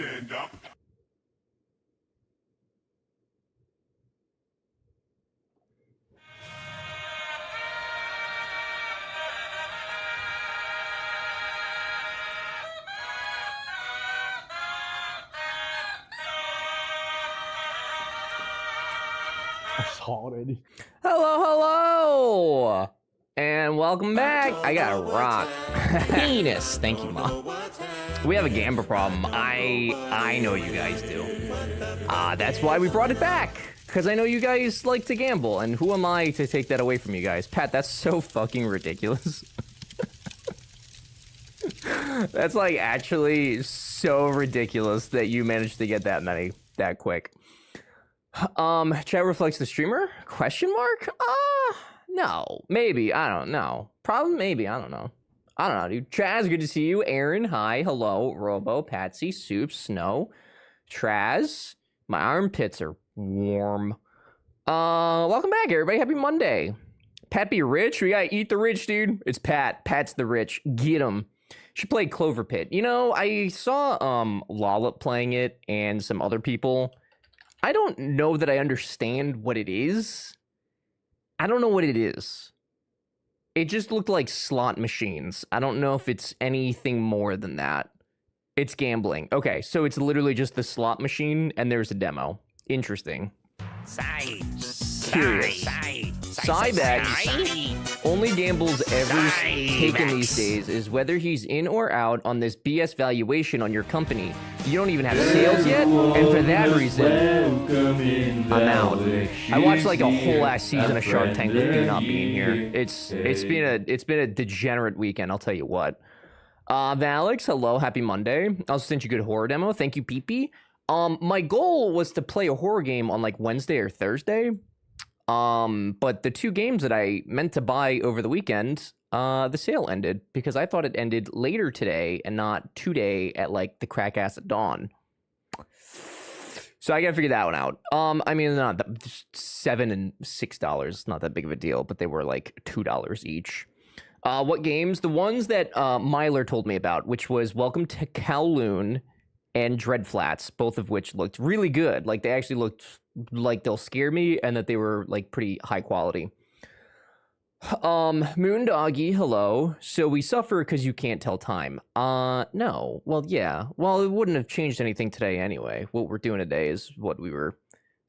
stand up. Already. Hello, and welcome back. I got a rock penis. Thank you, Mom. We have a gambler problem. I know you guys do. That's why we brought it back, because I know you guys like to gamble, and who am I to take that away from you guys? Pat, that's so fucking ridiculous. That's like actually so ridiculous that you managed to get that many that quick. Chat reflects the streamer? Question mark? No. Maybe. I don't know. Probably maybe. I don't know. I don't know, dude. Chaz, good to see you. Aaron, hi. Hello. Robo, Patsy, Soup, Snow. Traz. My armpits are warm. Welcome back, everybody. Happy Monday. Pat be rich? We gotta eat the rich, dude. It's Pat. Pat's the rich. Get him. She played Clover Pit. You know, I saw Lollip playing it and some other people. I don't know that I understand what it is. I don't know what it is. It just looked like slot machines. I don't know if it's anything more than that. It's gambling. Okay, so it's literally just the slot machine and there's a demo. Interesting. Curious. Cybex only gambles ever taken these days is whether he's in or out on this BS valuation on your company. You don't even have sales yet, and for that reason, I'm out. I watched like a whole ass season of Shark Tank with you not being here. It's been a degenerate weekend, I'll tell you what. Alex, hello, happy Monday. I also sent you a good horror demo. Thank you, Peepee. My goal was to play a horror game on like Wednesday or Thursday. But the two games that I meant to buy over the weekend, the sale ended because I thought it ended later today and not today at like the crack ass at dawn. So I gotta figure that one out. I mean, not $7 and $6, not that big of a deal, but they were like $2 each. What games? The ones that Myler told me about, which was Welcome to Kowloon and Dreadflats, both of which looked really good. Like they actually looked like they'll scare me and that they were like pretty high quality. Moondoggy, hello. So we suffer because you can't tell time. No. Well, yeah. Well, it wouldn't have changed anything today anyway. What we're doing today is what we were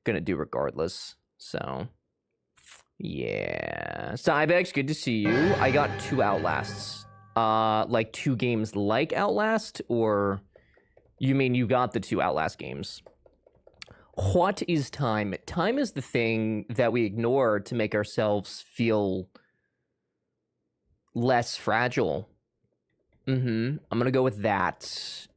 gonna do regardless. So, yeah. Cybex, good to see you. I got 2 Outlasts. Like 2 games like Outlast, or you mean you got the 2 Outlast games? What is time? Time is the thing that we ignore to make ourselves feel less fragile. I'm gonna go with that.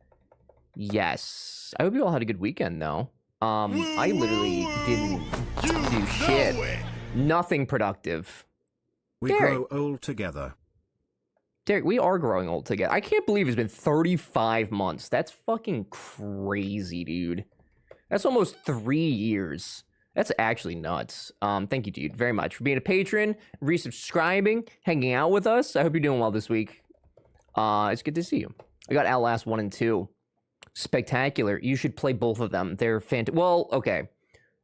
Yes. I hope you all had a good weekend, though. I literally didn't do shit. Nothing productive. We grow old together. Derek, we are growing old together. I can't believe it's been 35 months. That's fucking crazy, dude. That's almost 3 years. That's actually nuts. Thank you, dude, very much for being a patron, resubscribing, hanging out with us. I hope you're doing well this week. It's good to see you. I got Outlast 1 and 2. Spectacular. You should play both of them. They're fantastic. Well, okay.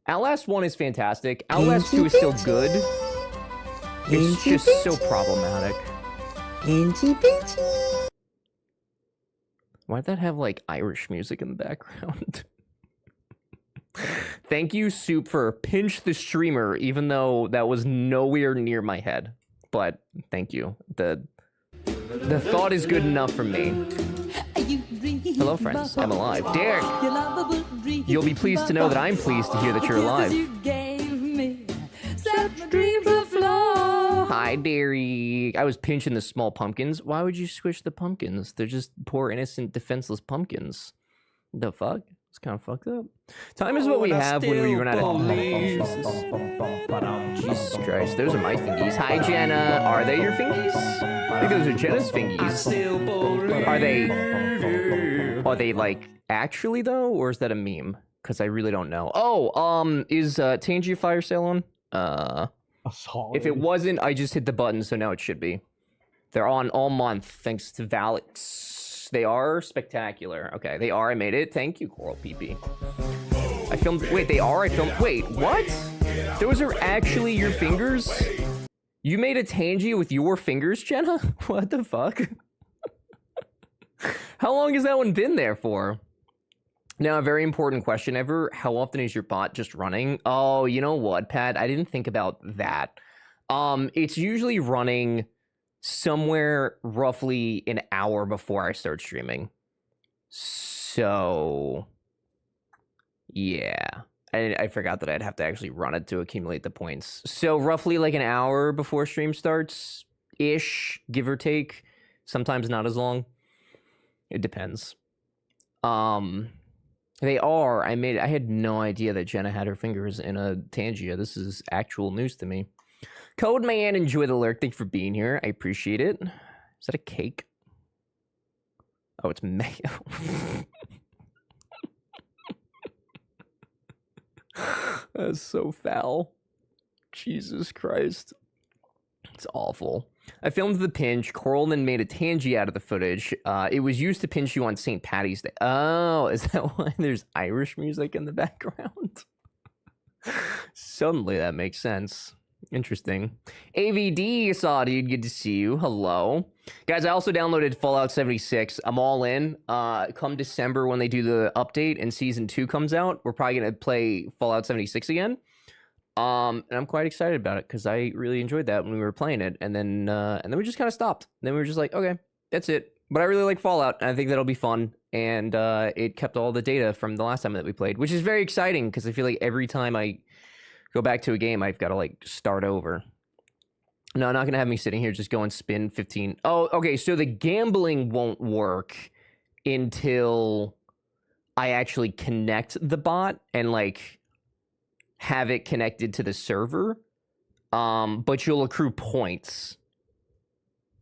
Outlast 1 is fantastic. Outlast 2 is still good. It's just so problematic. Why'd that have, like, Irish music in the background? Thank you, Soup, for pinch the streamer, even though that was nowhere near my head. But thank you. The thought is good enough for me. Hello, friends. I'm alive. Derek, you'll be pleased to know that I'm pleased to hear that you're alive. Hi, Derek. I was pinching the small pumpkins. Why would you squish the pumpkins? They're just poor, innocent, defenseless pumpkins. The fuck? It's kind of fucked up. Time is what we have when we run out of... Jesus Christ, those are my fingies. Hi, Jenna. Are they your fingies? I think those are Jenna's fingies. Are they like actually though, or is that a meme? Because I really don't know. Oh, is Tangy Fire Sale on? If it wasn't, I just hit the button, so now it should be. They're on all month, thanks to Valix. they are spectacular. Okay, they are. I made it. Thank you, Coral PP. I filmed. Wait, they are. I filmed. Wait, what? Those are actually your fingers? You made a Tangy with your fingers, Jenna? What the fuck? How long has that one been there for? Now, a very important question ever. How often is your bot just running? Oh, you know what, Pat? I didn't think about that. It's usually running somewhere roughly an hour before I start streaming. So, yeah. I forgot that I'd have to actually run it to accumulate the points. So roughly like an hour before stream starts-ish, give or take. Sometimes not as long. It depends. They are. I had no idea that Jenna had her fingers in a Tangia. This is actual news to me. Code Man, enjoy the lurk. Thank you for being here. I appreciate it. Is that a cake? Oh, it's mayo. That's so foul. Jesus Christ. It's awful. I filmed the pinch. Coral then made a Tangy out of the footage. It was used to pinch you on St. Patty's Day. Oh, is that why there's Irish music in the background? Suddenly that makes sense. Interesting. AVD saw, dude. Good to see you. Hello. Guys, I also downloaded Fallout 76. I'm all in. Come December when they do the update and Season 2 comes out, we're probably going to play Fallout 76 again. And I'm quite excited about it because I really enjoyed that when we were playing it. And then we just kind of stopped. Then we were just like, okay, that's it. But I really like Fallout, and I think that'll be fun. And it kept all the data from the last time that we played, which is very exciting because I feel like every time I go back to a game, I've got to like start over. No, not gonna have me sitting here just going spin 15. Oh, okay. So the gambling won't work until I actually connect the bot and like have it connected to the server. But you'll accrue points,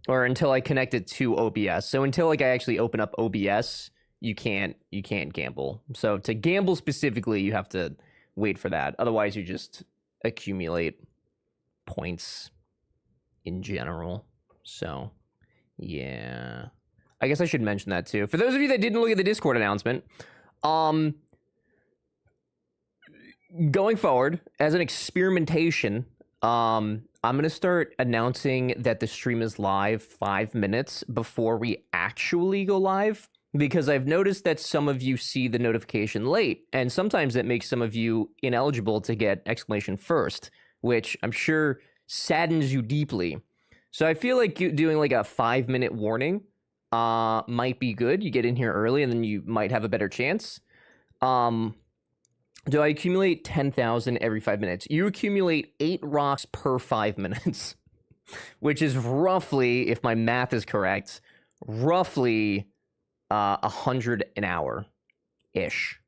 or until I connect it to OBS. So until like I actually open up OBS, you can't gamble. So to gamble specifically, you have to wait for that. Otherwise, you just accumulate points in general. So, yeah. I guess I should mention that too. For those of you that didn't look at the Discord announcement, going forward, as an experimentation, I'm going to start announcing that the stream is live 5 minutes before we actually go live. Because I've noticed that some of you see the notification late, and sometimes that makes some of you ineligible to get exclamation first, which I'm sure saddens you deeply. So I feel like doing like a 5-minute warning might be good. You get in here early, and then you might have a better chance. Do I accumulate 10,000 every 5 minutes? You accumulate 8 rocks per 5 minutes, which is roughly, if my math is correct, roughly 100 an hour-ish.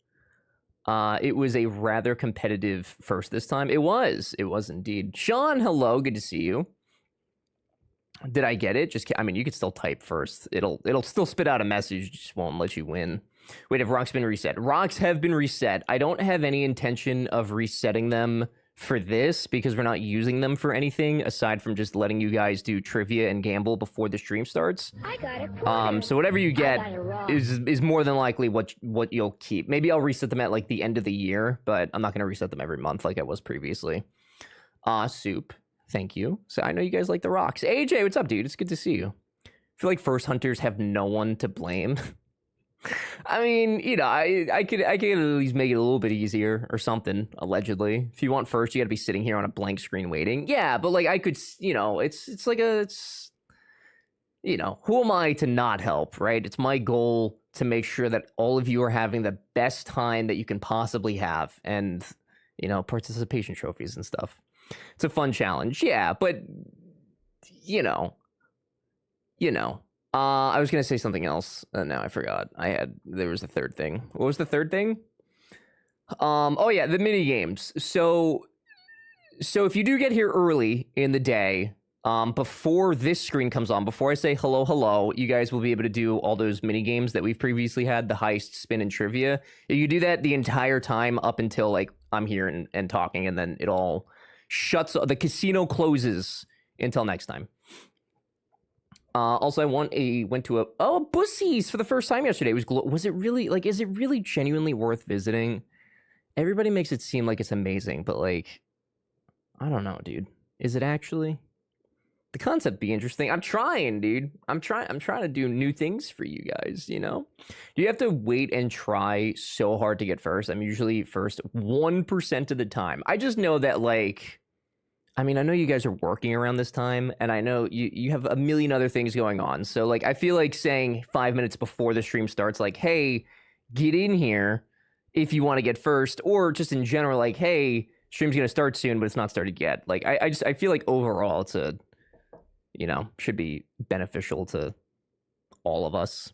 It was a rather competitive first this time. It was indeed. Sean, hello, good to see you. Did I get it? I mean, you could still type first. It'll still spit out a message, just won't let you win. Wait, have rocks been reset? Rocks have been reset. I don't have any intention of resetting them for this because we're not using them for anything aside from just letting you guys do trivia and gamble before the stream starts. I got it. So whatever you get is more than likely what you'll keep. Maybe I'll reset them at like the end of the year, but I'm not going to reset them every month like I was previously. Soup, thank you. So I know you guys like the rocks. AJ, what's up, dude? It's good to see you. I feel like first hunters have no one to blame. I mean, you know, I could at least make it a little bit easier or something, allegedly. If you want first, you gotta be sitting here on a blank screen waiting. Yeah, but like I could, you know, it's you know, who am I to not help, right? It's my goal to make sure that all of you are having the best time that you can possibly have, and, you know, participation trophies and stuff. It's a fun challenge, yeah, but, you know. I was gonna say something else. Now I forgot. There was a third thing. What was the third thing? Oh yeah, the mini games. So if you do get here early in the day, before this screen comes on, before I say hello, you guys will be able to do all those mini games that we've previously had, the heist, spin, and trivia. You do that the entire time up until like I'm here and talking, and then it all shuts. The casino closes until next time. Also, I went to a Bussies for the first time yesterday. It was it really like? Is it really genuinely worth visiting? Everybody makes it seem like it's amazing, but like, I don't know, dude. Is it actually? The concept be interesting. I'm trying, dude. I'm trying to do new things for you guys, you know? You have to wait and try so hard to get first. I'm usually first 1% of the time. I just know that, like, I mean, I know you guys are working around this time, and I know you have a million other things going on. So, like, I feel like saying 5 minutes before the stream starts, like, hey, get in here if you want to get first, or just in general, like, hey, stream's going to start soon, but it's not started yet. Like, I feel like overall it's a, you know, should be beneficial to all of us.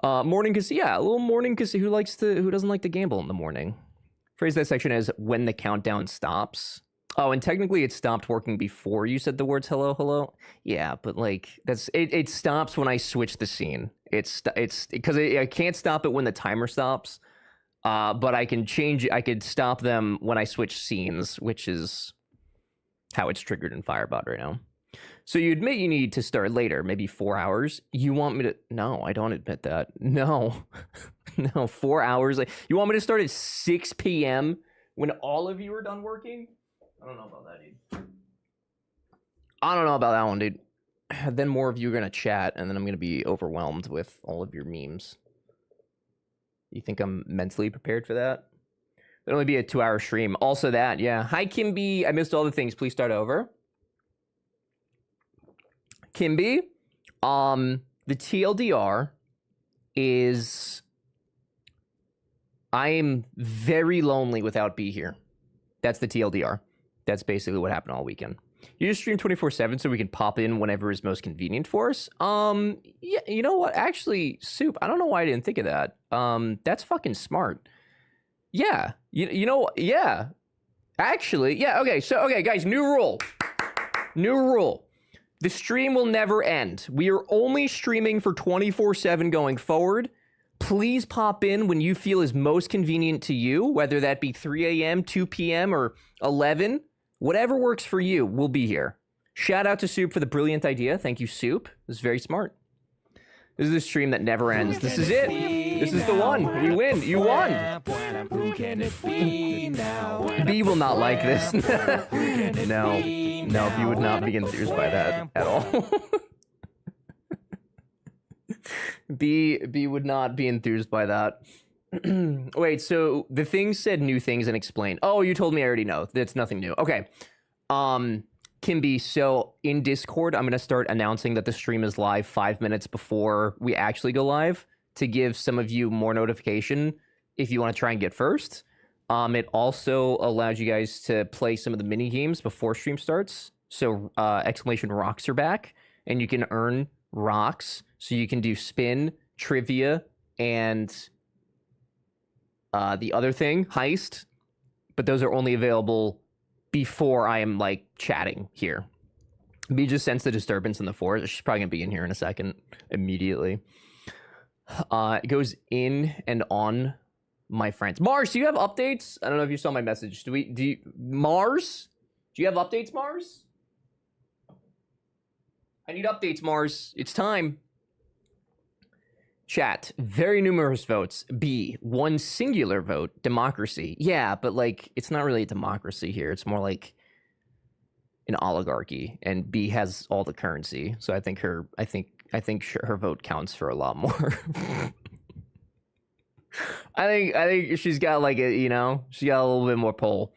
Morning casino, yeah, a little morning casino. Who doesn't like to gamble in the morning? Phrase that section as when the countdown stops. Oh, and technically it stopped working before you said the words hello, hello. Yeah, but like it stops when I switch the scene. It's because I can't stop it when the timer stops. But I can change. I could stop them when I switch scenes, which is how it's triggered in Firebot right now. So you admit you need to start later, maybe 4 hours. You want me to? No, I don't admit that. No, no, 4 hours. Like, you want me to start at 6 p.m. when all of you are done working? I don't know about that, dude. I don't know about that one, dude. Then more of you are gonna chat, and then I'm gonna be overwhelmed with all of your memes. You think I'm mentally prepared for that? It'll only be a 2-hour stream. Also that, yeah. Hi, Kimby. I missed all the things. Please start over. Kimby, the TLDR is I am very lonely without B here. That's the TLDR. That's basically what happened all weekend. You just stream 24/7 so we can pop in whenever is most convenient for us. Yeah, you know what? Actually, Soup, I don't know why I didn't think of that. That's fucking smart. Yeah, you know, yeah. Actually, yeah, okay, so, okay, guys, new rule. New rule. The stream will never end. We are only streaming for 24/7 going forward. Please pop in when you feel is most convenient to you, whether that be 3 a.m., 2 p.m., or 11. Whatever works for you, we'll be here. Shout out to Soup for the brilliant idea. Thank you, Soup. This is very smart. This is a stream that never ends. This is it. This is the one. We win. You won. B will not like this. No, B would not be enthused by that at all. B would not be enthused by that. Wait, so the thing said new things and explained. Oh, you told me I already know. That's nothing new. Okay. Kimby, so in Discord, I'm going to start announcing that the stream is live 5 minutes before we actually go live to give some of you more notification if you want to try and get first. It also allows you guys to play some of the mini games before stream starts. So exclamation rocks are back, and you can earn rocks. So you can do spin, trivia, and the other thing, heist. But those are only available before I am, like, chatting here. B just sensed the disturbance in the forest. She's probably going to be in here in a second, immediately. It goes in and on my friends. Mars, do you have updates? I don't know if you saw my message. Mars? Do you have updates, Mars? I need updates, Mars. It's time. Chat, very numerous votes. B, one singular vote. Democracy. Yeah, but like, it's not really a democracy here. It's more like an oligarchy, and B has all the currency. So I think her vote counts for a lot more. I think she's got like a, you know, she got a little bit more pull.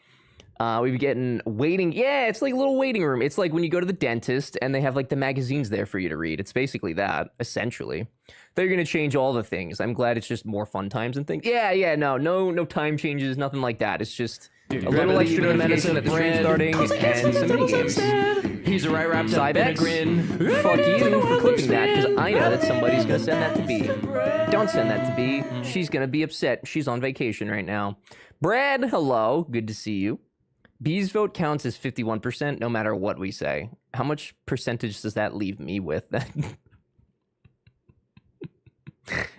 We've been getting waiting. Yeah, it's like a little waiting room. It's like when you go to the dentist and they have like the magazines there for you to read. It's basically that, essentially. They're going to change all the things. I'm glad it's just more fun times and things. Yeah, no time changes, nothing like that. It's just a little extra notification that the stream's starting and some mini games. He's a right wrapped up in a grin. Fuck you for clipping that, because I know that somebody's going to send that to B. Don't send that to B. She's going to be upset. She's on vacation right now. Brad, hello. Good to see you. B's vote counts as 51% no matter what we say. How much percentage does that leave me with then?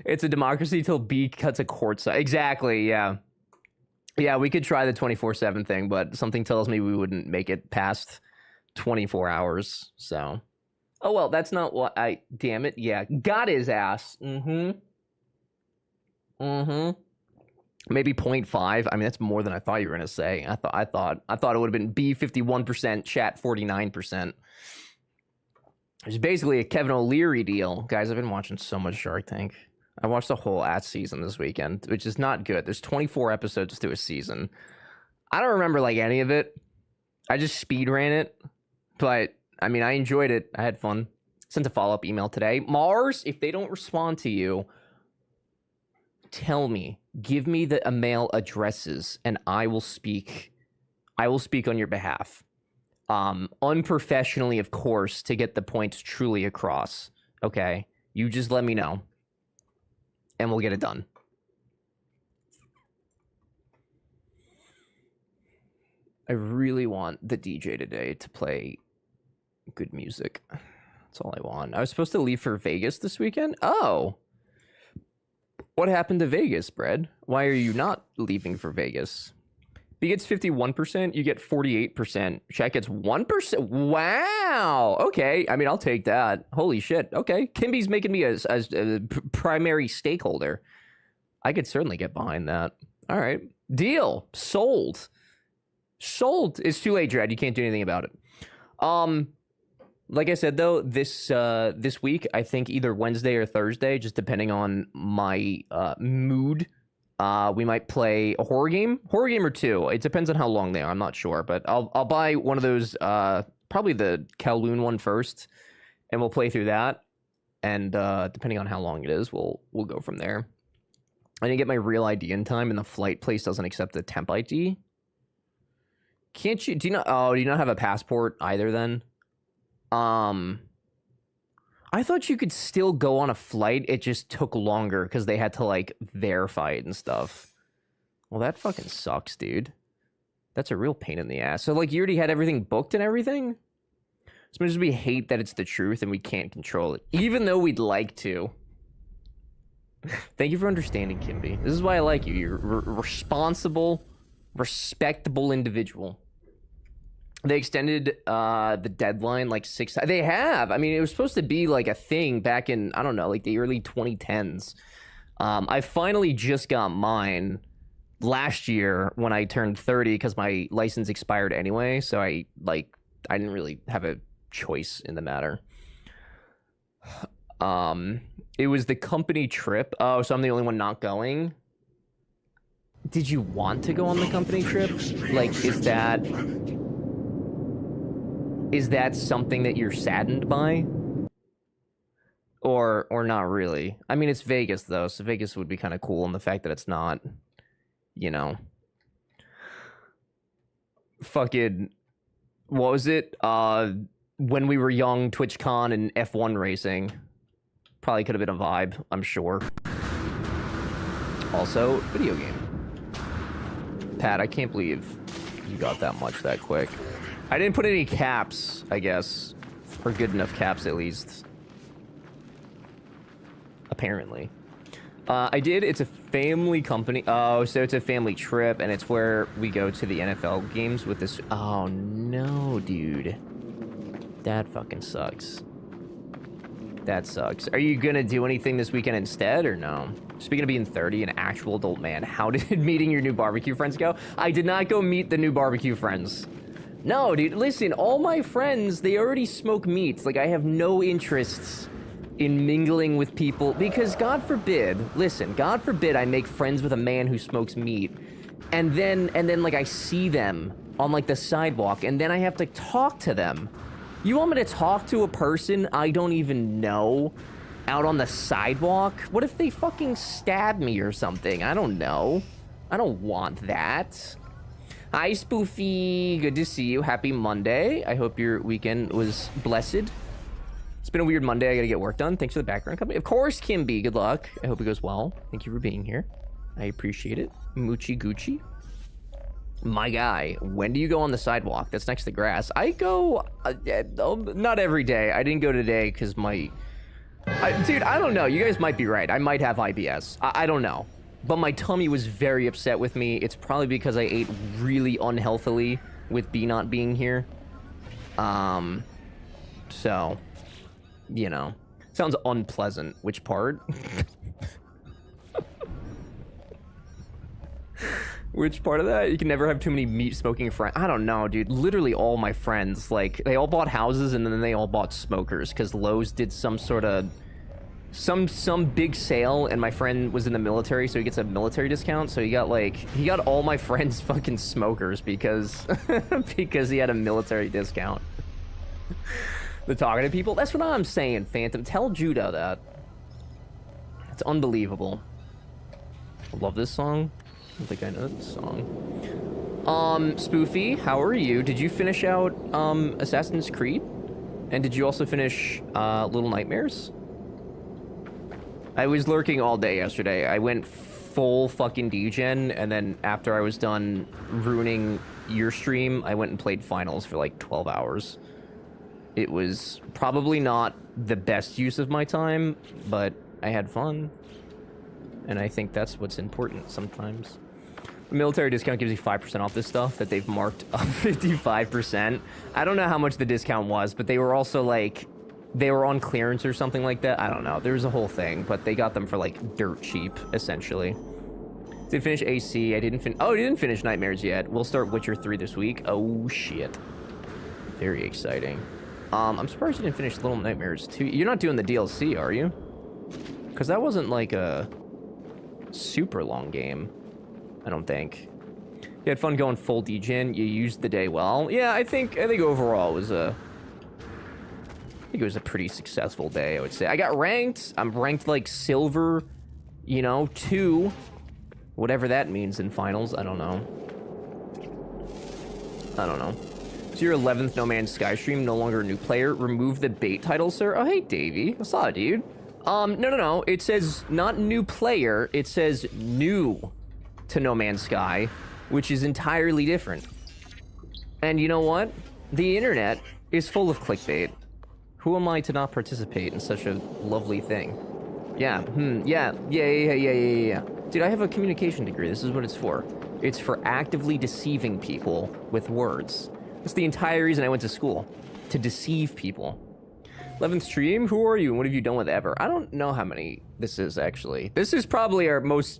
It's a democracy till B cuts a court side. Exactly, yeah. Yeah, we could try the 24/7 thing, but something tells me we wouldn't make it past 24 hours. So Oh, well, that's not what I... Damn it. Yeah, got his ass. Mm-hmm. Maybe 0.5. I mean, that's more than I thought you were going to say. I thought it would have been B 51%, chat 49%. It's basically a Kevin O'Leary deal. Guys, I've been watching so much Shark Tank. I watched the whole season this weekend, which is not good. There's 24 episodes to a season. I don't remember like any of it. I just speed ran it, but I mean, I enjoyed it. I had fun. Sent a follow-up email today. Mars, if they don't respond to you, tell me. Give me the email addresses, and I will speak. I will speak on your behalf. Unprofessionally, of course, to get the points truly across. Okay, you just let me know, and we'll get it done. I really want the DJ today to play good music. That's all I want. I was supposed to leave for Vegas this weekend. Oh. What happened to Vegas, Bread? Why are you not leaving for Vegas? B gets 51%, you get 48%. Chat gets 1%. Wow. Okay. I mean, I'll take that. Holy shit. Okay. Kimby's making me a primary stakeholder. I could certainly get behind that. All right. Deal. Sold. Sold. It's too late, Dread. You can't do anything about it. Like I said, though, this week, I think either Wednesday or Thursday, just depending on my mood, we might play a horror game or two. It depends on how long they are. I'm not sure, but I'll buy one of those, probably the Kowloon one first, and we'll play through that. And depending on how long it is, we'll go from there. I didn't get my real ID in time, and the flight place doesn't accept the temp ID. Can't you? Do you not? Oh, do you not have a passport either? Then. I thought you could still go on a flight. It just took longer because they had to like verify it and stuff. Well, that fucking sucks, dude. That's a real pain in the ass. So like you already had everything booked and everything? As much as we hate that it's the truth and we can't control it, even though we'd like to. Thank you for understanding, Kimby. This is why I like you. You're a responsible, respectable individual. They extended the deadline like 6 times. They have. I mean, it was supposed to be like a thing back in, I don't know, like the early 2010s. I finally just got mine last year when I turned 30 because my license expired anyway. So I didn't really have a choice in the matter. It was the company trip. Oh, so I'm the only one not going. Did you want to go on the company trip? Like, is that something that you're saddened by? Or not really? I mean, it's Vegas, though, so Vegas would be kind of cool, and the fact that it's not, you know... Fucking... What was it? When we were young, TwitchCon and F1 racing. Probably could have been a vibe, I'm sure. Also, video game. Pat, I can't believe you got that much that quick. I didn't put any caps, I guess. Or good enough caps, at least. Apparently. I did. It's a family company. Oh, so it's a family trip, and it's where we go to the NFL games with this... Oh, no, dude. That fucking sucks. That sucks. Are you gonna do anything this weekend instead, or no? Speaking of being 30, an actual adult man, how did meeting your new barbecue friends go? I did not go meet the new barbecue friends. No, dude, listen, all my friends, they already smoke meat. Like, I have no interests in mingling with people, because God forbid, listen, God forbid I make friends with a man who smokes meat, and then, like, I see them on, like, the sidewalk, and then I have to talk to them. You want me to talk to a person I don't even know out on the sidewalk? What if they fucking stab me or something? I don't know. I don't want that. Hi, Spoofy. Good to see you. Happy Monday. I hope your weekend was blessed. It's been a weird Monday. I gotta get work done. Thanks for the background company. Of course, Kimby. Good luck. I hope it goes well. Thank you for being here. I appreciate it. Moochie Gucci. My guy, when do you go on the sidewalk that's next to grass? I go, not every day. I didn't go today because dude, I don't know. You guys might be right. I might have IBS. I don't know. But my tummy was very upset with me. It's probably because I ate really unhealthily with B not being here. So, you know, sounds unpleasant. Which part? Which part of that? You can never have too many meat-smoking friends. I don't know, dude. Literally all my friends, like, they all bought houses and then they all bought smokers because Lowe's did some sort of... Some big sale, and my friend was in the military, so he gets a military discount. So he got all my friends fucking smokers because because he had a military discount. The talking to people. That's what I'm saying, Phantom. Tell Judah that. It's unbelievable. I love this song. I don't think I know this song. Spoofy, how are you? Did you finish out Assassin's Creed? And did you also finish Little Nightmares? I was lurking all day yesterday. I went full fucking degen, and then after I was done ruining your stream, I went and played finals for like 12 hours. It was probably not the best use of my time, but I had fun. And I think that's what's important sometimes. The military discount gives you 5% off this stuff that they've marked up 55%. I don't know how much the discount was, but they were also like... They were on clearance or something like that. I don't know. There was a whole thing, but they got them for like dirt cheap, essentially. Did finish AC. I didn't finish. Oh, I didn't finish Nightmares yet. We'll start Witcher 3 this week. Oh shit! Very exciting. I'm surprised you didn't finish Little Nightmares 2. You're not doing the DLC, are you? Because that wasn't like a super long game. I don't think. You had fun going full degen. You used the day well. Yeah, I think overall it was a. I think it was a pretty successful day, I would say. I got ranked. I'm ranked like silver, you know, 2. Whatever that means in finals. I don't know. So your 11th No Man's Sky stream, no longer a new player. Remove the bait title, sir. Oh, hey, Davey. I saw it, dude. No. It says not new player. It says new to No Man's Sky, which is entirely different. And you know what? The internet is full of clickbait. Who am I to not participate in such a lovely thing? Yeah, yeah. Dude, I have a communication degree. This is what it's for. It's for actively deceiving people with words. That's the entire reason I went to school. To deceive people. 11th stream? Who are you? What have you done with ever? I don't know how many this is, actually. This is probably our most...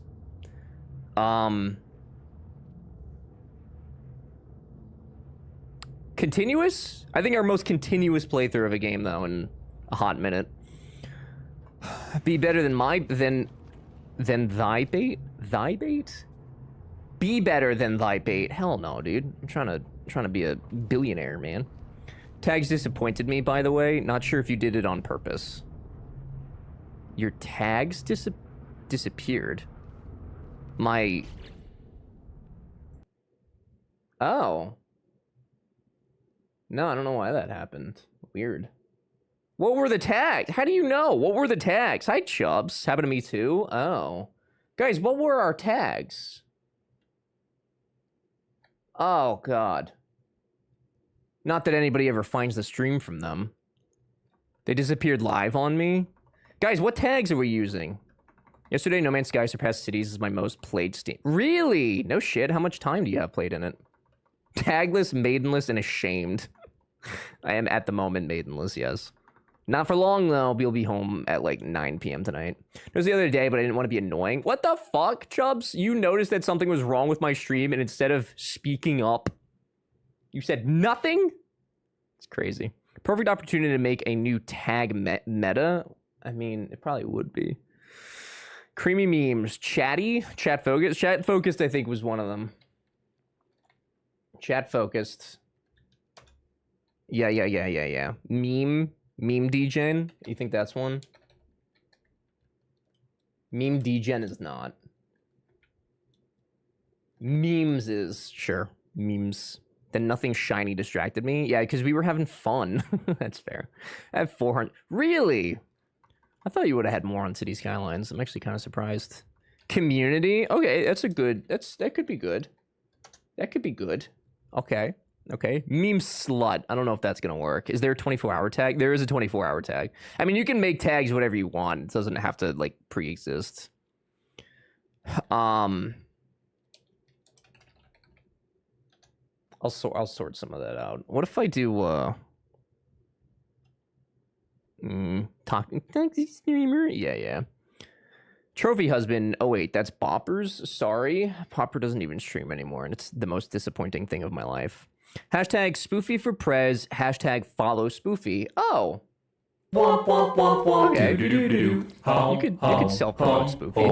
continuous? I think our most continuous playthrough of a game, though, in a hot minute. Be better than than thy bait? Thy bait? Be better than thy bait? Hell no, dude. I'm trying to be a billionaire, man. Tags disappointed me, by the way. Not sure if you did it on purpose. Your tags disappeared. My... Oh. No, I don't know why that happened. Weird. What were the tags? How do you know? What were the tags? Hi, Chubbs. Happened to me too? Oh. Guys, what were our tags? Oh, God. Not that anybody ever finds the stream from them. They disappeared live on me? Guys, what tags are we using? Yesterday, No Man's Sky surpassed Cities as my most played Steam. Really? No shit. How much time do you have played in it? Tagless, maidenless, and ashamed. I am at the moment maidenless, yes. Not for long, though. We'll be home at like 9 p.m. tonight. It was the other day, but I didn't want to be annoying. What the fuck, Chubbs? You noticed that something was wrong with my stream, and instead of speaking up, you said nothing? It's crazy. Perfect opportunity to make a new tag meta. I mean, it probably would be. Creamy memes. Chatty? Chat focused? Chat focused, I think, was one of them. Chat focused. Yeah. Meme degen? You think that's one? Meme degen is not. Memes is, sure. Memes. Then nothing shiny distracted me. Yeah, because we were having fun. That's fair. I have 400. Really? I thought you would have had more on City Skylines. I'm actually kind of surprised. Community? Okay, that's a good... That could be good. That could be good. Okay. Meme slut. I don't know if that's going to work. Is there a 24-hour tag? There is a 24-hour tag. I mean, you can make tags whatever you want. It doesn't have to, like, pre-exist. I'll sort some of that out. What if I do, Talking streamer? Yeah. Trophy husband. Oh wait, that's Boppers. Sorry, Popper doesn't even stream anymore, and it's the most disappointing thing of my life. Hashtag Spoofy for Prez. Hashtag follow Spoofy. Oh. Okay. You could self-promote Spoofy.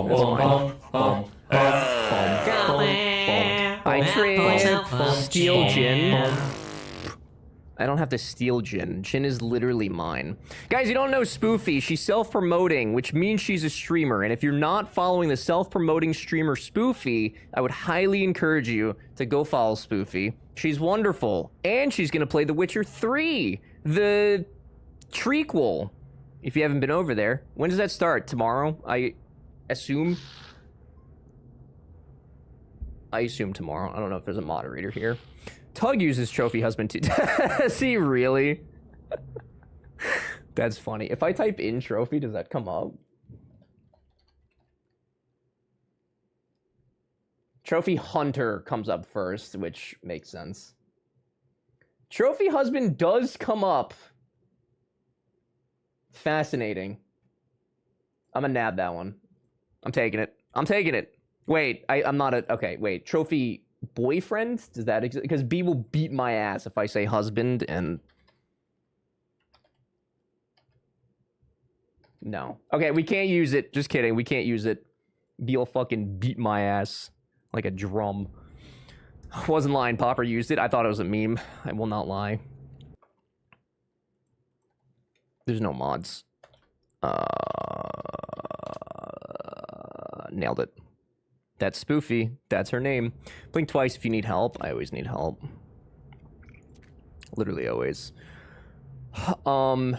That's fine. I trade Steel Gin. I don't have to steal Jin. Jin is literally mine. Guys, you don't know Spoofy. She's self-promoting, which means she's a streamer. And if you're not following the self-promoting streamer Spoofy, I would highly encourage you to go follow Spoofy. She's wonderful. And she's going to play The Witcher 3, the trequel. If you haven't been over there. When does that start? Tomorrow, I assume? I assume tomorrow. I don't know if there's a moderator here. Tug uses Trophy Husband too. Does he really? That's funny. If I type in Trophy, does that come up? Trophy Hunter comes up first, which makes sense. Trophy Husband does come up. Fascinating. I'm gonna nab that one. I'm taking it. Wait, I'm not a... Okay, wait. Trophy Boyfriend? Does that exist? Because B will beat my ass if I say husband and... No. Okay, we can't use it. Just kidding. We can't use it. B will fucking beat my ass like a drum. Wasn't lying. Popper used it. I thought it was a meme. I will not lie. There's no mods. Nailed it. That's Spoofy. That's her name. Blink twice if you need help. I always need help. Literally always. And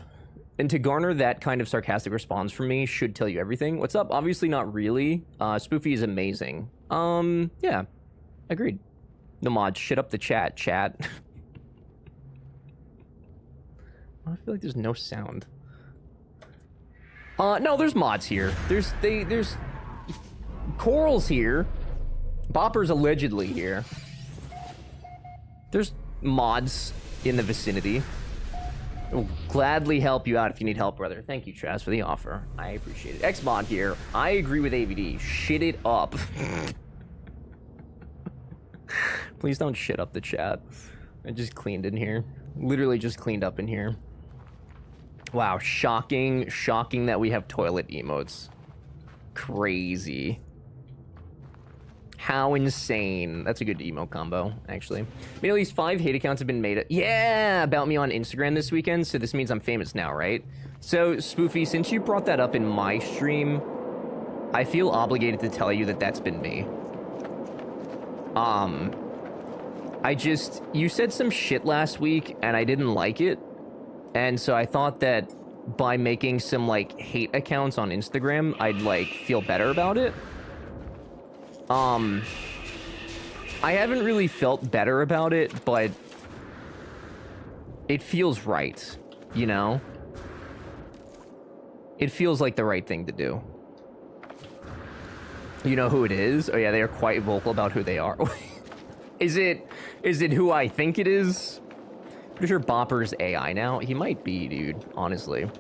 to garner that kind of sarcastic response from me should tell you everything. What's up? Obviously not really. Spoofy is amazing. Yeah. Agreed. No mod. Shit up the chat. I feel like there's no sound. No, there's mods here. There's Coral's here. Bopper's allegedly here. There's mods in the vicinity. I'll gladly help you out if you need help, brother. Thank you, Chaz, for the offer. I appreciate it. Xmod here. I agree with AVD. Shit it up. Please don't shit up the chat. I just cleaned in here. Literally just cleaned up in here. Wow, shocking that we have toilet emotes. Crazy. How insane. That's a good emo combo, actually. I mean, at least 5 hate accounts have been made. Yeah, about me on Instagram this weekend, so this means I'm famous now, right? So, Spoofy, since you brought that up in my stream, I feel obligated to tell you that that's been me. You said some shit last week, and I didn't like it. And so I thought that by making some, like, hate accounts on Instagram, I'd, like, feel better about it. I haven't really felt better about it, but it feels right, you know? It feels like the right thing to do. You know who it is? Oh yeah, they are quite vocal about who they are. Is it who I think it is? Pretty sure Bopper's AI now. He might be, dude, honestly.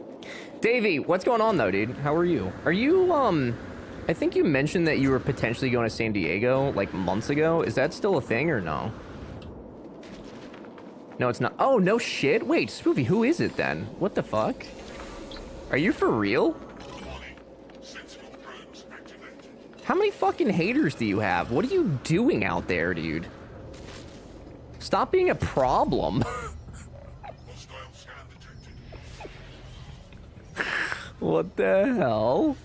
Davey, what's going on though, dude? How are you? Are you, I think you mentioned that you were potentially going to San Diego, like, months ago. Is that still a thing, or no? No, it's not. Oh, no shit? Wait, Spoofy, who is it, then? What the fuck? Are you for real? How many fucking haters do you have? What are you doing out there, dude? Stop being a problem. What the hell?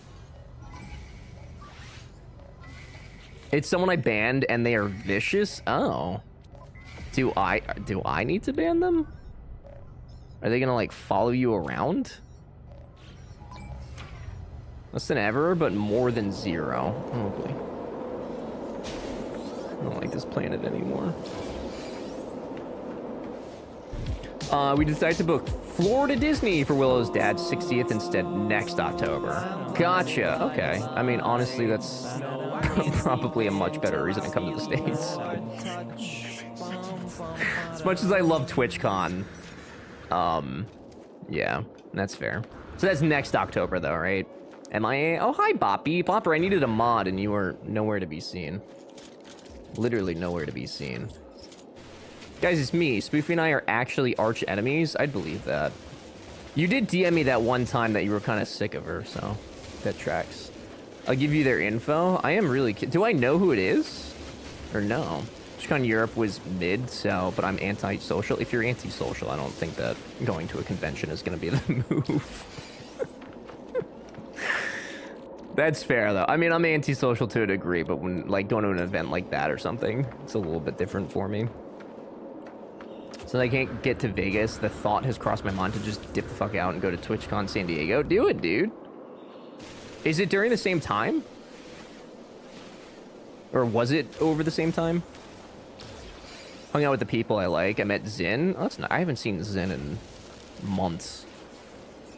It's someone I banned and they are vicious? Oh. Do I need to ban them? Are they gonna, like, follow you around? Less than ever, but more than 0. Oh boy. I don't like this planet anymore. We decided to book Florida Disney for Willow's dad's 60th instead next October. Gotcha. Okay. I mean, honestly, that's probably a much better reason to come to the States. As much as I love TwitchCon, Yeah, that's fair. So that's next October, though, right? MIA? Oh, hi, Boppy. Bopper, I needed a mod, and you were nowhere to be seen. Literally nowhere to be seen. Guys, it's me. Spoofy and I are actually arch enemies. I'd believe that. You did DM me that one time that you were kind of sick of her, so that tracks. I'll give you their info. I am really... Do I know who it is? Or no? TwitchCon Europe was mid, so... But I'm anti-social. If you're anti-social, I don't think that going to a convention is going to be the move. That's fair, though. I mean, I'm anti-social to a degree, but when, like, going to an event like that or something, it's a little bit different for me. So I can't get to Vegas. The thought has crossed my mind to just dip the fuck out and go to TwitchCon San Diego. Do it, dude. Is it during the same time? Or was it over the same time? Hung out with the people I like. I met Zin. Oh, that's not, I haven't seen Zin in months.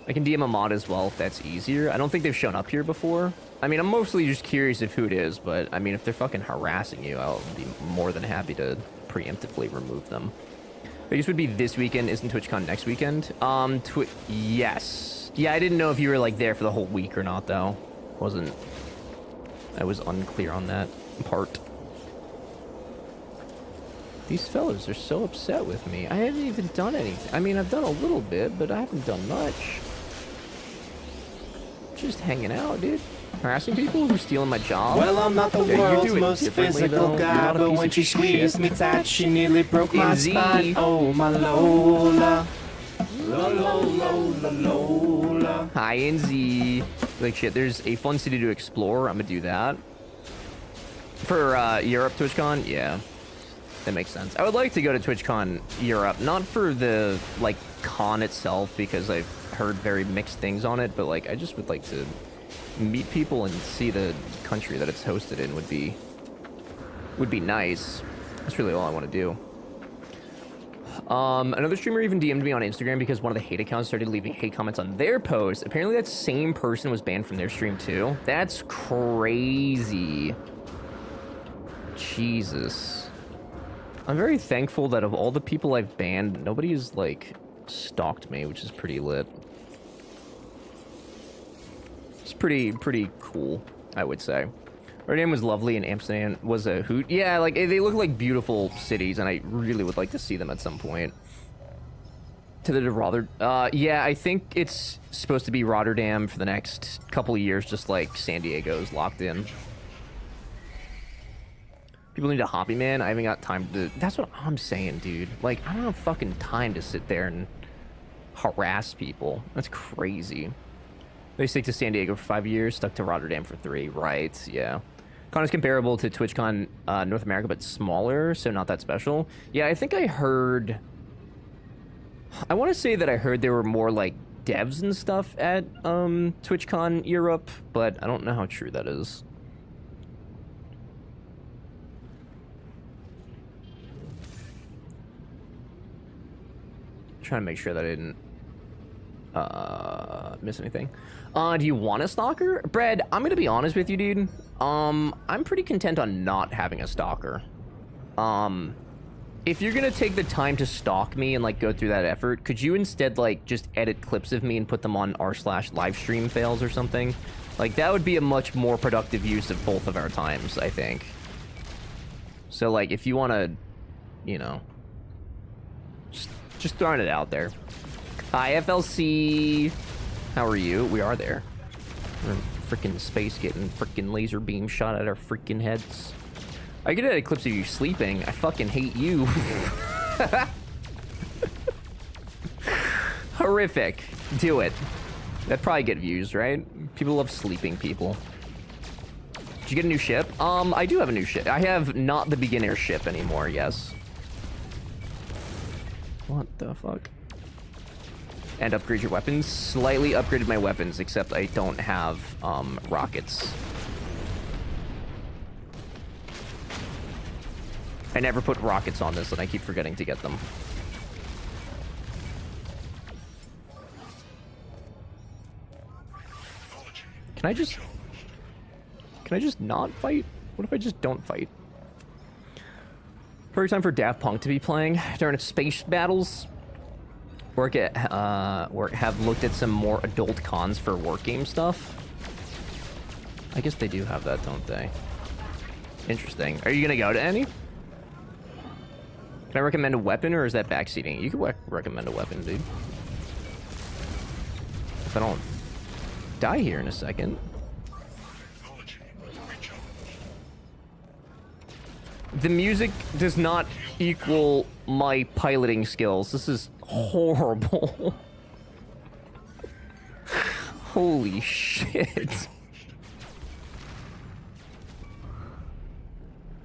I can DM a mod as well if that's easier. I don't think they've shown up here before. I mean, I'm mostly just curious of who it is, but I mean, if they're fucking harassing you, I'll be more than happy to preemptively remove them. Vegas would be this weekend. Isn't TwitchCon next weekend? Yes. Yeah, I didn't know if you were like there for the whole week or not, though. I was unclear on that part. These fellas are so upset with me. I haven't even done anything. I mean, I've done a little bit, but I haven't done much. Just hanging out, dude. Harassing people who are stealing my job. Well, I'm not the Yeah, you world's do it most differently, physical though. guy, You're not a but piece when of she squeezed shit. me tight, she nearly broke my Izzy. spine. Oh, my Lola. Lola. Hi, NZ. Like, shit, there's a fun city to explore. I'm gonna do that. For Europe TwitchCon? Yeah. That makes sense. I would like to go to TwitchCon Europe, not for the, like, con itself, because I've heard very mixed things on it, but, like, I just would like to meet people and see the country that it's hosted in would be nice. That's really all I want to do. Another streamer even DM'd me on Instagram because one of the hate accounts started leaving hate comments on their post. Apparently that same person was banned from their stream too. That's crazy. Jesus. I'm very thankful that of all the people I've banned, nobody has, like, stalked me, which is pretty lit. It's pretty cool, I would say. Rotterdam was lovely and Amsterdam was a hoot. Yeah, like, they look like beautiful cities, and I really would like to see them at some point. To the Rotterdam. Yeah, I think it's supposed to be Rotterdam for the next couple of years, just like San Diego's locked in. People need a hobby, man. I haven't got time to... That's what I'm saying, dude. Like, I don't have fucking time to sit there and harass people. That's crazy. They stick to San Diego for 5 years, stuck to Rotterdam for 3. Right, yeah. Con is comparable to TwitchCon North America, but smaller, so not that special. Yeah, I think I heard... I want to say that I heard there were more, like, devs and stuff at TwitchCon Europe, but I don't know how true that is. Trying to make sure that I didn't miss anything. Do you want a stalker? Brad, I'm gonna be honest with you, dude. I'm pretty content on not having a stalker. If you're gonna take the time to stalk me and, like, go through that effort, could you instead, like, just edit clips of me and put them on r/livestream fails or something? Like, that would be a much more productive use of both of our times, I think. So, like, if you want to, you know, just throwing it out there. Hi, FLC. How are you? We are there. We're in freaking space getting freaking laser beam shot at our freaking heads. I get edit clips of you sleeping. I fucking hate you. Horrific. Do it. That'd probably get views, right? People love sleeping people. Did you get a new ship? I do have a new ship. I have not the beginner ship anymore, yes. What the fuck? And upgrade your weapons. Slightly upgraded my weapons, except I don't have rockets. I never put rockets on this, and I keep forgetting to get them. Can I just not fight? What if I just don't fight? Perfect time for Daft Punk to be playing during its space battles. or have looked at some more adult cons for work game stuff. I guess they do have that, don't they? Interesting. Are you gonna go to any? Can I recommend a weapon, or is that backseating? You could recommend a weapon, dude. If I don't die here in a second. The music does not equal my piloting skills. This is horrible. Holy shit.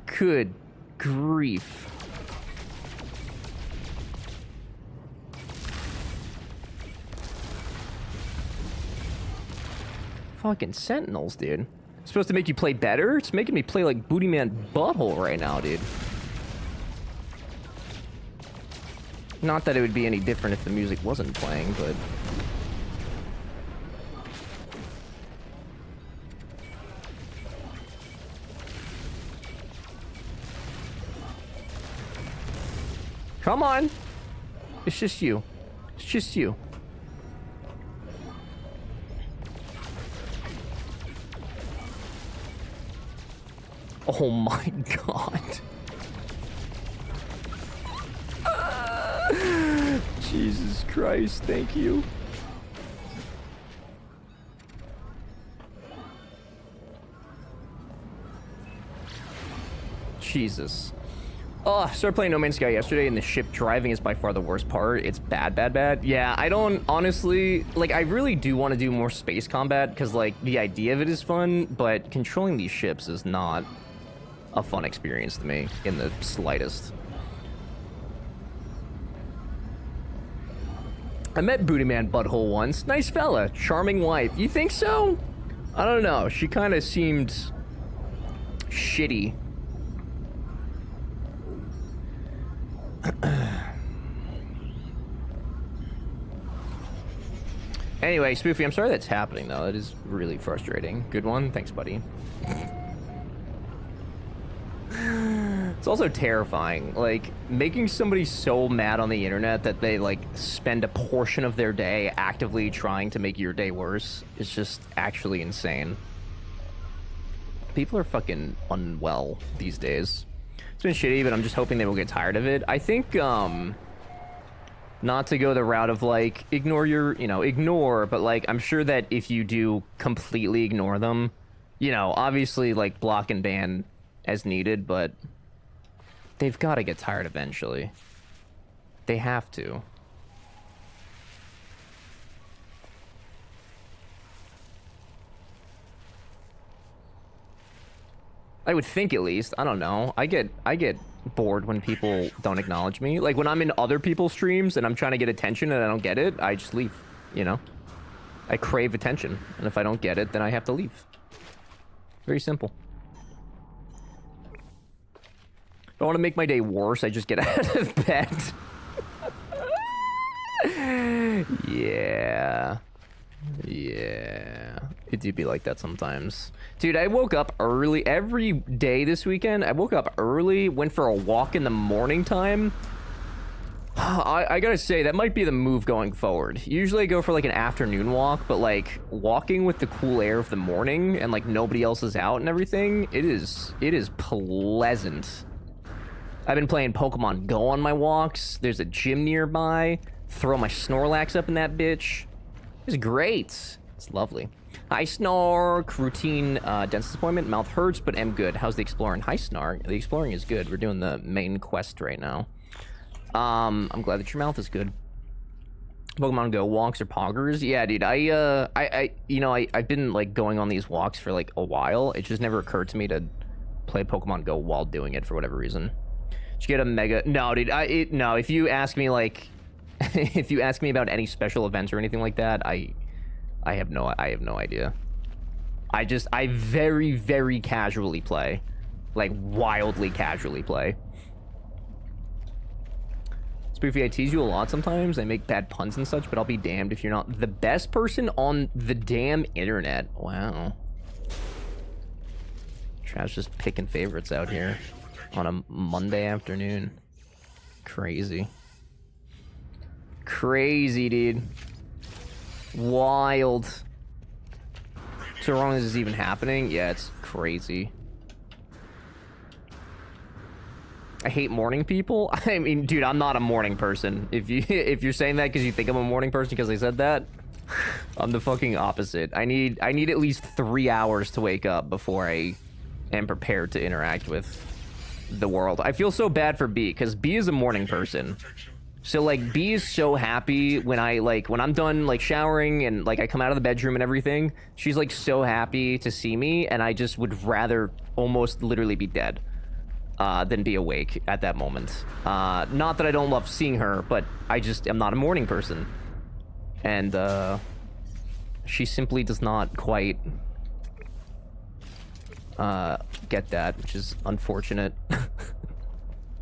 Good grief. Fucking Sentinels, dude. It's supposed to make you play better? It's making me play like Booty Man Butthole right now, dude. Not that it would be any different if the music wasn't playing, but... Come on! It's just you. It's just you. Oh my god. Jesus Christ, thank you. Jesus. Oh, I started playing No Man's Sky yesterday, and the ship driving is by far the worst part. It's bad, bad, bad. Yeah, I don't, honestly, like, I really do want to do more space combat, because, like, the idea of it is fun, but controlling these ships is not a fun experience to me, in the slightest. I met Booty Man Butthole once. Nice fella. Charming wife. You think so? I don't know. She kind of seemed shitty. Anyway, Spoofy, I'm sorry that's happening, though. That is really frustrating. Good one. Thanks, buddy. It's also terrifying, like, making somebody so mad on the internet that they, like, spend a portion of their day actively trying to make your day worse is just actually insane. People are fucking unwell these days. It's been shitty, but I'm just hoping they will get tired of it. I think, not to go the route of, like, ignore your, ignore, but, like, I'm sure that if you do completely ignore them, obviously, like, block and ban as needed, but they've got to get tired eventually. They have to. I would think, at least. I don't know. I get bored when people don't acknowledge me. Like, when I'm in other people's streams and I'm trying to get attention and I don't get it, I just leave, I crave attention. And if I don't get it, then I have to leave. Very simple. If I want to make my day worse, I just get out of bed. Yeah. It do be like that sometimes. Dude, I woke up early every day this weekend. I woke up early, went for a walk in the morning time. I gotta say, that might be the move going forward. Usually I go for like an afternoon walk, but like walking with the cool air of the morning and like nobody else is out and everything, it is pleasant. I've been playing Pokemon Go on my walks. There's a gym nearby. Throw my Snorlax up in that bitch. It's great. It's lovely. Hi, Snark. Routine dentist appointment. Mouth hurts, but am good. How's the exploring? Hi, Snark. The exploring is good. We're doing the main quest right now. I'm glad that your mouth is good. Pokemon Go walks or poggers? Yeah, dude. I've been like going on these walks for like a while. It just never occurred to me to play Pokemon Go while doing it for whatever reason. Did you get a mega? No, dude. No. If you ask me like, if you ask me about any special events or anything like that, I have no idea. I very, very casually play, like wildly casually play. Spoofy, I tease you a lot sometimes. I make bad puns and such, but I'll be damned if you're not the best person on the damn internet. Wow. Trav's just picking favorites out here on a Monday afternoon. Crazy. Crazy, dude. Wild. So wrong as this is even happening? Yeah, it's crazy. I hate morning people. I mean, dude, I'm not a morning person. If you're saying that because you think I'm a morning person because I said that, I'm the fucking opposite. I need at least 3 hours to wake up before I am prepared to interact with the world. I feel so bad for B because B is a morning person. So like B is so happy when I'm done like showering and like I come out of the bedroom and everything. She's like so happy to see me, and I just would rather almost literally be dead than be awake at that moment. Not that I don't love seeing her, but I just am not a morning person. And she simply does not quite get that, which is unfortunate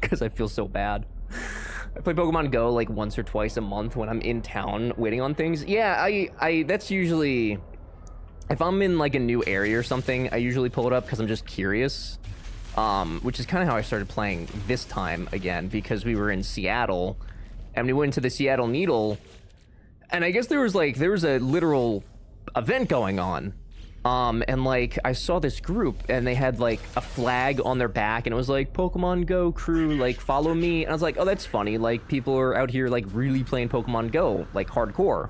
because I feel so bad. I play Pokemon Go like once or twice a month when I'm in town waiting on things. Yeah, I that's usually if I'm in like a new area or something, I usually pull it up because I'm just curious. Which is kind of how I started playing this time again, because we were in Seattle and we went to the Seattle Needle, and I guess there was a literal event going on. And like I saw this group and they had like a flag on their back and it was like Pokemon Go crew, like follow me. And I was like, oh, that's funny. Like people are out here like really playing Pokemon Go, like hardcore.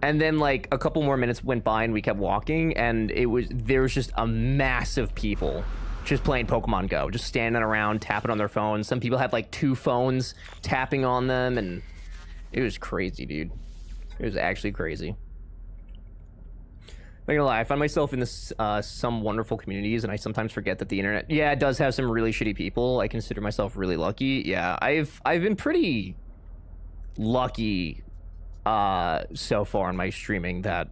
And then like a couple more minutes went by and we kept walking, and there was just a mass of people just playing Pokemon Go, just standing around tapping on their phones. Some people had like 2 phones tapping on them, and it was crazy, dude. It was actually crazy. Not gonna lie, I find myself in this some wonderful communities, and I sometimes forget that the internet, yeah, it does have some really shitty people. I consider myself really lucky. Yeah, I've been pretty lucky so far in my streaming that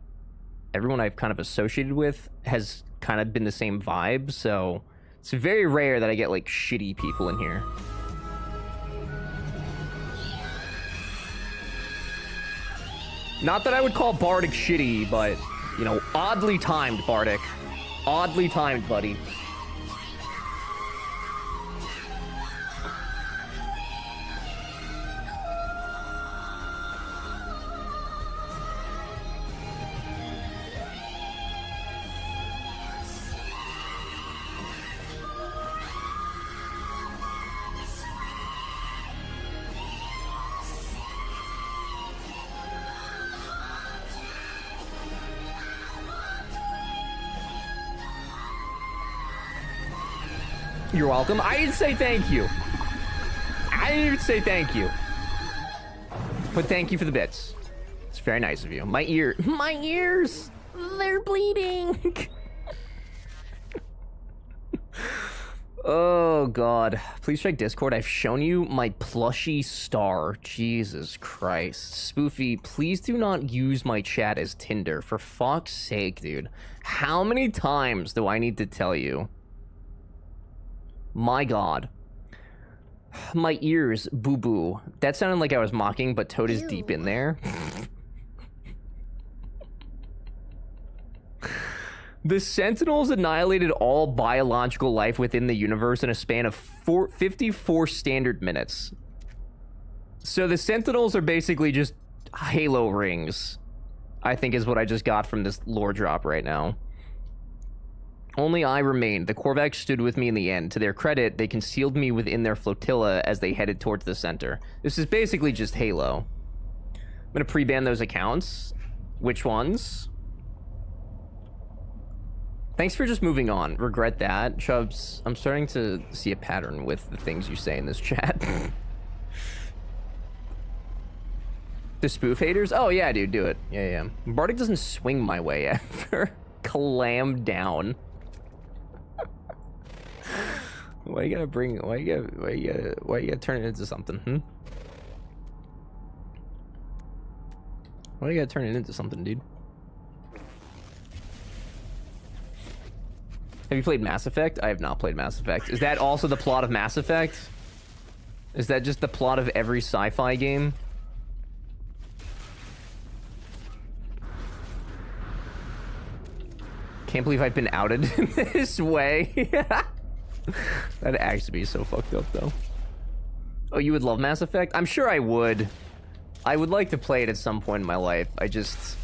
everyone I've kind of associated with has kind of been the same vibe, so it's very rare that I get like shitty people in here. Not that I would call Bardic shitty, but you know, oddly timed, Bardic. Oddly timed, buddy. You're welcome. I didn't say thank you. I didn't even say thank you. But thank you for the bits. It's very nice of you. My ears, they're bleeding. Oh God, please check Discord. I've shown you my plushie star. Jesus Christ. Spoofy, please do not use my chat as Tinder. For fuck's sake, dude. How many times do I need to tell you? My God. My ears, boo-boo. That sounded like I was mocking, but Toad is deep in there. The Sentinels annihilated all biological life within the universe in a span of 54 standard minutes. So the Sentinels are basically just Halo rings, I think is what I just got from this lore drop right now. Only I remained. The Korvax stood with me in the end. To their credit, they concealed me within their flotilla as they headed towards the center. This is basically just Halo. I'm gonna pre-ban those accounts. Which ones? Thanks for just moving on. Regret that. Chubbs, I'm starting to see a pattern with the things you say in this chat. The spoof haters? Oh yeah, dude, do it. Yeah. Bardic doesn't swing my way ever. Clam down. Why you gotta turn it into something, Why you gotta turn it into something, dude? Have you played Mass Effect? I have not played Mass Effect. Is that also the plot of Mass Effect? Is that just the plot of every sci-fi game? Can't believe I've been outed in this way. That'd actually be so fucked up, though. Oh, you would love Mass Effect? I'm sure I would. I would like to play it at some point in my life. I just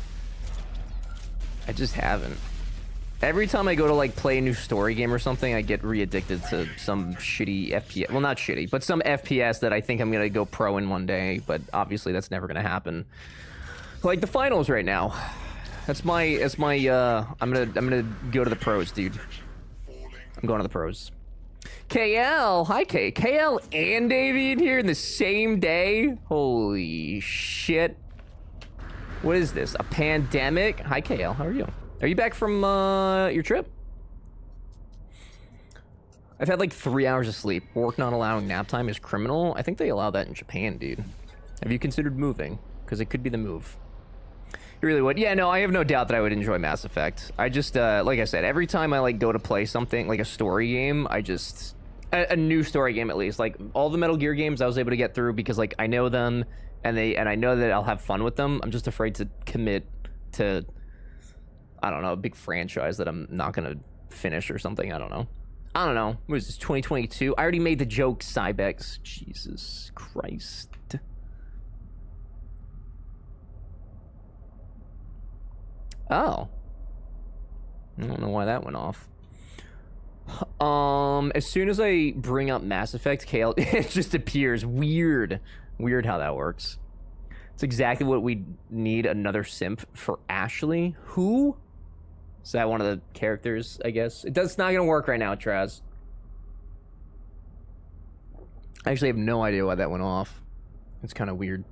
haven't. Every time I go to like play a new story game or something, I get re-addicted to some shitty FPS. Well, not shitty, but some FPS that I think I'm gonna go pro in one day. But obviously, that's never gonna happen. Like the finals right now. That's my. I'm gonna go to the pros, dude. I'm going to the pros. KL, hi K. KL and Davian here in the same day. Holy shit. What is this? A pandemic? Hi KL, how are you? Are you back from your trip? I've had like 3 hours of sleep. Work not allowing nap time is criminal. I think they allow that in Japan, dude. Have you considered moving? Because it could be the move. You really would? Yeah, no, I have no doubt that I would enjoy Mass Effect. I just, like I said, every time I like go to play something, like a story game, I just... A new story game, at least. Like, all the Metal Gear games I was able to get through because, like, I know them, and I know that I'll have fun with them. I'm just afraid to commit to... I don't know, a big franchise that I'm not gonna finish or something. I don't know. What is this, 2022? I already made the joke, Cybex. Jesus Christ. Oh. I don't know why that went off. As soon as I bring up Mass Effect, Kale, it just appears. Weird how that works. It's exactly what we need, another simp for Ashley. Who? Is that one of the characters, I guess? It's not gonna work right now, Traz. I actually have no idea why that went off. It's kind of weird.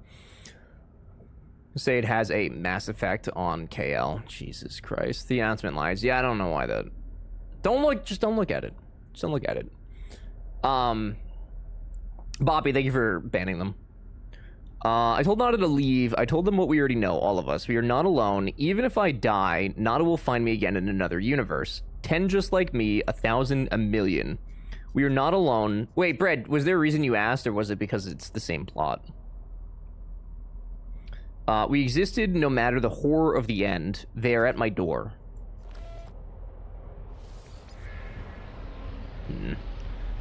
Say it has a Mass Effect on KL. Jesus Christ. The announcement lies. Yeah, I don't know why that. Just don't look at it. Just don't look at it. Bobby, thank you for banning them. I told Nada to leave. I told them what we already know, all of us. We are not alone. Even if I die, Nada will find me again in another universe. 10 just like me, 1,000, a million. We are not alone. Wait, Brad, was there a reason you asked, or was it because it's the same plot? We existed no matter the horror of the end. They are at my door.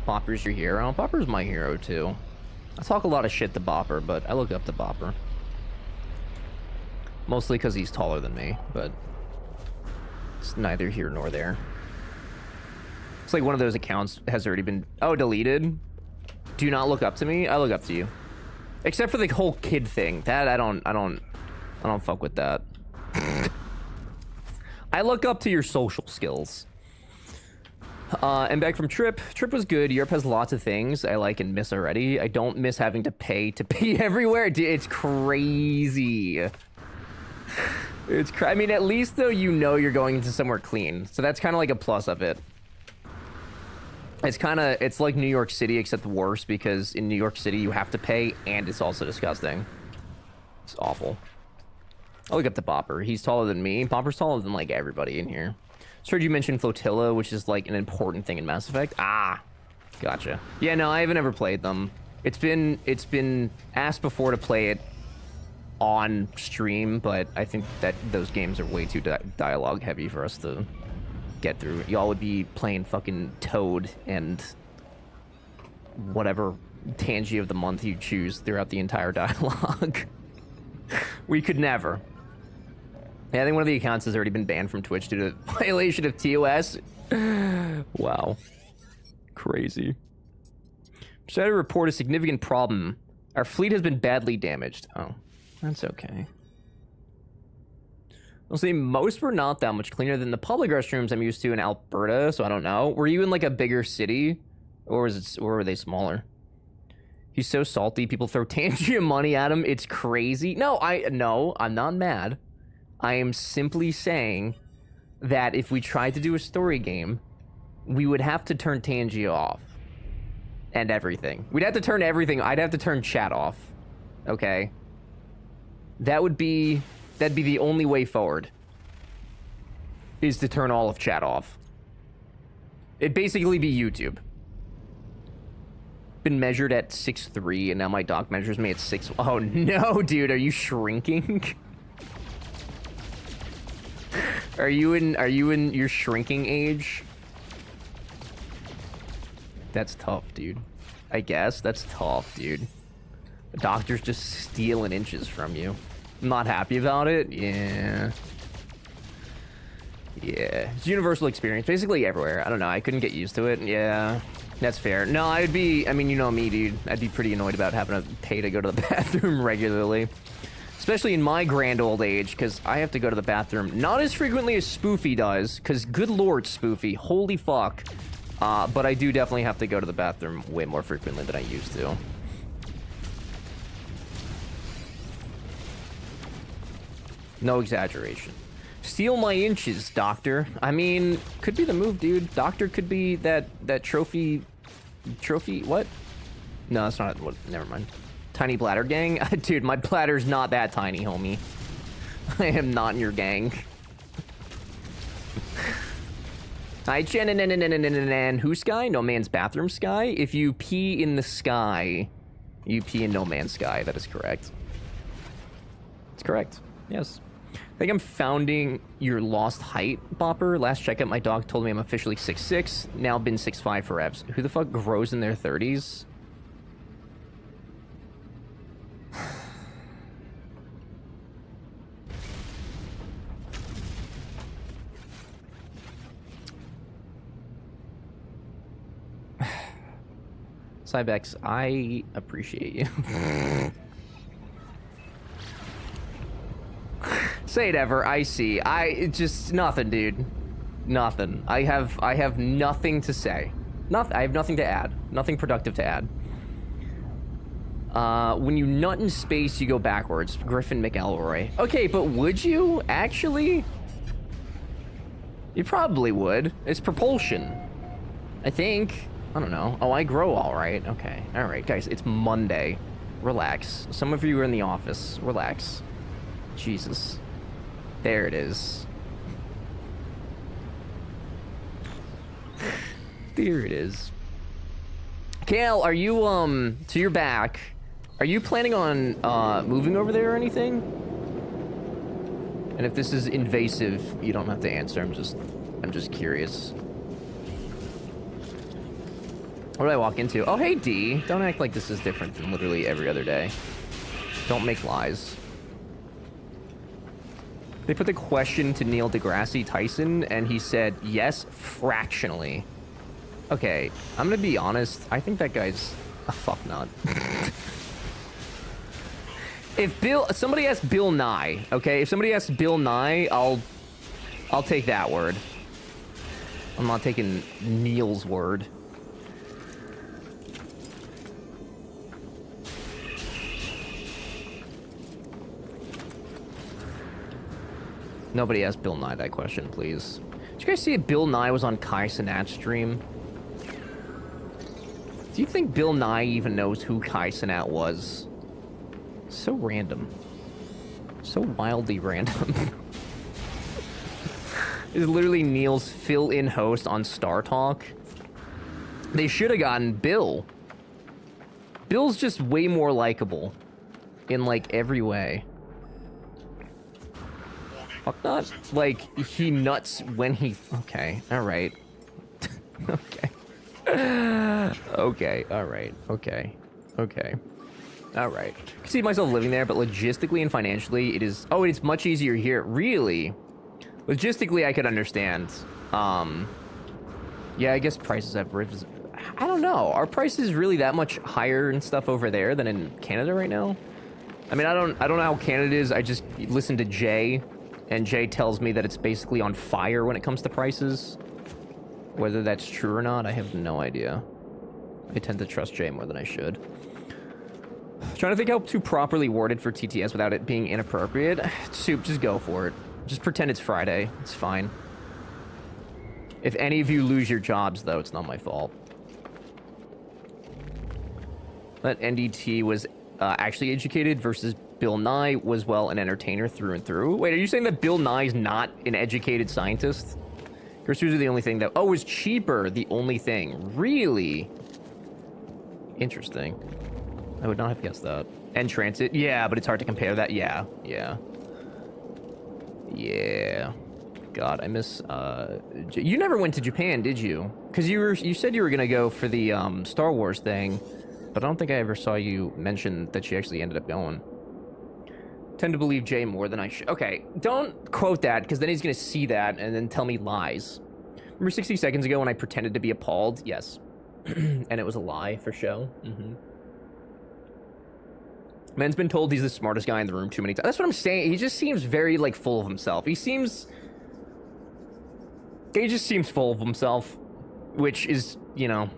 Bopper's your hero. Bopper's my hero, too. I talk a lot of shit to Bopper, but I look up to Bopper. Mostly because he's taller than me, but it's neither here nor there. It's like one of those accounts has already been... Oh, deleted? Do you not look up to me? I look up to you. Except for the whole kid thing. That, I don't fuck with that. I look up to your social skills. And back from Trip. Trip was good. Europe has lots of things I like and miss already. I don't miss having to pay everywhere. It's crazy. I mean, at least though you know you're going into somewhere clean. So that's kind of like a plus of it. It's like New York City except worse, because in New York City you have to pay and it's also disgusting. It's awful. I'll look up to Bopper. He's taller than me. Bopper's taller than like everybody in here. Just heard you mention Flotilla, which is like an important thing in Mass Effect. Ah, gotcha. Yeah, no, I haven't ever played them. It's been asked before to play it on stream, but I think that those games are way too dialogue heavy for us to get through. Y'all would be playing fucking Toad and whatever Tangy of the month you choose throughout the entire dialogue. We could never. Yeah, I think one of the accounts has already been banned from Twitch due to violation of TOS. Wow. Crazy. Try to report a significant problem. Our fleet has been badly damaged. Oh, that's okay. I'll say most were not that much cleaner than the public restrooms I'm used to in Alberta, so I don't know. Were you in like a bigger city? Or were they smaller? He's so salty, people throw Tangier money at him. It's crazy. No, I'm not mad. I am simply saying that if we tried to do a story game, we would have to turn Tangy off. And everything. We'd have to turn everything. I'd have to turn chat off. Okay? That'd be the only way forward. Is to turn all of chat off. It'd basically be YouTube. Been measured at 6'3", and now my doc measures me at 6. Oh no, dude, are you shrinking? Are you in your shrinking age? That's tough, dude. I guess that's tough, dude. The doctor's just stealing inches from you. Not happy about it? Yeah. Yeah. It's a universal experience. Basically everywhere. I don't know. I couldn't get used to it. Yeah. That's fair. No, I'd be... I mean, you know me, dude. I'd be pretty annoyed about having to pay to go to the bathroom regularly. Especially in my grand old age, because I have to go to the bathroom not as frequently as Spoofy does, because good lord, Spoofy. Holy fuck. But I do definitely have to go to the bathroom way more frequently than I used to. No exaggeration. Steal my inches, Doctor. I mean, could be the move, dude. Doctor could be that trophy... Trophy... What? No, that's not... What, never mind. Tiny bladder gang? Dude, my bladder's not that tiny, homie. I am not in your gang. Hi, who sky? No man's bathroom sky? If you pee in the sky, you pee in no man's sky. That is correct. It's correct. Yes. I think I'm founding your lost height, Bopper. Last checkup, my dog told me I'm officially 6'6". Now been 6'5" for Evs. Who the fuck grows in their 30s? Cybex, I appreciate you. Say it ever, I see. Just nothing, dude. Nothing. I have nothing to say. I have nothing to add. Nothing productive to add. When you nut in space, you go backwards. Griffin McElroy. Okay, but would you actually? You probably would. It's propulsion. I think. I don't know. Oh, I grow all right. Okay. All right, guys. It's Monday. Relax. Some of you are in the office. Relax. Jesus. There it is. There it is. Kale, are you, so you're back. Are you planning on, moving over there or anything? And if this is invasive, you don't have to answer. I'm just curious. What did I walk into? Oh, hey, D. Don't act like this is different than literally every other day. Don't make lies. They put the question to Neil deGrasse Tyson, and he said, yes, fractionally. Okay, I'm gonna be honest. I think that guy's a fucknut. If somebody asks Bill Nye, okay? If somebody asks Bill Nye, I'll take that word. I'm not taking Neil's word. Nobody asked Bill Nye that question, please. Did you guys see if Bill Nye was on Kai Cenat's stream? Do you think Bill Nye even knows who Kai Cenat was? So random. So wildly random. Is literally Neil's fill-in host on Star Talk. They should have gotten Bill. Bill's just way more likable. In, like, every way. Fuck not. Like, he nuts when he... Okay, alright. Okay. Okay, alright. Okay. Okay. Alright. I can see myself living there, but logistically and financially, it is... Oh, it's much easier here. Really? Logistically, I could understand. Yeah, I guess prices have risen. I don't know. Are prices really that much higher and stuff over there than in Canada right now? I mean, I don't know how Canada is. I just listen to Jay, and Jay tells me that it's basically on fire when it comes to prices. Whether that's true or not, I have no idea. I tend to trust Jay more than I should. Trying to think how to properly word it for TTS without it being inappropriate. Soup, just go for it. Just pretend it's Friday. It's fine. If any of you lose your jobs, though, it's not my fault. That NDT was actually educated versus Bill Nye was, well, an entertainer through and through. Wait, are you saying that Bill Nye's not an educated scientist? Groceries are the only thing that... Oh, is cheaper the only thing? Really? Interesting. I would not have guessed that. And transit? Yeah, but it's hard to compare that. Yeah, yeah. Yeah. God, I miss... You never went to Japan, did you? Because you said you were gonna go for the Star Wars thing. but I don't think I ever saw you mention that she actually ended up going. Tend to believe Jay more than I should. Okay, don't quote that, because then he's going to see that and then tell me lies. Remember 60 seconds ago when I pretended to be appalled? Yes. And it was a lie for show? Mm-hmm. Man's been told he's the smartest guy in the room too many times. That's what I'm saying. He just seems very, like, full of himself. He just seems full of himself, which is, you know,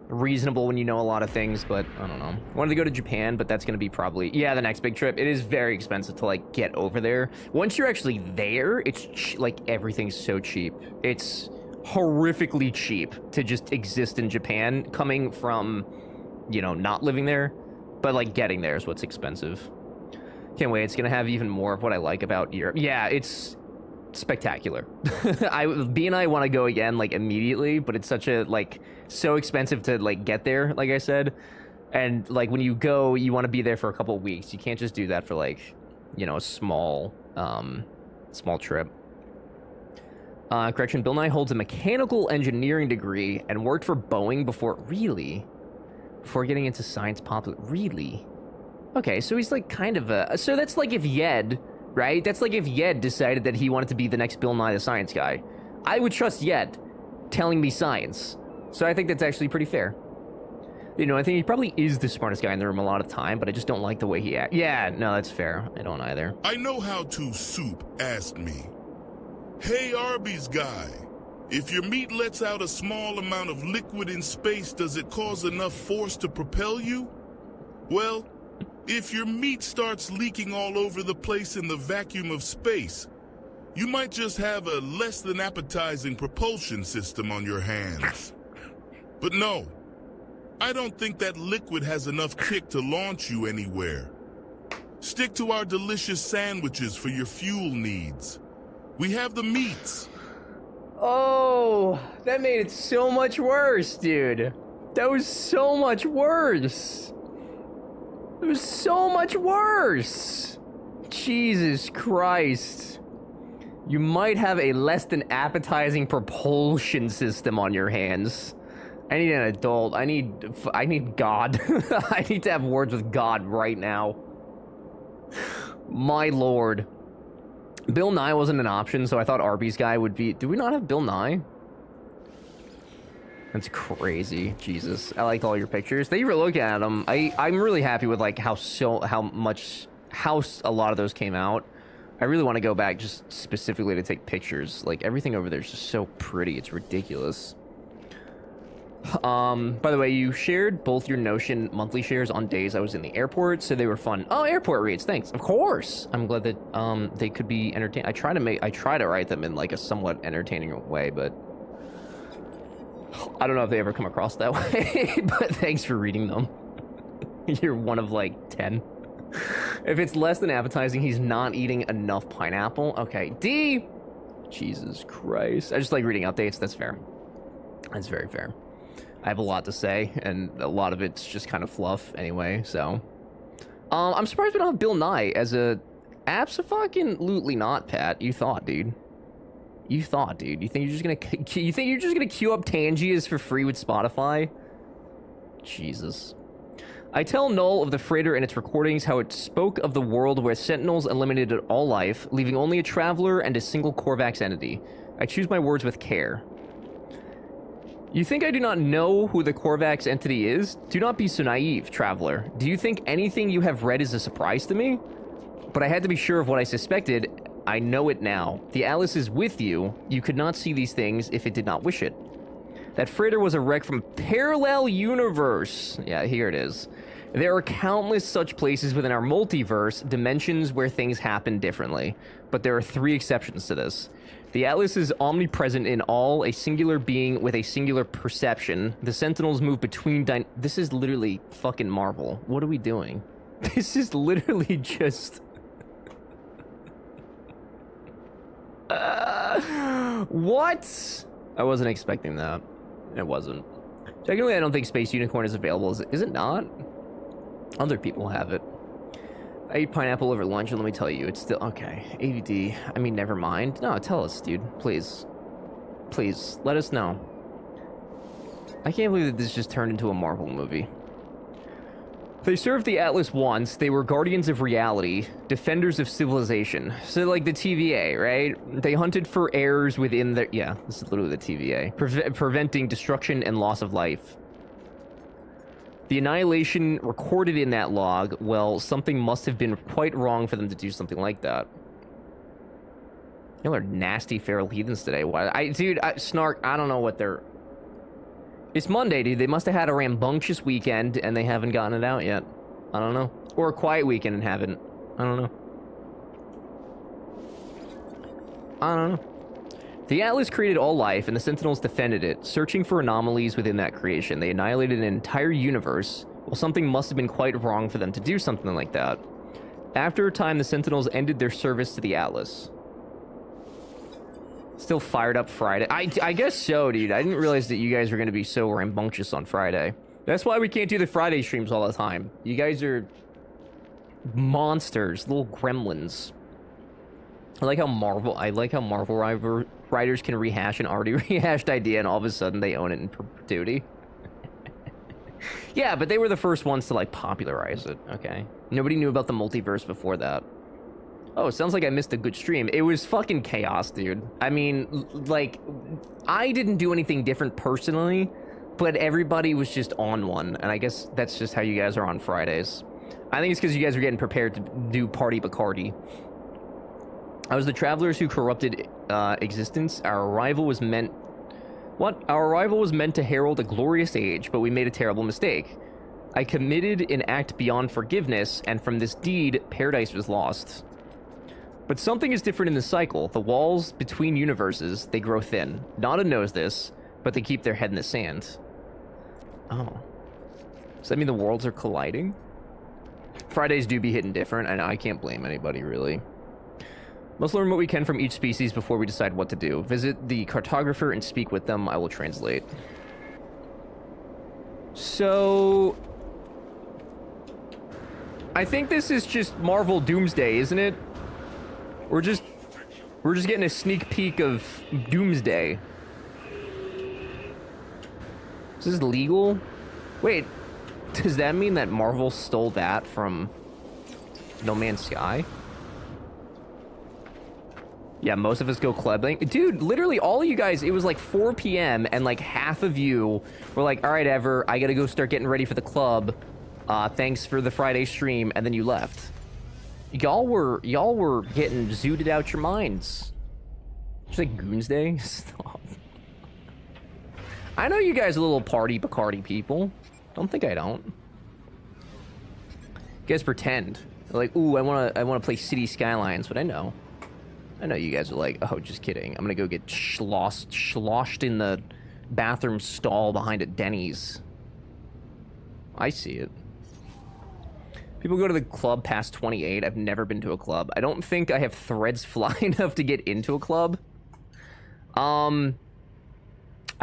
reasonable when you know a lot of things, but I don't know. Wanted to go to Japan, but that's going to be probably, yeah, the next big trip. It is very expensive to, like, get over there. Once you're actually there, it's, like, everything's so cheap. It's horrifically cheap to just exist in Japan, coming from, you know, not living there, but, like, getting there is what's expensive. Can't wait. It's going to have even more of what I like about Europe. Yeah, it's spectacular. B and I want to go again, like, immediately, but it's such a, like, so expensive to, like, get there, like I said. And, like, when you go, you want to be there for a couple of weeks. You can't just do that for, like, you know, a small trip. Correction, Bill Nye holds a mechanical engineering degree and worked for Boeing before getting into science really? Okay, so he's, like, kind of a, so that's like if Yed, right? That's like if Yed decided that he wanted to be the next Bill Nye the Science Guy. I would trust Yed telling me science. So I think that's actually pretty fair. You know, I think he probably is the smartest guy in the room a lot of the time, but I just don't like the way he acts. Yeah, no, that's fair. I don't either. I know how to soup asked me. Hey, Arby's guy, if your meat lets out a small amount of liquid in space, does it cause enough force to propel you? Well, if your meat starts leaking all over the place in the vacuum of space, you might just have a less than appetizing propulsion system on your hands. But no, I don't think that liquid has enough kick to launch you anywhere. Stick to our delicious sandwiches for your fuel needs. We have the meats. Oh, that made it so much worse, dude. That was so much worse. It was so much worse. Jesus Christ. You might have a less than appetizing propulsion system on your hands. I need an adult. I need God. I need to have words with God right now. My lord. Bill Nye wasn't an option, so I thought Arby's guy would be... Do we not have Bill Nye? That's crazy. Jesus. I liked all your pictures. Thank you for looking at them. I'm really happy with, like, how a lot of those came out. I really want to go back just specifically to take pictures. Like, everything over there is just so pretty. It's ridiculous. By the way, you shared both your Notion monthly shares on days I was in the airport, so they were fun. Oh, airport reads, thanks. Of course. I'm glad that they could be entertaining. I try to write them in, like, a somewhat entertaining way, but I don't know if they ever come across that way. But thanks for reading them. You're one of, like, 10. If it's less than appetizing, he's not eating enough pineapple. Okay, D. Jesus Christ. I just like reading updates. That's fair. That's very fair. I have a lot to say, and a lot of it's just kind of fluff anyway, so. I'm surprised we don't have Bill Nye as a... Abso-fucking-lutely not, Pat. You thought, dude. You thought, dude. You think you're just gonna queue up Tangiers for free with Spotify? Jesus. I tell Null of the freighter and its recordings how it spoke of the world where Sentinels eliminated all life, leaving only a traveler and a single Korvax entity. I choose my words with care. You think I do not know who the Korvax entity is? Do not be so naive, traveler. Do you think anything you have read is a surprise to me? But I had to be sure of what I suspected. I know it now. The Alice is with you. You could not see these things if it did not wish it. That freighter was a wreck from Parallel Universe. Yeah, here it is. There are countless such places within our multiverse, dimensions where things happen differently. But there are 3 exceptions to this. The Atlas is omnipresent in all, a singular being with a singular perception. The Sentinels move between This is literally fucking Marvel. What are we doing? This is literally just... What? I wasn't expecting that. It wasn't. Technically, I don't think Space Unicorn is available. Is it not? Other people have it. I eat pineapple over lunch, and let me tell you, it's still... Okay, ADD. I mean, never mind. No, tell us, dude. Please. Please, let us know. I can't believe that this just turned into a Marvel movie. They served the Atlas once. They were guardians of reality, defenders of civilization. So, like the TVA, right? They hunted for errors within their... Yeah, this is literally the TVA. Preventing destruction and loss of life. The annihilation recorded in that log, well, something must have been quite wrong for them to do something like that. Y'all are nasty feral heathens today. Why? Dude, Snark, I don't know what they're... It's Monday, dude. They must have had a rambunctious weekend, and they haven't gotten it out yet. I don't know. Or a quiet weekend and haven't. I don't know. I don't know. The Atlas created all life, and the Sentinels defended it, searching for anomalies within that creation. They annihilated an entire universe. Well, something must have been quite wrong for them to do something like that. After a time, the Sentinels ended their service to the Atlas. Still fired up Friday. I guess so, dude. I didn't realize that you guys were going to be so rambunctious on Friday. That's why we can't do the Friday streams all the time. You guys are monsters, little gremlins. I like how Marvel writers can rehash an already rehashed idea and all of a sudden they own it in perpetuity. Yeah, but they were the first ones to like popularize it, okay? Nobody knew about the multiverse before that. Oh, it sounds like I missed a good stream. It was fucking chaos, dude. I mean, like, I didn't do anything different personally, but everybody was just on one, and I guess that's just how you guys are on Fridays. I think it's because you guys are getting prepared to do Party Bacardi. I was the travelers who corrupted existence. Our arrival was meant... What? Our arrival was meant to herald a glorious age, but we made a terrible mistake. I committed an act beyond forgiveness, and from this deed, paradise was lost. But something is different in the cycle. The walls between universes, they grow thin. Nada knows this, but they keep their head in the sand. Oh. Does that mean the worlds are colliding? Fridays do be hitting different, and I can't blame anybody, really. Must learn what we can from each species before we decide what to do. Visit the cartographer and speak with them. I will translate. So... I think this is just Marvel Doomsday, isn't it? We're just getting a sneak peek of Doomsday. Is this legal? Wait, does that mean that Marvel stole that from No Man's Sky? Yeah, most of us go clubbing. Dude, literally all of you guys, it was like 4 p.m. and like half of you were like, all right, Ever, I gotta go start getting ready for the club. Thanks for the Friday stream, and then you left. Y'all were getting zooted out your minds. Just like Goonsday? Stop. I know you guys are little Party Bacardi people. Don't think I don't. You guys pretend. They're like, ooh, I wanna play City Skylines, but I know you guys are like, oh, just kidding. I'm gonna go get sloshed in the bathroom stall behind a Denny's. I see it. People go to the club past 28. I've never been to a club. I don't think I have threads fly enough to get into a club. I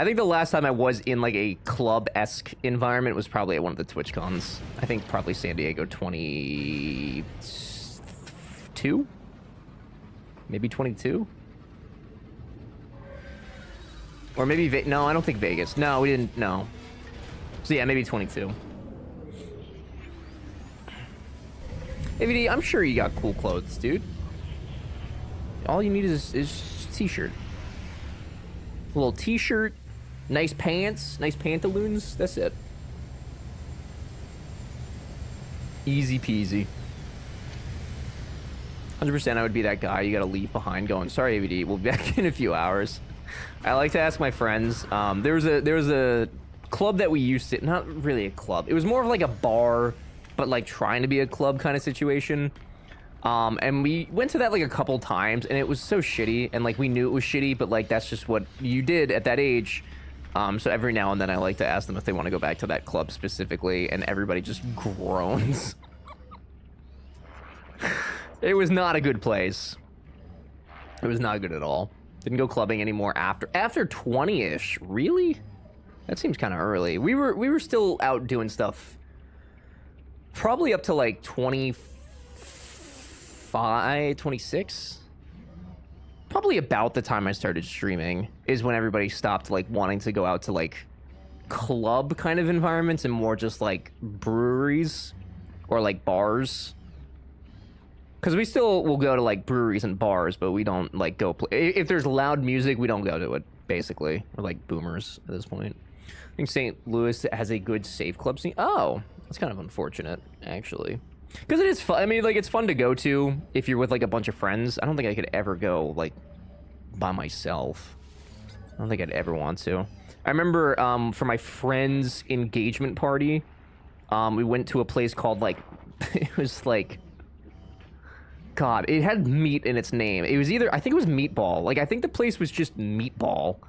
think the last time I was in like a club-esque environment was probably at one of the Twitch cons. I think probably San Diego 22? Maybe 22? Or maybe no, I don't think Vegas. No, we didn't. No. So yeah, maybe 22. AVD, I'm sure you got cool clothes, dude. All you need is t-shirt. A little t-shirt, nice pants, nice pantaloons. That's it. Easy peasy. 100% I would be that guy you gotta leave behind going, sorry, AVD, we'll be back in a few hours. I like to ask my friends. There was a club that we used to... Not really a club. It was more of like a bar, but like trying to be a club kind of situation. And we went to that like a couple times, and it was so shitty, and like we knew it was shitty, but like that's just what you did at that age. So every now and then I like to ask them if they want to go back to that club specifically, and everybody just groans. It was not a good place. It was not good at all. Didn't go clubbing anymore after 20-ish. Really? That seems kind of early. We were still out doing stuff probably up to like 25, 26. Probably about the time I started streaming is when everybody stopped like wanting to go out to like club kind of environments and more just like breweries. or like bars. Because we still will go to like breweries and bars, but we don't like go play. If there's loud music, we don't go to it, basically. We're like boomers at this point. I think St. Louis has a good safe club scene. Oh, that's kind of unfortunate, actually. Because it is fun. I mean, like, it's fun to go to if you're with like a bunch of friends. I don't think I could ever go like by myself. I don't think I'd ever want to. I remember for my friend's engagement party, we went to a place called like, it was like, God, it had meat in its name. It was either, I think it was Meatball. Like, I think the place was just Meatball.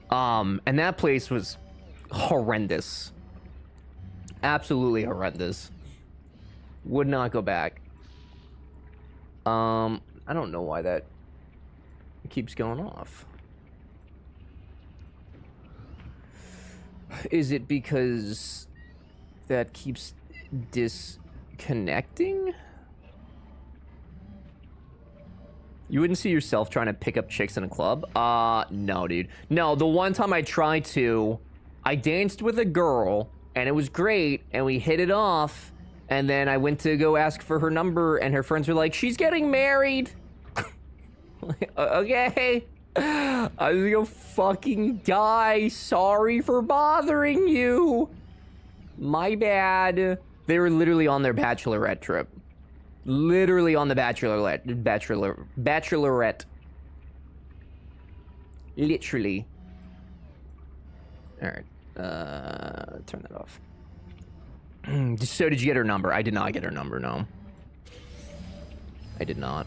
And that place was horrendous. Absolutely horrendous. Would not go back. I don't know why that keeps going off. Is it because that keeps disconnecting? You wouldn't see yourself trying to pick up chicks in a club? No, dude. No, the one time I tried to, I danced with a girl, and it was great, and we hit it off, and then I went to go ask for her number, and her friends were like, she's getting married! Okay. I was gonna go fucking die. Sorry for bothering you. My bad. They were literally on their bachelorette trip. Literally on the bachelorette. Literally. Alright. Turn that off. So did you get her number? I did not get her number, no. I did not.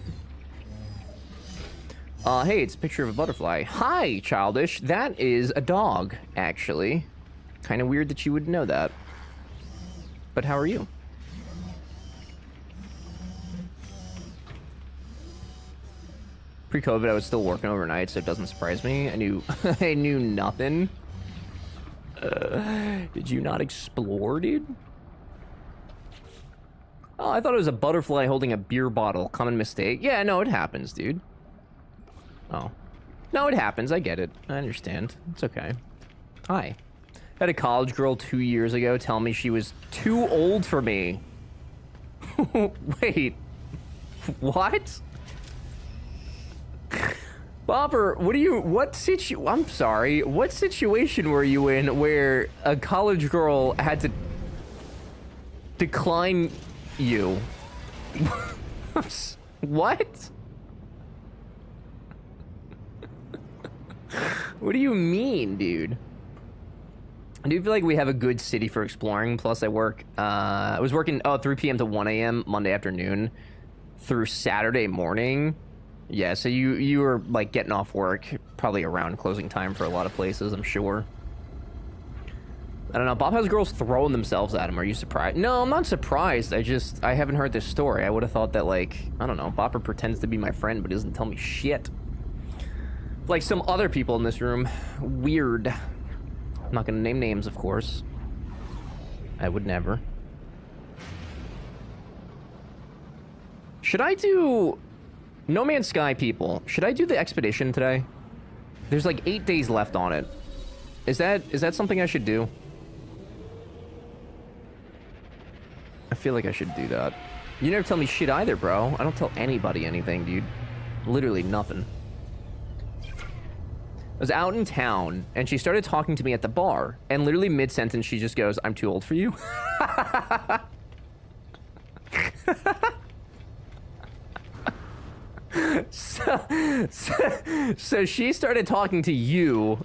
Hey, it's a picture of a butterfly. Hi, Childish. That is a dog, actually. Kind of weird that you would know that. But how are you? Pre-COVID, I was still working overnight, so it doesn't surprise me. I knew I knew nothing. Did you not explore, dude? Oh, I thought it was a butterfly holding a beer bottle. Common mistake. Yeah, no, it happens, dude. Oh. No, it happens. I get it. I understand. It's okay. Hi. I had a college girl 2 years ago tell me she was too old for me. Wait. What? Bopper, I'm sorry, what situation were you in where a college girl had to decline you? What? What do you mean, dude? I do feel like we have a good city for exploring. Plus, I was working 3 p.m. to 1 a.m. Monday afternoon through Saturday morning. Yeah, so you were like getting off work probably around closing time for a lot of places, I'm sure. I don't know. Bob has girls throwing themselves at him. Are you surprised? No, I'm not surprised. I haven't heard this story. I would have thought that, like, I don't know, Bopper pretends to be my friend but doesn't tell me shit. Like some other people in this room. Weird. I'm not gonna name names, of course. I would never. Should I do... No Man's Sky, people. Should I do the expedition today? There's like 8 days left on it. Is that something I should do? I feel like I should do that. You never tell me shit either, bro. I don't tell anybody anything, dude. Literally nothing. I was out in town, and she started talking to me at the bar, and literally mid-sentence, she just goes, I'm too old for you. So she started talking to you.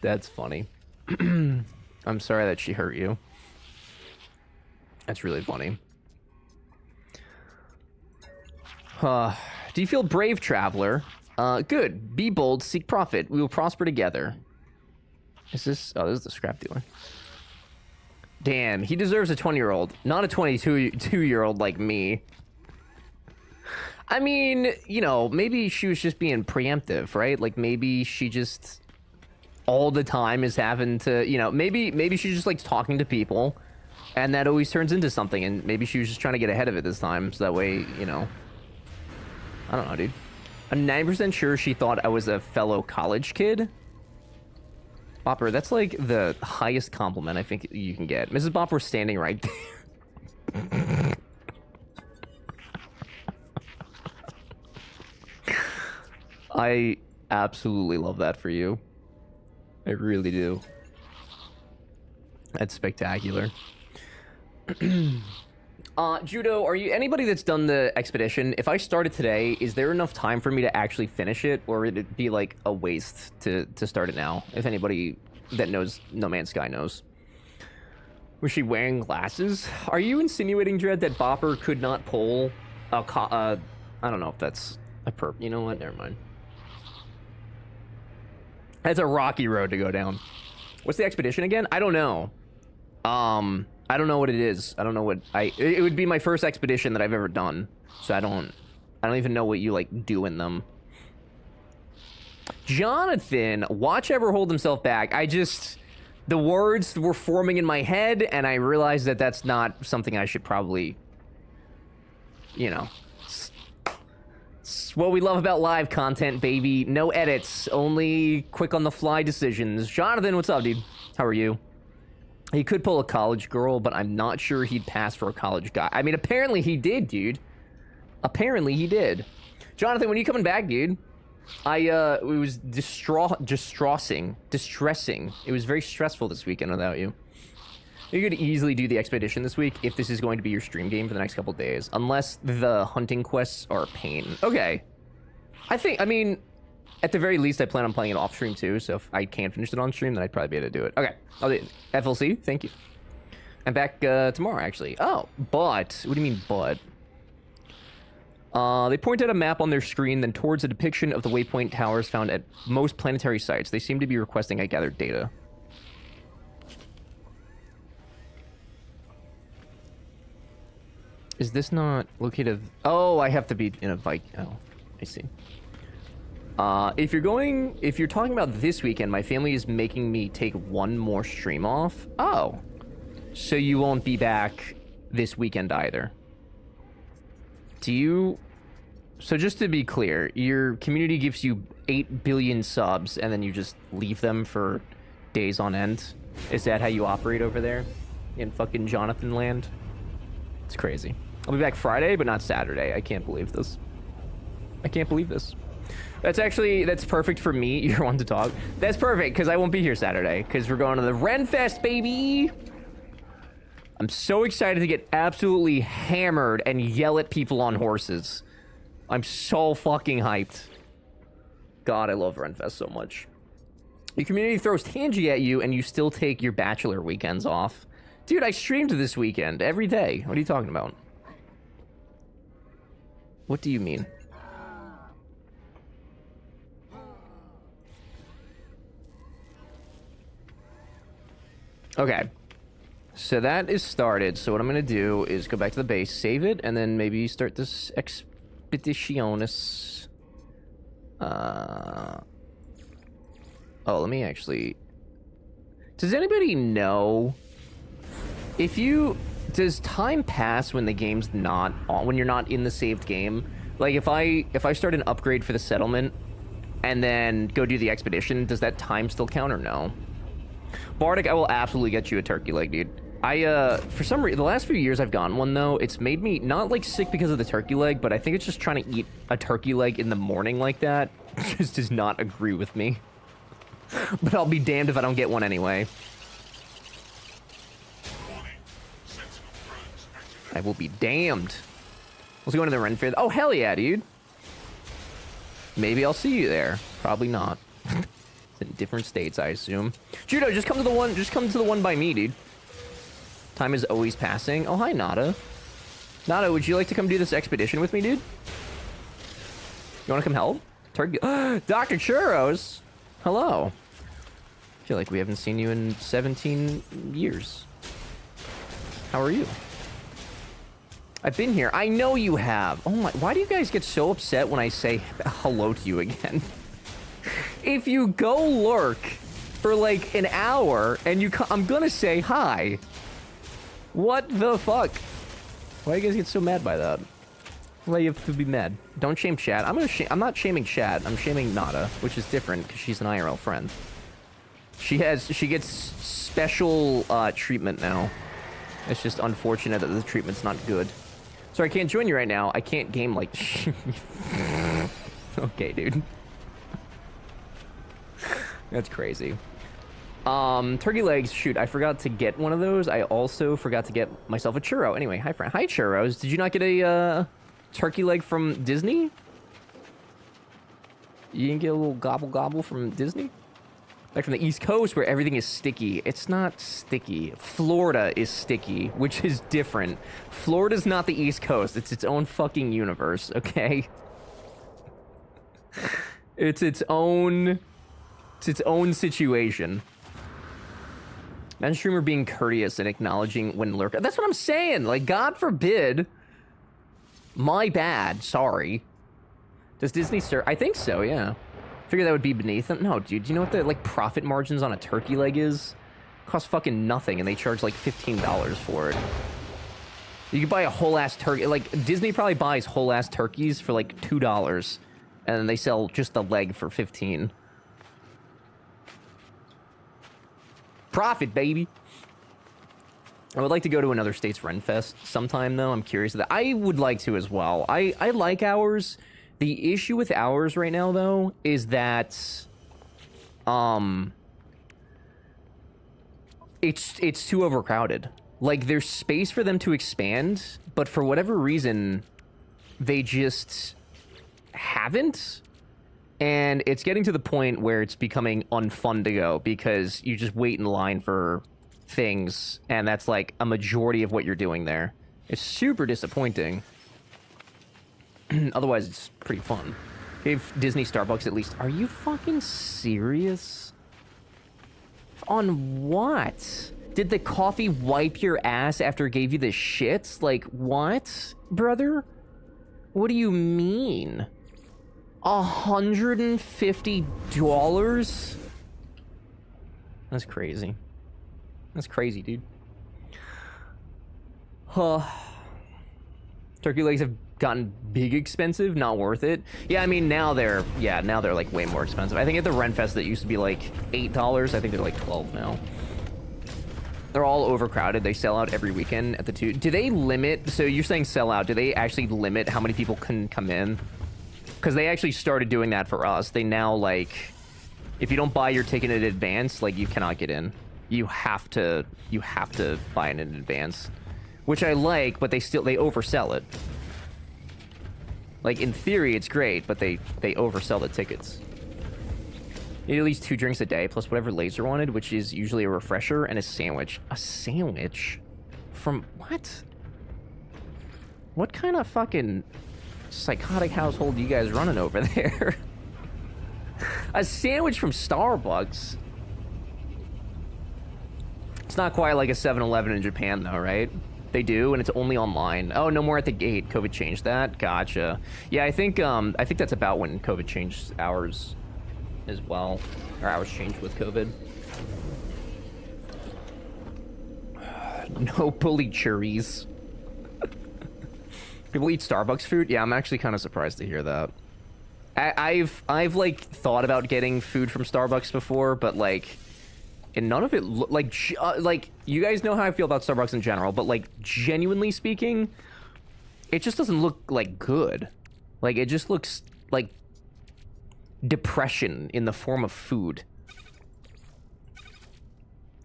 That's funny. I'm sorry that she hurt you. That's really funny. Do you feel brave, traveler? Good. Be bold, seek profit. We will prosper together. Is this... Oh, this is the scrap dealer. Damn, he deserves a 20-year-old, not a 22-year-old like me. I mean, you know, maybe she was just being preemptive, right? Like, maybe she just all the time is having to, you know, maybe she just likes talking to people, and that always turns into something, and maybe she was just trying to get ahead of it this time, so that way, you know. I don't know, dude. I'm 9% sure she thought I was a fellow college kid. Bopper, that's like the highest compliment I think you can get. Mrs. Bopper's standing right there. I absolutely love that for you. I really do. That's spectacular. Judo, are you anybody that's done the expedition? If I started today, is there enough time for me to actually finish it, or would it be like a waste to start it now? If anybody that knows No Man's Sky knows. Was she wearing glasses? Are you insinuating, Dread, that Bopper could not pull a I don't know if that's a perp. You know what? Never mind. That's a rocky road to go down. What's the expedition again? I don't know. I don't know what it is. I don't know what it would be my first expedition that I've ever done. So I don't even know what you like do in them. Jonathan, watch ever hold himself back. The words were forming in my head and I realized that that's not something I should probably, you know. It's what we love about live content, baby. No edits, only quick on the fly decisions. Jonathan, what's up, dude? How are you? He could pull a college girl, but I'm not sure he'd pass for a college guy. I mean, apparently he did, dude. Apparently he did. Jonathan, when are you coming back, dude? It was distressing. It was very stressful this weekend without you. You could easily do the expedition this week if this is going to be your stream game for the next couple days. Unless the hunting quests are a pain. Okay. I mean, at the very least, I plan on playing it off stream too, so if I can't finish it on stream, then I'd probably be able to do it. Okay. I'll do it. FLC, thank you. I'm back tomorrow, actually. Oh, but... What do you mean, but? They point out a map on their screen, then towards a depiction of the waypoint towers found at most planetary sites. They seem to be requesting I gather data. Is this not located? Oh, I have to be in a Viking. Oh, I see. If you're talking about this weekend, my family is making me take one more stream off. Oh, so you won't be back this weekend either. So just to be clear, your community gives you 8 billion subs and then you just leave them for days on end? Is that how you operate over there in fucking Jonathan land? It's crazy. I'll be back Friday, but not Saturday. I can't believe this. That's perfect for me. You're one to talk. That's perfect, because I won't be here Saturday, because we're going to the Renfest, baby! I'm so excited to get absolutely hammered and yell at people on horses. I'm so fucking hyped. God, I love Renfest so much. Your community throws Tangy at you, and you still take your bachelor weekends off. Dude, I streamed this weekend, every day. What are you talking about? What do you mean? Okay. So that is started. So what I'm going to do is go back to the base, save it, and then maybe start this Expeditionis. Oh, let me actually... Does anybody know... Does time pass when the game's not on, when you're not in the saved game? Like, if I start an upgrade for the settlement and then go do the expedition, does that time still count or no? Bardic, I will absolutely get you a turkey leg, dude. For some reason, the last few years I've gotten one, though, it's made me not, like, sick because of the turkey leg, but I think it's just trying to eat a turkey leg in the morning like that just does not agree with me. But I'll be damned if I don't get one anyway. I will be damned. Let's go into the Ren Fair. Oh, hell yeah, dude. Maybe I'll see you there. Probably not. It's in different states, I assume. Judo, just come to the one by me, dude. Time is always passing. Oh, hi, Nada. Nada, would you like to come do this expedition with me, dude? You want to come help? Turkey. Dr. Churros. Hello. I feel like we haven't seen you in 17 years. How are you? I've been here. I know you have. Oh my, why do you guys get so upset when I say hello to you again? If you go lurk for like an hour and I'm gonna say hi. What the fuck? Why do you guys get so mad by that? Why you have to be mad? Don't shame Chad. I'm not shaming Chad. I'm shaming Nada, which is different because she's an IRL friend. She gets special treatment now. It's just unfortunate that the treatment's not good. Sorry, I can't join you right now. I can't game like... Okay, dude. That's crazy. Turkey legs. Shoot, I forgot to get one of those. I also forgot to get myself a churro. Anyway, hi, friend. Hi, churros. Did you not get a turkey leg from Disney? You didn't get a little gobble from Disney? Like from the East Coast where everything is sticky. It's not sticky. Florida is sticky, which is different. Florida's not the East Coast. It's its own fucking universe, okay? It's its own situation. Imagine streamer being courteous and acknowledging when lurking. That's what I'm saying. Like, God forbid. My bad. Sorry. Does Disney serve? I think so, yeah. Figure that would be beneath them. No, dude, do you know what the, like, profit margins on a turkey leg is? It costs fucking nothing, and they charge, like, $15 for it. You could buy a whole-ass turkey. Like, Disney probably buys whole-ass turkeys for, like, $2, and then they sell just the leg for $15. Profit, baby. I would like to go to another state's Renfest sometime, though. I'm curious. I would like to as well. I like ours. The issue with ours right now, though, is that, it's too overcrowded. Like, there's space for them to expand, but for whatever reason, they just haven't. And it's getting to the point where it's becoming unfun to go because you just wait in line for things, and that's like a majority of what you're doing there. It's super disappointing. Otherwise, it's pretty fun. Gave Disney Starbucks at least. Are you fucking serious? On what? Did the coffee wipe your ass after it gave you the shits? Like, what, brother? What do you mean? $150? That's crazy. That's crazy, dude. Turkey legs have gotten big expensive, not worth it. Yeah, I mean, now they're like way more expensive. I think at the Renfest that used to be like $8, I think they're like 12 now. They're all overcrowded. They sell out every weekend at the two. Do they limit, so you're saying sell out, do they actually limit how many people can come in? Because they actually started doing that for us. They now, like, if you don't buy your ticket in advance, like, you cannot get in. You have to buy it in advance. Which I like, but they oversell it. Like, in theory, it's great, but they oversell the tickets. You need at least 2 drinks a day, plus whatever Laser wanted, which is usually a refresher and a sandwich. A sandwich? From what? What kind of fucking psychotic household are you guys running over there? A sandwich from Starbucks? It's not quite like a 7-Eleven in Japan, though, right? They do, and it's only online. Oh, no more at the gate. COVID changed that. Gotcha. Yeah, I think that's about when COVID changed ours as well. Or ours changed with COVID. No bully churries. People eat Starbucks food? Yeah, I'm actually kind of surprised to hear that. I've like thought about getting food from Starbucks before, but like, and none of it like you guys know how I feel about Starbucks in general, but like genuinely speaking, it just doesn't look like good. Like it just looks like depression in the form of food.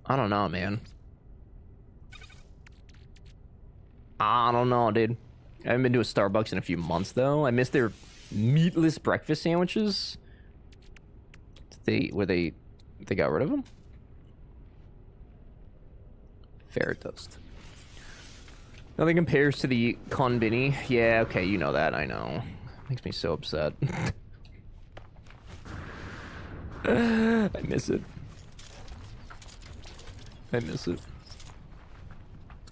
I don't know, man. I don't know, dude. I haven't been to a Starbucks in a few months, though. I miss their meatless breakfast sandwiches. They got rid of them? Fair toast. Nothing compares to the konbini. Yeah, okay, you know that. I know. Makes me so upset. I miss it. I miss it.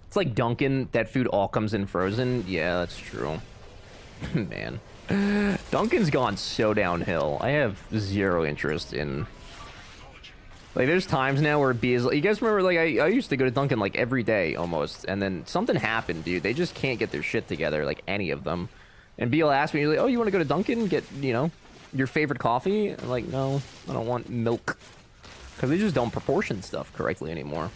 It's like Dunkin', that food all comes in frozen. Yeah, that's true. Man. Dunkin's gone so downhill. I have zero interest in... Like, there's times now where B is... You guys remember, like, I used to go to Dunkin', like, every day, almost. And then something happened, dude. They just can't get their shit together, like, any of them. And B will ask me, he's like, oh, you want to go to Dunkin' and get, you know, your favorite coffee? I'm like, no, I don't want milk. Because they just don't proportion stuff correctly anymore.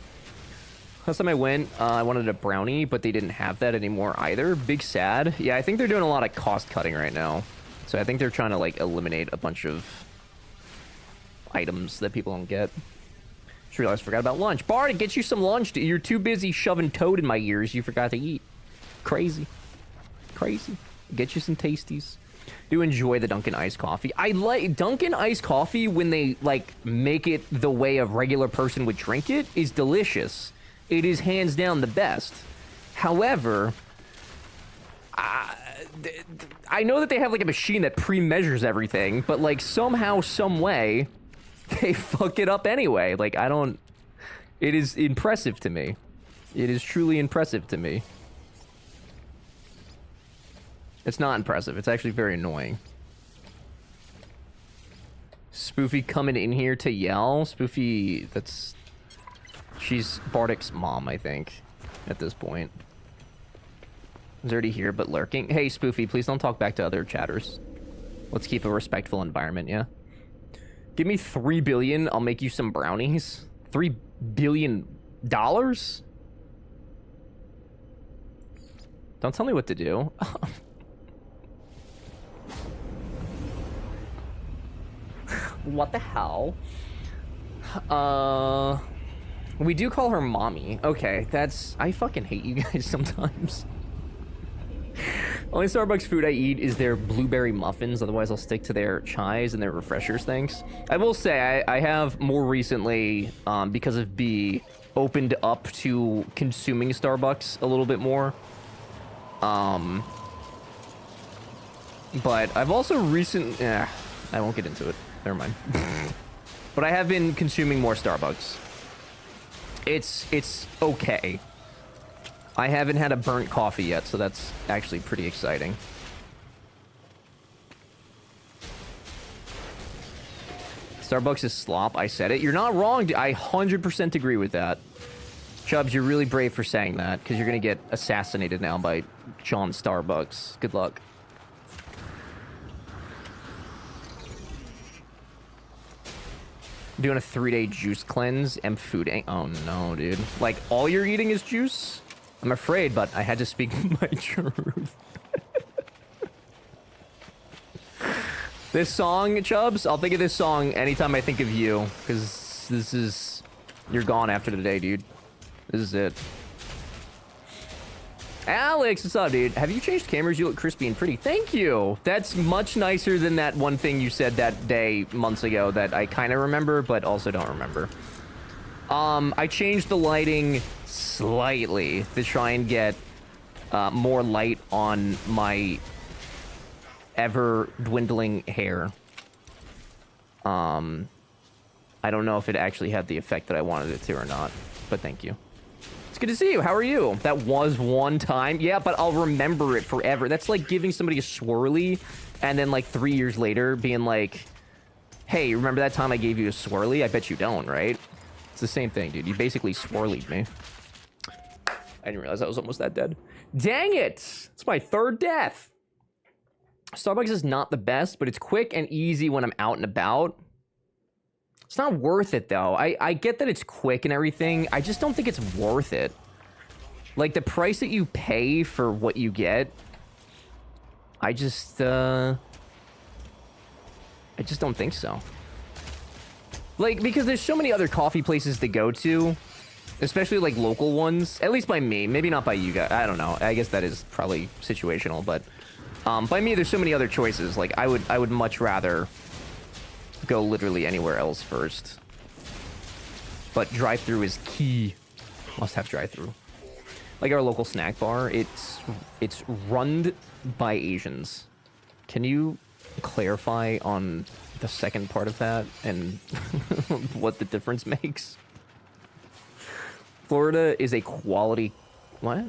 Last time I went, I wanted a brownie, but they didn't have that anymore either. Big sad. Yeah, I think they're doing a lot of cost cutting right now. So I think they're trying to, like, eliminate a bunch of items that people don't get. Just realized I forgot about lunch. Bart, get you some lunch. You're too busy shoving toad in my ears. You forgot to eat. Crazy. Crazy. Get you some tasties. Do enjoy the Dunkin' iced coffee. I like Dunkin' iced coffee when they, like, make it the way a regular person would drink it is delicious. It is hands down the best. However, I know that they have like a machine that pre-measures everything, but like somehow, some way, they fuck it up anyway. Like I don't. It is impressive to me. It is truly impressive to me. It's not impressive. It's actually very annoying. Spoofy coming in here to yell. Spoofy, that's. She's Bardic's mom, I think, at this point. He's already here, but lurking. Hey, Spoofy, please don't talk back to other chatters. Let's keep a respectful environment, yeah? Give me $3 billion, I'll make you some brownies. $3 billion? Don't tell me what to do. What the hell? We do call her mommy. Okay, that's... I fucking hate you guys sometimes. Only Starbucks food I eat is their blueberry muffins. Otherwise, I'll stick to their chais and their refreshers, thanks. I will say, I have more recently, because of B, opened up to consuming Starbucks a little bit more. But I've also recently... I won't get into it. Never mind. But I have been consuming more Starbucks. It's okay. I haven't had a burnt coffee yet, so that's actually pretty exciting. Starbucks is slop. I said it. You're not wrong. I 100% agree with that. Chubbs, you're really brave for saying that, because you're going to get assassinated now by John Starbucks. Good luck. Doing a 3-day juice cleanse and food. Oh no, dude. Like, all you're eating is juice? I'm afraid, but I had to speak my truth. This song, Chubbs, I'll think of this song anytime I think of you. Because this is... You're gone after today, dude. This is it. Alex, what's up, dude? Have you changed cameras? You look crispy and pretty. Thank you. That's much nicer than that one thing you said that day months ago that I kind of remember, but also don't remember. I changed the lighting slightly to try and get more light on my ever-dwindling hair. I don't know if it actually had the effect that I wanted it to or not, but thank you. It's good to see you. How are you? That was one time. Yeah, but I'll remember it forever. That's like giving somebody a swirly and then like 3 years later being like, hey, remember that time I gave you a swirly? I bet you don't, right? It's the same thing, dude. You basically swirlied me. I didn't realize I was almost that dead. Dang it! It's my third death. Starbucks is not the best, but it's quick and easy when I'm out and about. It's not worth it, though. I get that it's quick and everything. I just don't think it's worth it. Like, the price that you pay for what you get, I just don't think so. Like, because there's so many other coffee places to go to, especially, like, local ones. At least by me. Maybe not by you guys. I don't know. I guess that is probably situational, but by me, there's so many other choices. Like, I would much rather go literally anywhere else first. But drive-through is key. Must have drive-through. Like our local snack bar, it's run by Asians. Can you clarify on the second part of that and what the difference makes? Florida is a quality... What?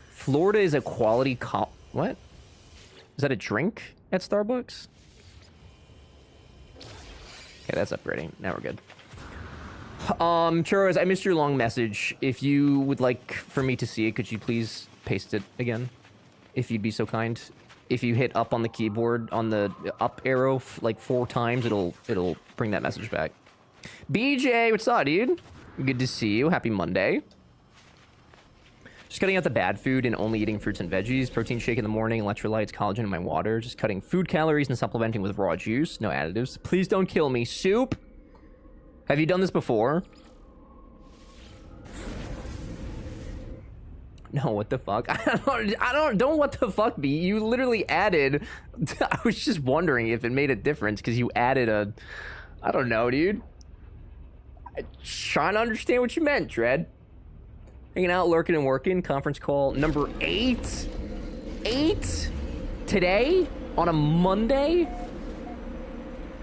Florida is a quality... What? Is that a drink at Starbucks? Okay, that's upgrading. Now we're good. Churros, I missed your long message. If you would like for me to see it, could you please paste it again? If you'd be so kind. If you hit up on the keyboard, on the up arrow, like 4 times, it'll bring that message back. BJ, what's up, dude? Good to see you. Happy Monday. Just cutting out the bad food and only eating fruits and veggies. Protein shake in the morning, electrolytes, collagen in my water. Just cutting food calories and supplementing with raw juice. No additives. Please don't kill me. Soup? Have you done this before? No, what the fuck? I don't what the fuck, B. You literally added... I was just wondering if it made a difference because you added a... I don't know, dude. I'm trying to understand what you meant, Dread. Hanging out, lurking, and working. Conference call number 8? 8? Today? On a Monday?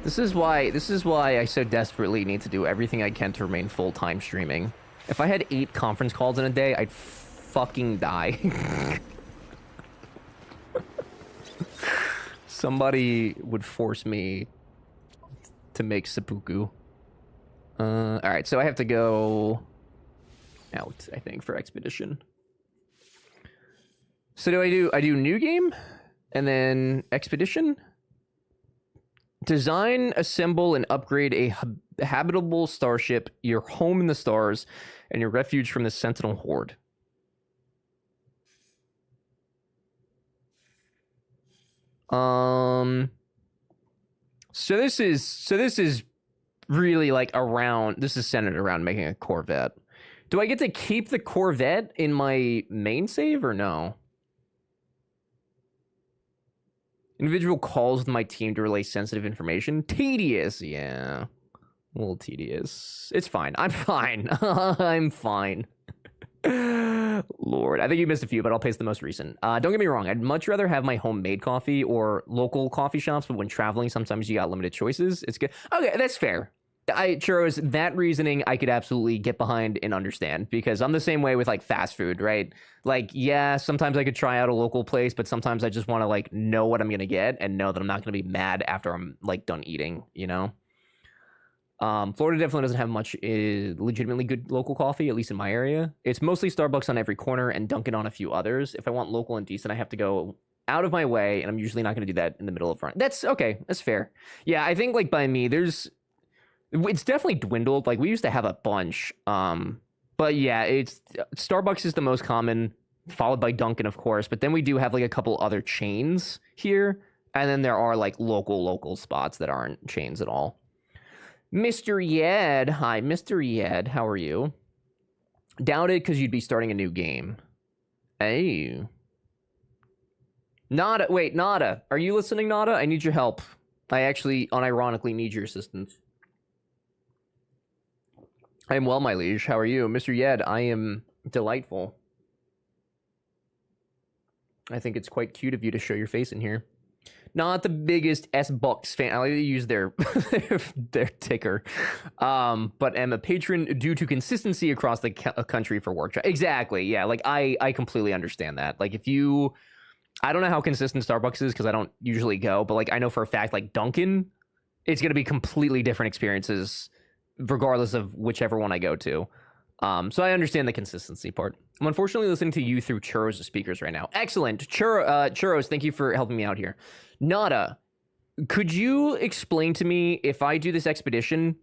This is why I so desperately need to do everything I can to remain full-time streaming. If I had 8 conference calls in a day, I'd fucking die. Somebody would force me to make seppuku. Alright, so I have to go out, I think, for expedition. So I do new game and then expedition. Design, assemble, and upgrade a habitable starship, your home in the stars, and your refuge from the Sentinel Horde. So this is really like around, this is centered around making a Corvette. Do I get to keep the Corvette in my main save or no? Individual calls with my team to relay sensitive information. Tedious, yeah. A little tedious. It's fine. I'm fine. I'm fine. Lord, I think you missed a few, but I'll paste the most recent. Don't get me wrong, I'd much rather have my homemade coffee or local coffee shops, but when traveling, sometimes you got limited choices. It's good. Okay, that's fair. Churros, that reasoning I could absolutely get behind and understand, because I'm the same way with like fast food, right? Like, yeah, sometimes I could try out a local place, but sometimes I just want to like know what I'm gonna get and know that I'm not gonna be mad after I'm like done eating, you know? Florida definitely doesn't have much legitimately good local coffee, at least in my area. It's mostly Starbucks on every corner and Dunkin' on a few others. If I want local and decent, I have to go out of my way, and I'm usually not going to do that in the middle of front. That's okay. That's fair. Yeah, I think like by me, it's definitely dwindled. Like we used to have a bunch. But yeah, it's Starbucks is the most common, followed by Dunkin', of course. But then we do have like a couple other chains here, and then there are like local spots that aren't chains at all. Mr. Yed. Hi, Mr. Yed. How are you? Doubt it, because you'd be starting a new game. Hey. Nada. Wait, Nada. Are you listening, Nada? I need your help. I actually, unironically, need your assistance. I am well, my liege. How are you? Mr. Yed, I am delightful. I think it's quite cute of you to show your face in here. Not the biggest S-Bucks fan. I like to use their their ticker. But am a patron due to consistency across the country for work. Exactly. Yeah. Like I completely understand that. Like if you, I don't know how consistent Starbucks is because I don't usually go, but like I know for a fact like Dunkin', it's going to be completely different experiences regardless of whichever one I go to. So I understand the consistency part. I'm unfortunately listening to you through Churros speakers right now. Excellent. Churros, thank you for helping me out here. Nada, could you explain to me, if I do this expedition,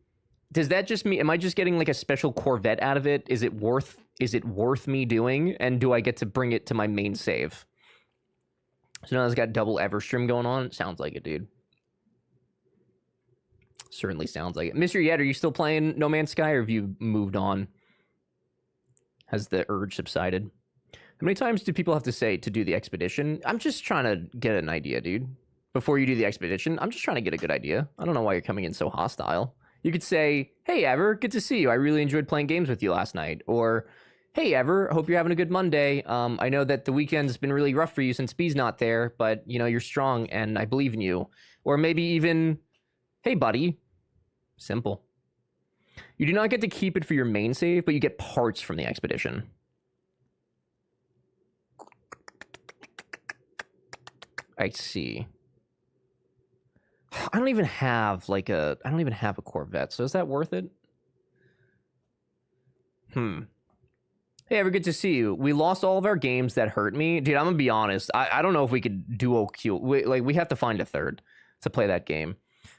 does that just mean, am I just getting like a special Corvette out of it? Is it worth me doing? And do I get to bring it to my main save? So now it's got double Everstream going on. Sounds like it, dude. Certainly sounds like it. Mr. Yed, are you still playing No Man's Sky, or have you moved on? Has the urge subsided? How many times do people have to say to do the expedition? I'm just trying to get an idea, dude. Before you do the expedition, I'm just trying to get a good idea. I don't know why you're coming in so hostile. You could say, hey, Ever, good to see you. I really enjoyed playing games with you last night. Or, hey, Ever, hope you're having a good Monday. I know that the weekend's been really rough for you since B's not there, but, you know, you're strong and I believe in you. Or maybe even, hey, buddy. Simple. You do not get to keep it for your main save, but you get parts from the expedition. I see. I don't even have like a Corvette, so is that worth it? Hey, Ever, good to see you. We lost all of our games that hurt me. Dude, I'm gonna be honest. I don't know if we could duo queue. We have to find a third to play that game.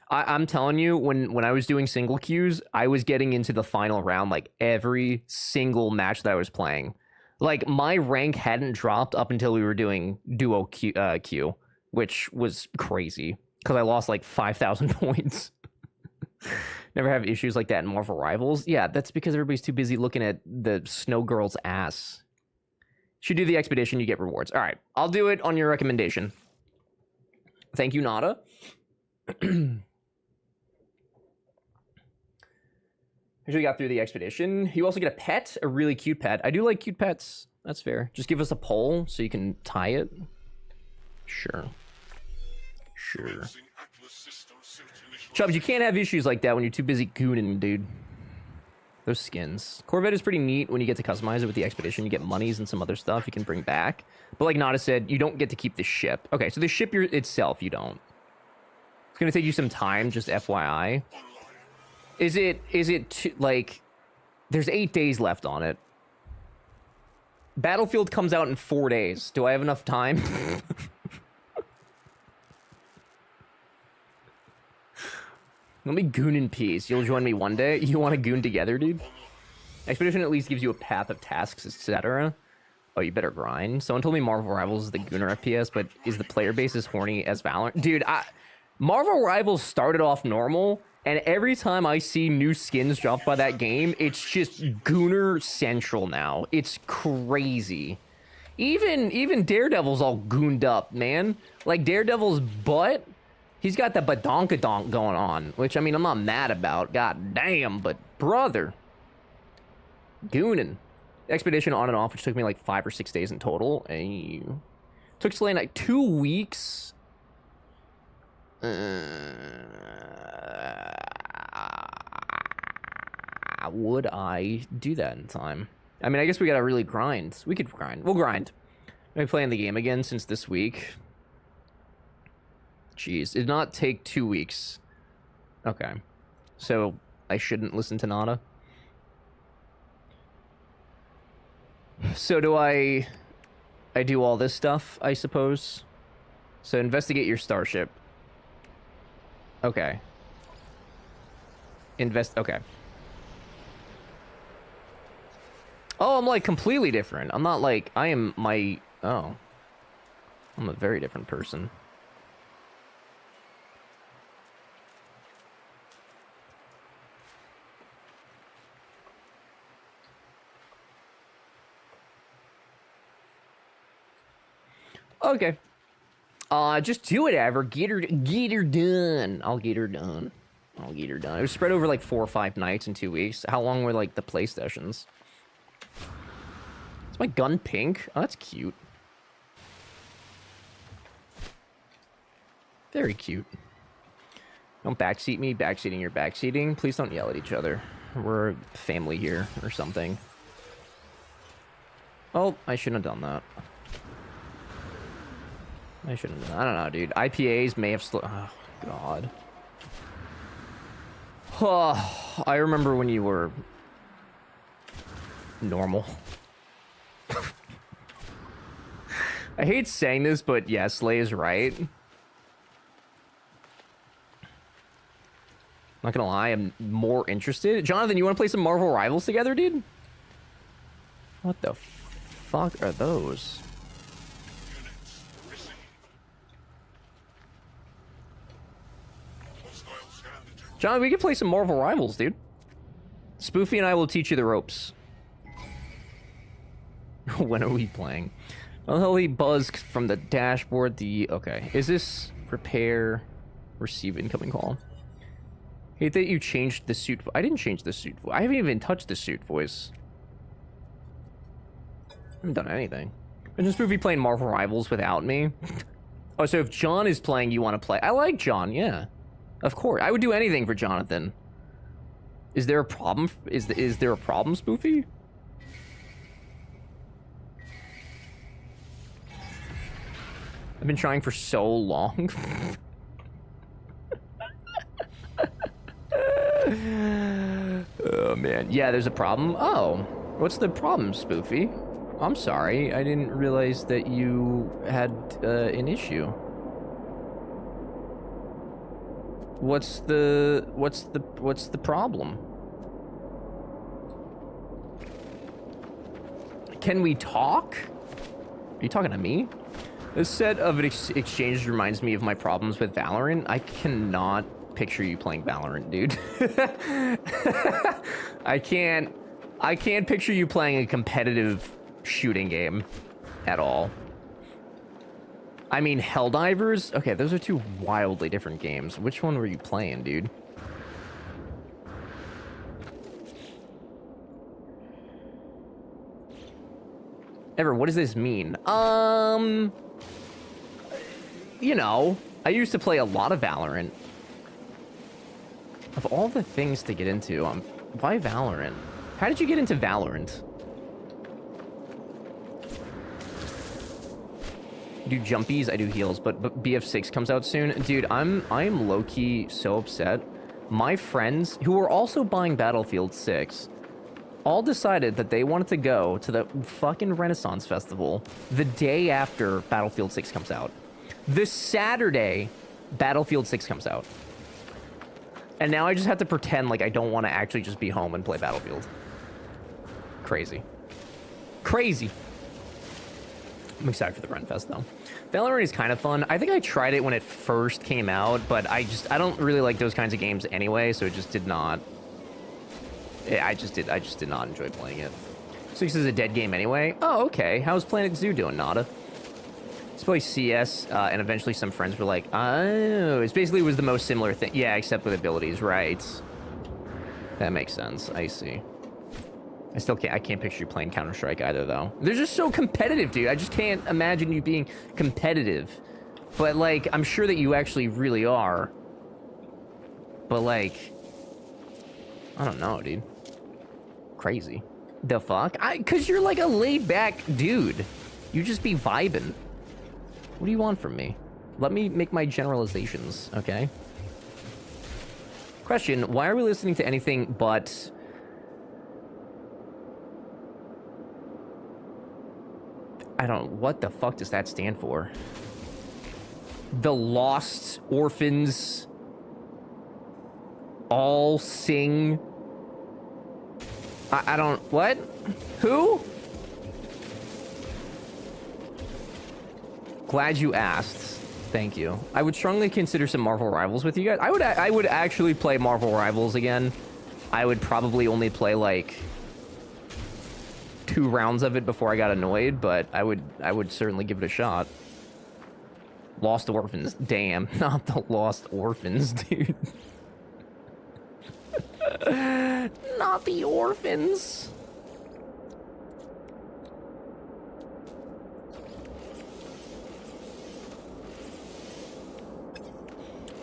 I'm telling you, when I was doing single queues, I was getting into the final round like every single match that I was playing. Like my rank hadn't dropped up until we were doing duo queue, which was crazy because I lost like 5,000 points. Never have issues like that in Marvel Rivals. Yeah, that's because everybody's too busy looking at the snow girl's ass. Should do the expedition, you get rewards. All right, I'll do it on your recommendation. Thank you, Nada. Usually got through the expedition. You also get a pet, a really cute pet. I do like cute pets. That's fair. Just give us a pole so you can tie it. Sure. Sure. Chubbs, you can't have issues like that when you're too busy gooning, dude. Those skins. Corvette is pretty neat when you get to customize it with the expedition. You get monies and some other stuff you can bring back. But like Nada said, you don't get to keep the ship. Okay, so the ship itself, you don't. It's going to take you some time, just FYI. Is it like... There's 8 days left on it. Battlefield comes out in 4 days. Do I have enough time? Let me goon in peace. You'll join me one day? You want to goon together, dude? Expedition at least gives you a path of tasks, etc. Oh, you better grind. Someone told me Marvel Rivals is the gooner FPS, but is the player base as horny as Valorant? Dude, Marvel Rivals started off normal, and every time I see new skins dropped by that game, it's just gooner central now. It's crazy. Even Daredevil's all gooned up, man. Like, Daredevil's butt... He's got the badonkadonk going on, which, I mean, I'm not mad about. God damn, but brother. Goonin. Expedition on and off, which took me like 5 or 6 days in total. Took Slay like 2 weeks. Would I do that in time? I mean, I guess we gotta really grind. We could grind. We'll grind. I'll be playing the game again since this week. Jeez, it did not take 2 weeks. Okay. So, I shouldn't listen to Nada? So do I do all this stuff, I suppose? So investigate your starship. Okay. Okay. Oh, I'm like completely different. I'm not like, I'm a very different person. Okay. Just do it, Ever. Get her done. I'll get her done. It was spread over like 4 or 5 nights in 2 weeks. How long were like the play sessions? Is my gun pink? Oh, that's cute. Very cute. Don't backseat me. Backseating, you're backseating. Please don't yell at each other. We're family here or something. Oh, I shouldn't have done that. I shouldn't have. I don't know, dude. IPAs may have oh, God. Oh, I remember when you were normal. I hate saying this, but yeah, Slay is right. Not gonna lie, I'm more interested. Jonathan, you want to play some Marvel Rivals together, dude? What the fuck are those? John, we can play some Marvel Rivals, dude. Spoofy and I will teach you the ropes. When are we playing? Unholy buzz from the dashboard. Okay. Is this prepare, receive incoming call? Hate that you changed the suit. I didn't change the suit. I haven't even touched the suit voice. I haven't done anything. Imagine Spoofy playing Marvel Rivals without me. Oh, so if John is playing, you want to play? I like John, yeah. Of course, I would do anything for Jonathan. Is there a problem? Is there a problem, Spoofy? I've been trying for so long. Oh man, yeah, there's a problem. Oh, what's the problem, Spoofy? I'm sorry, I didn't realize that you had an issue. What's the problem? Can we talk? Are you talking to me? This set of exchanges reminds me of my problems with Valorant. I cannot picture you playing Valorant, dude. I can't picture you playing a competitive shooting game at all. I mean, Helldivers? Okay, those are two wildly different games. Which one were you playing, dude? Ever, what does this mean? You know, I used to play a lot of Valorant. Of all the things to get into, why Valorant? How did you get into Valorant? I do jumpies, I do heals, but BF6 comes out soon. Dude, I am low-key so upset. My friends, who were also buying Battlefield 6, all decided that they wanted to go to the fucking Renaissance Festival the day after Battlefield 6 comes out. The Saturday Battlefield 6 comes out. And now I just have to pretend like I don't want to actually just be home and play Battlefield. Crazy. Crazy. I'm excited for the Renfest though. Valorant is kind of fun. I think I tried it when it first came out, but I don't really like those kinds of games anyway, so it just did not. I just did not enjoy playing it. 6 is a dead game anyway. Oh, okay. How's Planet Zoo doing, Nada? It's probably CS, and eventually some friends were like, oh, it basically was the most similar thing. Yeah, except with abilities, right? That makes sense. I see. I can't picture you playing Counter-Strike either, though. They're just so competitive, dude. I just can't imagine you being competitive. But, like, I'm sure that you actually really are. But, like, I don't know, dude. Crazy. The fuck? Cause you're like a laid-back dude. You just be vibing. What do you want from me? Let me make my generalizations, okay? Question, why are we listening to anything but... what the fuck does that stand for? The Lost Orphans all sing... I don't... What? Who? Glad you asked. Thank you. I would strongly consider some Marvel Rivals with you guys. I would actually play Marvel Rivals again. I would probably only play like 2 rounds of it before I got annoyed, but I would certainly give it a shot. Lost Orphans. Damn, not the Lost Orphans, dude. Not the orphans.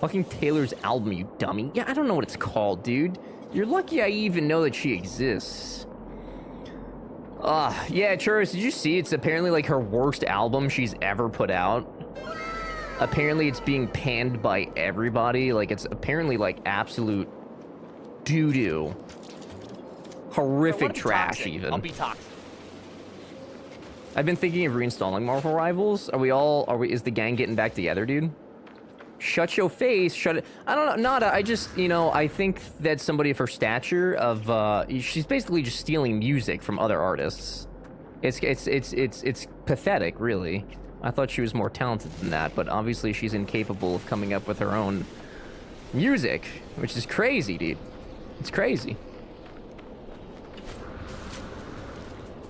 Fucking Taylor's album, you dummy. Yeah, I don't know what it's called, dude. You're lucky I even know that she exists. Yeah, Churros, did you see? It's apparently like her worst album she's ever put out. Apparently it's being panned by everybody. Like, it's apparently like absolute doo-doo. Horrific trash, toxic. Even. I'll be toxic. I've been thinking of reinstalling Marvel Rivals. Is the gang getting back together, dude? Shut your face, shut it. I don't know, Nada, I just, you know, I think that somebody of her stature of, she's basically just stealing music from other artists. It's pathetic, really. I thought she was more talented than that, but obviously she's incapable of coming up with her own music, which is crazy, dude. It's crazy.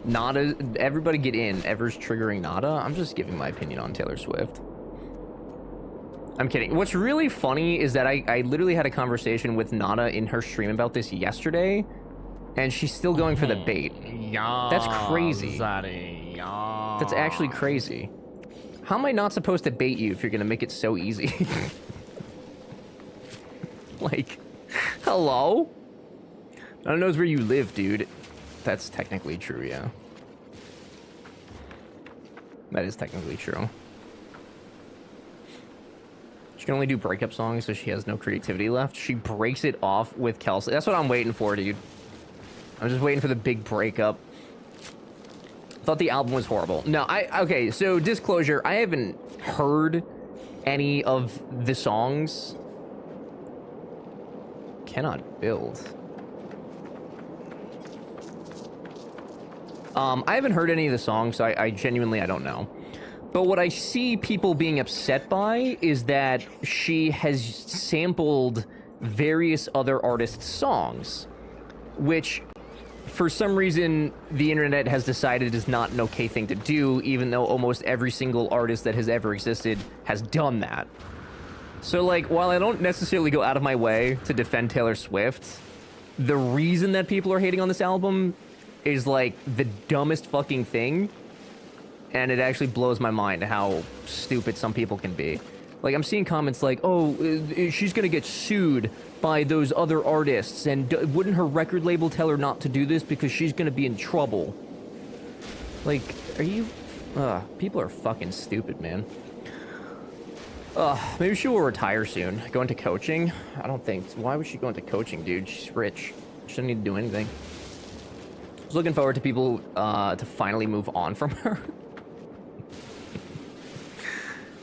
Nada, everybody get in. Ever's triggering Nada. I'm just giving my opinion on Taylor Swift. I'm kidding. What's really funny is that I literally had a conversation with Nada in her stream about this yesterday, and she's still going for the bait. That's crazy. That's actually crazy. How am I not supposed to bait you if you're gonna make it so easy? Like, hello? I don't know where you live, dude. That's technically true, yeah. That is technically true. She can only do breakup songs, so she has no creativity left. She breaks it off with Kelsey. That's what I'm waiting for, dude. I'm just waiting for the big breakup. Thought the album was horrible. No, okay, so disclosure, I haven't heard any of the songs. Cannot build. I haven't heard any of the songs, so I genuinely, I don't know. But what I see people being upset by is that she has sampled various other artists' songs, which, for some reason, the internet has decided is not an okay thing to do, even though almost every single artist that has ever existed has done that. So, like, while I don't necessarily go out of my way to defend Taylor Swift, the reason that people are hating on this album is, like, the dumbest fucking thing, and it actually blows my mind how stupid some people can be. Like, I'm seeing comments like, oh, she's gonna get sued by those other artists, and wouldn't her record label tell her not to do this because she's gonna be in trouble? Like, are you... people are fucking stupid, man. Maybe she will retire soon. Go into coaching? I don't think... Why would she go into coaching, dude? She's rich. She doesn't need to do anything. I was looking forward to people to finally move on from her.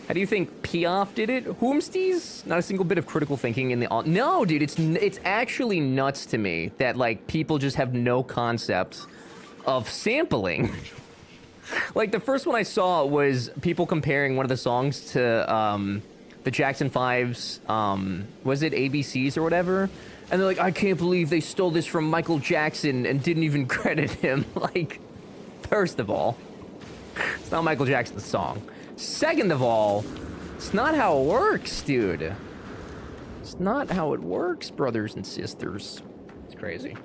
How do you think Piaf did it? Whomsties? Not a single bit of critical thinking in the... No, dude, it's actually nuts to me that, like, people just have no concept of sampling. Like, the first one I saw was people comparing one of the songs to the Jackson 5's, was it ABCs or whatever? And they're like, I can't believe they stole this from Michael Jackson and didn't even credit him. Like, first of all, it's not Michael Jackson's song. Second of all, it's not how it works, dude. It's not how it works, brothers and sisters. It's crazy.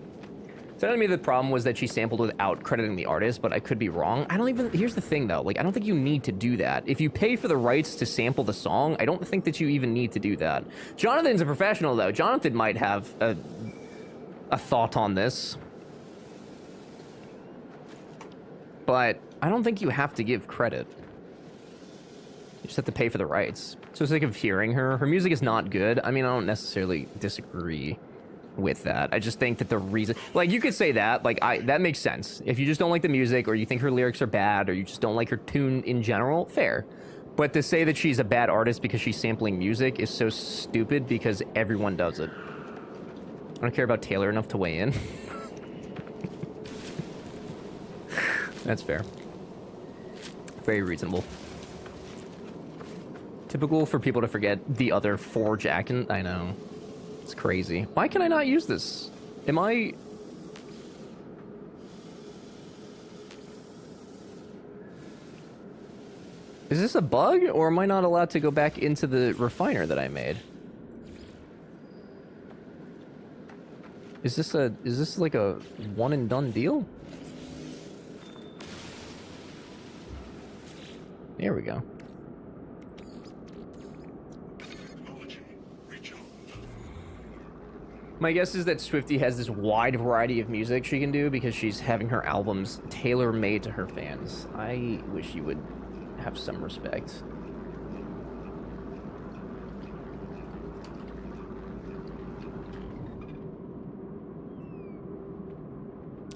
Telling me the problem was that she sampled without crediting the artist, but I could be wrong. I don't even... Here's the thing, though. Like, I don't think you need to do that. If you pay for the rights to sample the song, I don't think that you even need to do that. Jonathan's a professional, though. Jonathan might have a thought on this. But I don't think you have to give credit. You just have to pay for the rights. So sick of hearing her. Her music is not good. I mean, I don't necessarily disagree with that. I just think that the reason... Like, you could say that. Like, that makes sense. If you just don't like the music, or you think her lyrics are bad, or you just don't like her tune in general, fair. But to say that she's a bad artist because she's sampling music is so stupid because everyone does it. I don't care about Taylor enough to weigh in. That's fair. Very reasonable. Typical for people to forget the other 4 Jackson. I know. It's crazy. Why can I not use this? Am I... Is this a bug, or am I not allowed to go back into the refiner that I made? Is this like a one and done deal? There we go. My guess is that Swiftie has this wide variety of music she can do because she's having her albums tailor-made to her fans. I wish you would have some respect.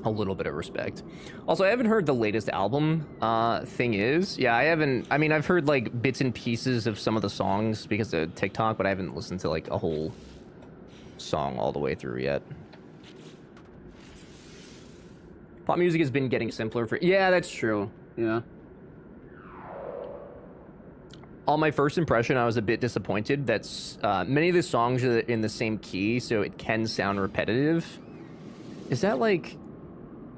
A little bit of respect. Also, I haven't heard the latest album. Thing is, yeah, I haven't... I mean, I've heard, like, bits and pieces of some of the songs because of TikTok, but I haven't listened to, like, a whole song all the way through yet. Pop music has been getting simpler for... Yeah, that's true. Yeah. On my first impression, I was a bit disappointed that many of the songs are in the same key, so it can sound repetitive. Is that like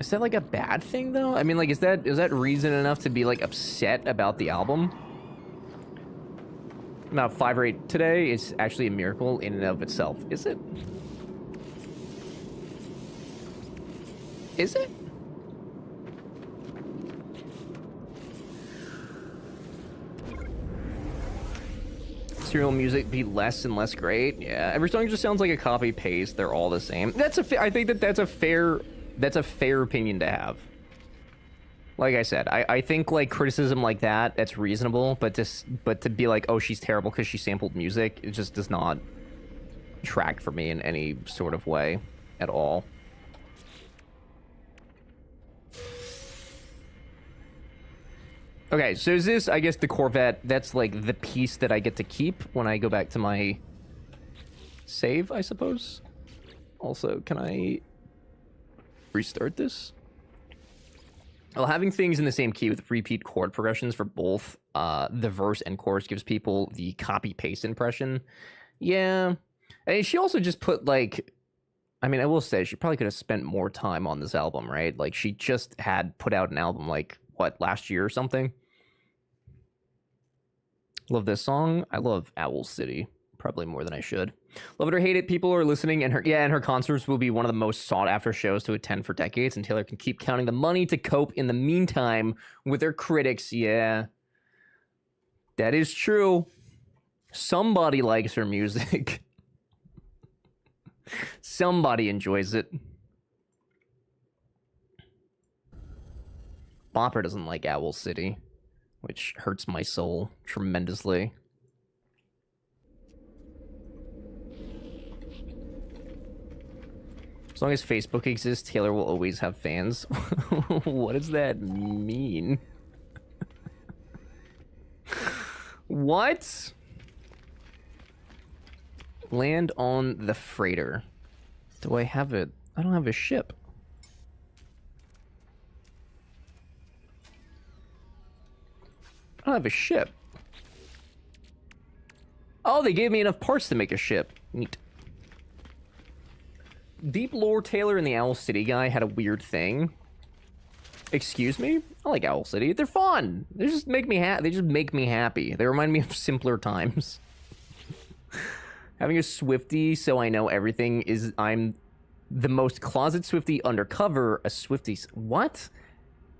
a bad thing, though? I mean, like, is that reason enough to be, like, upset about the album? About 5 or 8 today is actually a miracle in and of itself. Is it? Is it? Serial music be less and less great? Yeah, every song just sounds like a copy paste. They're all the same. I think that's a fair opinion to have. Like I said, I think, like, criticism like that, that's reasonable, but to be like, oh, she's terrible because she sampled music, it just does not track for me in any sort of way at all. Okay, so is this, I guess, the Corvette, that's, like, the piece that I get to keep when I go back to my save, I suppose? Also, can I restart this? Well, having things in the same key with repeat chord progressions for both the verse and chorus gives people the copy-paste impression. Yeah. And she also just put, like... I mean, I will say, she probably could have spent more time on this album, right? Like, she just had put out an album, like, what, last year or something? Love this song. I love Owl City. Probably more than I should. Love it or hate it, people are listening, and her concerts will be one of the most sought-after shows to attend for decades, and Taylor can keep counting the money to cope in the meantime with her critics. Yeah. That is true. Somebody likes her music. Somebody enjoys it. Bopper doesn't like Owl City, which hurts my soul tremendously. As long as Facebook exists, Taylor will always have fans. What does that mean? What? Land on the freighter. Do I have it? I don't have a ship. I don't have a ship. Oh, they gave me enough parts to make a ship. Neat. Deep Lore Taylor and the Owl City guy had a weird thing. Excuse me? I like Owl City. They're fun. They just make me happy. They remind me of simpler times. Having a Swiftie so I know everything is... I'm the most closet Swiftie undercover. A Swiftie... What?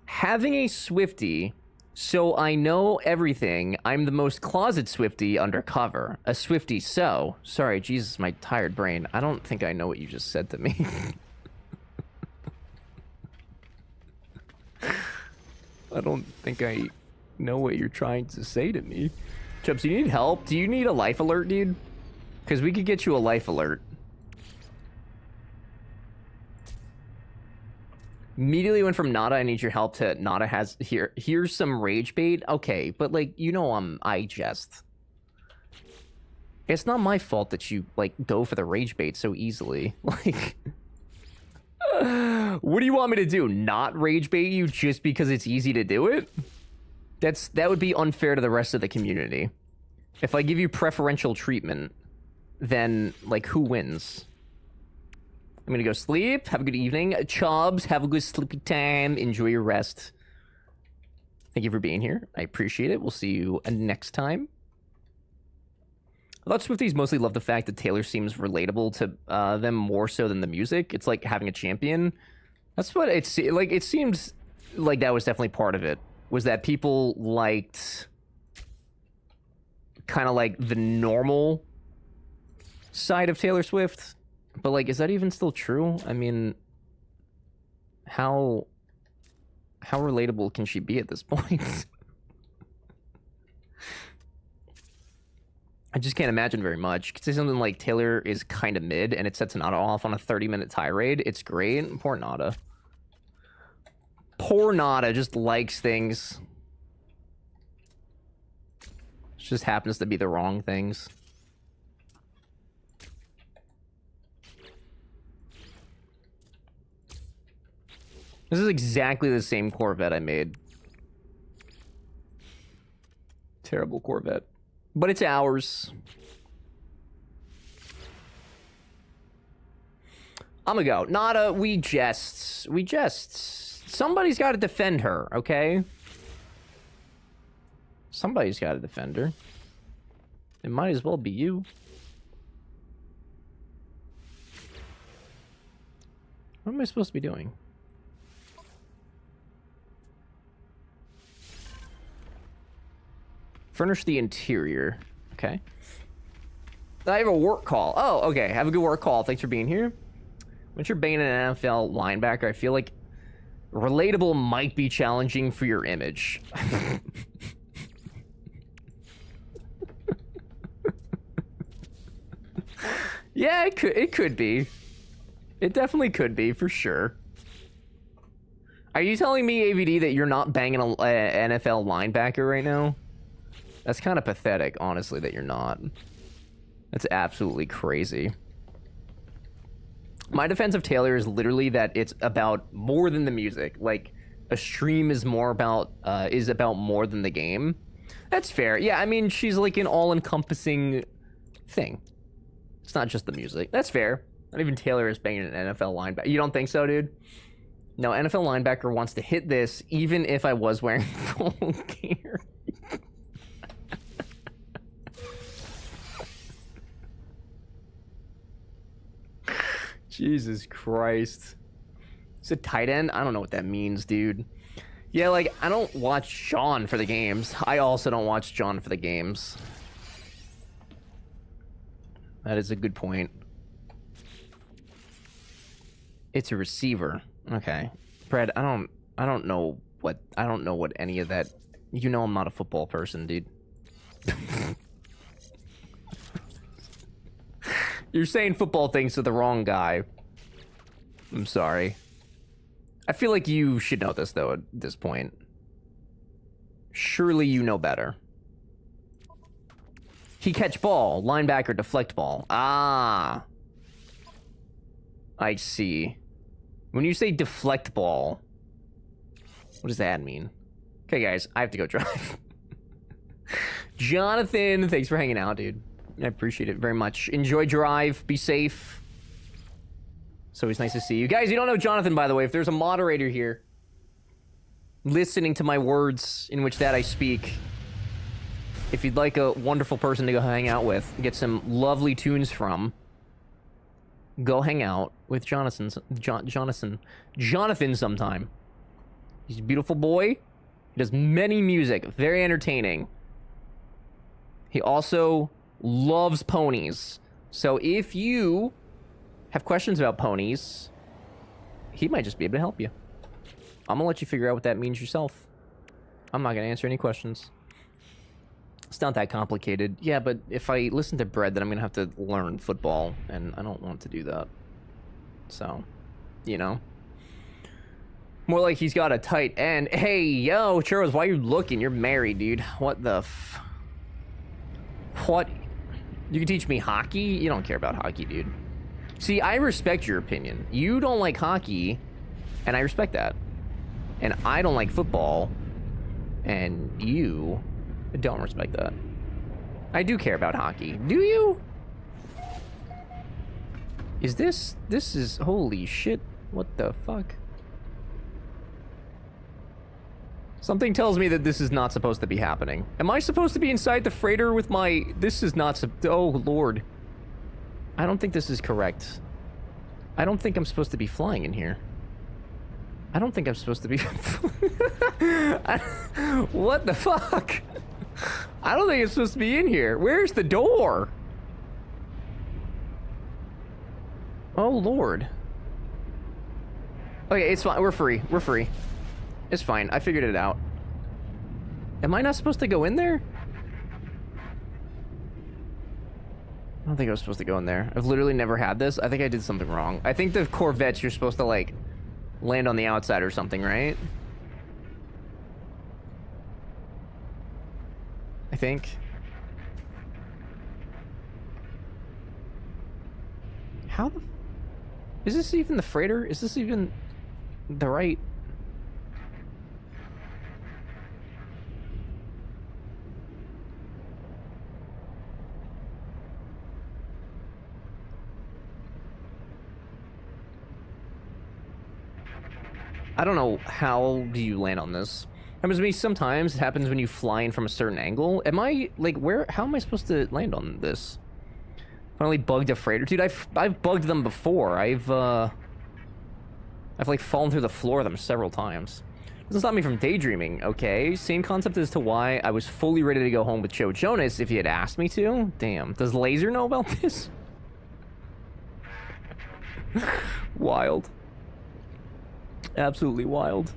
Having a Swiftie so I know everything. I'm the most closet Swiftie undercover. A Swiftie so... Sorry, Jesus, my tired brain. I don't think I know what you just said to me. I don't think I know what you're trying to say to me. Chubbs, do you need help? Do you need a life alert, dude? Because we could get you a life alert. Immediately went from Nada, I need your help, to Nada has... Here's some rage bait. Okay, but, like, you know I jest. It's not my fault that you, like, go for the rage bait so easily. Like... What do you want me to do? Not rage bait you just because it's easy to do it? That would be unfair to the rest of the community. If I give you preferential treatment, then, like, who wins? I'm gonna go sleep. Have a good evening. Chubbs, have a good sleepy time. Enjoy your rest. Thank you for being here. I appreciate it. We'll see you next time. I thought Swifties mostly love the fact that Taylor seems relatable to them more so than the music. It's like having a champion. That's what it's like. It seems like that was definitely part of it. Was that people liked kind of like the normal side of Taylor Swift. But, like, is that even still true? I mean, how relatable can she be at this point? I just can't imagine very much. Could say something like Taylor is kind of mid, and it sets Nada off on a 30-minute tirade. It's great. Poor Nada. Poor Nada just likes things. It just happens to be the wrong things. This is exactly the same Corvette I made. Terrible Corvette. But it's ours. I'm gonna go. Nada, we jest. We jest. Somebody's got to defend her, okay? Somebody's got to defend her. It might as well be you. What am I supposed to be doing? Furnish the interior. Okay. I have a work call. Oh, okay. Have a good work call. Thanks for being here. Once you're being an NFL linebacker, I feel like relatable might be challenging for your image. Yeah, it could be. It definitely could be, for sure. Are you telling me, AVD, that you're not banging an NFL linebacker right now? That's kind of pathetic, honestly, that you're not. That's absolutely crazy. My defense of Taylor is literally that it's about more than the music. Like, a stream is about more than the game. That's fair. Yeah, I mean, she's like an all-encompassing thing. It's not just the music. That's fair. Not even Taylor is banging an NFL linebacker. You don't think so, dude? No, NFL linebacker wants to hit this even if I was wearing full gear. Jesus Christ. It's a tight end? I don't know what that means, dude. Yeah, like, I don't watch John for the games. I also don't watch John for the games. That is a good point. It's a receiver. Okay. Brad, I don't know what any of that. You know I'm not a football person, dude. You're saying football things to the wrong guy. I'm sorry. I feel like you should know this, though, at this point. Surely you know better. He catch ball. Linebacker deflect ball. Ah. I see. When you say deflect ball, what does that mean? Okay, guys, I have to go drive. Jonathan, thanks for hanging out, dude. I appreciate it very much. Enjoy drive. Be safe. It's always nice to see you. Guys, you don't know Jonathan, by the way. If there's a moderator here listening to my words in which that I speak, if you'd like a wonderful person to go hang out with, get some lovely tunes from, go hang out with Jonathan sometime. He's a beautiful boy. He does many music. Very entertaining. He also loves ponies. So if you have questions about ponies, he might just be able to help you. I'm gonna let you figure out what that means yourself. I'm not gonna answer any questions. It's not that complicated. Yeah, but if I listen to Bread, then I'm gonna have to learn football, and I don't want to do that. So, you know. More like he's got a tight end. Hey, yo, Churros, why are you looking? You're married, dude. What the What? You can teach me hockey? You don't care about hockey, dude. See, I respect your opinion. You don't like hockey, and I respect that. And I don't like football, and you don't respect that. I do care about hockey. Do you? This is, holy shit. What the fuck? Something tells me that this is not supposed to be happening. Am I supposed to be inside the freighter with my... This is not... Oh, Lord. I don't think this is correct. I don't think I'm supposed to be flying in here. I don't think I'm supposed to be... What the fuck? I don't think it's supposed to be in here. Where's the door? Oh, Lord. Okay, it's fine. We're free. We're free. It's fine. I figured it out. Am I not supposed to go in there? I don't think I was supposed to go in there. I've literally never had this. I think I did something wrong. I think the Corvettes, you're supposed to, like, land on the outside or something, right? I think. How the... Is this even the freighter? Is this even the right... I don't know, how do you land on this? Happens to me sometimes. It happens when you fly in from a certain angle. Am I, like, how am I supposed to land on this? Finally bugged a freighter. Dude, I've bugged them before. I've like fallen through the floor of them several times. Doesn't stop me from daydreaming, okay? Same concept as to why I was fully ready to go home with Joe Jonas if he had asked me to. Damn, does Laser know about this? Wild. Absolutely wild.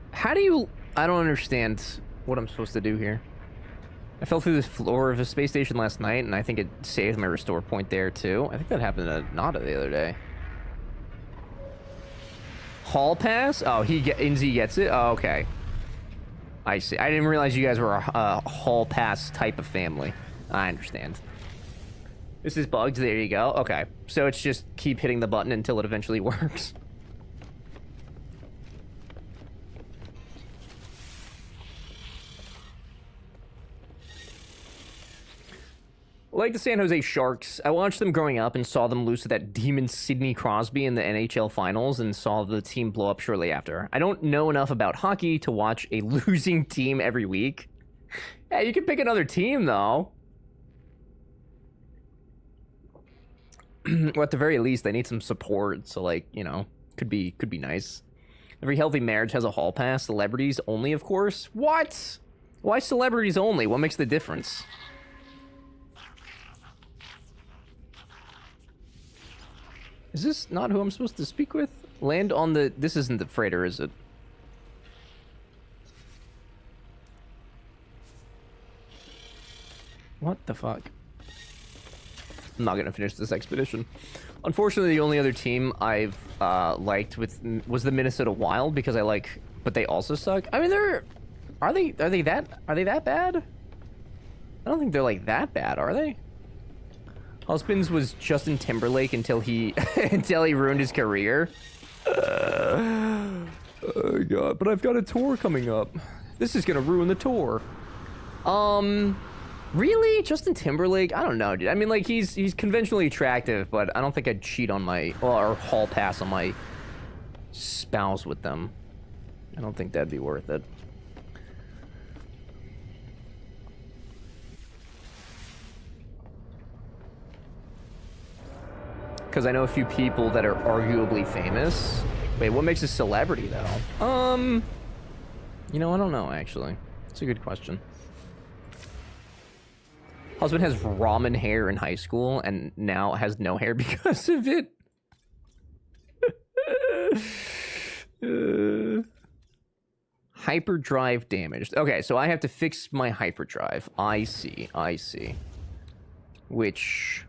How do you... I don't understand what I'm supposed to do here. I fell through the floor of a space station last night, and I think it saved my restore point there, too. I think that happened to Nada the other day. Hall pass? Oh, Inzi gets it? Oh, okay. I see. I didn't realize you guys were a hall pass type of family. I understand. This is bugged. There you go. Okay. So it's just keep hitting the button until it eventually works. Like the San Jose Sharks, I watched them growing up and saw them lose to that demon Sidney Crosby in the NHL Finals and saw the team blow up shortly after. I don't know enough about hockey to watch a losing team every week. Yeah, you can pick another team, though. Or at the very least, they need some support, so, like, you know, could be nice. Every healthy marriage has a hall pass. Celebrities only, of course. What? Why celebrities only? What makes the difference? Is this not who I'm supposed to speak with? Land on the... This isn't the freighter, is it? What the fuck? I'm not gonna finish this expedition. Unfortunately, the only other team I've liked was the Minnesota Wild because I like... But they also suck. I mean, they're... Are they that bad? I don't think they're, like, that bad, are they? Husbands was Justin Timberlake until he ruined his career. Oh god, but I've got a tour coming up. This is gonna ruin the tour. Really? Justin Timberlake? I don't know, dude. I mean, like, he's conventionally attractive, but I don't think I'd cheat on my or hall pass on my spouse with them. I don't think that'd be worth it. Because I know a few people that are arguably famous. Wait, what makes a celebrity, though? You know, I don't know, actually. It's a good question. Husband has ramen hair in high school and now has no hair because of it. Hyperdrive damaged. Okay, so I have to fix my hyperdrive. I see. Which...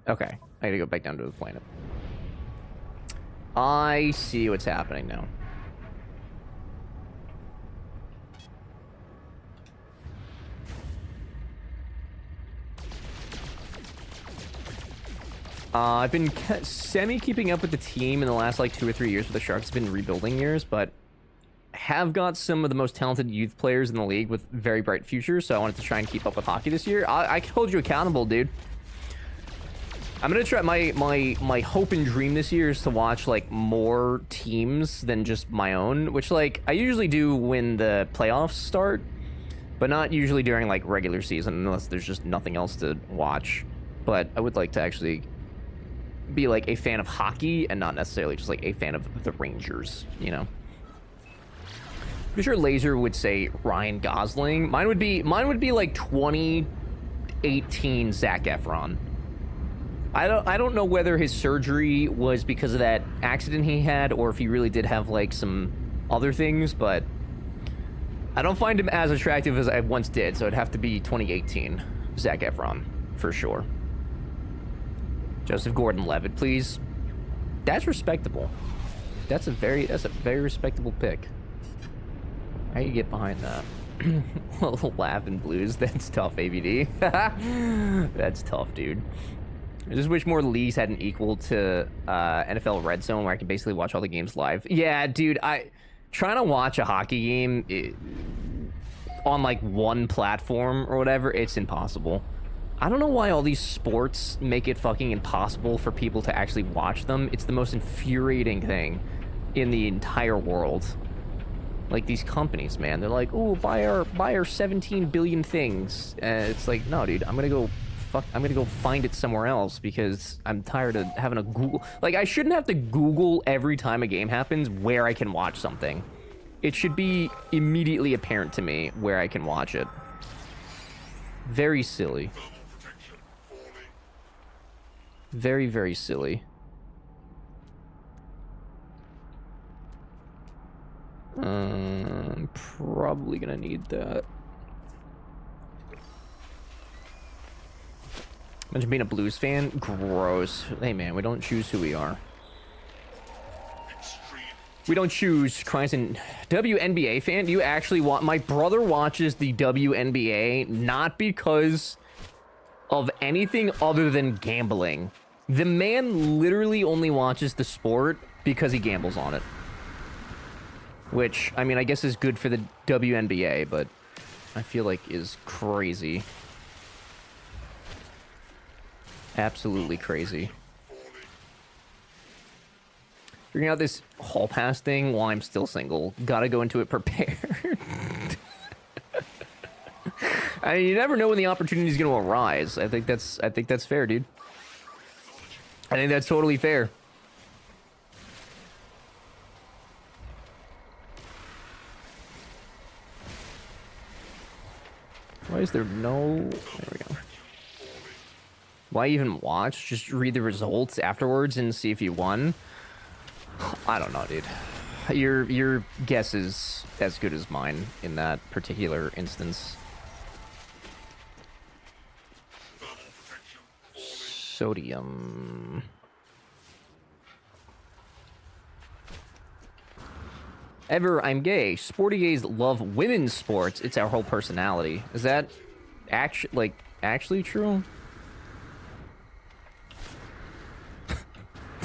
Okay, I gotta go back down to the planet. I see what's happening now. I've been semi-keeping up with the team in the last, like, 2 or 3 years with the Sharks. It's been rebuilding years, but have got some of the most talented youth players in the league with very bright futures, so I wanted to try and keep up with hockey this year. I can hold you accountable, dude. I'm gonna try my hope and dream this year is to watch like more teams than just my own, which like I usually do when the playoffs start, but not usually during like regular season unless there's just nothing else to watch. But I would like to actually be like a fan of hockey and not necessarily just like a fan of the Rangers, you know. I'm sure Laser would say Ryan Gosling. Mine would be like 2018 Zac Efron. I don't know whether his surgery was because of that accident he had or if he really did have like some other things, but I don't find him as attractive as I once did, so it'd have to be 2018 Zac Efron for sure. Joseph Gordon-Levitt, please. That's respectable. That's a very respectable pick. How you get behind that? Laughing blues. That's tough, ABD. That's tough, dude. I just wish more leagues had an equal to NFL Red Zone where I can basically watch all the games live. Yeah, dude, trying to watch a hockey game on like one platform or whatever, it's impossible. I don't know why all these sports make it fucking impossible for people to actually watch them. It's the most infuriating thing in the entire world. Like these companies, man, they're like, "Oh, buy our 17 billion things." It's like, no, dude, I'm gonna go find it somewhere else because I'm tired of having to Google. Like, I shouldn't have to Google every time a game happens where I can watch something. It should be immediately apparent to me where I can watch it. Very silly. Very, very silly. I'm probably gonna need that. Imagine being a Blues fan. Gross. Hey man, we don't choose who we are. We don't choose Christ and WNBA fan. You actually want my brother watches the WNBA not because of anything other than gambling. The man literally only watches the sport because he gambles on it. Which, I mean, I guess is good for the WNBA, but I feel like is crazy. Absolutely crazy. Figuring out this hall pass thing while I'm still single. Gotta go into it prepared. I mean, you never know when the opportunity is going to arise. I think that's fair, dude. I think that's totally fair. Why is there no... There we go. Why even watch? Just read the results afterwards and see if you won? I don't know, dude. Your guess is as good as mine in that particular instance. Sodium. I'm gay. Sporty gays love women's sports. It's our whole personality. Is that actually true?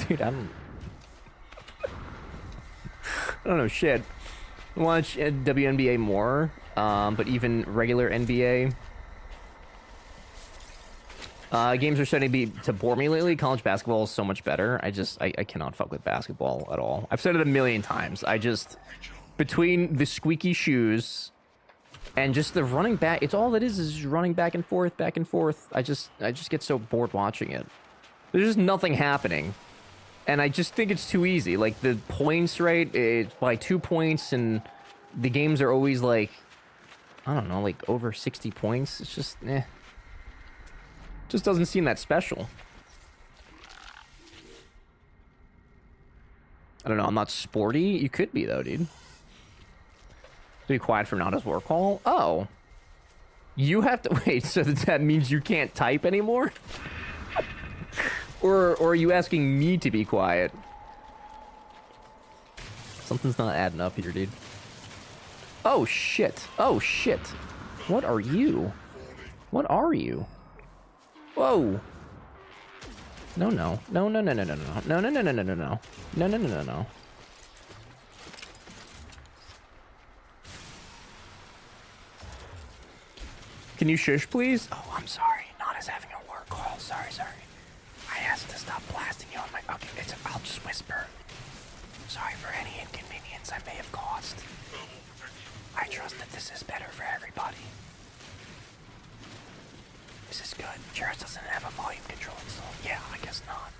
Dude, I don't know shit. Watch WNBA more, but even regular NBA. Games are starting to bore me lately. College basketball is so much better. I cannot fuck with basketball at all. I've said it a million times. Between the squeaky shoes and just the running back, it's all it is running back and forth, back and forth. I just get so bored watching it. There's just nothing happening. And I just think it's too easy. Like, the points rate, it's by 2 points, and the games are always like, I don't know, like over 60 points. It's just, just doesn't seem that special. I don't know, I'm not sporty. You could be, though, dude. Be quiet for Nada's work call? Oh. You have to... Wait, so that means you can't type anymore? Or are you asking me to be quiet? Something's not adding up here, dude. Oh, shit. Oh, shit. What are you? What are you? Whoa. No, no. No, no, no, no, no, no. No, no, no, no, no, no, no. No, no, no, no, no. Can you shush, please? Oh, I'm sorry. Nana's having a work call. Sorry, sorry. I asked to stop blasting you on my... Okay, I'll just whisper. Sorry for any inconvenience I may have caused. I trust that this is better for everybody. This is good. Jared doesn't have a volume control, so yeah, I guess not.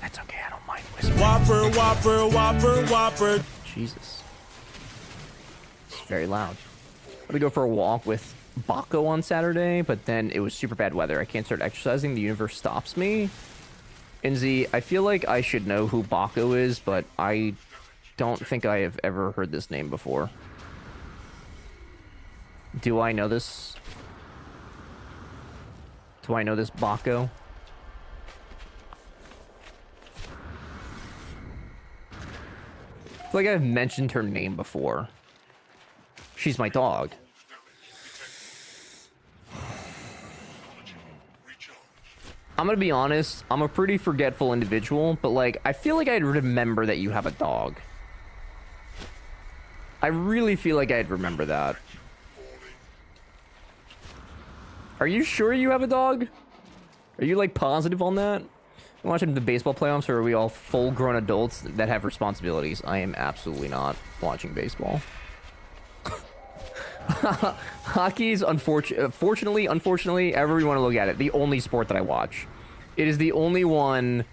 That's okay, I don't mind whispering. Whopper, whopper, whopper, whopper. Jesus. It's very loud. I'm gonna go for a walk with Baco on Saturday, but then it was super bad weather. I can't start exercising. The universe stops me. Inzi, I feel like I should know who Baco is, but I don't think I have ever heard this name before. Do I know this? Do I know this Baco? I feel like I've mentioned her name before. She's my dog. I'm gonna be honest, I'm a pretty forgetful individual, but like, I feel like I'd remember that you have a dog. I really feel like I'd remember that. Are you sure you have a dog? Are you like positive on that? Watching the baseball playoffs, or are we all full-grown adults that have responsibilities? I am absolutely not watching baseball. Hockey is unfortunately, however you want to look at it, the only sport that I watch. It is the only one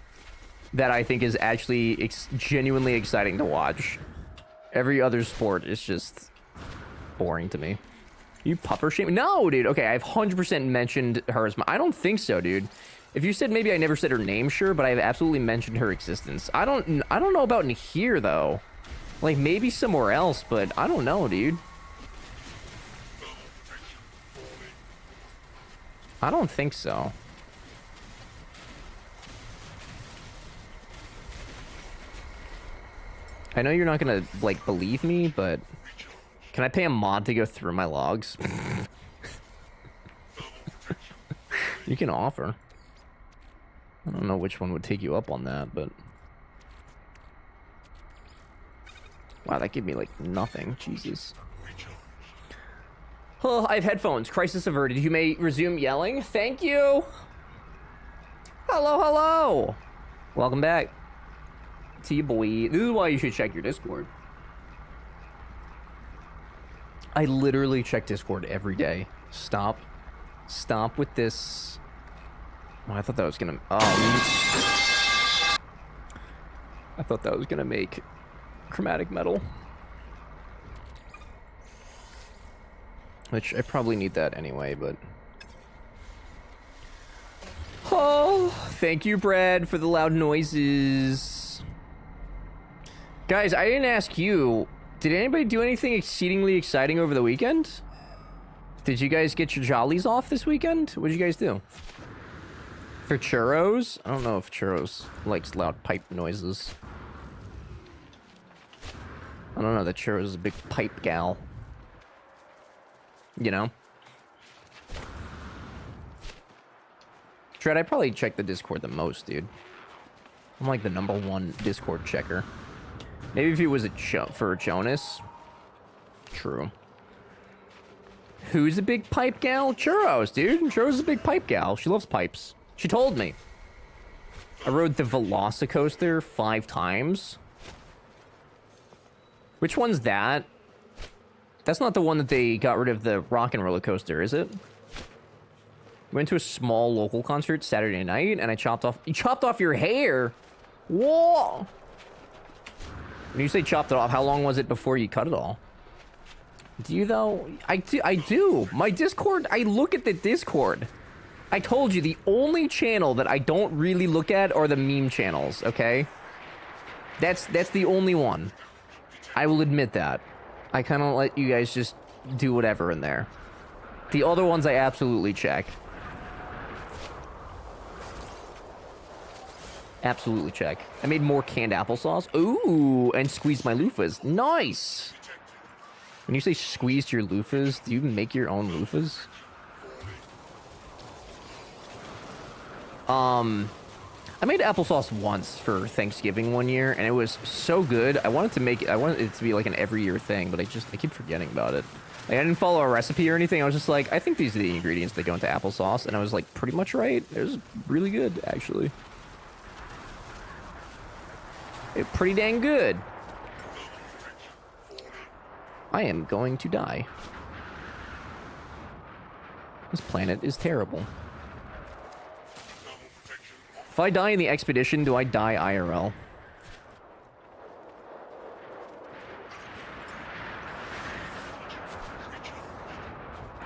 that I think is actually genuinely exciting to watch. Every other sport is just boring to me. You pupper shame? No, dude. Okay, I've 100% mentioned her as my... I don't think so, dude. If you said maybe I never said her name, sure, but I've absolutely mentioned her existence. I don't know about in here, though. Like, maybe somewhere else, but I don't know, dude. I don't think so. I know you're not gonna, like, believe me, but can I pay a mod to go through my logs? You can offer. I don't know which one would take you up on that, but... Wow, that gave me, like, nothing. Jesus. Oh, I have headphones. Crisis averted. You may resume yelling. Thank you! Hello, hello! Welcome back. T-boy. This is why you should check your Discord. I literally check Discord every day. Stop. Stop with this. Oh, I thought that was gonna... I thought that was gonna make chromatic metal. Which, I probably need that anyway, but... Oh, thank you, Brad, for the loud noises. Guys, I didn't ask you, did anybody do anything exceedingly exciting over the weekend? Did you guys get your jollies off this weekend? What did you guys do? For Churros? I don't know if Churros likes loud pipe noises. I don't know, that Churros is a big pipe gal. You know? Tread, I probably check the Discord the most, dude. I'm like the #1 Discord checker. Maybe if it was for Jonas. True. Who's a big pipe gal? Churros, dude. Churros is a big pipe gal. She loves pipes. She told me. I rode the Velocicoaster 5 times. Which one's that? That's not the one that they got rid of the rock and roller coaster, is it? Went to a small local concert Saturday night, and I chopped off... You chopped off your hair? Whoa! When you say chopped it off, how long was it before you cut it all? Do you, though? I do. My Discord, I look at the Discord. I told you, the only channel that I don't really look at are the meme channels, okay? That's the only one. I will admit that. I kind of let you guys just do whatever in there. The other ones I absolutely check. Absolutely check. I made more canned applesauce. Ooh, and squeezed my loofahs. Nice! When you say squeezed your loofahs, do you make your own loofahs? I made applesauce once for Thanksgiving one year, and it was so good. I wanted it to be like an every year thing, but I keep forgetting about it. Like, I didn't follow a recipe or anything. I was just like, I think these are the ingredients that go into applesauce, and I was like, pretty much right. It was really good, actually. It's pretty dang good. I am going to die. This planet is terrible. If I die in the expedition, do I die IRL?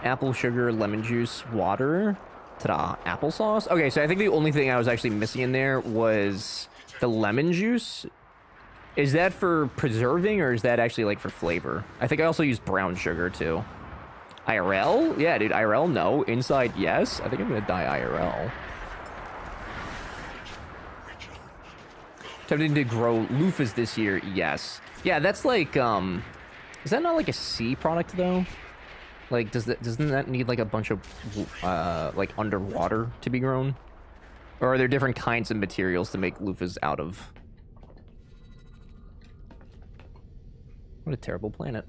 Apple sugar, lemon juice, water. Ta-da. Applesauce? Okay, so I think the only thing I was actually missing in there was the lemon juice. Is that for preserving, or is that actually, like, for flavor? I think I also used brown sugar, too. IRL? Yeah, dude, IRL, no. Inside, yes. I think I'm gonna die IRL. Attempting to grow loofahs this year, yes. Yeah, that's like, is that not like a sea product, though? Like, doesn't that need, like, a bunch of, like, underwater to be grown? Or are there different kinds of materials to make loofahs out of? What a terrible planet.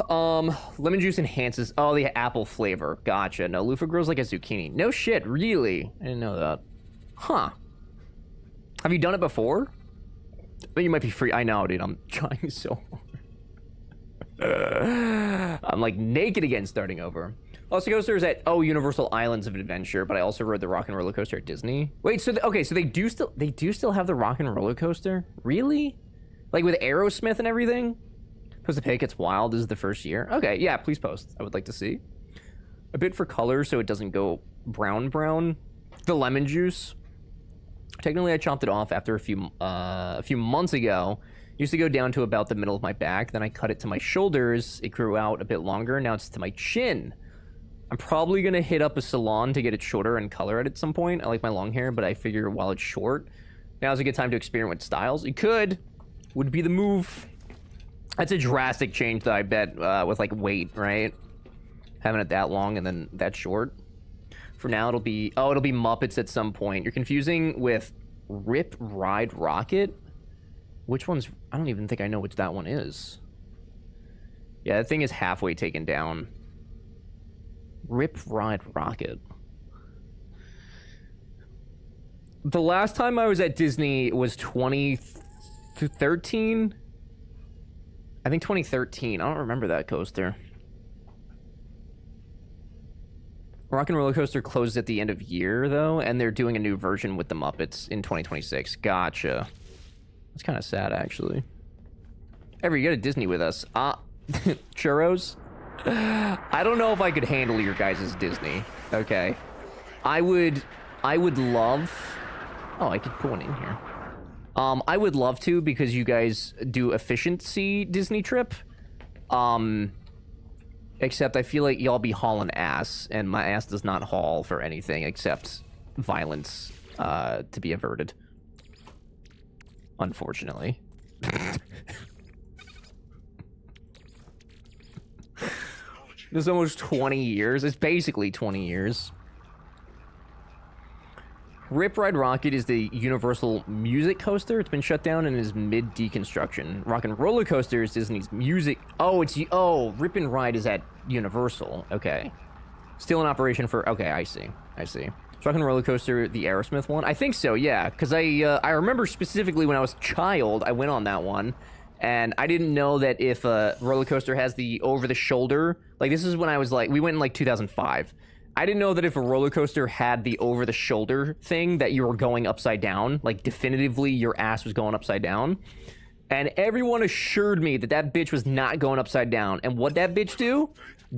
Lemon juice enhances... Oh, the apple flavor. Gotcha. No, loofah grows like a zucchini. No shit, really? I didn't know that. Huh. Have you done it before? But you might be free. I know, dude. I'm trying so hard. I'm like naked again starting over. Velocicoaster is at Universal Islands of Adventure, but I also rode the Rock and Roller Coaster at Disney. Wait, so okay, so they do still have the Rock and Roller Coaster? Really? Like with Aerosmith and everything? Post the Pay Gets Wild is the first year. Okay, yeah, please post. I would like to see. A bit for color so it doesn't go brown. The lemon juice. Technically, I chopped it off after a few months ago. Used to go down to about the middle of my back. Then I cut it to my shoulders. It grew out a bit longer. Now it's to my chin. I'm probably going to hit up a salon to get it shorter and color it at some point. I like my long hair, but I figure while it's short, now's a good time to experiment with styles. You could. would be the move. That's a drastic change, though, I bet, with, like, weight, right? Having it that long and then that short. For now, it'll be... Oh, it'll be Muppets at some point. You're confusing with Rip Ride Rocket? Which one's... I don't even think I know which that one is. Yeah, that thing is halfway taken down. Rip Ride Rocket. The last time I was at Disney was 2013? I think 2013. I don't remember that coaster. Rock and Roller Coaster closes at the end of year, though, and they're doing a new version with the Muppets in 2026. Gotcha. That's kind of sad, actually. Ever, you go to Disney with us. Churros? I don't know if I could handle your guys' Disney. Okay. I would love... Oh, I could put one in here. I would love to, because you guys do efficiency Disney trip. Except I feel like y'all be hauling ass, and my ass does not haul for anything except violence to be averted. Unfortunately. It's almost 20 years. It's basically 20 years. Rip Ride Rocket is the Universal music coaster. It's been shut down and is mid-deconstruction. Rock and Roller Coaster is Disney's music... Oh, Rip and Ride is at Universal. Okay. Still in operation for... Okay, I see. So Rock and Roller Coaster, the Aerosmith one? I think so, yeah. Because I remember specifically when I was a child, I went on that one. And I didn't know that if a roller coaster has the over-the-shoulder... Like, this is when I was like... We went in, like, 2005. I didn't know that if a roller coaster had the over-the-shoulder thing that you were going upside down, like definitively your ass was going upside down. And everyone assured me that that bitch was not going upside down. And what that bitch do?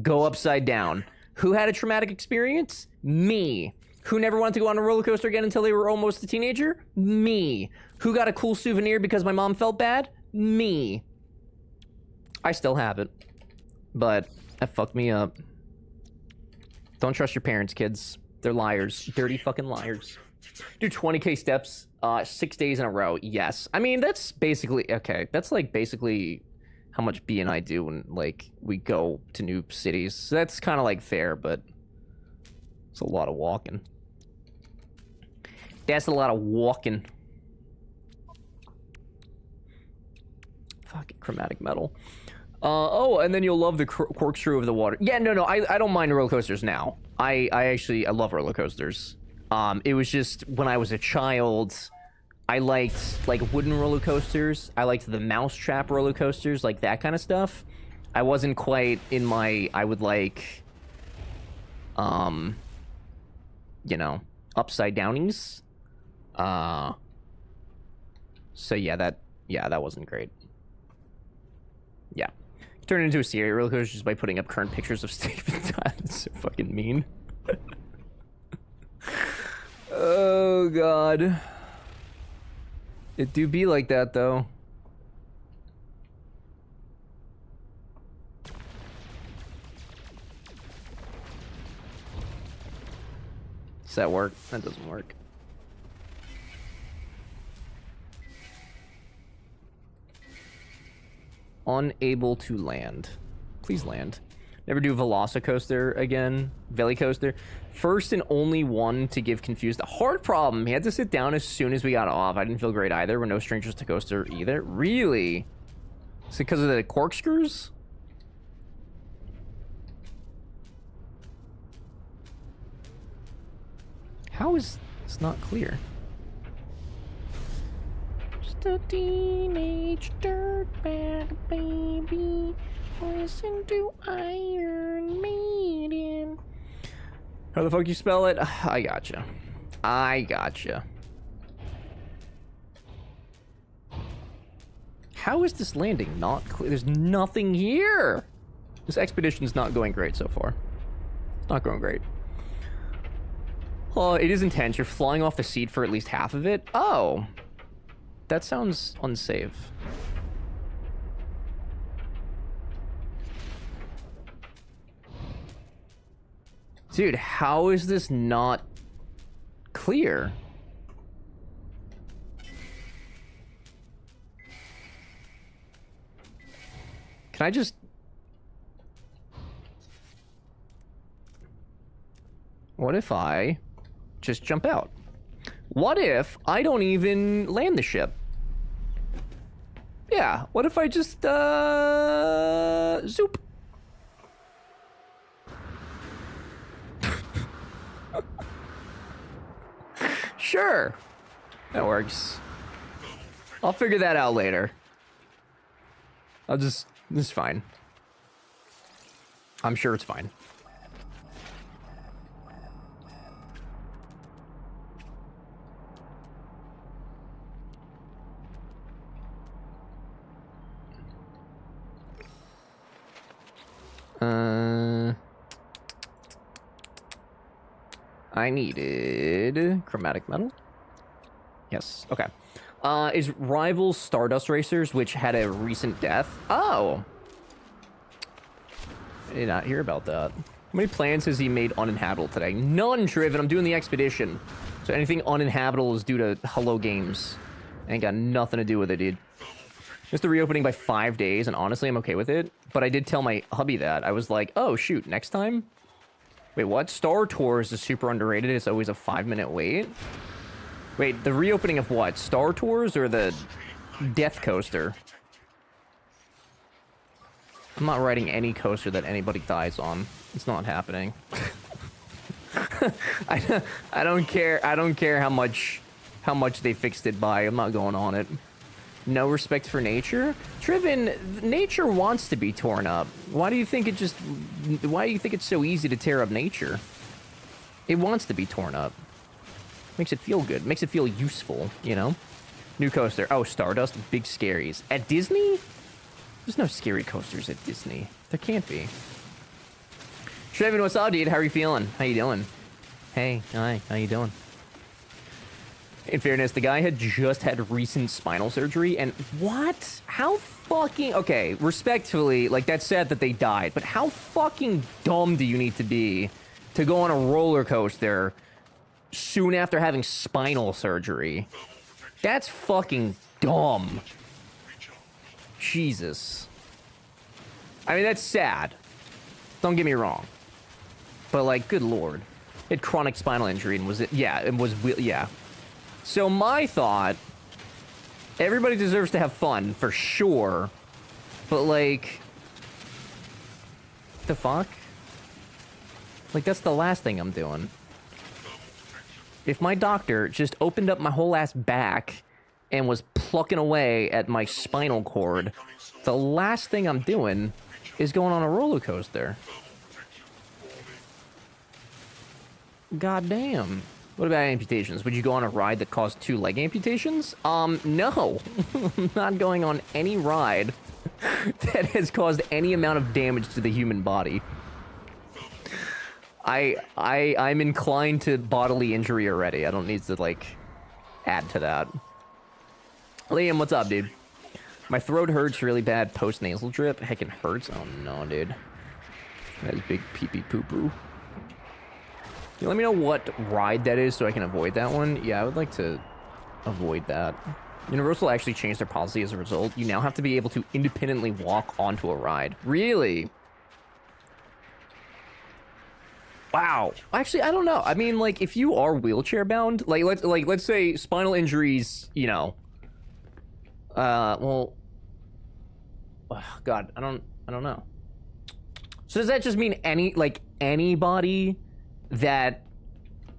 Go upside down. Who had a traumatic experience? Me. Who never wanted to go on a roller coaster again until they were almost a teenager? Me. Who got a cool souvenir because my mom felt bad? Me. I still have it. But that fucked me up. Don't trust your parents, kids. They're liars. Dirty fucking liars. Do 20k steps 6 days in a row. Yes. I mean, that's basically... Okay, that's like basically how much B and I do when like we go to new cities. So that's kind of like fair, but it's a lot of walking. That's a lot of walking. Fucking chromatic metal. Oh, and then you'll love the corkscrew of the water. Yeah, no, I don't mind roller coasters now. I love roller coasters. It was just when I was a child, I liked like wooden roller coasters. I liked the mousetrap roller coasters, like that kind of stuff. I wasn't quite in my, I would like, you know, upside downies. So yeah, that wasn't great. Yeah. Turn it into a serial roller coaster just by putting up current pictures of Steven Tyler. That's so fucking mean. Oh, God. It do be like that, though. Does that work? That doesn't work. Unable to land. Please land. Never do Velocicoaster again. Velicoaster. First and only one to give confused. A hard problem. He had to sit down as soon as we got off. I didn't feel great either. We're no strangers to coaster either. Really? Is it because of the corkscrews? How is this not clear? Just a teenage dirtbag baby. Listen to Iron Maiden. How the fuck you spell it? I gotcha. How is this landing not clear? There's nothing here. This expedition's not going great so far. It's not going great. Oh, it is intense. You're flying off the seat for at least half of it. Oh. That sounds unsafe. Dude, how is this not clear? Can I just... What if I just jump out? What if I don't even land the ship? Yeah, what if I just, zoop? Sure. That works. I'll figure that out later. This is fine. I'm sure it's fine. I needed chromatic metal. Yes. Okay. Is Rivals Stardust Racers, which had a recent death? Oh. I did not hear about that. How many plans has he made uninhabitable today? None, Triv, and I'm doing the expedition. So anything uninhabitable is due to Hello Games. Ain't got nothing to do with it, dude. Just the reopening by 5 days, and honestly, I'm okay with it. But I did tell my hubby that. I was like, oh, shoot, next time? Wait, what? Star Tours is super underrated. It's always a 5-minute wait. Wait, the reopening of what? Star Tours or the Death Coaster? I'm not riding any coaster that anybody dies on. It's not happening. I don't care. I don't care how much they fixed it by. I'm not going on it. No respect for nature? Triven, nature wants to be torn up. Why do you think it's so easy to tear up nature? It wants to be torn up. Makes it feel good. Makes it feel useful, you know? New coaster. Oh, Stardust. Big scaries. At Disney? There's no scary coasters at Disney. There can't be. Triven, what's up, dude? How are you feeling? How you doing? Hey, hi. How you doing? In fairness, the guy had just had recent spinal surgery, and what? How fucking... Okay, respectfully, like, that's sad that they died, but how fucking dumb do you need to be to go on a roller coaster soon after having spinal surgery? That's fucking dumb. Jesus. I mean, that's sad. Don't get me wrong. But, like, good lord. He had chronic spinal injury and was... Yeah. So my thought, everybody deserves to have fun, for sure. But, like, the fuck? Like, that's the last thing I'm doing. If my doctor just opened up my whole ass back and was plucking away at my spinal cord, the last thing I'm doing is going on a roller coaster. God damn. What about amputations? Would you go on a ride that caused 2 leg amputations? No. I'm not going on any ride that has caused any amount of damage to the human body. I'm inclined to bodily injury already. I don't need to, like, add to that. Liam, what's up, dude? My throat hurts really bad post-nasal drip. Heckin' hurts. Oh, no, dude. That is big pee-pee poo-poo. Can you let me know what ride that is so I can avoid that one? Yeah, I would like to avoid that. Universal actually changed their policy as a result. You now have to be able to independently walk onto a ride. Really? Wow. Actually, I don't know. I mean, like, if you are wheelchair bound, let's say spinal injuries, you know. Well, God, I don't know. So does that just mean anybody that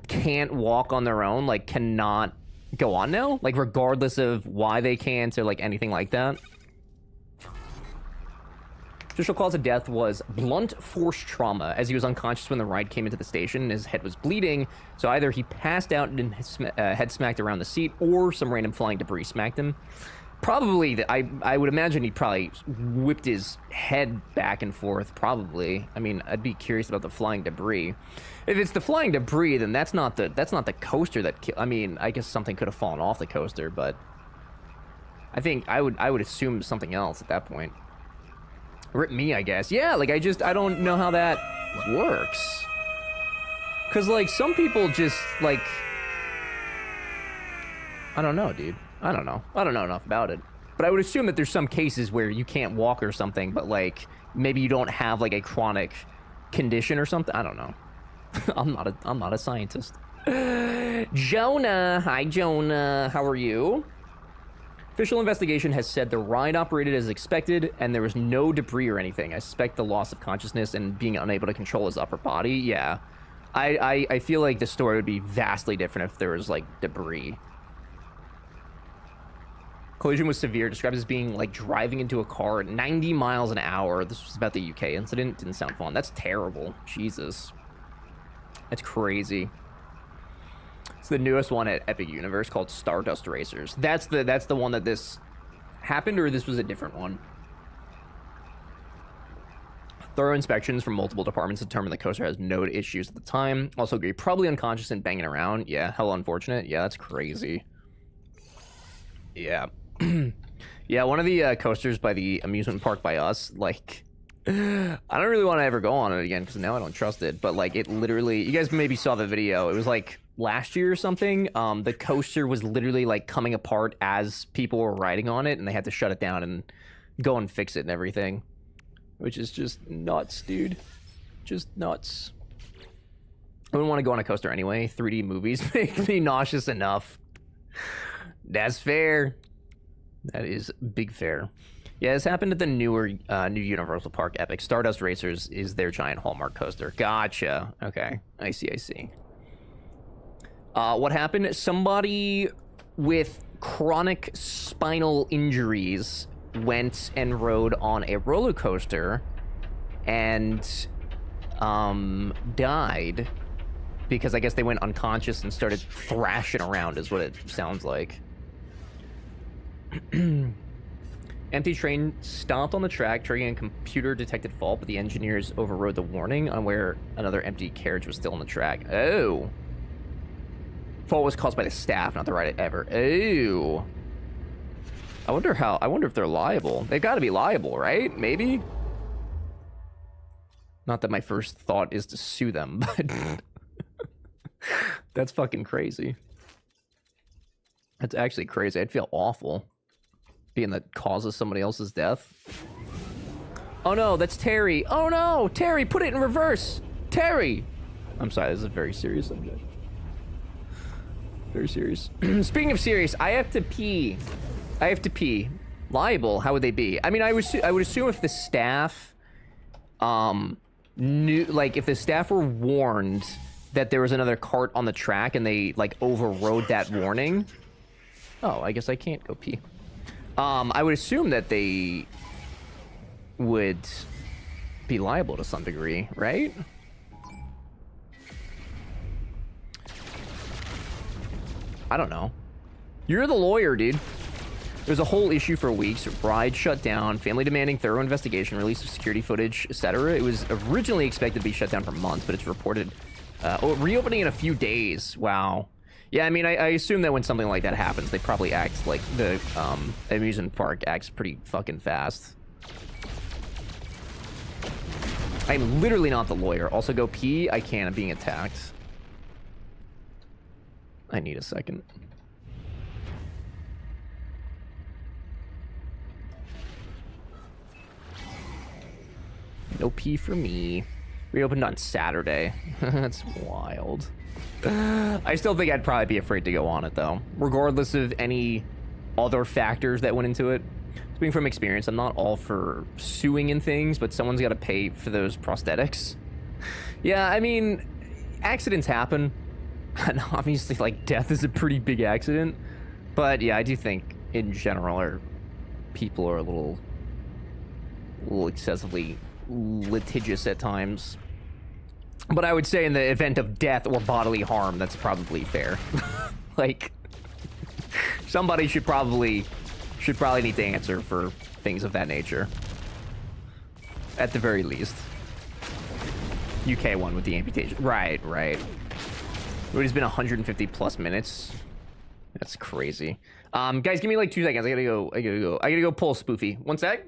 can't walk on their own, like, cannot go on now? Like, regardless of why they can't or, like, anything like that? Official cause of death was blunt force trauma, as he was unconscious when the ride came into the station and his head was bleeding. So either he passed out and his head smacked around the seat, or some random flying debris smacked him. Probably, I would imagine he probably whipped his head back and forth, probably. I mean, I'd be curious about the flying debris. If it's the flying debris, then that's not the coaster that I mean, I guess something could have fallen off the coaster, but I think I would assume something else at that point. Rip me, I guess. Yeah, like, I don't know how that works. Because, like, some people just, like... I don't know, dude. I don't know enough about it. But I would assume that there's some cases where you can't walk or something, but like maybe you don't have like a chronic condition or something. I don't know. I'm not a scientist. Jonah, hi Jonah, how are you? Official investigation has said the ride operated as expected, and there was no debris or anything. I suspect the loss of consciousness and being unable to control his upper body. Yeah, I feel like the story would be vastly different if there was like debris. Collision was severe, described as being like driving into a car at 90 miles an hour. This was about the UK incident. Didn't sound fun. That's terrible. Jesus. That's crazy. It's the newest one at Epic Universe called Stardust Racers. That's the one that this happened, or this was a different one? Thorough inspections from multiple departments determined the coaster has no issues at the time. Also agree, probably unconscious and banging around. Yeah, hell unfortunate. Yeah, that's crazy. Yeah. Yeah, one of the coasters by the amusement park by us, like, I don't really want to ever go on it again because now I don't trust it. But like, it literally, you guys maybe saw the video. It was like last year or something. The coaster was literally like coming apart as people were riding on it, and they had to shut it down and go and fix it and everything, which is just nuts, dude. Just nuts. I wouldn't want to go on a coaster anyway. 3D movies make me nauseous enough. That's fair. That is big fair. Yeah, this happened at the new Universal Park Epic. Stardust Racers is their giant Hallmark coaster. Gotcha. Okay. I see. What happened? Somebody with chronic spinal injuries went and rode on a roller coaster and died because I guess they went unconscious and started thrashing around is what it sounds like. Empty train stopped on the track, triggering a computer-detected fault, but the engineers overrode the warning on where another empty carriage was still on the track. Oh. Fault was caused by the staff, not the rider ever. Oh. I wonder if they're liable. They've got to be liable, right? Maybe? Not that my first thought is to sue them, but... That's fucking crazy. That's actually crazy. I'd feel awful being the cause of somebody else's death. Oh no, that's Terry. Oh no, Terry, put it in reverse. Terry. I'm sorry, this is a very serious subject. Very serious. Speaking of serious, I have to pee. Liable, how would they be? I mean, I would assume if the staff knew, like if the staff were warned that there was another cart on the track and they like overrode that warning. Oh, I guess I can't go pee. I would assume that they would be liable to some degree, right? I don't know. You're the lawyer, dude. There's a whole issue for weeks. Ride shut down, family demanding thorough investigation, release of security footage, etc. It was originally expected to be shut down for months, but it's reported reopening in a few days. Wow. Yeah, I mean, I assume that when something like that happens, they probably act like the amusement park acts pretty fucking fast. I'm literally not the lawyer. Also, go pee. I can't. I'm being attacked. I need a second. No pee for me. Reopened on Saturday. That's wild. I still think I'd probably be afraid to go on it, though, regardless of any other factors that went into it. Speaking from experience, I'm not all for suing and things, but someone's got to pay for those prosthetics. Yeah, I mean, accidents happen, and obviously, like, death is a pretty big accident. But yeah, I do think, in general, people are a little excessively litigious at times. But I would say in the event of death or bodily harm, that's probably fair. Like, somebody should probably need to answer for things of that nature. At the very least. UK one with the amputation. Right. It has been 150 plus minutes. That's crazy. Guys, give me like 2 seconds. I gotta go pull Spoofy. 1 sec.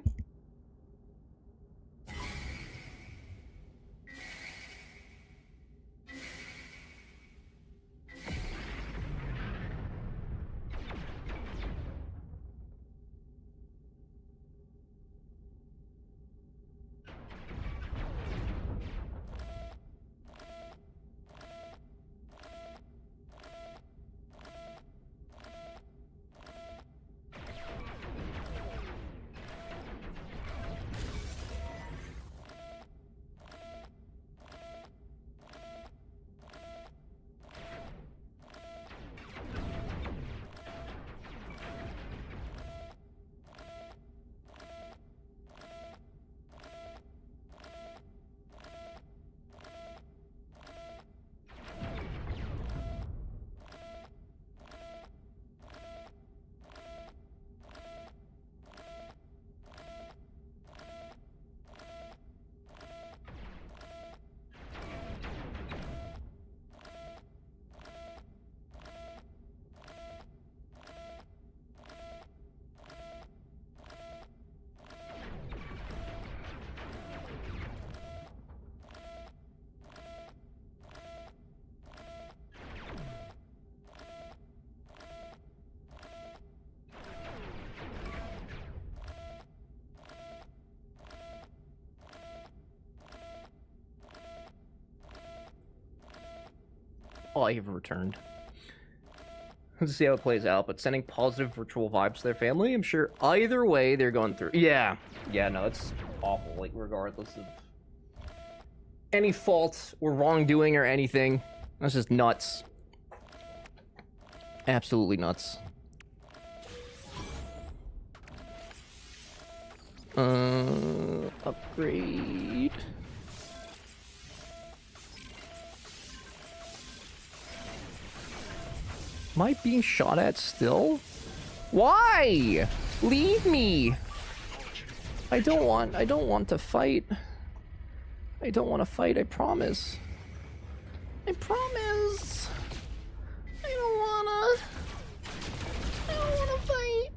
Oh, you've returned. Let's see how it plays out, but sending positive virtual vibes to their family, I'm sure either way they're going through. Yeah. Yeah, no, it's awful, like, regardless of any fault or wrongdoing or anything. That's just nuts. Absolutely nuts. Upgrade. Am I being shot at still? Why? Leave me. I don't want to fight. I don't want to fight, I promise. I promise. I don't wanna fight.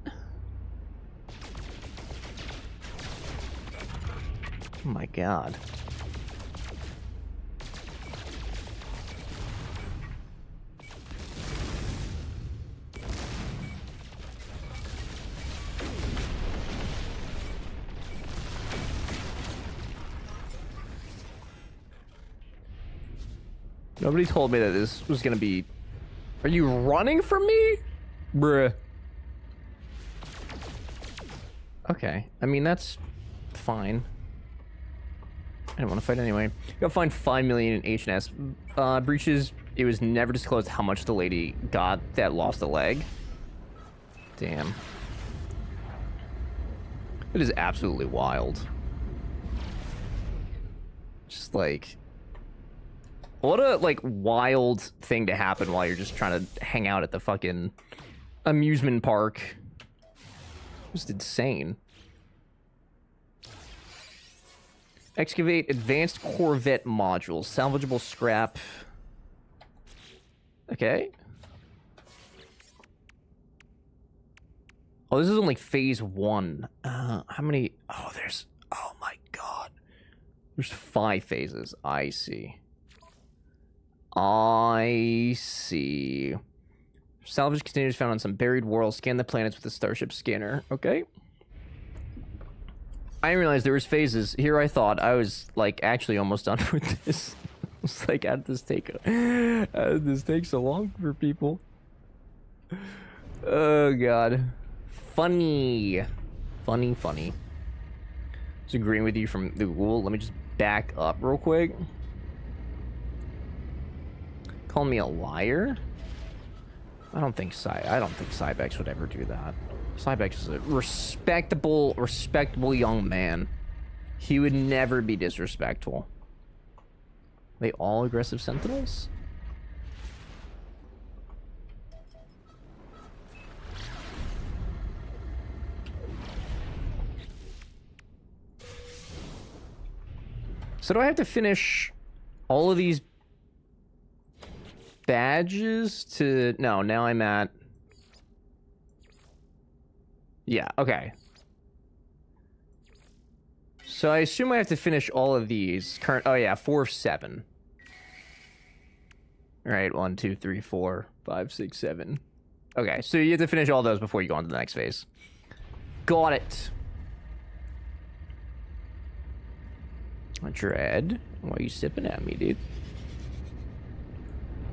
Oh my god. Nobody told me that this was gonna be... Are you running from me? Bruh. Okay. I mean, that's fine. I didn't want to fight anyway. Got fined 5 million in H&S breaches. It was never disclosed how much the lady got that lost a leg. Damn. It is absolutely wild. Just like... What a, like, wild thing to happen while you're just trying to hang out at the fucking amusement park. Just insane. Excavate advanced Corvette modules. Salvageable scrap. Okay. Oh, this is only phase 1. How many? Oh, there's... Oh my god. There's 5 phases. I see. I see. Salvage containers found on some buried worlds. Scan the planets with the starship scanner. Okay. I didn't realize there was phases. Here I thought I was, like, actually almost done with this. It's like, how did this take so long for people? Oh, God. Funny. Funny. Just agreeing with you from the Google. Let me just back up real quick. Calling me a liar? I don't think Cybex would ever do that. Cybex is a respectable young man. He would never be disrespectful. Are they all aggressive sentinels? So do I have to finish all of these badges to... No, now I'm at... Yeah, okay. So I assume I have to finish all of these. Current... Oh yeah, 4 of 7. Alright, 1, 2, 3, 4, 5, 6, 7. Okay, so you have to finish all those before you go on to the next phase. Got it. Dread, why are you sipping at me, dude?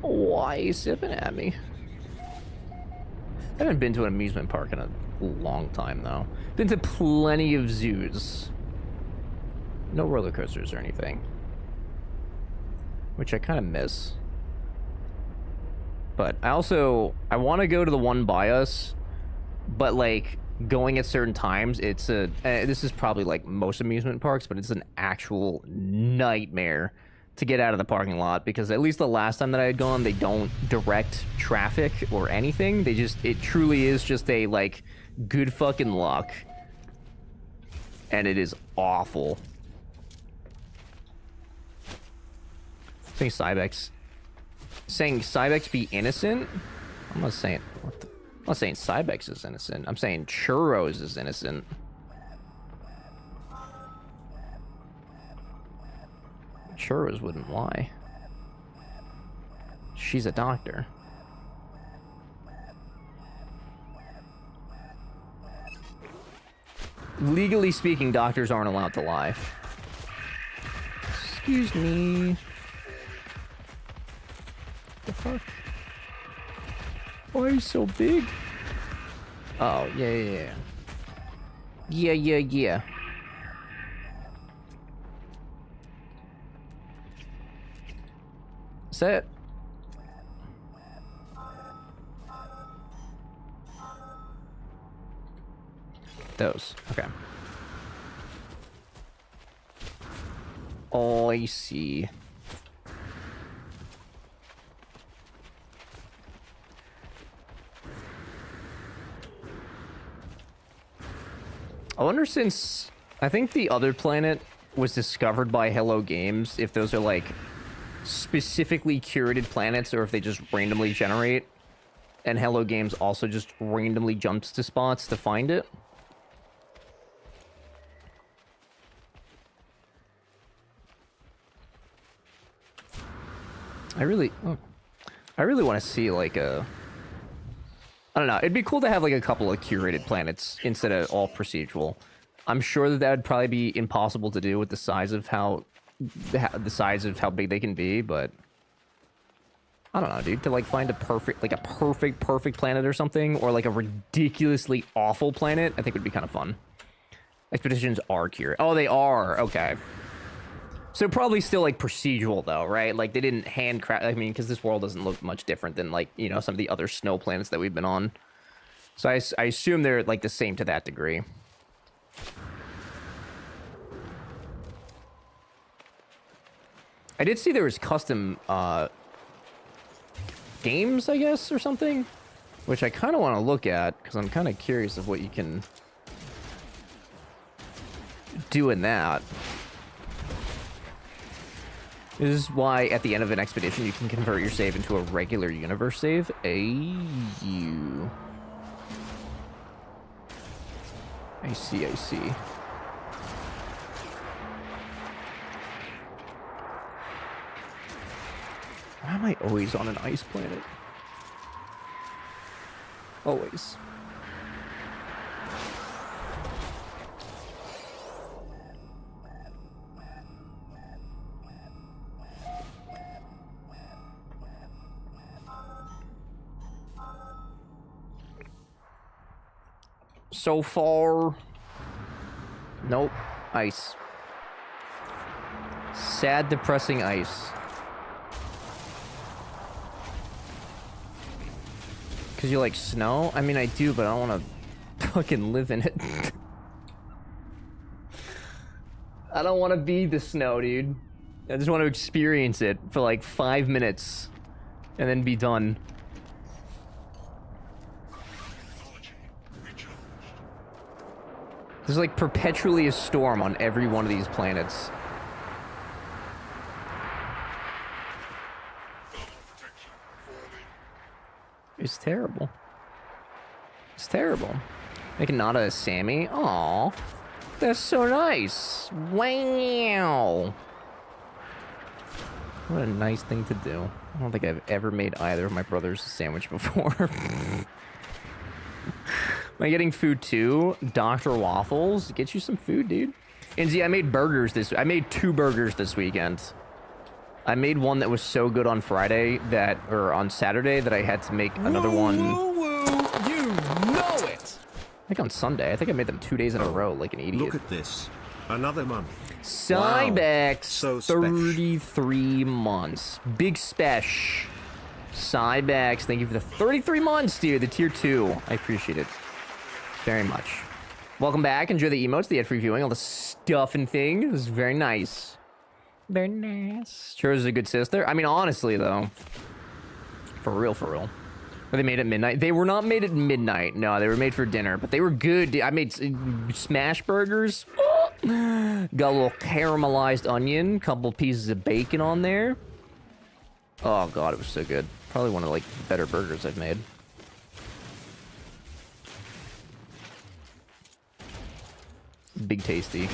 Why are you sipping at me? I haven't been to an amusement park in a long time, though. Been to plenty of zoos. No roller coasters or anything. Which I kind of miss. But I want to go to the one by us, but, like, going at certain times, it's a... this is probably, like, most amusement parks, but it's an actual nightmare to get out of the parking lot, because at least the last time that I had gone, they don't direct traffic or anything. They just... It truly is just a, like, good fucking luck. And it is awful. Saying Cybex be innocent? I'm not saying... I'm not saying Cybex is innocent. I'm saying Churros is innocent. Churros wouldn't lie. She's a doctor. Legally speaking, doctors aren't allowed to lie. Excuse me. The fuck? Why are you so big? Oh, yeah. Yeah. Is that... Those. Okay. Oh, I see. I wonder, since I think the other planet was discovered by Hello Games, if those are like specifically curated planets or if they just randomly generate, and Hello Games also just randomly jumps to spots to find it. I really want to see like a... I don't know. It'd be cool to have like a couple of curated planets instead of all procedural. I'm sure that would probably be impossible to do with the size of how big they can be, but I don't know, dude. To like find a perfect planet or something, or like a ridiculously awful planet, I think would be kind of fun. Expeditions are curated. Oh, they are. Okay. So probably still like procedural though, right? Like they didn't handcraft. I mean, because this world doesn't look much different than like, you know, some of the other snow planets that we've been on. So I assume they're like the same to that degree. I did see there was custom games, I guess, or something, which I kind of want to look at because I'm kind of curious of what you can do in that. This is why at the end of an expedition you can convert your save into a regular universe save. I see. Why am I always on an ice planet? Always. So far, nope. Ice. Sad, depressing ice. Because you like snow? I mean, I do, but I don't want to fucking live in it. I don't want to be the snow, dude. I just want to experience it for like 5 minutes and then be done. There's like perpetually a storm on every one of these planets. It's terrible. It's terrible. Making Nada a Sammy? Aw. That's so nice. Wow. What a nice thing to do. I don't think I've ever made either of my brothers a sandwich before. Am I getting food too? Dr. Waffles, get you some food, dude. Inzy, I made burgers I made 2 burgers this weekend. I made one that was so good on Friday or on Saturday that I had to make another one. Woo, you know it. I think on Sunday. I think I made them 2 days in a row like an idiot. Look at this. Another month. Cybex, So 33 months. Big spesh. Cybex, thank you for the 33 months, dude. The tier 2. I appreciate it very much. Welcome back. Enjoy the emotes, the ad-free viewing, all the stuff and things. This is very nice. Very nice. Sure is a good sister. I mean, honestly, though. For real. Were they made at midnight? They were not made at midnight. No, they were made for dinner, but they were good. I made smash burgers. Got a little caramelized onion, couple pieces of bacon on there. Oh, God, it was so good. Probably one of, like, the better burgers I've made. Big tasty.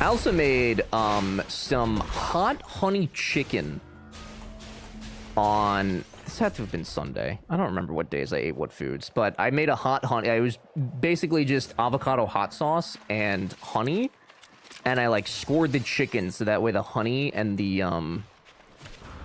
I also made some hot honey chicken on... This had to have been Sunday. I don't remember what days I ate what foods, but I made a hot honey... It was basically just avocado hot sauce and honey, and I, like, scored the chicken so that way the honey and the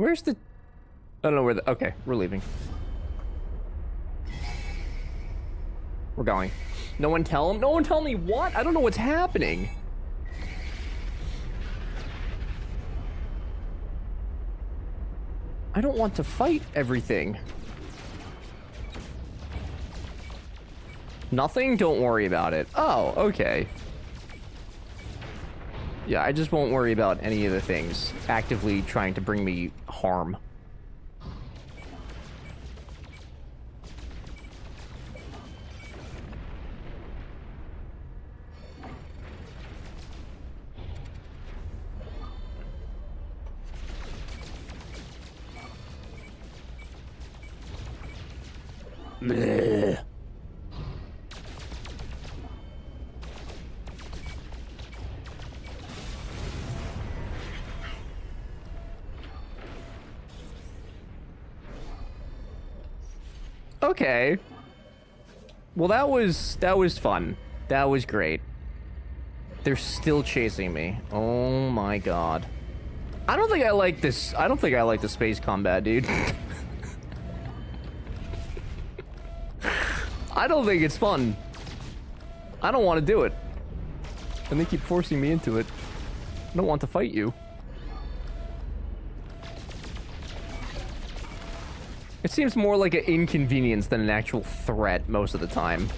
Where's the... I don't know where the... Okay, we're leaving. We're going. No one tell him? No one tell me what? I don't know what's happening. I don't want to fight everything. Nothing? Don't worry about it. Oh, okay. Yeah, I just won't worry about any of the things actively trying to bring me harm. Bleh. Okay. Well, that was fun. That was great. They're still chasing me. Oh my god. I don't think I like this. I don't think I like the space combat, dude. I don't think it's fun. I don't want to do it. And they keep forcing me into it. I don't want to fight you. It seems more like an inconvenience than an actual threat most of the time.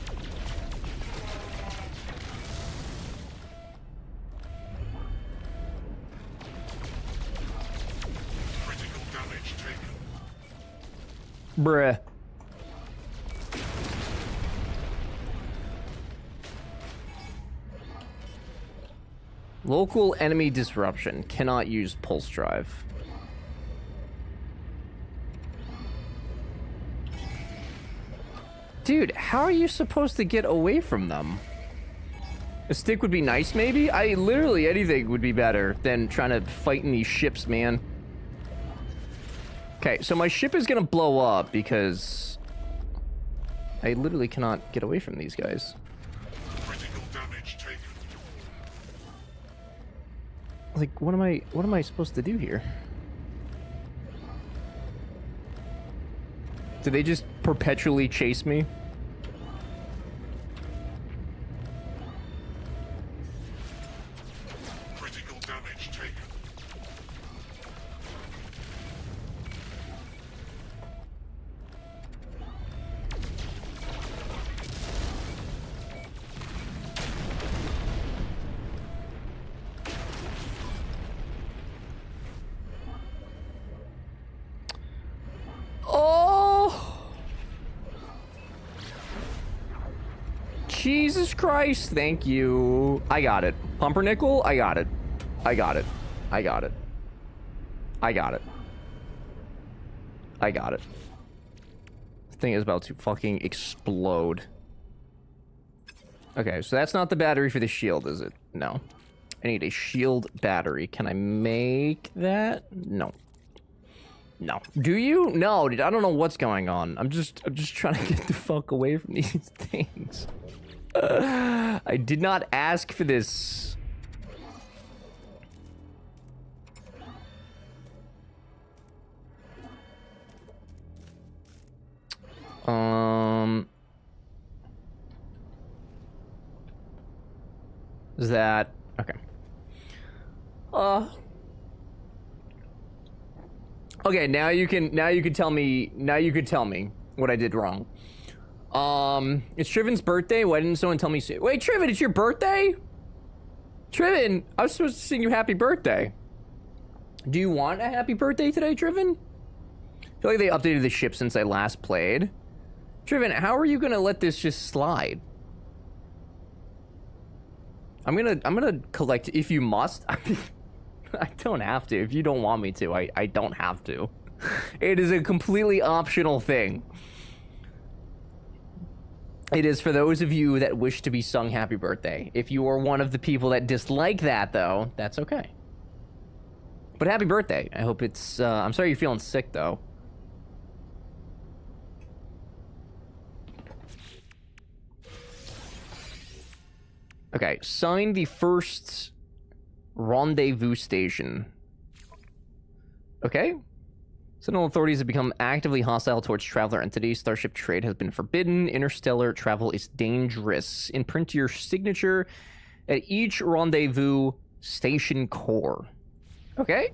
Critical damage taken. Bruh. Local enemy disruption. Cannot use pulse drive. Dude, how are you supposed to get away from them? A stick would be nice, maybe? Literally anything would be better than trying to fight in these ships, man. Okay, so my ship is gonna blow up because I literally cannot get away from these guys. Critical damage taken. Like, what am I supposed to do here? Do they just perpetually chase me? Critical damage taken. Oh! Jesus Christ, thank you. I got it. Pumpernickel, I got it. I got it. I got it. I got it. I got it. The thing is about to fucking explode. Okay, so that's not the battery for the shield, is it? No. I need a shield battery. Can I make that? No. No. Do you? No, dude, I don't know what's going on. I'm just trying to get the fuck away from these things. I did not ask for this. Is that okay? Okay, now you can tell me what I did wrong. It's Trivin's birthday. Why didn't someone tell me? Wait, Trivin, it's your birthday? Trivin, I was supposed to sing you happy birthday. Do you want a happy birthday today, Trivin? I feel like they updated the ship since I last played. Trivin, how are you gonna let this just slide? I'm gonna collect if you must. I don't have to. If you don't want me to, I don't have to. It is a completely optional thing. It is for those of you that wish to be sung happy birthday. If you are one of the people that dislike that, though, that's okay. But happy birthday. I hope it's... I'm sorry you're feeling sick, though. Okay, sign the first rendezvous station. Okay. Sentinel authorities have become actively hostile towards traveler entities. Starship trade has been forbidden. Interstellar travel is dangerous. Imprint your signature at each rendezvous station core. Okay.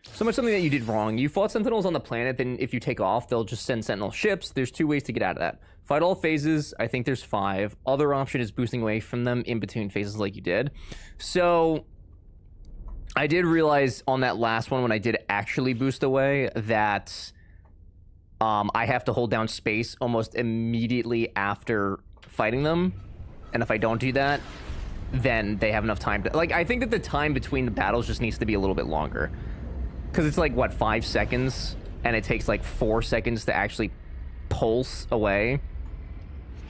So much something that you did wrong. You fought Sentinels on the planet, then if you take off, they'll just send Sentinel ships. There's 2 ways to get out of that. Fight all phases. I think there's 5. Other option is boosting away from them in between phases like you did. So I did realize on that last one when I did actually boost away that I have to hold down space almost immediately after fighting them. And if I don't do that, then they have enough time to... Like, I think that the time between the battles just needs to be a little bit longer. Because it's like, what, 5 seconds? And it takes like 4 seconds to actually pulse away.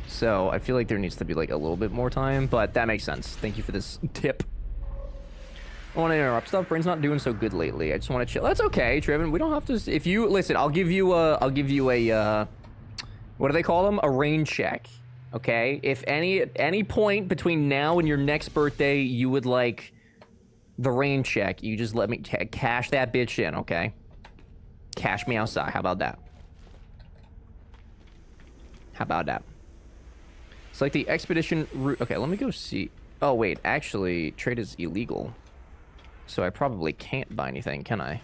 So I feel like there needs to be like a little bit more time, but that makes sense. Thank you for this tip. I want to interrupt stuff. Brain's not doing so good lately. I just want to chill. That's okay, Triven. We don't have to... If you... Listen, I'll give you a... what do they call them? A rain check. Okay? If any point between now and your next birthday, you would like the rain check, you just let me cash that bitch in, okay? Cash me outside. How about that? How about that? It's like the expedition route. Okay, let me go see. Oh, wait. Actually, trade is illegal. So I probably can't buy anything, can I?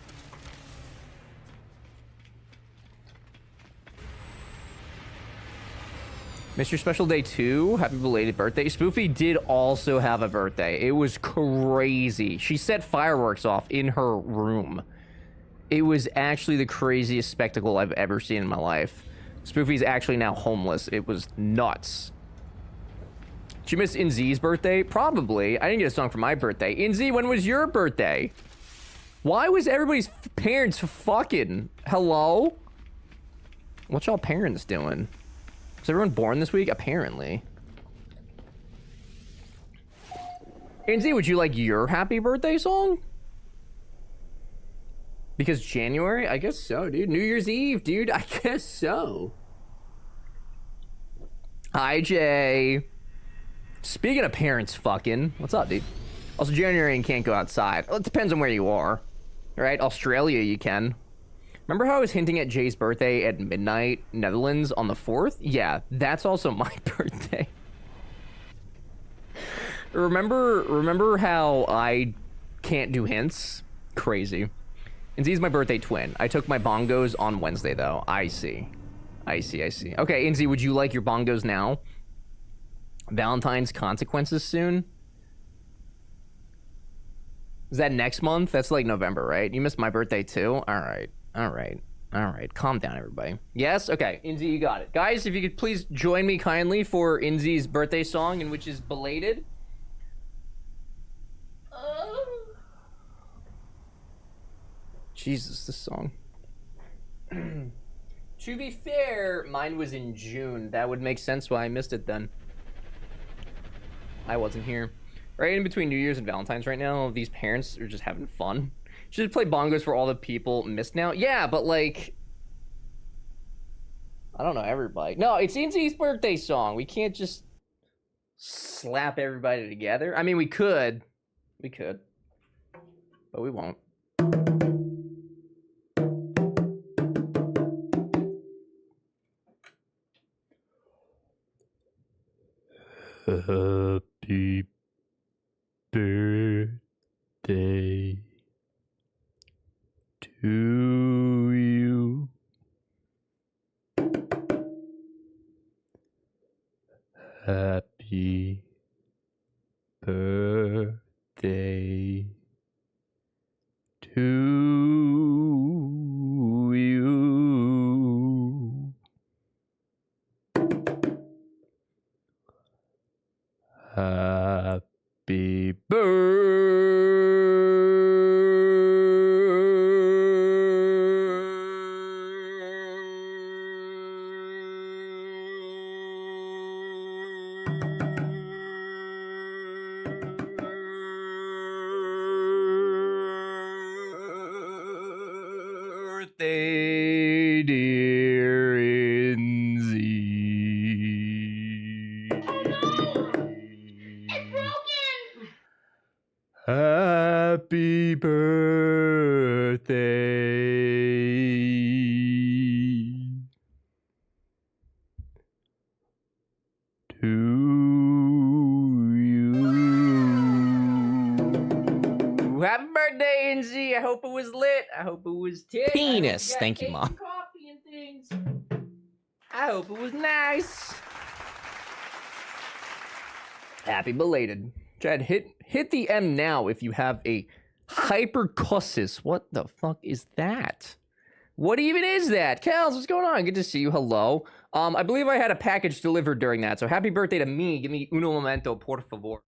Mr. Special Day 2, happy belated birthday. Spoofy did also have a birthday. It was crazy. She set fireworks off in her room. It was actually the craziest spectacle I've ever seen in my life. Spoofy's actually now homeless. It was nuts. Did you miss Inzi's birthday? Probably. I didn't get a song for my birthday. Inzi, when was your birthday? Why was everybody's parents fucking? Hello? What y'all parents doing? Was everyone born this week? Apparently. Inzi, would you like your happy birthday song? Because January? I guess so, dude. New Year's Eve, dude. I guess so. Hi, Jay. Speaking of parents fucking, what's up, dude? Also, January, you can't go outside. Well, it depends on where you are. Right? Australia, you can. Remember how I was hinting at Jay's birthday at midnight, Netherlands, on the 4th? Yeah, that's also my birthday. Remember how I can't do hints? Crazy. And Z's my birthday twin. I took my bongos on Wednesday, though. I see. Okay, Inzi, would you like your bongos now? Valentine's consequences soon? Is that next month? That's like November, right? You missed my birthday, too? All right. Calm down, everybody. Yes? Okay, Inzi, you got it. Guys, if you could please join me kindly for Inzi's birthday song, and which is belated. Jesus, this song. To be fair, mine was in June. That would make sense why I missed it then. I wasn't here. Right in between New Year's and Valentine's right now, these parents are just having fun. Should play bongos for all the people missed now. Yeah, but like, I don't know everybody. No, it's Inzi's birthday song. We can't just slap everybody together. I mean, we could, but we won't. Happy birthday to you. Happy birthday to you. Happy birthday, dear Inzi. Happy birthday to you. Happy birthday, NZ. I hope it was lit. I hope it was tit. Penis. Thank you, Mom. Coffee and things. I hope it was nice. Happy belated. Chad, hit the M now if you have a hypercussus. What the fuck is that? What even is that? Kels, what's going on? Good to see you. Hello. I believe I had a package delivered during that, so happy birthday to me. Give me uno momento, por favor.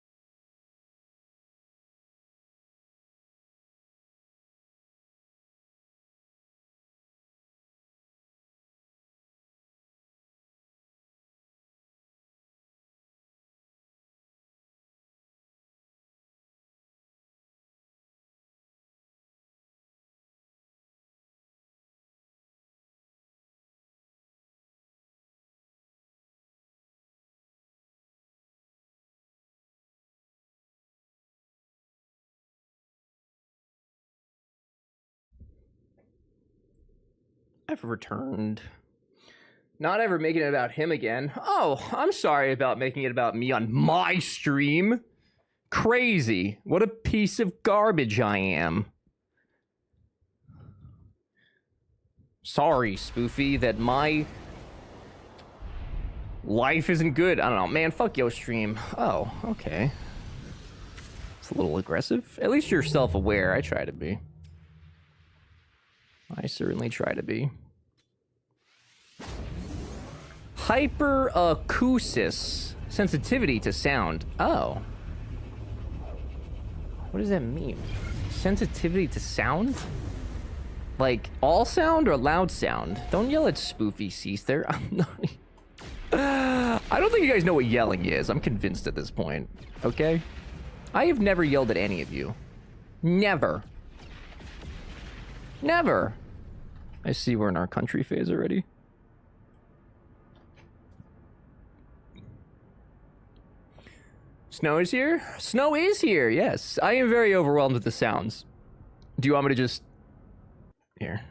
I've returned. Not ever making it about him again. Oh, I'm sorry about making it about me on my stream. Crazy. What a piece of garbage I am. Sorry, Spoofy, that my life isn't good. I don't know. Man, fuck your stream. Oh, okay. It's a little aggressive. At least you're self-aware. I try to be. I certainly try to be. Hyperacusis. Sensitivity to sound. Oh. What does that mean? Sensitivity to sound? Like, all sound or loud sound? Don't yell at Spoofy, Ceaster. I'm not... I don't think you guys know what yelling is. I'm convinced at this point. Okay? I have never yelled at any of you. Never. Never. I see we're in our country phase already. Snow is here? Snow is here, yes. I am very overwhelmed with the sounds. Do you want me to just... Here.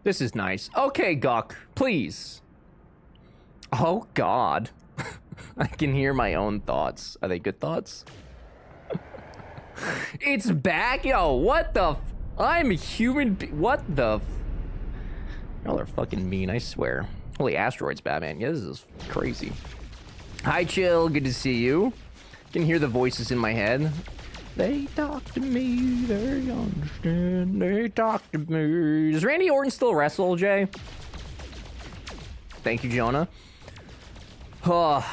This is nice. Okay, Gawk, please. Oh, God. I can hear my own thoughts. Are they good thoughts? It's back? Yo, what the I'm a human what the Y'all are fucking mean, I swear. Holy asteroids, Batman. Yeah, this is crazy. Hi, Chill. Good to see you. Can hear the voices in my head. They talk to me, they understand, they talk to me. Does Randy Orton still wrestle, Jay? Thank you, Jonah. Oh,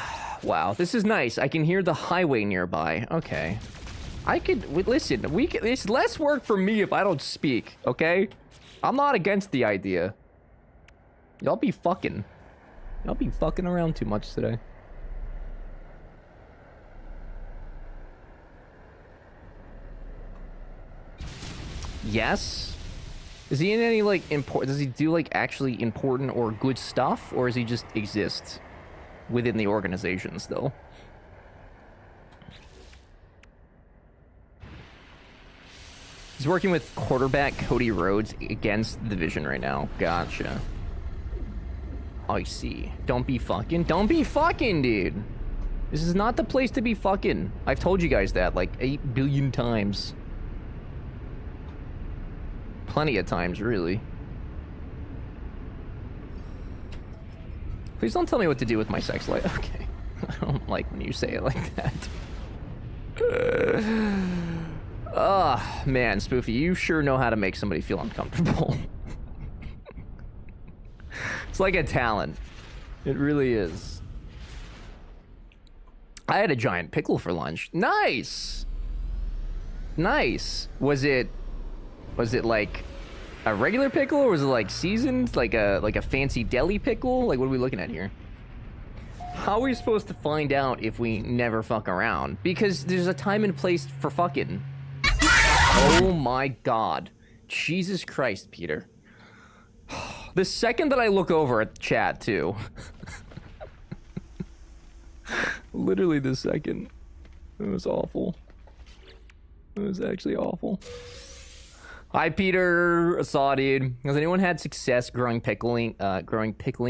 wow, this is nice. I can hear the highway nearby. Okay. I could, listen, it's less work for me if I don't speak, okay? I'm not against the idea. Y'all be fucking around too much today. Yes? Is he in any, like, does he do, like, actually important or good stuff? Or does he just exist within the organization still? He's working with quarterback Cody Rhodes against the Vision right now. Gotcha. I see. Don't be fucking, dude. This is not the place to be fucking. I've told you guys that, like, 8 billion times. Plenty of times, really. Please don't tell me what to do with my sex life. Okay. I don't like when you say it like that. Man, Spoofy, you sure know how to make somebody feel uncomfortable. It's like a talent. It really is. I had a giant pickle for lunch. Nice. Nice. Was it like a regular pickle, or was it like seasoned, like a fancy deli pickle? Like, what are we looking at here? How are we supposed to find out if we never fuck around? Because there's a time and place for fucking. Oh my god. Jesus Christ, Peter. The second that I look over at chat, too. Literally the second. It was awful. It was actually awful. Hi, Peter. Saw, dude. Has anyone had success growing pickling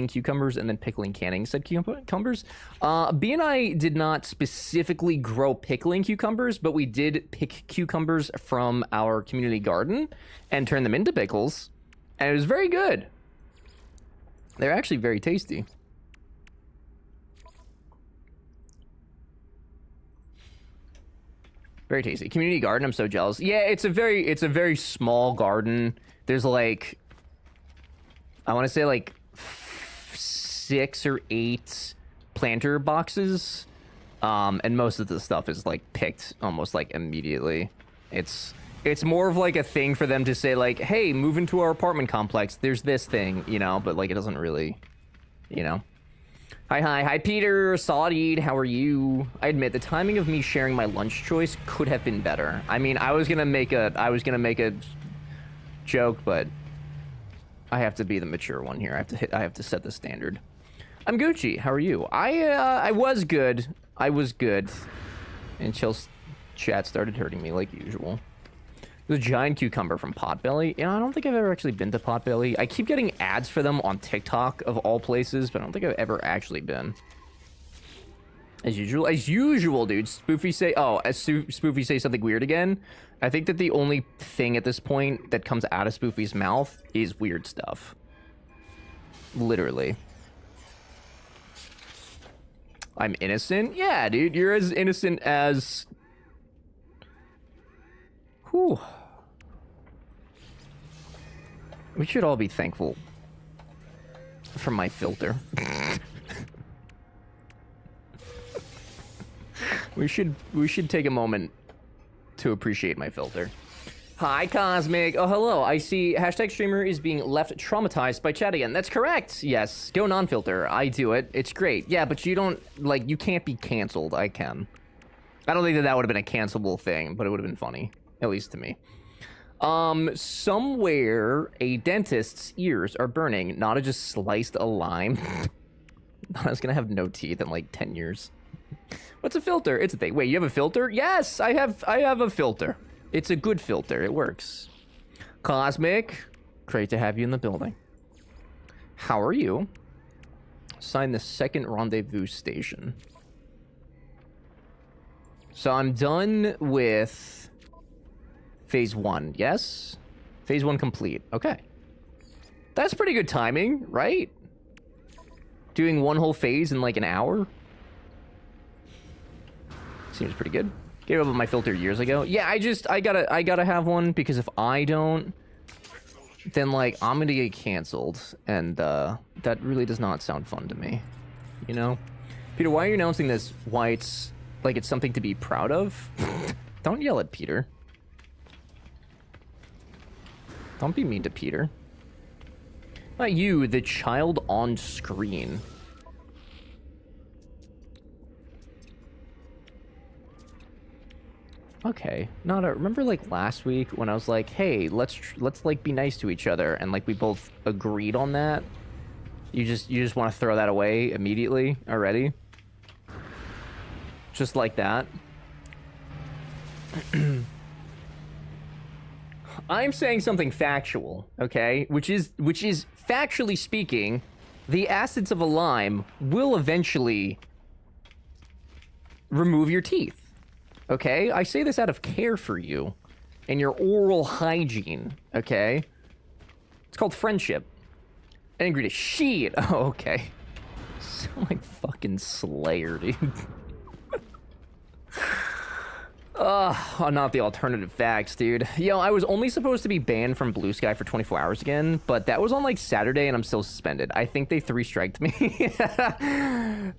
cucumbers and then pickling canning said cucumbers? B and I did not specifically grow pickling cucumbers, but we did pick cucumbers from our community garden and turn them into pickles, and it was very good. They're actually very tasty. Very tasty. Community garden, I'm so jealous. Yeah, it's a very small garden. There's like, I want to say like 6 or 8 planter boxes. And most of the stuff is like picked almost like immediately. It's more of like a thing for them to say like, hey, move into our apartment complex. There's this thing, you know, but like it doesn't really, you know. Hi, Peter, Saudid, how are you? I admit the timing of me sharing my lunch choice could have been better. I mean, I was gonna make a joke, but I have to be the mature one here. I have to set the standard. I'm Gucci. How are you? I was good. Until chat started hurting me like usual. The giant cucumber from Potbelly. You know, I don't think I've ever actually been to Potbelly. I keep getting ads for them on TikTok of all places, but I don't think I've ever actually been. As usual, dude. Spoofy say something weird again. I think that the only thing at this point that comes out of Spoofy's mouth is weird stuff. Literally. I'm innocent? Yeah, dude. You're as innocent as... Whew. We should all be thankful for my filter. We should take a moment to appreciate my filter. Hi, Cosmic. Oh, hello. I see hashtag streamer is being left traumatized by chat again. That's correct. Yes. Go non-filter. I do it. It's great. Yeah, but you don't, like, you can't be canceled. I can. I don't think that would have been a cancelable thing, but it would have been funny. At least to me. Somewhere a dentist's ears are burning. Nada just sliced a lime. Nada's gonna have no teeth in like 10 years. What's a filter? It's a thing. Wait, you have a filter? Yes, I have a filter. It's a good filter. It works. Cosmic, great to have you in the building. How are you? Sign the second rendezvous station. So I'm done with Phase 1, yes? Phase 1 complete. Okay. That's pretty good timing, right? Doing one whole phase in like an hour? Seems pretty good. Gave up on my filter years ago. Yeah, I gotta have one, because if I don't, then like I'm gonna get canceled, and that really does not sound fun to me. You know? Peter, why are you announcing this? Why it's like it's something to be proud of? Don't yell at Peter. Don't be mean to Peter. Not you, the child on screen. Okay, Nada, remember like last week when I was like, hey, let's like be nice to each other, and like we both agreed on that? You just want to throw that away immediately already? Just like that? I'm saying something factual, okay? Which is factually speaking, the acids of a lime will eventually remove your teeth. Okay? I say this out of care for you and your oral hygiene, okay? It's called friendship. I didn't agree to shit. Oh, okay. Sound like fucking Slayer, dude. Not the alternative facts, dude. Yo, I was only supposed to be banned from Blue Sky for 24 hours again, but that was on like Saturday and I'm still suspended. I think they 3-striked me.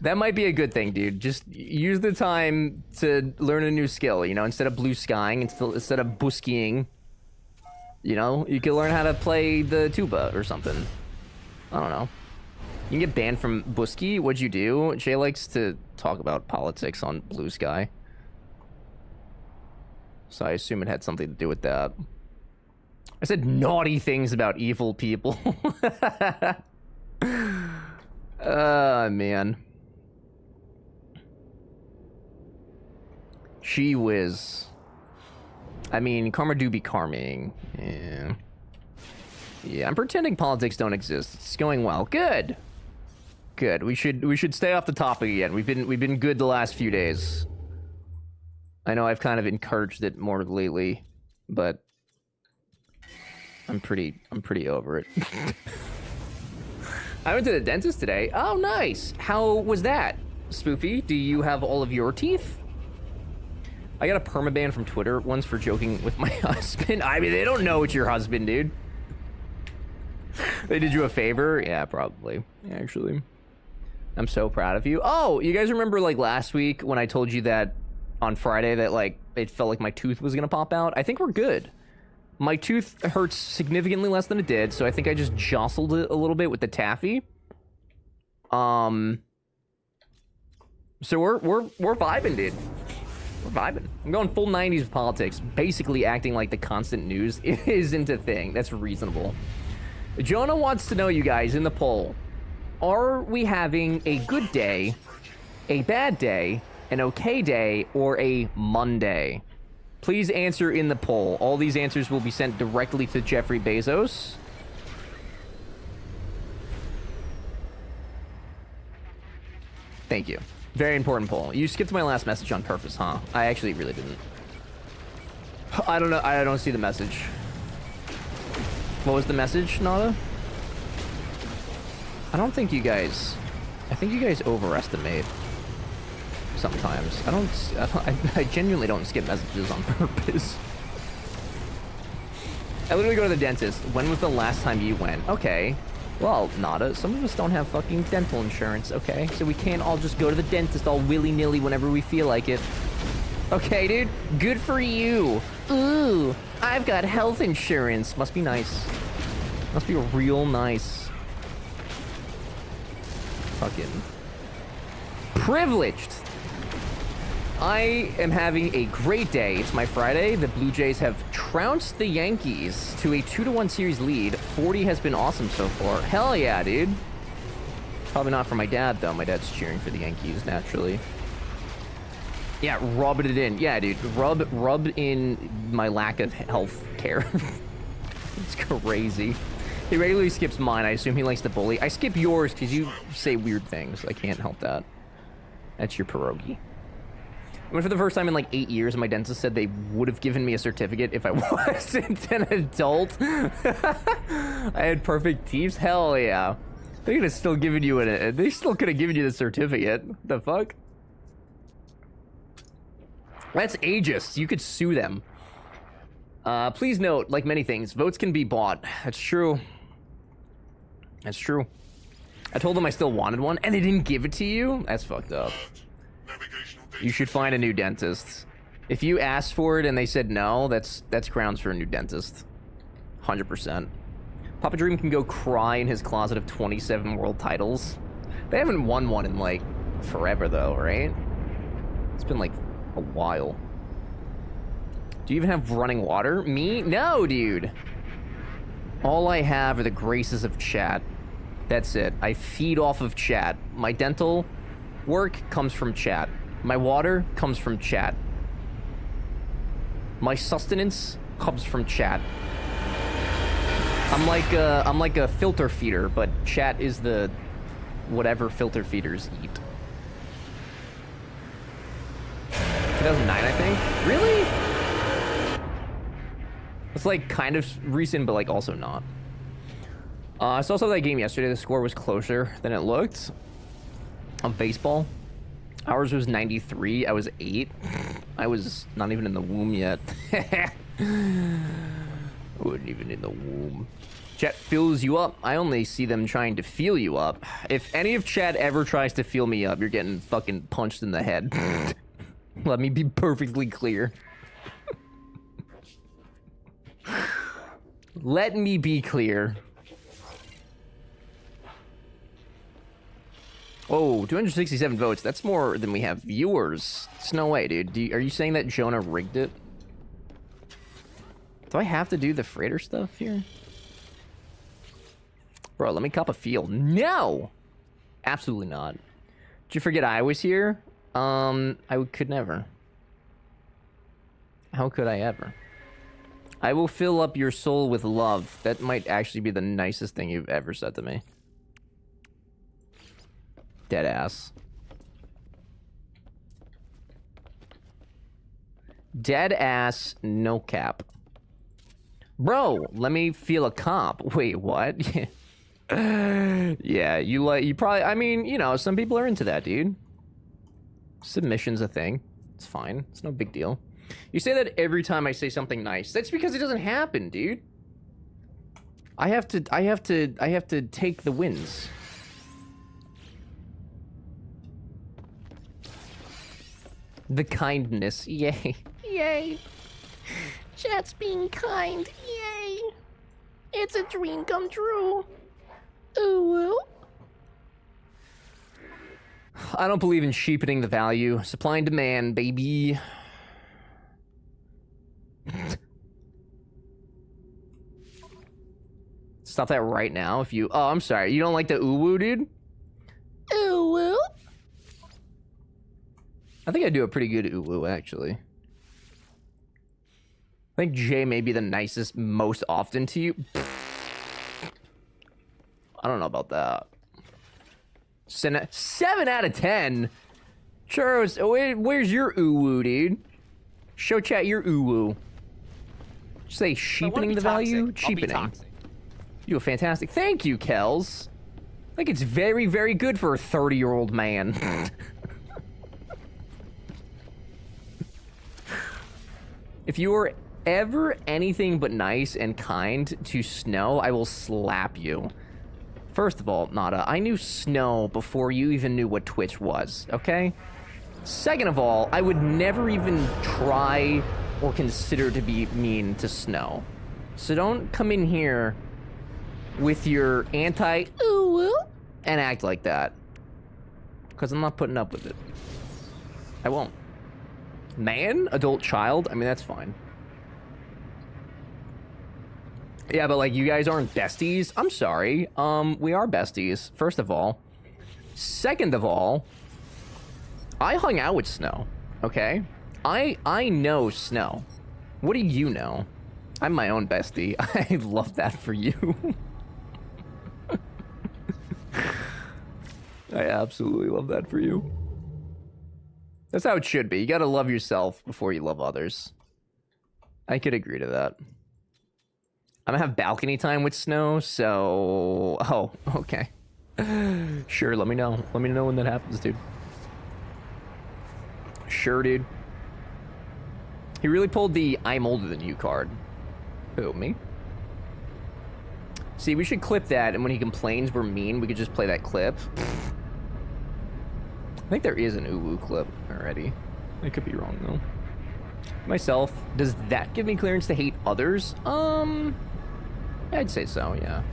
That might be a good thing, dude. Just use the time to learn a new skill, you know, instead of blue skying, instead of buskiing, you know, you can learn how to play the tuba or something. I don't know. You can get banned from Busky. What'd you do? Jay likes to talk about politics on Blue Sky. So I assume it had something to do with that. I said naughty things about evil people. Man. Gee whiz. I mean, karma do be karming. Yeah. Yeah, I'm pretending politics don't exist. It's going well. Good. Good. We should stay off the topic again. We've been good the last few days. I know I've kind of encouraged it more lately, but I'm pretty over it. I went to the dentist today. Oh, nice. How was that, Spoofy? Do you have all of your teeth? I got a permaban from Twitter once for joking with my husband. I mean, they don't know it's your husband, dude. They did you a favor? Yeah, probably. Actually. I'm so proud of you. Oh, you guys remember like last week when I told you that on Friday that like it felt like my tooth was gonna pop out? I think we're good. My tooth hurts significantly less than it did, so I think I just jostled it a little bit with the taffy. So we're vibing, dude. We're vibing. I'm going full 90s with politics, basically acting like the constant news isn't a thing. That's reasonable. Jonah wants to know, you guys, in the poll, are we having a good day, a bad day, an okay day, or a Monday? Please answer in the poll. All these answers will be sent directly to Jeffrey Bezos. Thank you. Very important poll. You skipped my last message on purpose, huh? I actually really didn't. I don't know. I don't see the message. What was the message, Nada? I don't think you guys... I think you guys overestimate sometimes. I genuinely don't skip messages on purpose. I literally go to the dentist. When was the last time you went? Okay. Well, Nada, some of us don't have fucking dental insurance, okay? So we can't all just go to the dentist all willy-nilly whenever we feel like it. Okay, dude? Good for you. Ooh, I've got health insurance. Must be nice. Must be real nice. Fucking privileged. I am having a great day. It's my Friday. The Blue Jays have trounced the Yankees to a 2-1 series lead. 40 has been awesome so far. Hell yeah, dude. Probably not for my dad, though. My dad's cheering for the Yankees, naturally. Yeah, rubbing it in. Yeah, dude. Rub in my lack of health care. It's crazy. He regularly skips mine. I assume he likes to bully. I skip yours because you say weird things. I can't help that. That's your pierogi. I went for the first time in like 8 years, and my dentist said they would have given me a certificate if I wasn't an adult. I had perfect teeth. Hell yeah. They could have still given you they still could have given you the certificate. The fuck? That's ageist. You could sue them. Please note, like many things, votes can be bought. That's true. That's true. I told them I still wanted one, and they didn't give it to you? That's fucked up. You should find a new dentist. If you asked for it and they said no, that's grounds for a new dentist. 100%. Papa Dream can go cry in his closet of 27 world titles. They haven't won one in, like, forever, though, right? It's been, like, a while. Do you even have running water? Me? No, dude. All I have are the graces of chat. That's it. I feed off of chat. My dental work comes from chat. My water comes from chat. My sustenance comes from chat. I'm like a filter feeder, but chat is the whatever filter feeders eat. 2009, I think. Really? It's like kind of recent, but like also not. I saw that game yesterday. The score was closer than it looked. Of baseball. Ours was 93. I was 8. I was not even in the womb yet. I wasn't even in the womb. Chat fills you up. I only see them trying to feel you up. If any of chat ever tries to feel me up, you're getting fucking punched in the head. Let me be perfectly clear. Let me be clear. Oh, 267 votes. That's more than we have viewers. It's no way, dude. Are you saying that Jonah rigged it? Do I have to do the freighter stuff here? Bro, let me cop a feel. No! Absolutely not. Did you forget I was here? Could never. How could I ever? I will fill up your soul with love. That might actually be the nicest thing you've ever said to me. Dead ass. Dead ass, no cap. Bro, let me feel a comp. Wait, what? Yeah, you probably, I mean, you know, some people are into that, dude. Submission's a thing. It's fine. It's no big deal. You say that every time I say something nice. That's because it doesn't happen, dude. I have to take the wins. The kindness. Yay. Yay. Chat's being kind. Yay. It's a dream come true. Ooh. I don't believe in cheapening the value. Supply and demand, baby. Stop that right now if you... Oh, I'm sorry. You don't like the ooh-woo, dude? Ooh-woo? I think I do a pretty good ooh-woo, actually. I think Jay may be the nicest most often to you. I don't know about that. 7 out of 10? Churros, where's your ooh-woo, dude? Show chat your ooh-woo. Say cheapening the value? Cheapening. You are fantastic. Thank you, Kels. I think it's very, very good for a 30-year-old man. If you are ever anything but nice and kind to Snow, I will slap you. First of all, Nada, I knew Snow before you even knew what Twitch was, okay? Second of all, I would never even try or consider to be mean to Snow. So don't come in here with your anti-ooh and act like that. Because I'm not putting up with it. I won't. Man? Adult child? I mean, that's fine. Yeah, but like, you guys aren't besties? I'm sorry. We are besties, first of all. Second of all, I hung out with Snow, okay? I know Snow. What do you know? I'm my own bestie. I love that for you. I absolutely love that for you. That's how it should be. You gotta love yourself before you love others. I could agree to that. I'm gonna have balcony time with Snow, so... Oh, okay. Sure, let me know. Let me know when that happens, dude. Sure, dude. He really pulled the I'm older than you card. Who, me? See, we should clip that, and when he complains we're mean, we could just play that clip. I think there is an uwu clip already. I could be wrong, though. Myself, does that give me clearance to hate others? I'd say so, yeah.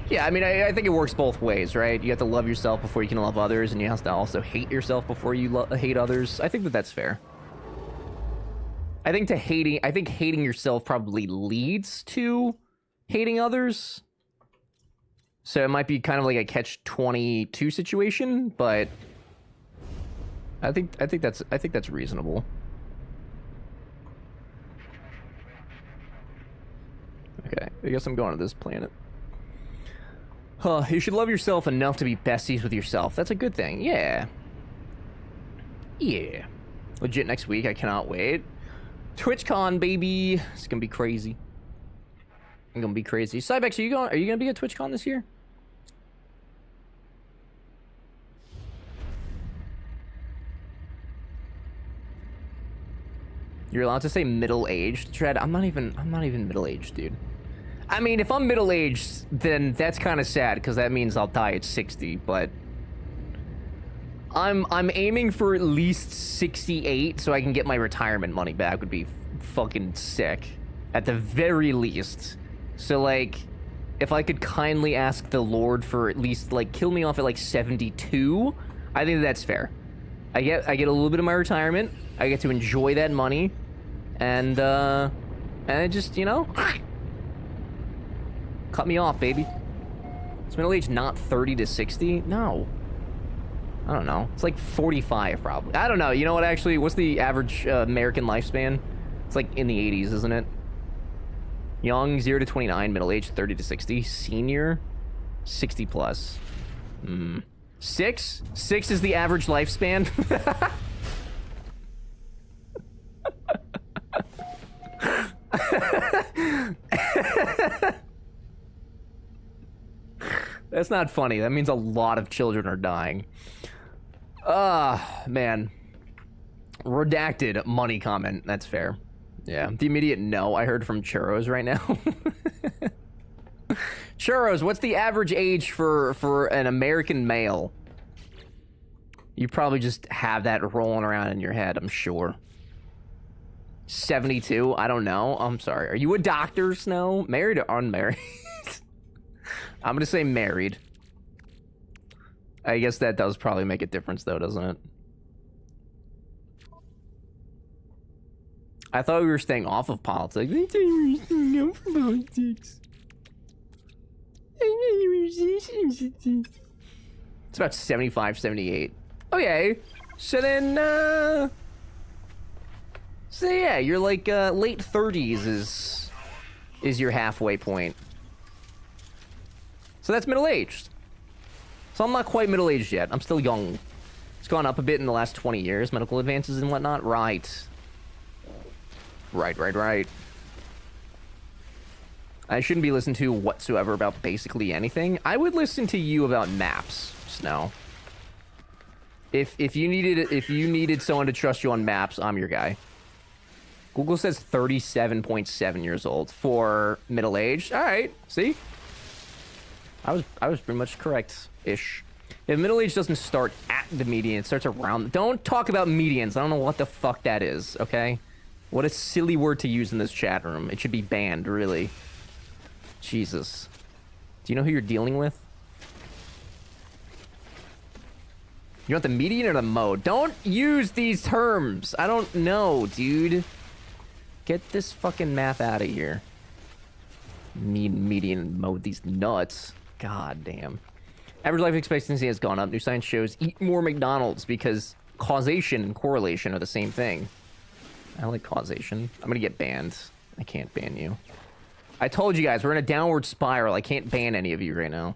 Yeah, I mean, I think it works both ways, right? You have to love yourself before you can love others, and you have to also hate yourself before you hate others. I think that that's fair. I think hating yourself probably leads to hating others. So it might be kind of like a catch-22 situation, but I think that's reasonable. Okay, I guess I'm going to this planet. You should love yourself enough to be besties with yourself. That's a good thing. Yeah. Yeah. Legit next week. I cannot wait. TwitchCon, baby. It's gonna be crazy. I'm gonna be crazy. Cybex, are you gonna be at TwitchCon this year? You're allowed to say middle-aged, Tread. I'm not even middle-aged, dude. I mean, if I'm middle-aged, then that's kind of sad because that means I'll die at 60. But I'm aiming for at least 68 so I can get my retirement money back. Would be fucking sick, at the very least. So like, if I could kindly ask the Lord for at least like kill me off at like 72, I think that's fair. I get a little bit of my retirement. I get to enjoy that money, and it just, you know, cut me off, baby. Is middle age not 30 to 60? No. I don't know. It's like 45 probably. I don't know. You know what? Actually, what's the average American lifespan? It's like in the 80s, isn't it? Young 0 to 29, middle age 30 to 60, senior 60 plus. 6 is the average lifespan. That's not funny. That means a lot of children are dying. Man. Redacted money comment. That's fair. Yeah. The immediate no I heard from Churros right now. Churros, what's the average age for an American male? You probably just have that rolling around in your head, I'm sure. 72? I don't know. I'm sorry. Are you a doctor, Snow? Married or unmarried? I'm gonna say married. I guess that does probably make a difference, though, doesn't it? I thought we were staying off of politics. It's about 75, 78. Okay. So then, so yeah, you're like, late 30s is your halfway point. So that's middle-aged. So I'm not quite middle-aged yet. I'm still young. It's gone up a bit in the last 20 years. Medical advances and whatnot. Right. Right. I shouldn't be listened to whatsoever about basically anything. I would listen to you about maps, Snow. If you needed someone to trust you on maps, I'm your guy. Google says 37.7 years old for middle-aged. All right, see? I was pretty much correct-ish. If middle age doesn't start at the median, it starts around. Don't talk about medians. I don't know what the fuck that is, okay? What a silly word to use in this chat room. It should be banned, really. Jesus. Do you know who you're dealing with? You want the median or the mode? Don't use these terms. I don't know, dude. Get this fucking math out of here. Median mode, these nuts. God damn. Average life expectancy has gone up. New science shows eat more McDonald's because causation and correlation are the same thing. I like causation. I'm gonna get banned. I can't ban you. I told you guys, we're in a downward spiral. I can't ban any of you right now.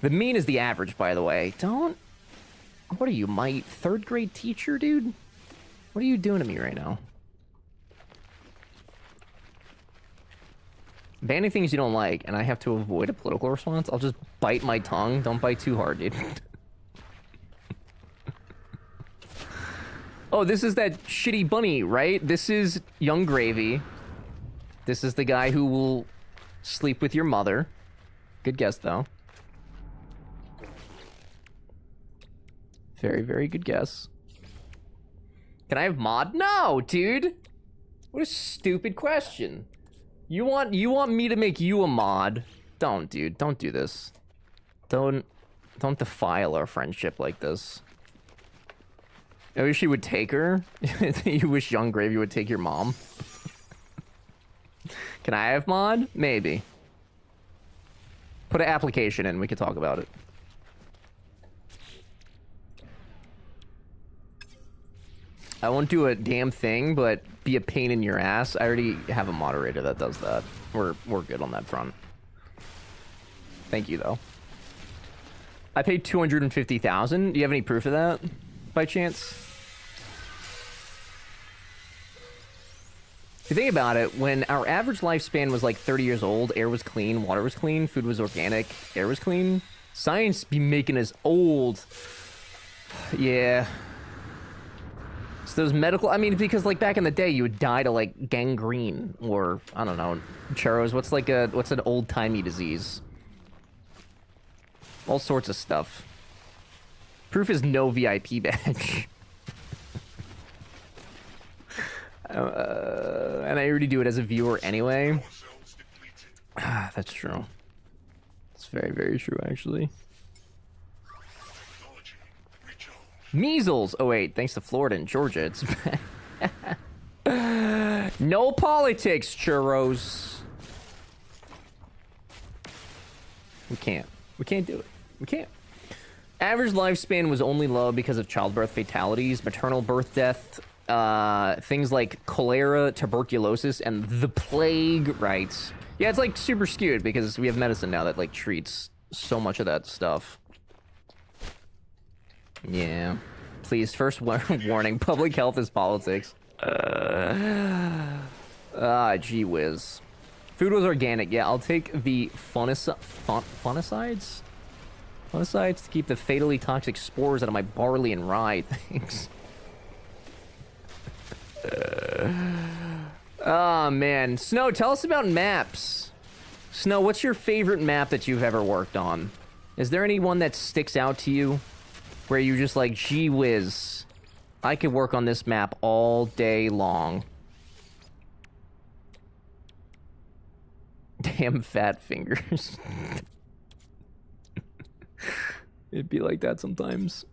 The mean is the average, by the way. Don't... What are you, my third grade teacher, dude? What are you doing to me right now? Banning things you don't like, and I have to avoid a political response? I'll just bite my tongue. Don't bite too hard, dude. Oh, this is that shitty bunny, right? This is Young Gravy. This is the guy who will sleep with your mother. Good guess, though. Very, very good guess. Can I have mod? No, dude. What a stupid question. You want me to make you a mod? Don't, dude. Don't do this. Don't defile our friendship like this. I wish you would take her. You wish Young Gravy would take your mom. Can I have mod? Maybe. Put an application in. We could talk about it. I won't do a damn thing, but be a pain in your ass. I already have a moderator that does that. We're good on that front. Thank you, though. I paid $250,000. Do you have any proof of that, by chance? If you think about it, when our average lifespan was like 30 years old, air was clean, water was clean, food was organic, air was clean. Science be making us old. Yeah. So those medical, I mean, because like back in the day, you would die to like gangrene or I don't know, churros. What's an old timey disease? All sorts of stuff. Proof is no VIP badge. And I already do it as a viewer anyway. That's true. It's very, very true, actually. Measles! Oh, wait. Thanks to Florida and Georgia, it's no politics, churros. We can't. We can't do it. We can't. Average lifespan was only low because of childbirth fatalities, maternal birth death, things like cholera, tuberculosis, and the plague, right? Yeah, it's like super skewed because we have medicine now that like treats so much of that stuff. Yeah. Please, first warning, public health is politics. Gee whiz. Food was organic. Yeah, I'll take the funicides? Funicides to keep the fatally toxic spores out of my barley and rye. Thanks. Oh, man. Snow, tell us about maps. Snow, what's your favorite map that you've ever worked on? Is there any one that sticks out to you? Where you just like, gee whiz, I could work on this map all day long. Damn fat fingers. It'd be like that sometimes.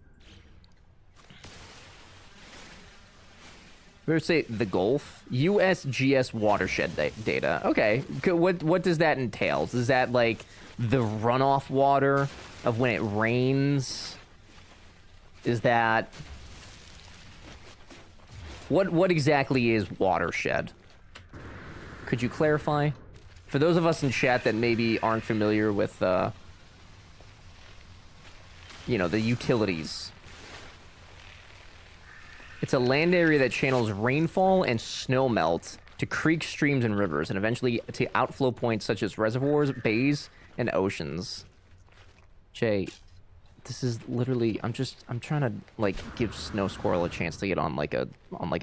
We're say the Gulf USGS watershed data. Okay, what does that entail? Is that like the runoff water of when it rains? Is that what exactly is watershed? Could you clarify? For those of us in chat that maybe aren't familiar with you know, the utilities. It's a land area that channels rainfall and snow melt to creeks, streams, and rivers, and eventually to outflow points such as reservoirs, bays, and oceans. Jay, this is literally, I'm trying to like give Snow Squirrel a chance to get on like a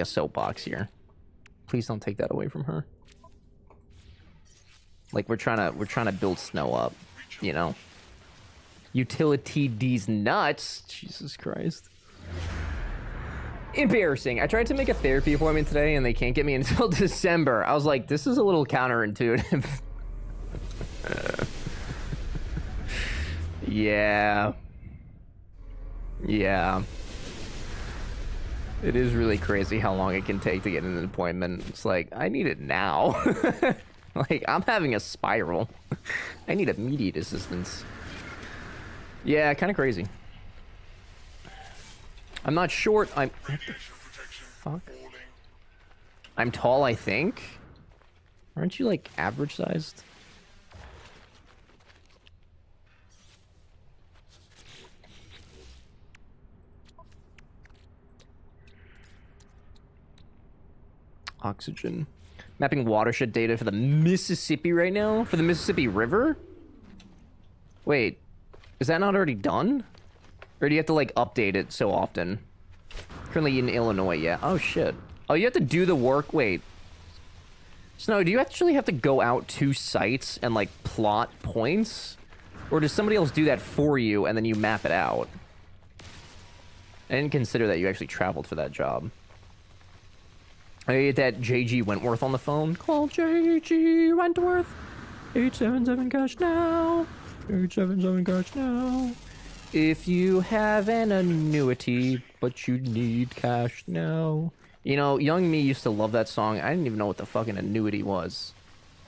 soapbox here. Please don't take that away from her. Like we're trying to build Snow up, you know. Utility D's nuts. Jesus Christ. Embarrassing. I tried to make a therapy appointment today and they can't get me until December. I was like, this is a little counterintuitive. Yeah. Yeah. It is really crazy how long it can take to get an appointment. It's like, I need it now. Like, I'm having a spiral. I need immediate assistance. Yeah, kind of crazy. I'm not short. I'm... What the fuck? I'm tall, I think. Aren't you, like, average-sized? Oxygen. Mapping watershed data for the Mississippi right now? For the Mississippi River? Wait. Is that not already done? Or do you have to, like, update it so often? Currently in Illinois, yeah. Oh, shit. Oh, you have to do the work? Wait. Snow, do you actually have to go out to sites and, like, plot points? Or does somebody else do that for you and then you map it out? I didn't consider that you actually traveled for that job. I get that JG Wentworth on the phone. Call JG Wentworth. 877 cash now. 877 cash now. If you have an annuity, but you need cash now. You know, young me used to love that song. I didn't even know what the fucking annuity was.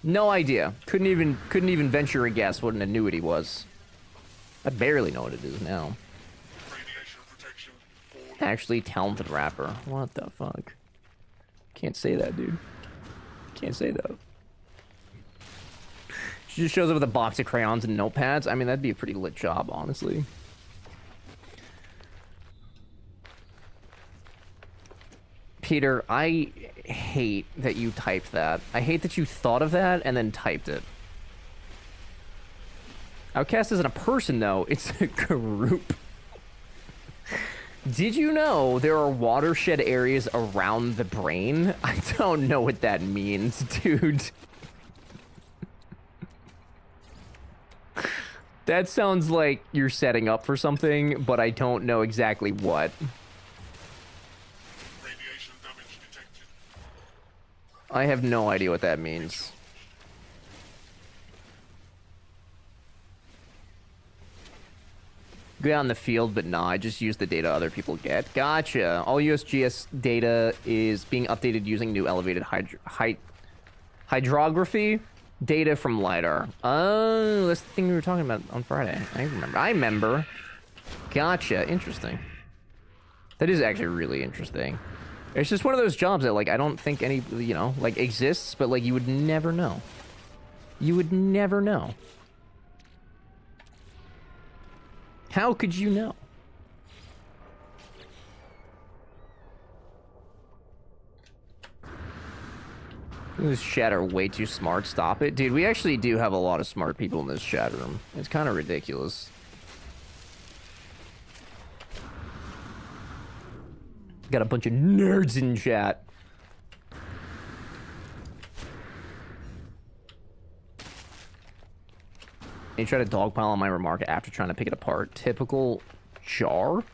No idea. Couldn't even venture a guess what an annuity was. I barely know what it is now. Actually, talented rapper. What the fuck? Can't say that, dude. Can't say that. She just shows up with a box of crayons and notepads. I mean, that'd be a pretty lit job, honestly. Peter, I hate that you typed that. I hate that you thought of that and then typed it. Outcast isn't a person, though. It's a group. Did you know there are watershed areas around the brain? I don't know what that means, dude. That sounds like you're setting up for something, but I don't know exactly what. Radiation damage detected. I have no idea what that means. Go out in the field, but nah, I just use the data other people get. Gotcha. All USGS data is being updated using new elevated hydrography data from LiDAR. Oh, that's the thing we were talking about on Friday. I remember. Gotcha. Interesting. That is actually really interesting. It's just one of those jobs that, like, I don't think any, you know, like, exists, but, like, you would never know. You would never know. How could you know? This chat are way too smart. Stop it. Dude, we actually do have a lot of smart people in this chat room. It's kind of ridiculous. Got a bunch of nerds in chat. You try to dogpile on my remark after trying to pick it apart. Typical jar?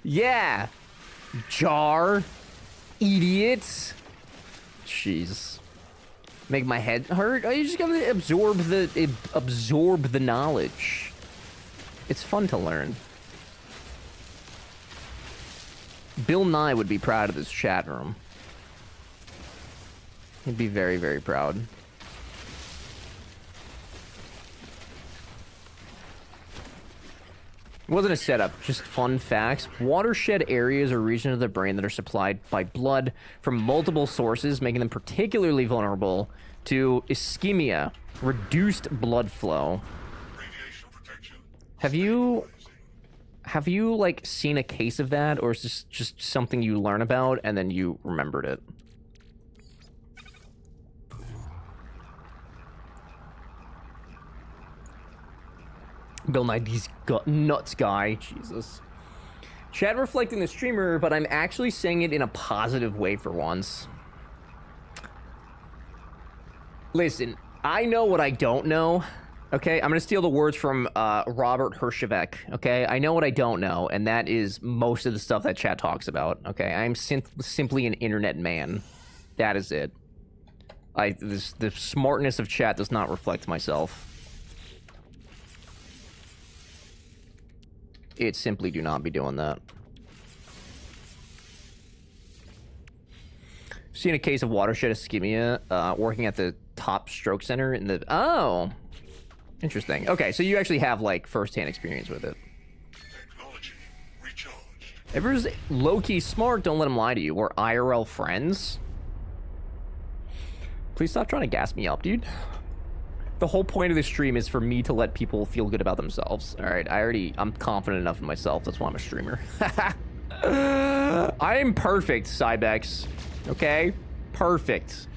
Yeah. Jar. Idiots. Jeez. Make my head hurt? Oh, you just gotta absorb the knowledge. It's fun to learn. Bill Nye would be proud of this chat room. He'd be very, very proud. It wasn't a setup, just fun facts. Watershed areas or regions of the brain that are supplied by blood from multiple sources, making them particularly vulnerable to ischemia, reduced blood flow. Radiation protection. Have you, like, seen a case of that, or is this just something you learn about and then you remembered it? Bill Nye's nuts guy. Jesus. Chat reflecting the streamer, but I'm actually saying it in a positive way for once. Listen, I know what I don't know. Okay, I'm gonna steal the words from Robert Herjavec. Okay, I know what I don't know, and that is most of the stuff that chat talks about. Okay, I'm simply an internet man. That is it. The smartness of chat does not reflect myself. It simply do not be doing that. Seen a case of watershed ischemia working at the top stroke center in the... Oh! Interesting. Okay, so you actually have, like, first-hand experience with it. Technology recharged. If you're low-key smart, don't let them lie to you. We're IRL friends. Please stop trying to gas me up, dude. The whole point of this stream is for me to let people feel good about themselves. All right, I'm confident enough in myself. That's why I'm a streamer. I am perfect, Cybex. Okay? Perfect.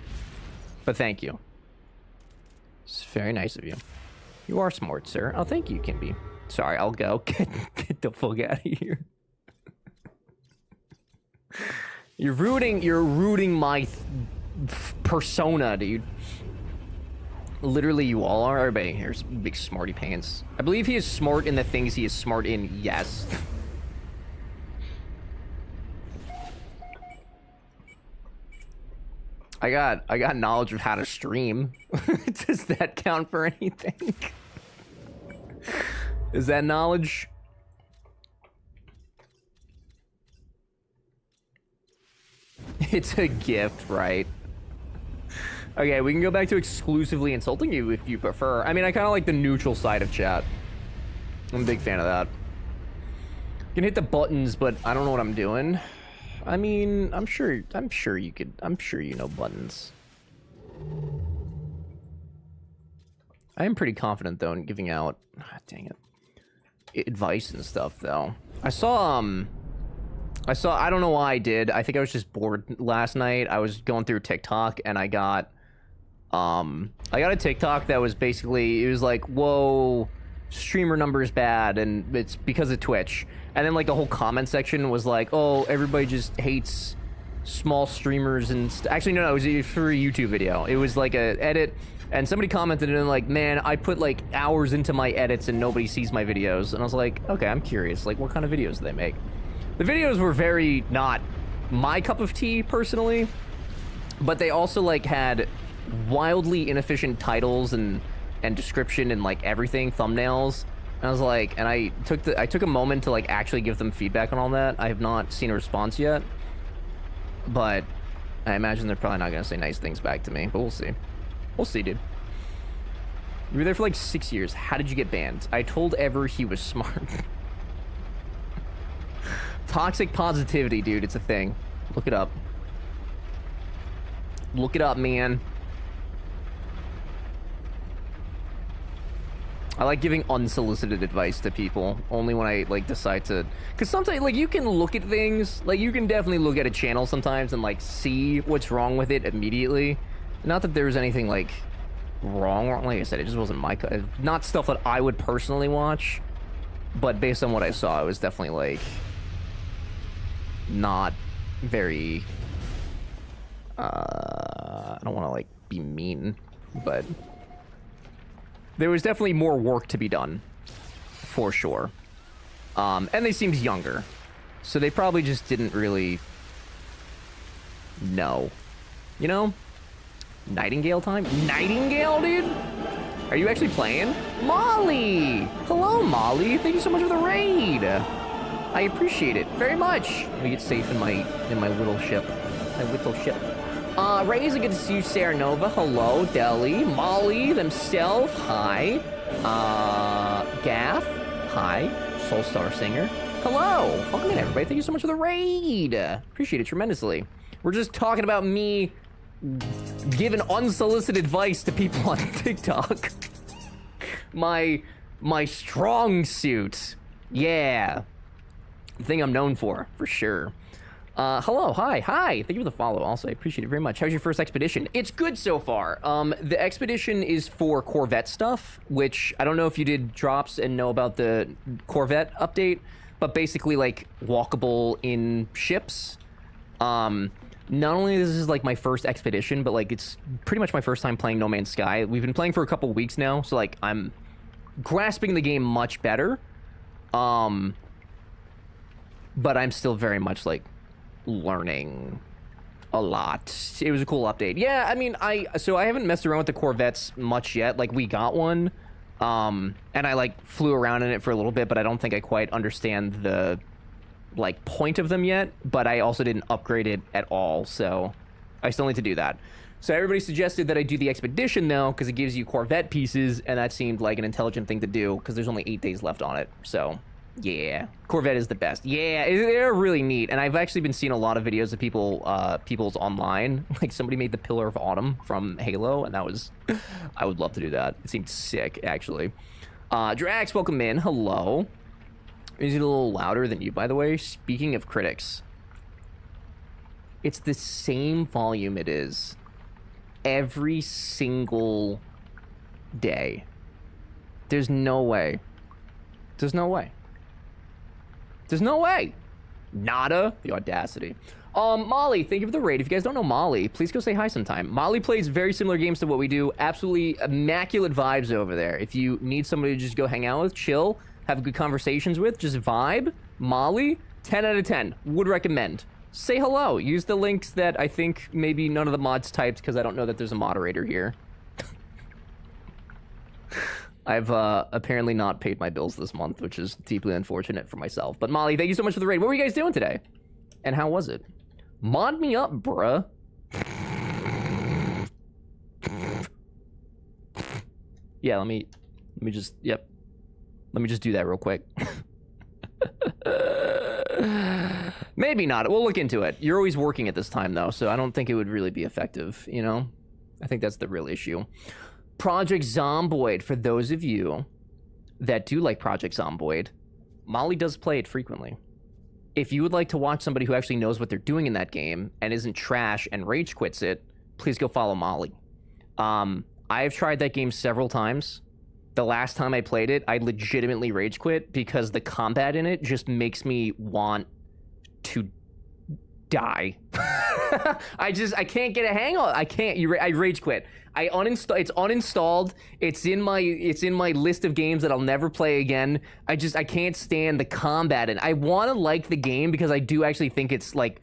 But thank you. It's very nice of you. You are smart, sir. Oh, thank you, Kimby. Sorry, I'll go. Get the fuck out of here. You're rooting my persona, dude. Literally, you all are. Everybody here's big smarty pants. I believe he is smart in the things he is smart in. Yes. I got knowledge of how to stream. Does that count for anything? Is that knowledge? It's a gift, right? Okay, we can go back to exclusively insulting you if you prefer. I mean, I kind of like the neutral side of chat. I'm a big fan of that. You can hit the buttons, but I don't know what I'm doing. I mean, I'm sure you could. I'm sure you know buttons. I am pretty confident though in giving out. Dang it. Advice and stuff though. I saw. I don't know why I did. I think I was just bored last night. I was going through TikTok and I got I got a TikTok that was basically, it was like, whoa, streamer numbers bad, and it's because of Twitch. And then like the whole comment section was like, oh, everybody just hates small streamers and actually no, it was for a YouTube video. It was like a edit, and somebody commented and like, man, I put like hours into my edits and nobody sees my videos. And I was like, okay, I'm curious, like what kind of videos do they make? The videos were very not my cup of tea personally, but they also like had wildly inefficient titles and description and like everything, thumbnails. And I was like, and I took a moment to like actually give them feedback on all that. I have not seen a response yet, but I imagine they're probably not gonna say nice things back to me, but we'll see. We'll see, dude. You were there for like 6 years. How did you get banned? I told Ever he was smart. Toxic positivity, dude. It's a thing. Look it up. Look it up, man. I like giving unsolicited advice to people only when I like decide to, because sometimes like you can look at things, like you can definitely look at a channel sometimes and like see what's wrong with it immediately. Not that there's anything like wrong, like I said, it just wasn't my, not stuff that I would personally watch, but based on what I saw, it was definitely like not very, I don't want to like be mean, but there was definitely more work to be done, for sure. And they seemed younger, so they probably just didn't really know. You know? Nightingale time? Nightingale, dude? Are you actually playing? Molly! Hello, Molly. Thank you so much for the raid. I appreciate it very much. Let me get safe in my little ship. My little ship. Rays, good to see you, Sarah Nova. Hello, Deli. Molly, themselves. Hi. Gaff. Hi. Soulstar Singer. Hello. Welcome in, everybody. Thank you so much for the raid. Appreciate it tremendously. We're just talking about me giving unsolicited advice to people on TikTok. my strong suit. Yeah. The thing I'm known for sure. Hello, hi. Thank you for the follow. Also, I appreciate it very much. How's your first expedition? It's good so far. The expedition is for Corvette stuff, which I don't know if you did drops and know about the Corvette update, but basically like walkable in ships. Not only this is like my first expedition, but like it's pretty much my first time playing No Man's Sky. We've been playing for a couple weeks now, so like I'm grasping the game much better. But I'm still very much like learning a lot. It was a cool update. Yeah, I mean, I haven't messed around with the Corvettes much yet. Like we got one, and I like flew around in it for a little bit, but I don't think I quite understand the like point of them yet. But I also didn't upgrade it at all, so I still need to do that. So everybody suggested that I do the expedition though, because it gives you Corvette pieces, and that seemed like an intelligent thing to do because there's only 8 days left on it. So yeah, Corvette is the best. Yeah, they're really neat, and I've actually been seeing a lot of videos of people's online. Like somebody made the Pillar of Autumn from Halo, and that was, I would love to do that. It seemed sick, actually. Drax, welcome in. Hello. Is it a little louder than you, by the way? Speaking of critics, it's the same volume it is every single day. There's no way. There's no way. There's no way. Nada. The audacity. Molly, thank you for the raid. If you guys don't know Molly, please go say hi sometime. Molly plays very similar games to what we do. Absolutely immaculate vibes over there. If you need somebody to just go hang out with, chill, have good conversations with, just vibe, Molly, 10 out of 10. Would recommend. Say hello. Use the links that I think maybe none of the mods typed because I don't know that there's a moderator here. I've apparently not paid my bills this month, which is deeply unfortunate for myself. But Molly, thank you so much for the raid. What were you guys doing today? And how was it? Mod me up, bruh. Yeah, let me just, yep. Let me just do that real quick. Maybe not. We'll look into it. You're always working at this time, though, so I don't think it would really be effective, you know? I think that's the real issue. Project Zomboid, for those of you that do like Project Zomboid, Molly does play it frequently. If you would like to watch somebody who actually knows what they're doing in that game and isn't trash and rage quits it, please go follow Molly. I've tried that game several times. The last time I played it, I legitimately rage quit because the combat in it just makes me want to die. I can't get a hang of it. I rage quit. I uninstall. It's uninstalled. It's in my list of games that I'll never play again. I can't stand the combat, and I want to like the game because I do actually think it's like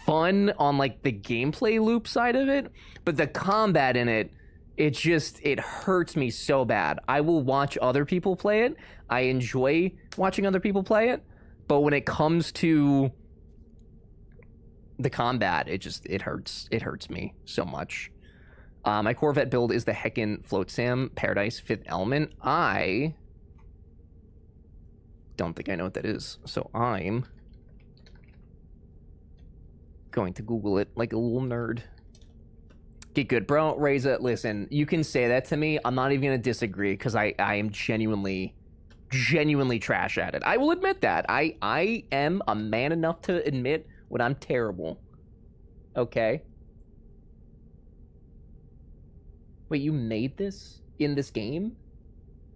fun on like the gameplay loop side of it, but the combat in it, it hurts me so bad. I will watch other people play it. I enjoy watching other people play it, but when it comes to the combat, it hurts me so much. My Corvette build is the Heckin' Float Sam Paradise Fifth Element. I don't think I know what that is, so I'm going to Google it like a little nerd. Get good, bro. Reza, listen, you can say that to me. I'm not even gonna disagree because I am genuinely trash at it. I will admit that. I am a man enough to admit when I'm terrible. Okay. Wait, you made this in this game?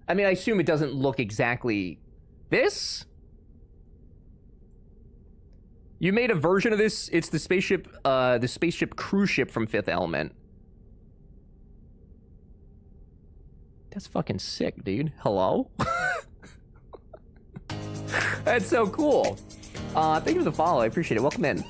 I mean, I assume it doesn't look exactly this? You made a version of this. It's the spaceship cruise ship from Fifth Element. That's fucking sick, dude. Hello? That's so cool. Thank you for the follow. I appreciate it. Welcome in.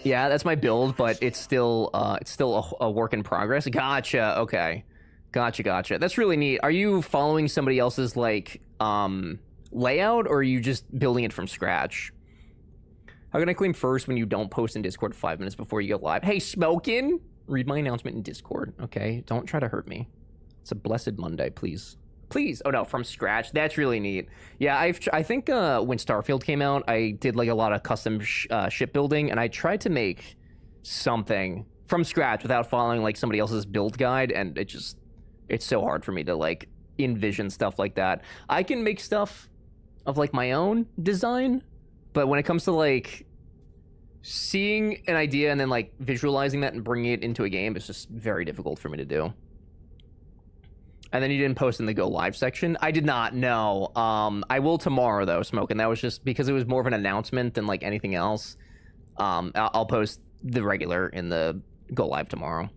Yeah, that's my build, but it's still a work in progress. Gotcha. Okay. Gotcha. That's really neat. Are you following somebody else's like layout, or are you just building it from scratch? How can I claim first when you don't post in Discord 5 minutes before you go live? Hey, Smokin'! Read my announcement in Discord, okay? Don't try to hurt me. It's a blessed Monday, please. Please! Oh no, from scratch? That's really neat. Yeah, I think when Starfield came out, I did like a lot of custom shipbuilding, and I tried to make something from scratch without following like somebody else's build guide, and it's so hard for me to like envision stuff like that. I can make stuff of like my own design, but when it comes to like seeing an idea and then like visualizing that and bringing it into a game, it's just very difficult for me to do. And then you didn't post in the go live section. I did not know. I will tomorrow though, Smokin'. That was just because it was more of an announcement than like anything else. I'll post the regular in the go live tomorrow.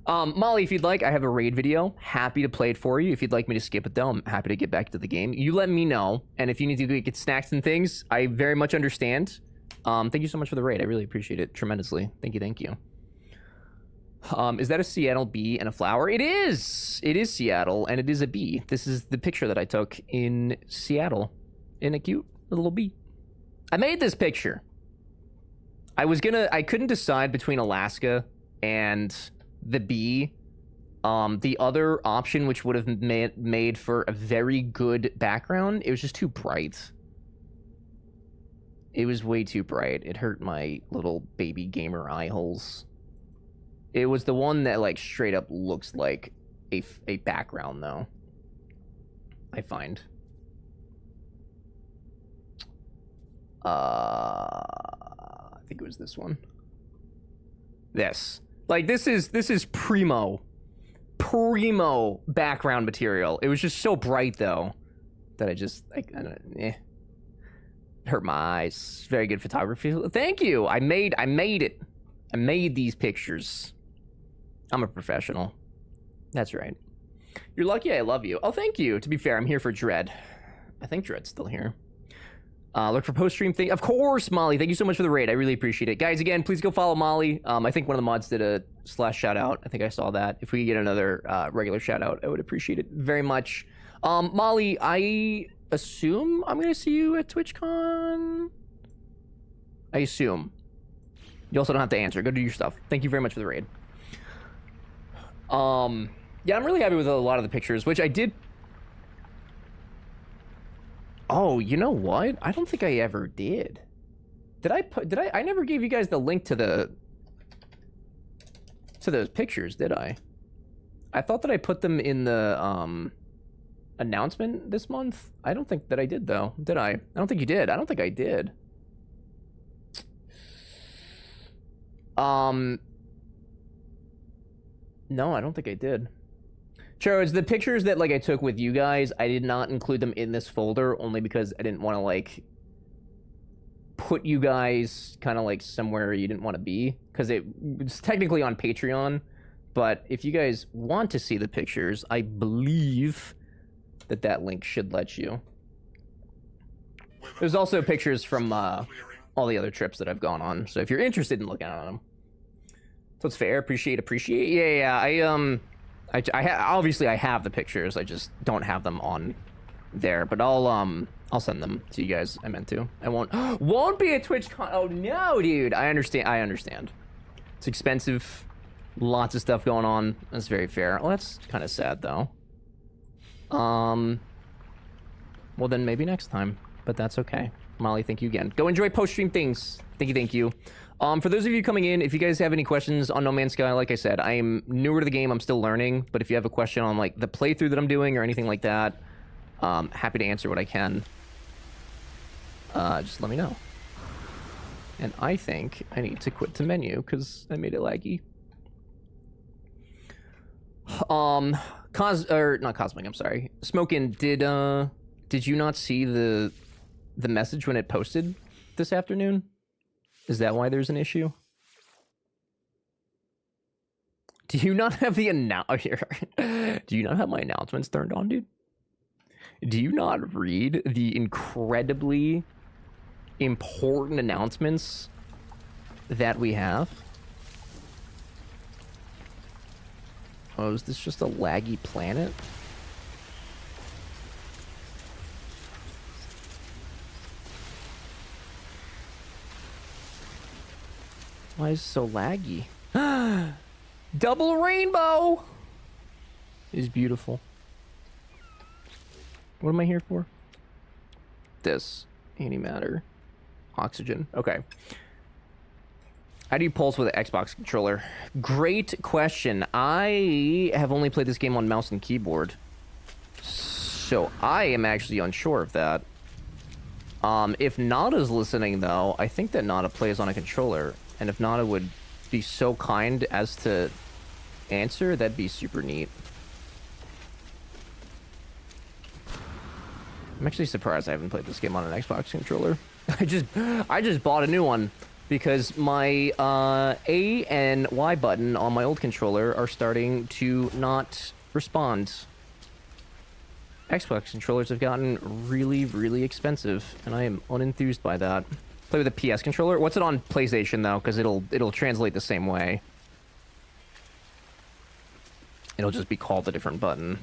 Molly, if you'd like, I have a raid video. Happy to play it for you. If you'd like me to skip it though, I'm happy to get back to the game. You let me know. And if you need to get snacks and things, I very much understand. Thank you so much for the raid. I really appreciate it tremendously. Thank you. Is that a Seattle bee and a flower? It is! It is Seattle, and it is a bee. This is the picture that I took in Seattle. In a cute little bee. I made this picture. I couldn't decide between Alaska and the bee. The other option, which would have made for a very good background, it was just too bright. It was way too bright. It hurt my little baby gamer eye holes. It was the one that like straight up looks like a background though. I find. I think it was this one. This. Like this is primo background material. It was just so bright though that I don't know, hurt my eyes. Very good photography. Thank you. I made it. I made these pictures. I'm a professional. That's right. You're lucky I love you. Oh, thank you. To be fair, I'm here for Dread. I think Dread's still here. Look for post-stream thing. Of course, Molly. Thank you so much for the raid. I really appreciate it. Guys, again, please go follow Molly. I think one of the mods did a / shout-out. I think I saw that. If we could get another regular shout-out, I would appreciate it very much. Molly, I assume I'm going to see you at TwitchCon? I assume. You also don't have to answer. Go do your stuff. Thank you very much for the raid. Yeah, I'm really happy with a lot of the pictures, which I did. Oh, you know what? I don't think I ever did. I never gave you guys the link to those pictures, did I? I thought that I put them in the announcement this month. I don't think that I did though. Did I? I don't think you did. I don't think I did. No, I don't think I did. Charles, the pictures that like I took with you guys, I did not include them in this folder only because I didn't want to like put you guys kind of like somewhere you didn't want to be, because it's technically on Patreon. But if you guys want to see the pictures, I believe that link should let you. There's also pictures from all the other trips that I've gone on, so if you're interested in looking at them. So it's fair. Appreciate. Yeah. Obviously I have the pictures. I just don't have them on there. But I'll send them to you guys. I meant to. I won't be a Twitch con. Oh no, dude. I understand. It's expensive. Lots of stuff going on. That's very fair. Well, that's kind of sad though. Well then maybe next time. But that's okay. Molly, thank you again. Go enjoy post-stream things. Thank you. For those of you coming in, if you guys have any questions on No Man's Sky, like I said, I am newer to the game. I'm still learning. But if you have a question on like the playthrough that I'm doing or anything like that, happy to answer what I can. Just let me know. And I think I need to quit the menu because I made it laggy. Not Cosmic, I'm sorry. Smokin', did you not see the message when it posted this afternoon? Is that why there's an issue? Do you not have the Do you not have my announcements turned on, dude? Do you not read the incredibly important announcements that we have? Oh, is this just a laggy planet? Why is it so laggy? Double rainbow is beautiful. What am I here for? This. Antimatter. Oxygen. Okay. How do you pulse with an Xbox controller? Great question. I have only played this game on mouse and keyboard, so I am actually unsure of that. If Nada's listening, though, I think that Nada plays on a controller, and if Nada would be so kind as to answer, that'd be super neat. I'm actually surprised I haven't played this game on an Xbox controller. I just bought a new one because my A and Y button on my old controller are starting to not respond. Xbox controllers have gotten really, really expensive, and I am unenthused by that. Play with a PS controller. What's it on PlayStation though? Because it'll translate the same way. It'll just be called a different button.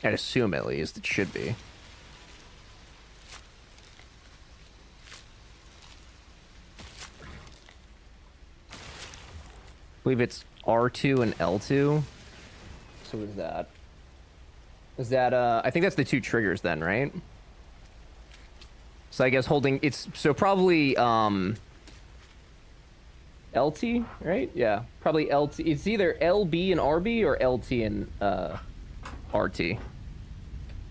I'd assume, at least, it should be. I believe it's R2 and L2. So what is that? Is that, I think that's the two triggers then, right? So I guess holding, it's, so probably, LT, right? Yeah, probably LT. It's either LB and RB or LT and, RT.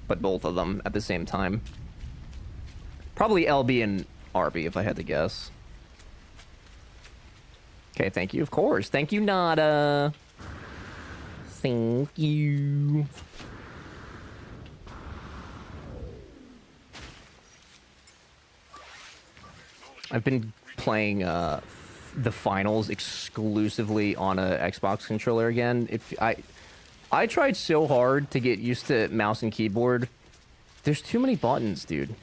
But both of them at the same time. Probably LB and RB if I had to guess. Okay, thank you. Of course. Thank you, Nada. Thank you. I've been playing the finals exclusively on a Xbox controller again. I tried so hard to get used to mouse and keyboard. There's too many buttons, dude.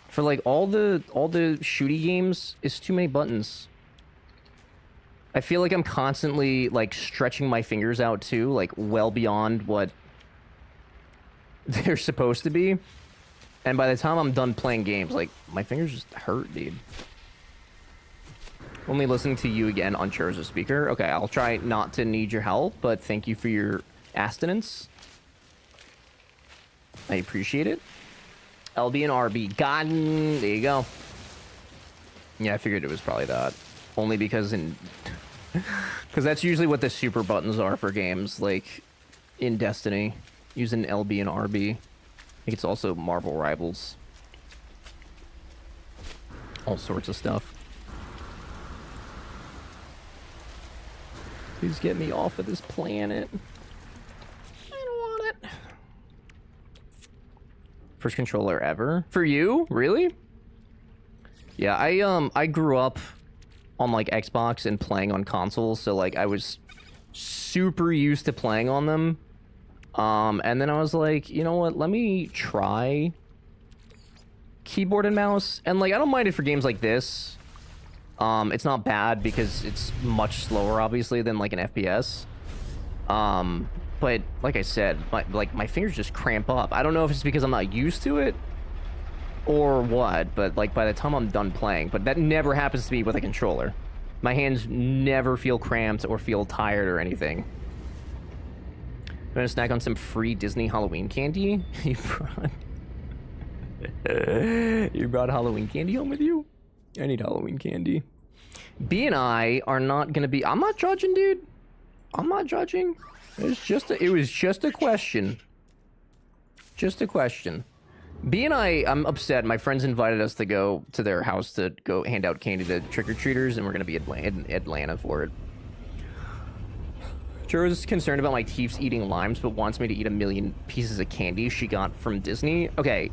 For like all the shooty games, it's too many buttons. I feel like I'm constantly like stretching my fingers out too, like well beyond what they're supposed to be. And by the time I'm done playing games, like my fingers just hurt, dude. Only listening to you again on Chair as a speaker. Okay, I'll try not to need your help, but thank you for your abstinence. I appreciate it. LB and RB. Gotten. There you go. Yeah, I figured it was probably that. Only because because that's usually what the super buttons are for games, like in Destiny, using LB and RB. I think it's also Marvel Rivals. All sorts of stuff. Please get me off of this planet. I don't want it. First controller ever? For you? Really? Yeah, I grew up on like Xbox and playing on consoles, so like I was super used to playing on them. And then I was like, you know what, let me try keyboard and mouse. And like I don't mind it for games like this. It's not bad because it's much slower obviously than like an FPS. But like I said, my fingers just cramp up. I don't know if it's because I'm not used to it or what, but like by the time I'm done playing, but that never happens to me with a controller. My hands never feel cramped or feel tired or anything. I'm gonna snack on some free Disney Halloween candy. You brought Halloween candy home with you? I need Halloween candy. B and I are not gonna be. I'm not judging, dude. I'm not judging. It was just a question. Just a question. B and I'm upset. My friends invited us to go to their house to go hand out candy to trick-or-treaters, and we're gonna be in Atlanta for it. Churros is concerned about my teeth's eating limes, but wants me to eat 1 million pieces of candy she got from Disney. Okay,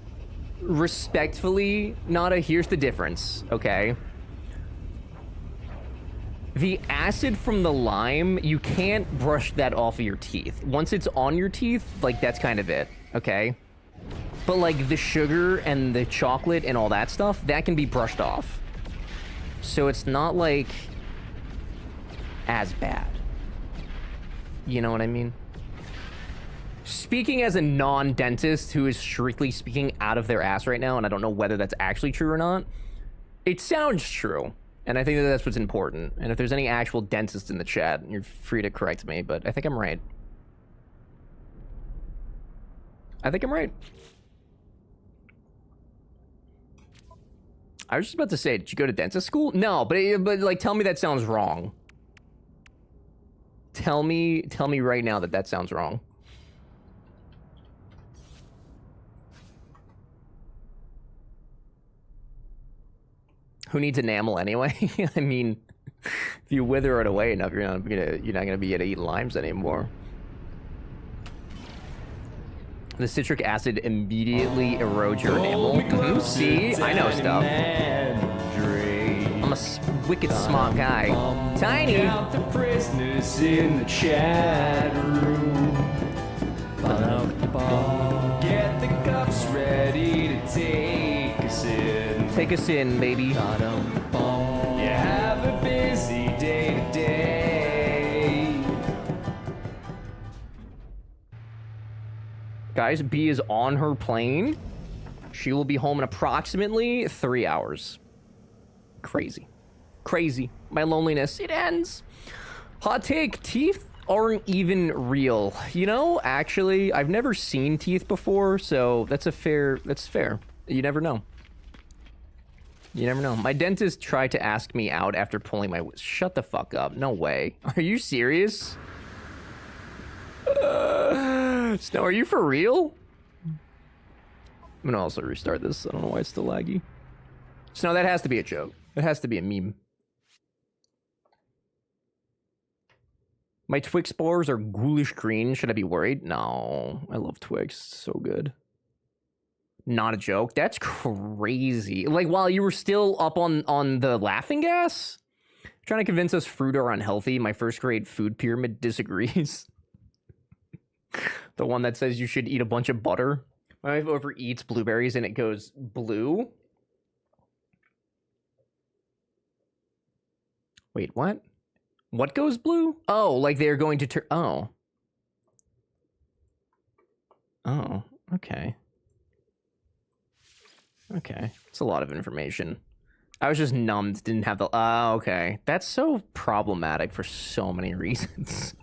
respectfully, Nada, here's the difference, okay? The acid from the lime, you can't brush that off of your teeth. Once it's on your teeth, like, that's kind of it, okay? But, like, the sugar and the chocolate and all that stuff, that can be brushed off. So it's not, like, as bad. You know what I mean? Speaking as a non-dentist who is strictly speaking out of their ass right now, and I don't know whether that's actually true or not, it sounds true. And I think that that's what's important. And if there's any actual dentists in the chat, you're free to correct me, but I think I'm right. I think I'm right. I was just about to say, did you go to dentist school? No, but like, tell me that sounds wrong. Tell me right now that that sounds wrong. Who needs enamel anyway? I mean, if you wither it away enough, you're not gonna be able to eat limes anymore. The citric acid immediately erodes your enamel. See, I know stuff. I'm a wicked smart guy. Tiny. Count the prisoners in the chat room. Get the cups ready to take us in. Take us in, baby. You have a busy day today. Guys, B is on her plane. She will be home in approximately 3 hours. Crazy. Crazy. My loneliness, it ends. Hot take, teeth aren't even real. You know, actually, I've never seen teeth before, so that's fair. You never know. You never know. My dentist tried to ask me out after pulling my... Shut the fuck up. No way. Are you serious? Snow, are you for real? I'm gonna also restart this. I don't know why it's still laggy. Snow, that has to be a joke. It has to be a meme. My Twix bars are ghoulish green. Should I be worried? No. I love Twix. It's so good. Not a joke. That's crazy. Like, while you were still up on the laughing gas? Trying to convince us fruit are unhealthy. My first grade food pyramid disagrees. The one that says you should eat a bunch of butter. My wife overeats blueberries and it goes blue. Wait, what? What goes blue? Oh, like they're going to turn... Oh. Oh, okay. Okay. It's a lot of information. I was just numbed, didn't have the... Oh, okay. That's so problematic for so many reasons.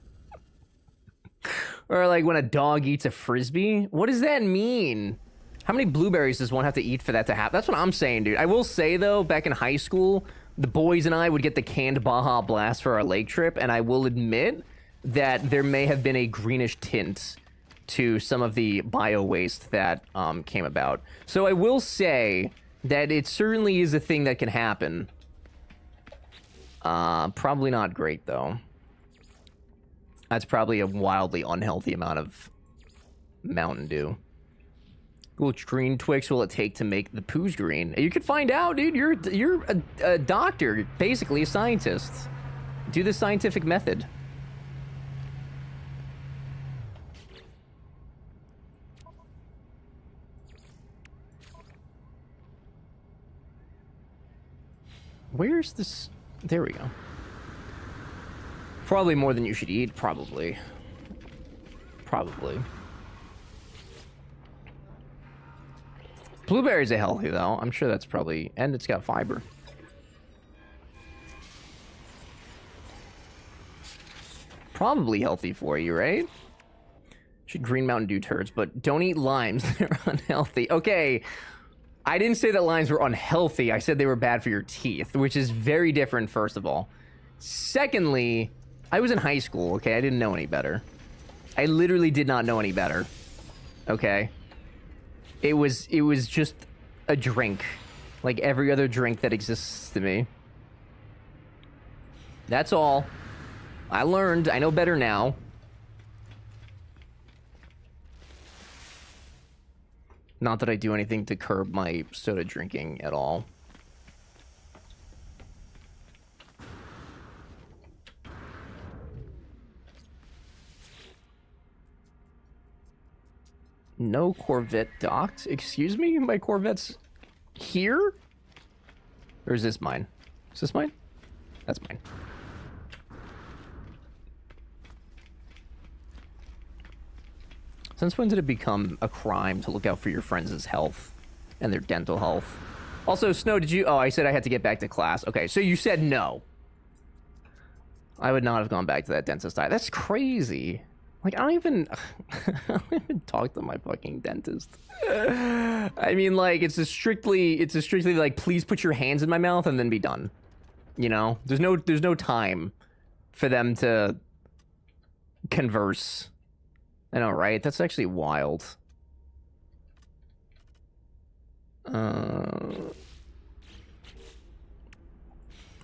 Or like when a dog eats a Frisbee. What does that mean? How many blueberries does one have to eat for that to happen? That's what I'm saying, dude. I will say, though, back in high school, the boys and I would get the canned Baja Blast for our lake trip, and I will admit that there may have been a greenish tint to some of the bio waste that came about. So I will say that it certainly is a thing that can happen. Probably not great, though. That's probably a wildly unhealthy amount of Mountain Dew. Which green Twix will it take to make the poos green? You could find out, dude. You're a doctor, basically a scientist. Do the scientific method. Where's this? There we go. Probably more than you should eat. Probably. Blueberries are healthy, though. I'm sure that's probably... And it's got fiber. Probably healthy for you, right? Should Green Mountain Dew turds, but don't eat limes. They're unhealthy. Okay. I didn't say that limes were unhealthy. I said they were bad for your teeth, which is very different, first of all. Secondly, I was in high school, okay? I didn't know any better. I literally did not know any better. Okay? It was just a drink. Like every other drink that exists to me. That's all. I learned. I know better now. Not that I do anything to curb my soda drinking at all. No Corvette docked? Excuse me? My Corvette's here? Or is this mine? Is this mine? That's mine. Since when did it become a crime to look out for your friends' health and their dental health? Also, Snow, did you... Oh, I said I had to get back to class. Okay, so you said no. I would not have gone back to that dentist. That's crazy. Like, I don't even talk to my fucking dentist. I mean, like, it's a strictly, like, please put your hands in my mouth and then be done. You know? There's no time for them to converse. I know, right? That's actually wild. What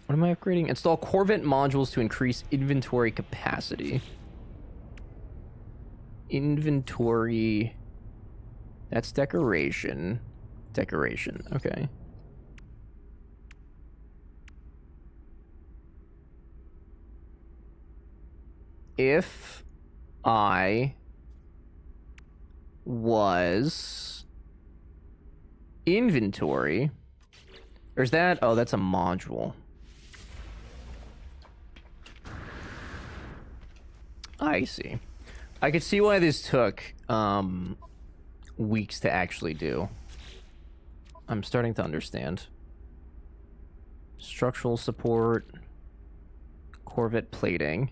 am I upgrading? Install Corvette modules to increase inventory capacity. Inventory. That's decoration. Decoration. Okay. If I was inventory, or is that... Oh, that's a module. I see. I could see why this took weeks to actually do. I'm starting to understand. Structural support, Corvette plating.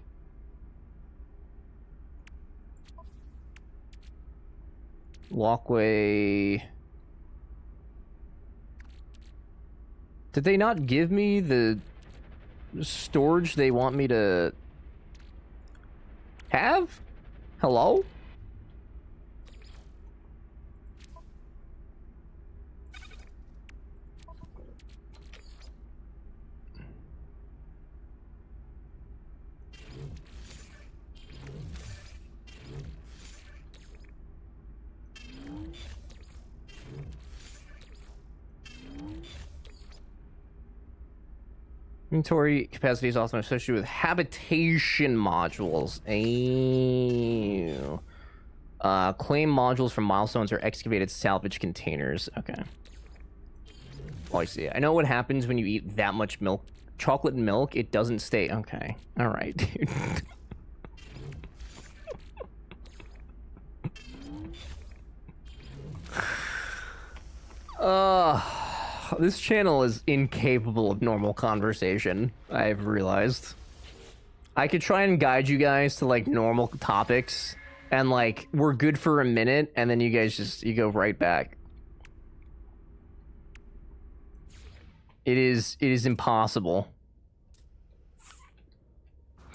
Walkway. Did they not give me the storage they want me to have? Hello? Inventory capacity is also associated with habitation modules. Ew. Claim modules from milestones or excavated salvage containers. Okay. Oh, I see. I know what happens when you eat that much milk. Chocolate and milk, it doesn't stay. Okay. All right, dude. This channel is incapable of normal conversation, I've realized. I could try and guide you guys to, like, normal topics, and, like, we're good for a minute, and then you guys just, you go right back. It is impossible.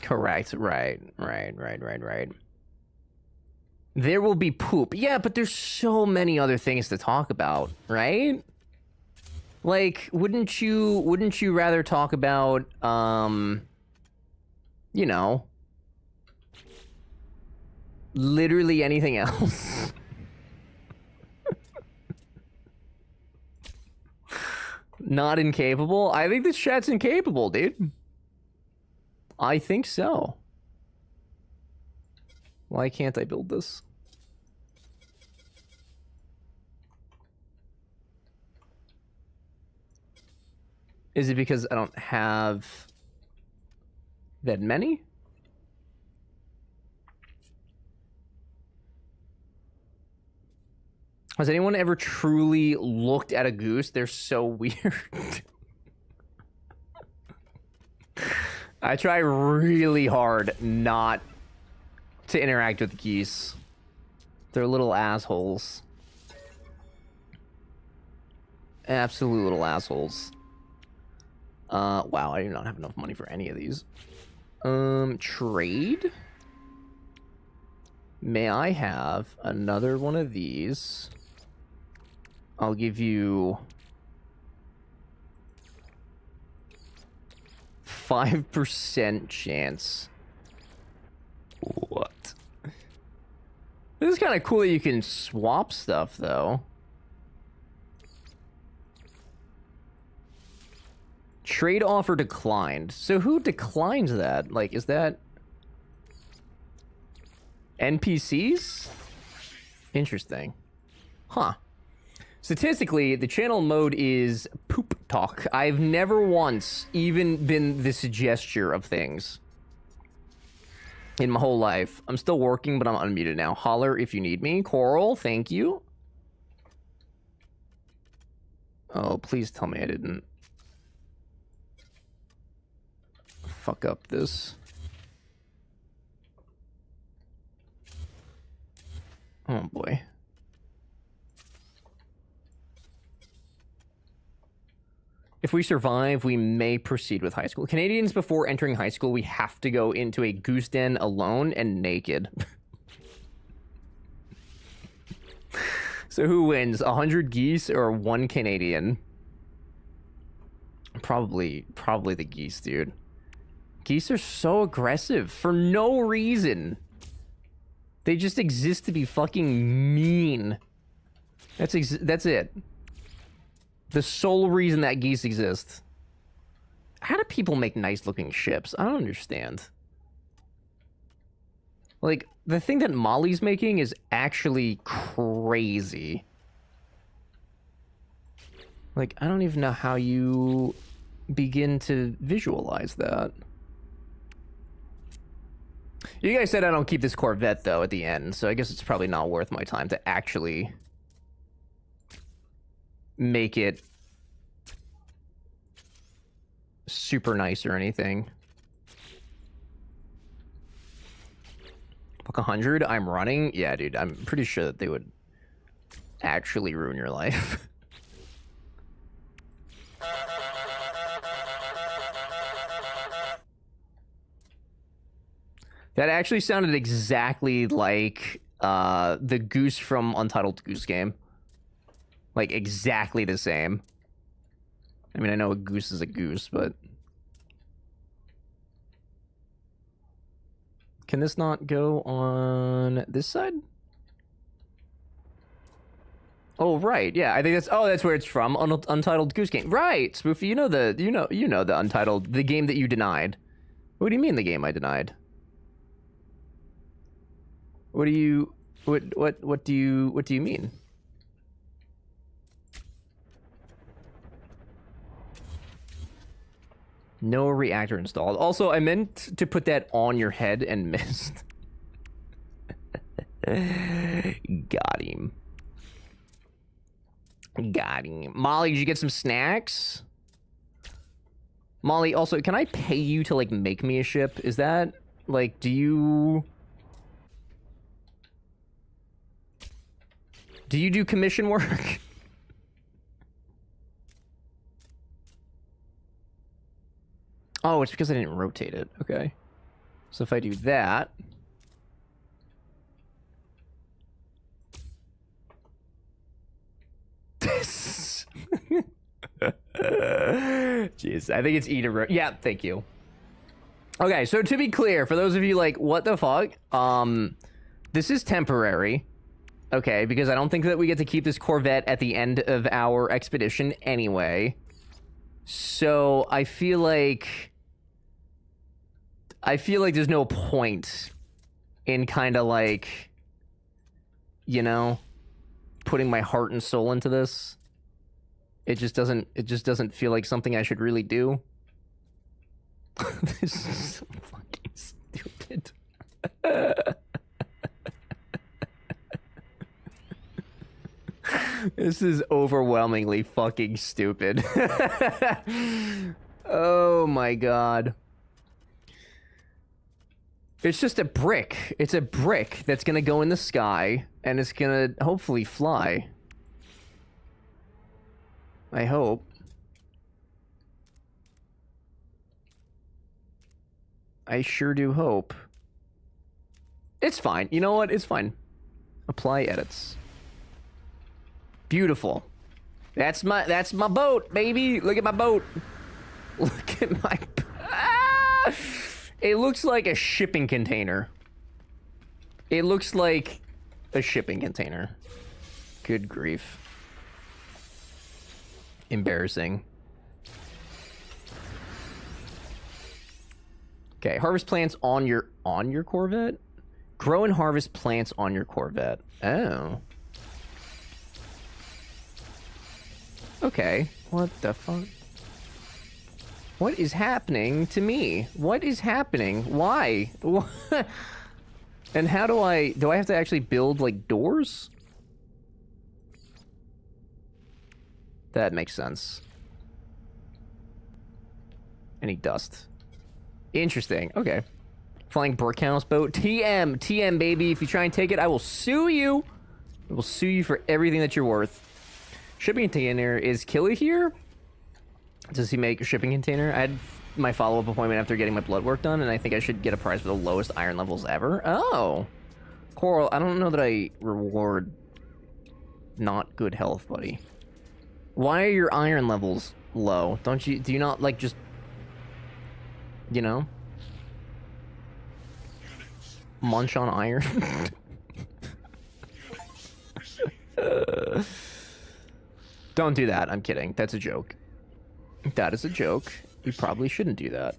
Correct, right. There will be poop. Yeah, but there's so many other things to talk about, right? Like, wouldn't you rather talk about, you know, literally anything else. Not incapable? I think this chat's incapable, dude. I think so. Why can't I build this? Is it because I don't have that many? Has anyone ever truly looked at a goose? They're so weird. I try really hard not to interact with geese. They're little assholes. Absolute little assholes. Wow, I do not have enough money for any of these. Trade? May I have another one of these? I'll give you 5% chance. What? This is kind of cool that you can swap stuff, though. Trade offer declined. So who declines that? Like, is that NPCs? Interesting. Huh. Statistically, the channel mode is poop talk. I've never once even been the gesture of things in my whole life. I'm still working, but I'm unmuted now. Holler if you need me. Coral, thank you. Oh, please tell me I didn't fuck up this. Oh boy. If we survive, we may proceed with high school. Canadians, before entering high school, we have to go into a goose den alone and naked. So who wins? 100 geese or 1 Canadian? Probably the geese, dude. Geese are so aggressive for no reason. They just exist to be fucking mean. That's it. The sole reason that geese exist. How do people make nice looking ships? I don't understand. Like, the thing that Molly's making is actually crazy. Like, I don't even know how you begin to visualize that. You guys said I don't keep this Corvette, though, at the end, so I guess it's probably not worth my time to actually make it super nice or anything. Fuck 100? I'm running? Yeah, dude, I'm pretty sure that they would actually ruin your life. That actually sounded exactly like the goose from Untitled Goose Game. Like, exactly the same. I mean, I know a goose is a goose, but... Can this not go on this side? Oh, right, yeah, I think that's where it's from, Untitled Goose Game. Right, Spoofy, you know the Untitled, the game that you denied. What do you mean the game I denied? What do you mean? No reactor installed. Also, I meant to put that on your head and missed. Got him. Got him. Molly, did you get some snacks? Molly, also, can I pay you to, like, make me a ship? Is that, like, do you do commission work? Oh, it's because I didn't rotate it. Okay. So if I do that... Jeez, I think it's E to... Yeah, thank you. Okay, so to be clear, for those of you like, what the fuck? This is temporary. Okay, because I don't think that we get to keep this Corvette at the end of our expedition anyway. So I feel like there's no point in kind of like, you know, putting my heart and soul into this. It just doesn't feel like something I should really do. This is so fucking stupid. This is overwhelmingly fucking stupid. Oh my god. It's just a brick. It's a brick that's gonna go in the sky, and it's gonna hopefully fly. I hope. I sure do hope. It's fine. You know what? It's fine. Apply edits. Beautiful. That's my boat, baby. Look at my boat. Look at my... Ah! It looks like a shipping container. It looks like a shipping container. Good grief. Embarrassing. Okay, harvest plants on your Corvette? Grow and harvest plants on your Corvette. Oh. Okay. What the fuck? What is happening to me? What is happening? Why? And how do I have to actually build like doors? That makes sense. Any dust. Interesting. Okay. Flying Brickhouse boat. TM, baby. If you try and take it, I will sue you. I will sue you for everything that you're worth. Shipping container. Is Killy here? Does he make a shipping container? I had my follow-up appointment after getting my blood work done, and I think I should get a prize for the lowest iron levels ever. Oh. Coral, I don't know that I reward not good health, buddy. Why are your iron levels low? Do you not, like, just... You know? Munch on iron? Don't do that. I'm kidding. That's a joke. That is a joke. You probably shouldn't do that.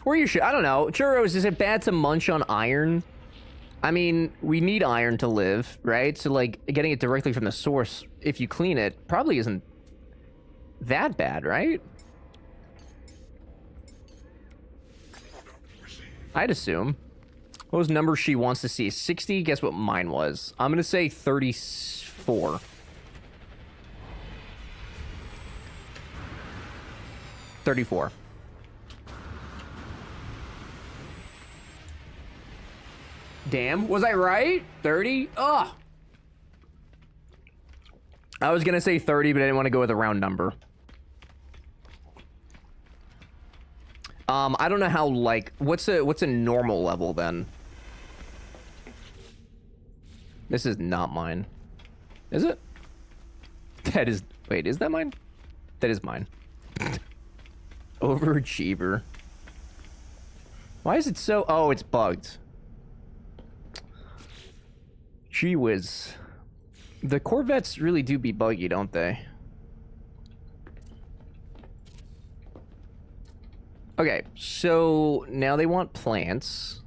Or you should. I don't know. Churros, is it bad to munch on iron? I mean, we need iron to live, right? So, like, getting it directly from the source, if you clean it, probably isn't that bad, right? I'd assume. What was number she wants to see? 60? Guess what mine was? I'm gonna say 34. Damn, was I right? 30? Ugh. I was gonna say 30, but I didn't want to go with a round number. I don't know how, like, what's a normal level then? This is not mine. Is it? That is... Wait, is that mine? That is mine. Overachiever. Why is it so... Oh, it's bugged. Gee whiz. The Corvettes really do be buggy, don't they? Okay, so now they want plants.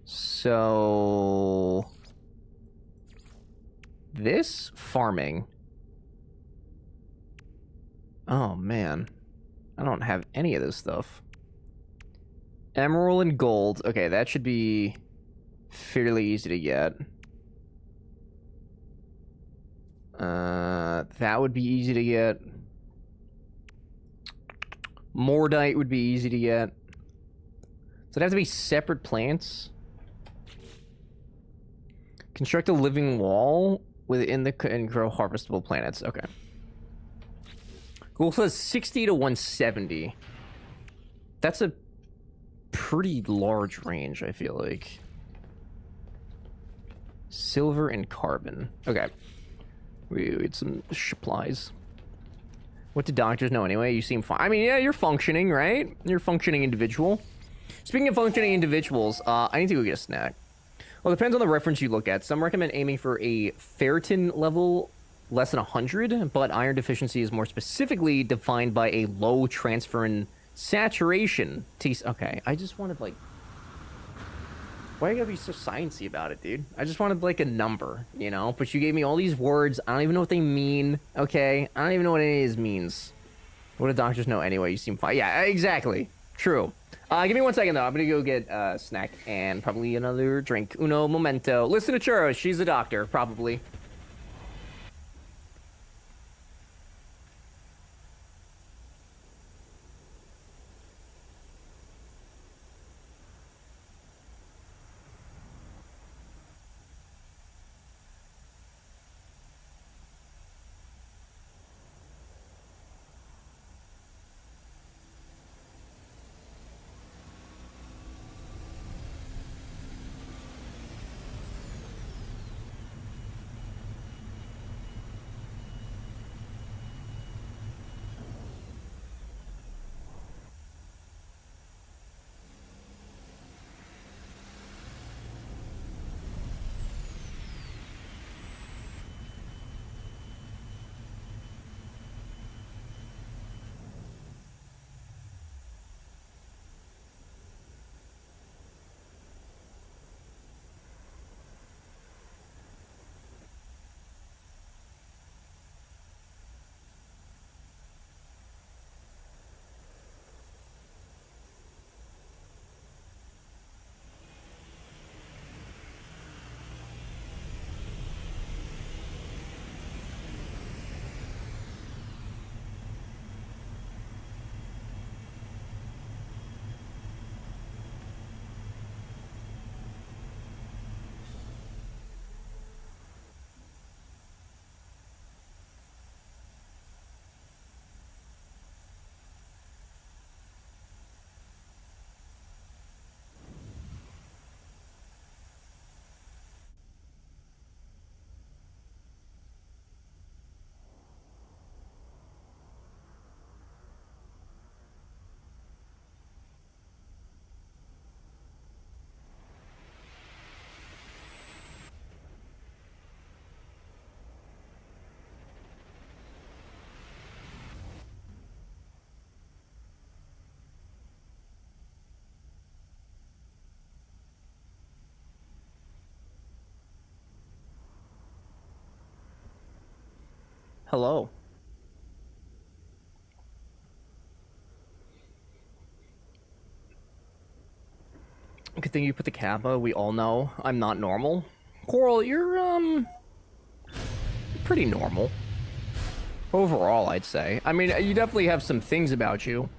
So... This farming... Oh, man. I don't have any of this stuff. Emerald and gold. Okay, that should be fairly easy to get. That would be easy to get. Mordite would be easy to get. So it'd have to be separate plants. Construct a living wall within the and grow harvestable planets. Okay. Google says 60 to 170. That's a pretty large range, I feel like. Silver and carbon. Okay. We need some supplies. What do doctors know anyway? You seem fine. I mean, yeah, you're functioning, right? You're a functioning individual. Speaking of functioning individuals, I need to go get a snack. Well, it depends on the reference you look at. Some recommend aiming for a ferritin level less than 100, but iron deficiency is more specifically defined by a low transferrin saturation. Okay, I just wanted, like... Why you gotta be so sciencey about it, dude? I just wanted, like, a number, you know? But you gave me all these words. I don't even know what they mean, okay? I don't even know what any of this means. What do doctors know anyway? You seem fine. Yeah, exactly. True. Give me 1 second, though. I'm gonna go get a snack and probably another drink. Uno momento. Listen to Churros. She's a doctor, probably. Hello. Good thing you put the kappa. We all know I'm not normal. Coral, you're pretty normal. Overall, I'd say. I mean, you definitely have some things about you,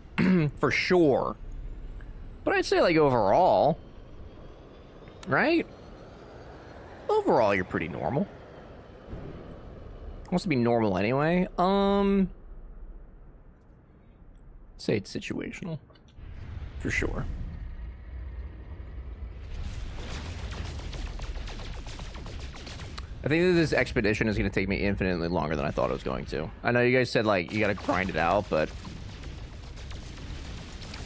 for sure. But I'd say, like, overall, right? Overall, you're pretty normal. Wants to be normal anyway. Say it's situational. For sure. I think that this expedition is going to take me infinitely longer than I thought it was going to. I know you guys said, like, you got to grind it out, but...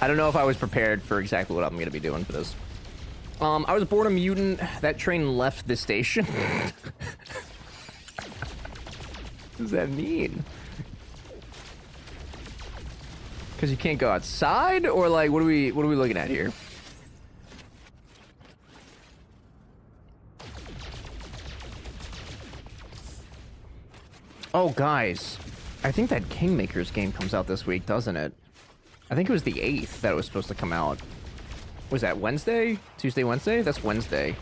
I don't know if I was prepared for exactly what I'm going to be doing for this. I was born a mutant. That train left the station. What does that mean? Because you can't go outside, or like, what are we looking at here? Oh, guys, I think that Kingmakers game comes out this week, doesn't it? I think it was the 8th that it was supposed to come out. Was that Wednesday? Tuesday, Wednesday? That's Wednesday.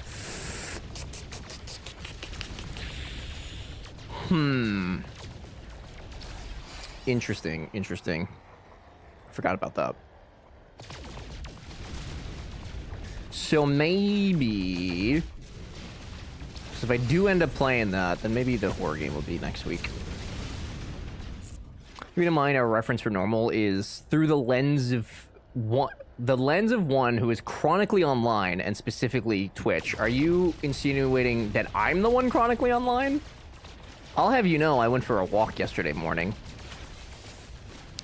Interesting, interesting. Forgot about that. So maybe... So if I do end up playing that, then maybe the horror game will be next week. Keep in mind, our reference for normal is through the lens of one who is chronically online, and specifically Twitch. Are you insinuating that I'm the one chronically online? I'll have you know, I went for a walk yesterday morning.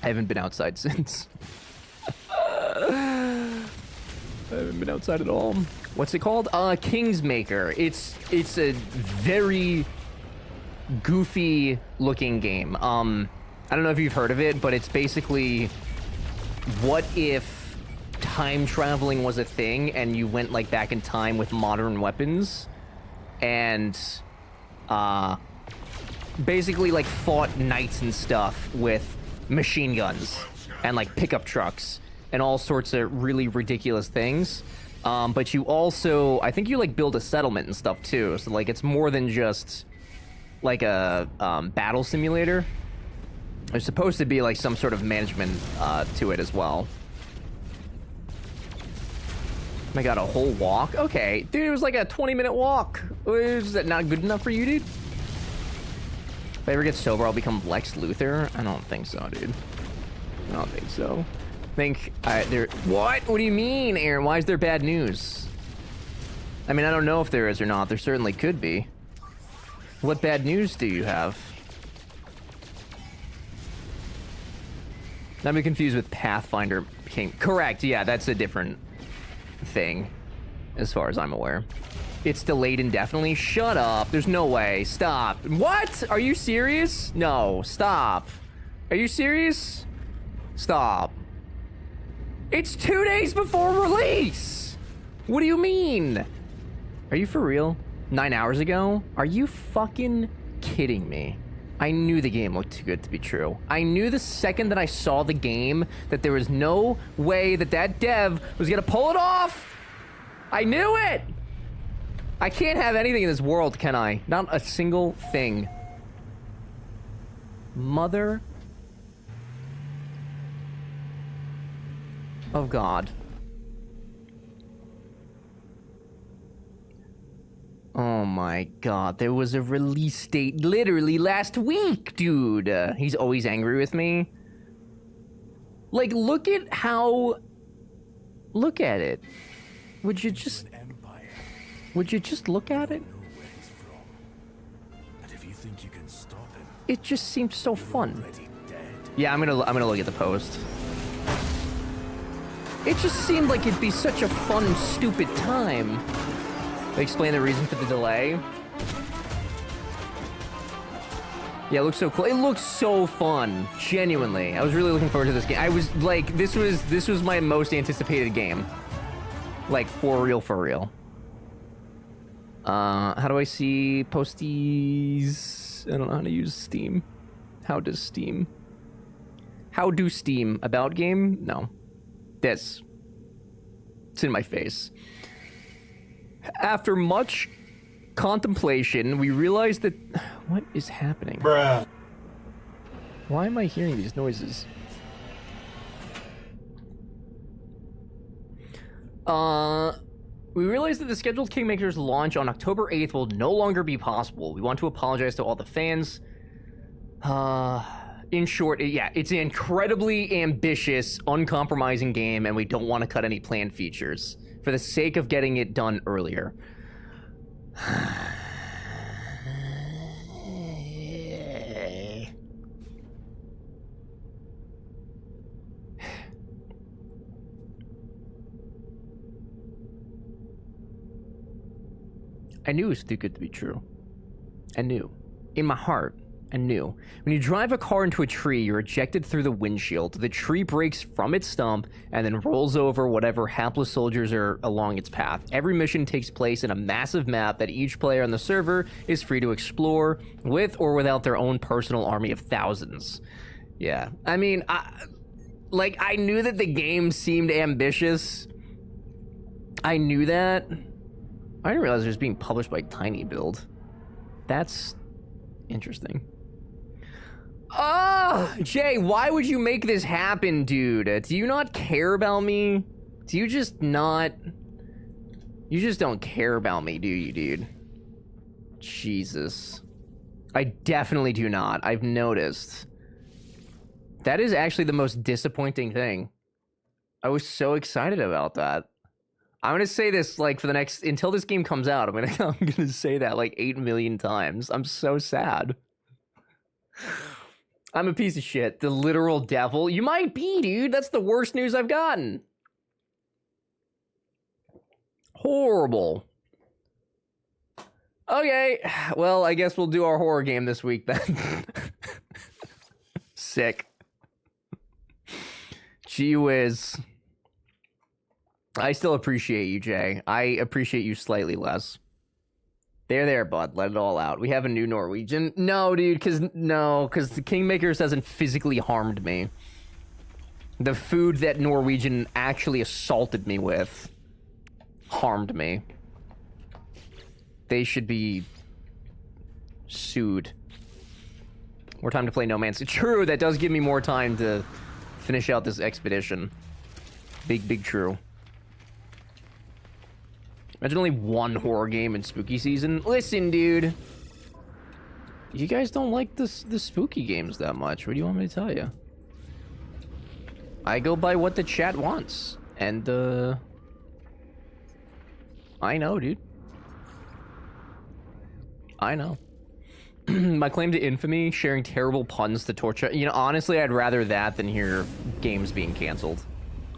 I haven't been outside since. I haven't been outside at all. What's it called? Kingsmaker. It's a very goofy looking game. I don't know if you've heard of it, but it's basically what if time traveling was a thing and you went like back in time with modern weapons and basically like fought knights and stuff with machine guns and like pickup trucks and all sorts of really ridiculous things. But you also, I think you like build a settlement and stuff too. So like it's more than just like a battle simulator. There's supposed to be like some sort of management to it as well. I got a whole walk? Okay. Dude, it was like a 20-minute walk. Is that not good enough for you, dude? If I ever get sober, I'll become Lex Luthor? I don't think so, dude. I don't think so. What? What do you mean, Aaron? Why is there bad news? I mean, I don't know if there is or not. There certainly could be. What bad news do you have? Not be confused with Pathfinder King. Correct, yeah, that's a different thing, as far as I'm aware. It's delayed indefinitely? Shut up. There's no way. Stop. What? Are you serious? No, stop. Are you serious? Stop. It's 2 days before release! What do you mean? Are you for real? 9 hours ago? Are you fucking kidding me? I knew the game looked too good to be true. I knew the second that I saw the game that there was no way that that dev was gonna pull it off! I knew it! I can't have anything in this world, can I? Not a single thing. Mother of God. Oh my God, there was a release date literally last week, dude. He's always angry with me. Like, look at it. Would you just look at it? It just seems so fun. Yeah, I'm gonna look at the post. It just seemed like it'd be such a fun, stupid time. They explain the reason for the delay. Yeah, it looks so cool. It looks so fun. Genuinely. I was really looking forward to this game. I was like, this was my most anticipated game. Like, for real, for real. How do I see posties? I don't know how to use Steam. How do Steam? About game? No. This. It's in my face. After much contemplation, we realized that... What is happening? Bruh. Why am I hearing these noises? We realized that the scheduled Kingmakers launch on October 8th will no longer be possible. We want to apologize to all the fans. In short, yeah, it's an incredibly ambitious, uncompromising game, and we don't want to cut any planned features for the sake of getting it done earlier. I knew it was too good to be true. I knew. In my heart, I knew. When you drive a car into a tree, you're ejected through the windshield. The tree breaks from its stump and then rolls over whatever hapless soldiers are along its path. Every mission takes place in a massive map that each player on the server is free to explore, with or without their own personal army of thousands. Yeah. I mean, I knew that the game seemed ambitious. I knew that. I didn't realize it was being published by Tiny Build. That's interesting. Oh, Jay, why would you make this happen, dude? Do you not care about me? Do you just not... You just don't care about me, do you, dude? Jesus. I definitely do not. I've noticed. That is actually the most disappointing thing. I was so excited about that. I'm gonna say this like for the next until this game comes out. I'm gonna say that like 8 million times. I'm so sad. I'm a piece of shit. The literal devil. You might be, dude. That's the worst news I've gotten. Horrible. Okay. Well, I guess we'll do our horror game this week then. Sick. Gee whiz. I still appreciate you, Jay. I appreciate you slightly less. There, bud. Let it all out. We have a new Norwegian. No, dude, because the Kingmakers hasn't physically harmed me. The food that Norwegian actually assaulted me with harmed me. They should be sued. More time to play No Man's Sky. True, that does give me more time to finish out this expedition. Big true. Imagine only one horror game in spooky season. Listen, dude. You guys don't like the spooky games that much. What do you want me to tell you? I go by what the chat wants. And, I know, dude. I know. My claim to infamy, sharing terrible puns to torture. You know, honestly, I'd rather that than hear games being canceled.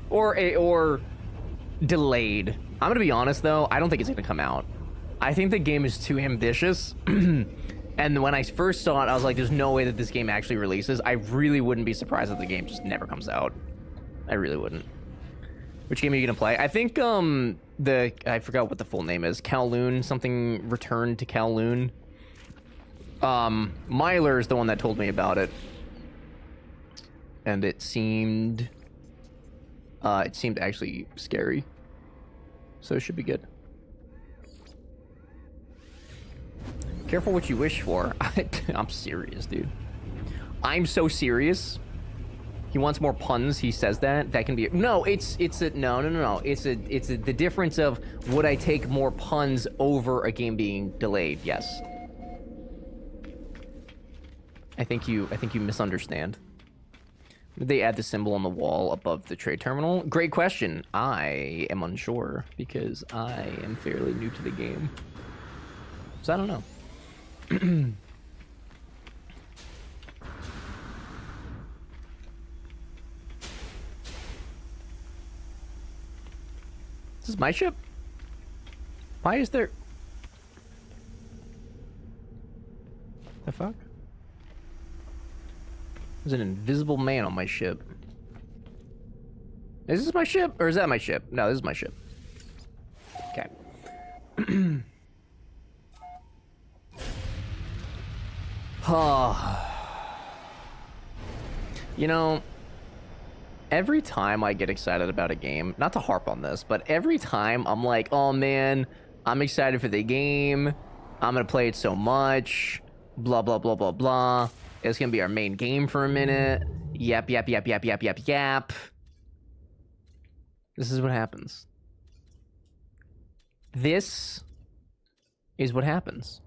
Or delayed. I'm gonna be honest though, I don't think it's gonna come out. I think the game is too ambitious. And when I first saw it, I was like, there's no way that this game actually releases. I really wouldn't be surprised if the game just never comes out. I really wouldn't. Which game are you gonna play? I think I forgot what the full name is. Kowloon, something Return to Kowloon. Myler is the one that told me about it. And it seemed actually scary. So it should be good. Careful what you wish for. I'm serious, dude. I'm so serious. He wants more puns. He says that. That can be no. It's a no. It's the difference of would I take more puns over a game being delayed? Yes. I think you misunderstand. Did they add the symbol on the wall above the trade terminal? Great question. I am unsure because I am fairly new to the game. So I don't know. This is my ship? Why is there... The fuck? There's an invisible man on my ship. Is this my ship? Or is that my ship? No, this is my ship. Okay. You know, every time I get excited about a game, not to harp on this, but every time I'm like, oh man, I'm excited for the game. I'm gonna play it so much. Blah, blah, blah, blah, blah. It's gonna be our main game for a minute. Yap. This is what happens. This is what happens.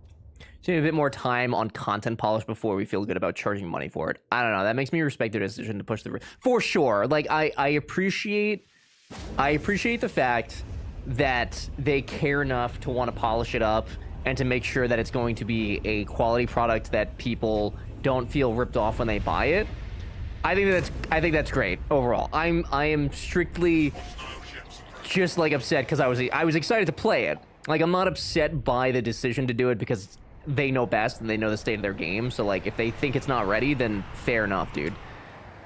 So we have a bit more time on content polish before we feel good about charging money for it. I don't know. That makes me respect their decision to push the... For sure. Like, I appreciate the fact that they care enough to want to polish it up and to make sure that it's going to be a quality product that people don't feel ripped off when they buy it. I think that's great overall. I am strictly just like upset because I was excited to play it. Like, I'm not upset by the decision to do it because they know best and they know the state of their game. So like, if they think it's not ready, then fair enough, dude.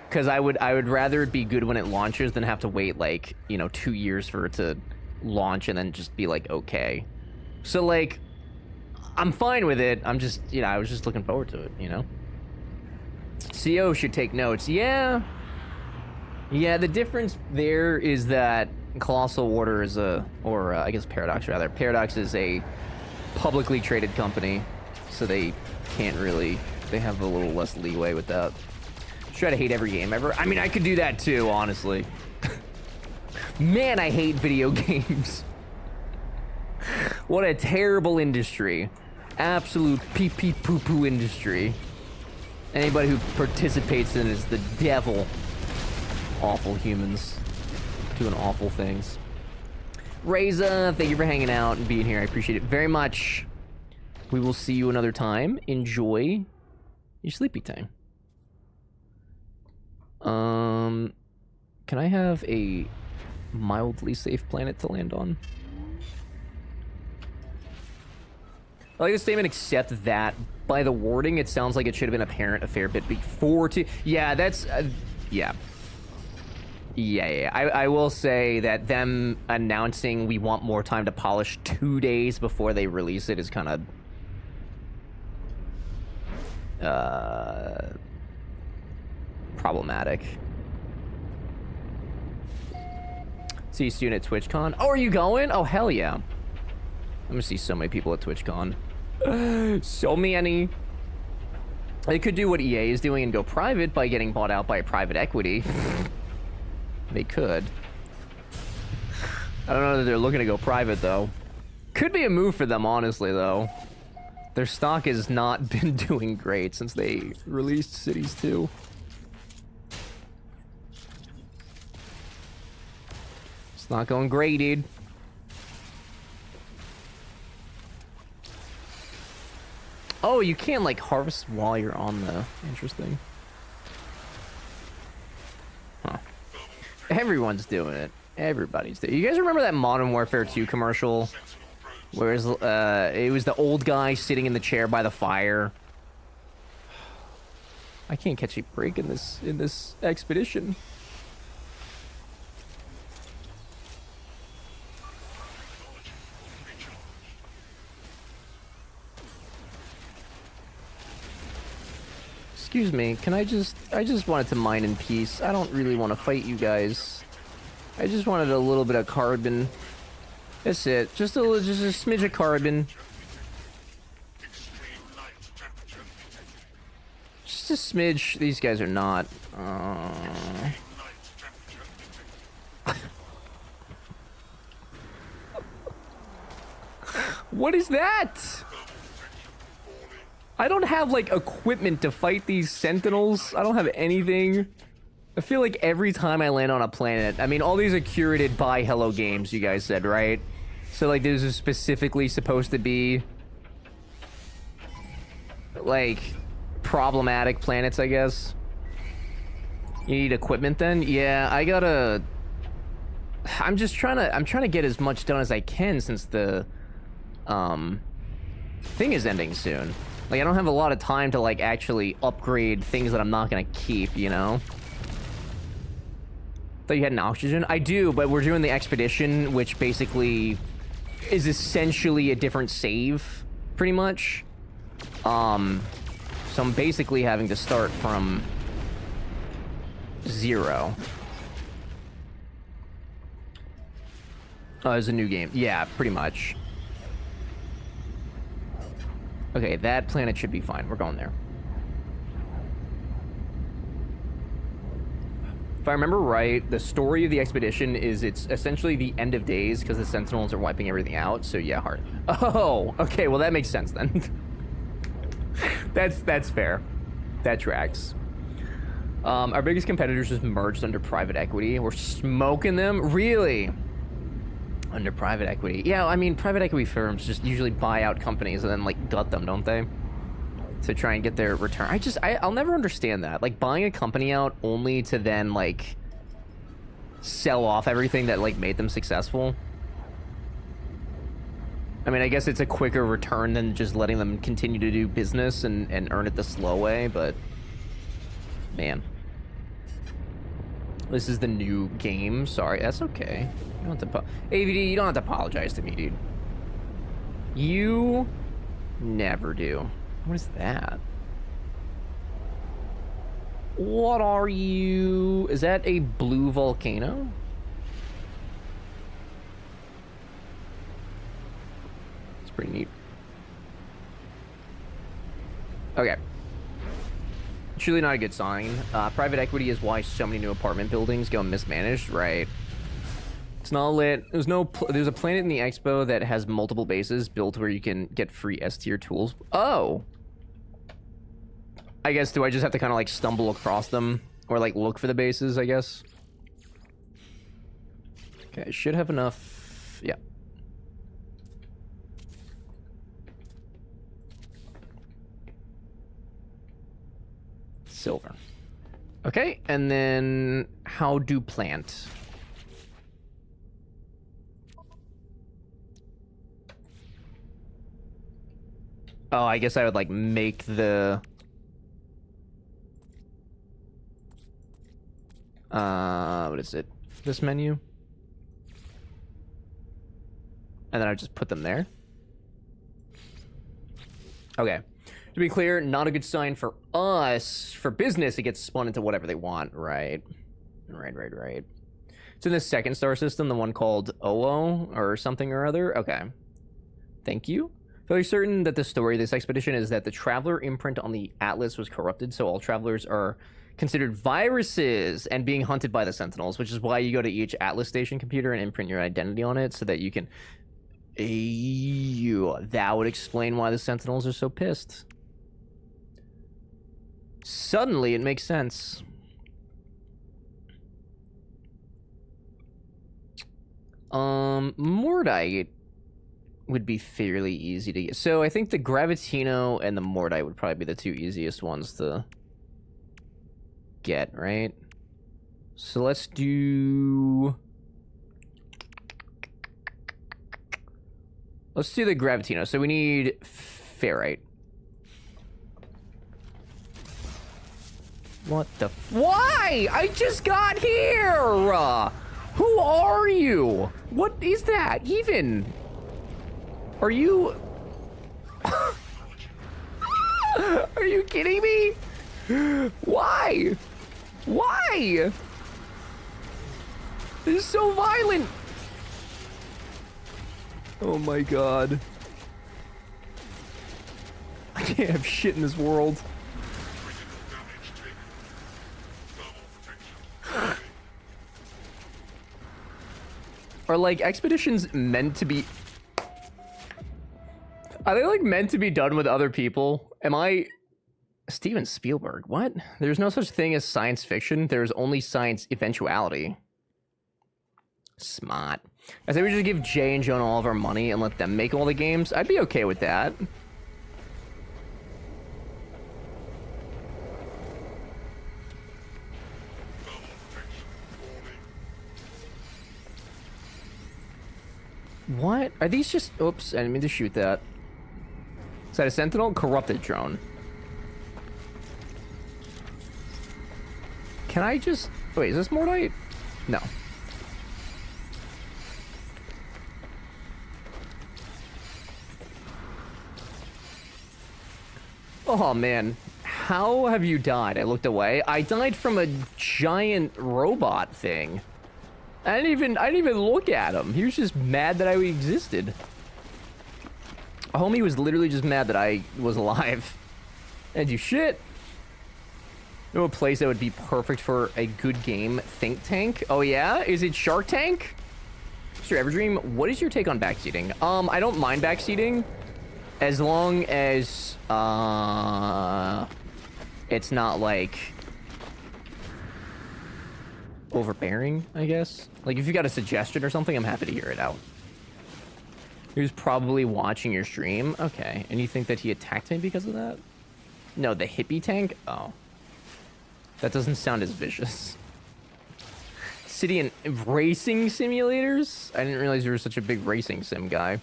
Because I would rather it be good when it launches than have to wait like, you know, 2 years for it to launch and then just be like, okay. So like, I'm fine with it. I'm just, you know, I was just looking forward to it, you know. CO should take notes. Yeah, the difference there is that Colossal Order is I guess Paradox rather. Paradox is a publicly traded company, so they can't really, they have a little less leeway with that. Try to hate every game ever. I mean, I could do that too, honestly. Man, I hate video games. What a terrible industry. Absolute pee-pee poo-poo industry. Anybody who participates in it is the devil. Awful humans doing awful things. Reza, thank you for hanging out and being here. I appreciate it very much. We will see you another time. Enjoy your sleepy time. Can I have a mildly safe planet to land on? I like the statement, except that by the wording, it sounds like it should have been apparent a fair bit before to... Yeah, that's... yeah. Yeah. I will say that them announcing we want more time to polish 2 days before they release it is kind of... problematic. See you soon at TwitchCon. Oh, are you going? Oh, hell yeah. I'm gonna see so many people at TwitchCon. So many. They could do what EA is doing and go private by getting bought out by a private equity. They could. I don't know that they're looking to go private, though. Could be a move for them, honestly, though. Their stock has not been doing great since they released Cities 2. It's not going great, dude. Oh, you can't, like, harvest while you're on the... Interesting. Huh. Everyone's doing it. Everybody's doing it. You guys remember that Modern Warfare 2 commercial? Where it was the old guy sitting in the chair by the fire. I can't catch a break in this expedition. Excuse me, can I just wanted to mine in peace. I don't really want to fight you guys. I just wanted a little bit of carbon. That's it. Just a smidge of carbon. Just a smidge. These guys are not. What is that? I don't have, like, equipment to fight these sentinels. I don't have anything. I feel like every time I land on a planet... I mean, all these are curated by Hello Games, you guys said, right? So, like, these are specifically supposed to be... like, problematic planets, I guess. You need equipment, then? Yeah, I gotta... I'm trying to get as much done as I can since the... thing is ending soon. Like, I don't have a lot of time to, like, actually upgrade things that I'm not gonna keep, you know? Thought you had an oxygen? I do, but we're doing the expedition, which basically is essentially a different save, pretty much. So I'm basically having to start from 0. Oh, it's a new game. Yeah, pretty much. Okay, that planet should be fine. We're going there. If I remember right, the story of the expedition is it's essentially the end of days because the Sentinels are wiping everything out. So yeah, hard. Oh, okay. Well, that makes sense then. That's fair. That tracks. Our biggest competitors just merged under private equity. We're smoking them? Really? Under private equity. Yeah, I mean, private equity firms just usually buy out companies and then, like, gut them, don't they? To try and get their return. I'll never understand that. Like, buying a company out only to then, like, sell off everything that, like, made them successful. I mean, I guess it's a quicker return than just letting them continue to do business and earn it the slow way, but... man. This is the new game. Sorry, that's okay. You don't have to AVD, you don't have to apologize to me, dude. You never do. What is that? What are you? Is that a blue volcano? It's pretty neat. Okay. Truly not a good sign. Private equity is why so many new apartment buildings go mismanaged, right? It's not lit. There's a planet in the expo that has multiple bases built where you can get free S-tier tools. Oh! I guess, do I just have to kind of, like, stumble across them? Or, like, look for the bases, I guess? Okay, I should have enough... yeah. Silver. Okay, and then how do plant? Oh, I guess I would like make the what is it? This menu? And then I just put them there. Okay. To be clear, not a good sign for us. For business, it gets spun into whatever they want, right? Right. It's in the second star system, the one called OO or something or other. Okay. Thank you. Fairly certain that the story of this expedition is that the traveler imprint on the Atlas was corrupted, so all travelers are considered viruses and being hunted by the Sentinels, which is why you go to each Atlas station computer and imprint your identity on it so that you can... That would explain why the Sentinels are so pissed. Suddenly, it makes sense. Mordite would be fairly easy to get. So I think the Gravitino and the Mordite would probably be the two easiest ones to get, right? So let's do... Let's do the Gravitino. So we need Ferrite. What the... Why? I just got here! Who are you? What is that even? Are you... Are you kidding me? Why? Why? This is so violent. Oh my god. I can't have shit in this world. Are like expeditions meant to be... Are they like meant to be done with other people? Am I... Steven Spielberg, what? There's no such thing as science fiction. There's only science eventuality. Smart. I say we just give Jay and Jonah all of our money and let them make all the games. I'd be okay with that. What? Are these just... Oops, I didn't mean to shoot that. Is that a Sentinel? Corrupted drone. Can I just... Wait, is this Mordite? No. Oh, man. How have you died? I looked away. I died from a giant robot thing. I didn't even look at him. He was just mad that I existed. A homie was literally just mad that I was alive. And you shit. You know a place that would be perfect for a good game? Think Tank? Oh yeah? Is it Shark Tank? Mr. Everdream, what is your take on backseating? I don't mind backseating as long as it's not like overbearing, I guess. Like if you got a suggestion or something, I'm happy to hear it out. He was probably watching your stream. Okay, and you think that he attacked me because of that? No, the hippie tank? Oh. That doesn't sound as vicious. City and racing simulators? I didn't realize you were such a big racing sim guy.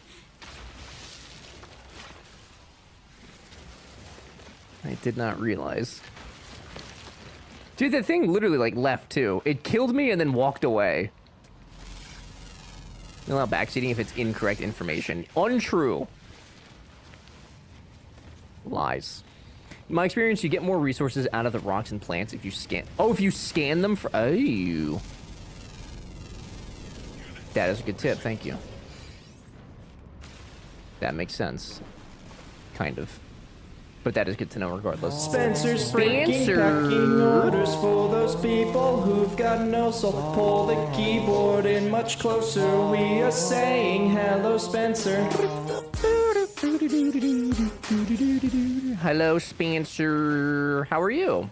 I did not realize. Dude, that thing literally, like, left, too. It killed me and then walked away. You allow backseating if it's incorrect information. Untrue. Lies. In my experience, you get more resources out of the rocks and plants if you scan... Oh, if you scan them for... Oh. That is a good tip, thank you. That makes sense. Kind of. But that is good to know regardless. Spencer's freaking packing orders for those people who've got no soul. Pull the keyboard in much closer. We are saying hello, Spencer. Hello, Spencer. How are you?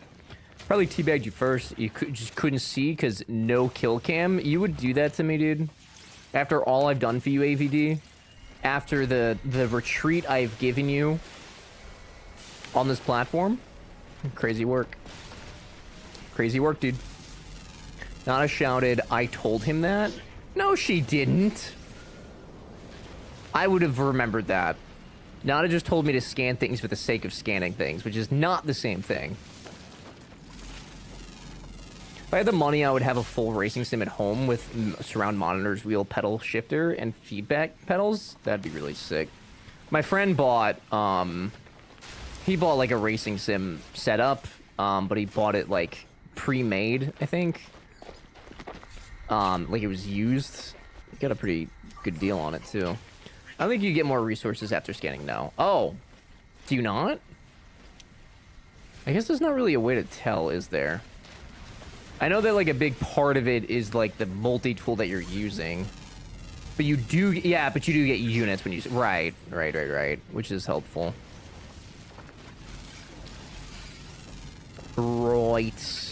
Probably teabagged you first. You just couldn't see because no kill cam. You would do that to me, dude. After all I've done for you, AVD. After the retreat I've given you on this platform. Crazy work. Crazy work, dude. Nana shouted, I told him that. No, she didn't. I would have remembered that. Nana just told me to scan things for the sake of scanning things, which is not the same thing. If I had the money, I would have a full racing sim at home with surround monitors, wheel pedal shifter, and feedback pedals. That'd be really sick. My friend bought, he bought like a racing sim setup, but he bought it like pre-made, I think. Like it was used. He got a pretty good deal on it too. I don't think you get more resources after scanning now. Oh, do you not? I guess there's not really a way to tell, is there? I know that like a big part of it is like the multi-tool that you're using. But you do, yeah, but you do get units when you, right, which is helpful. Right.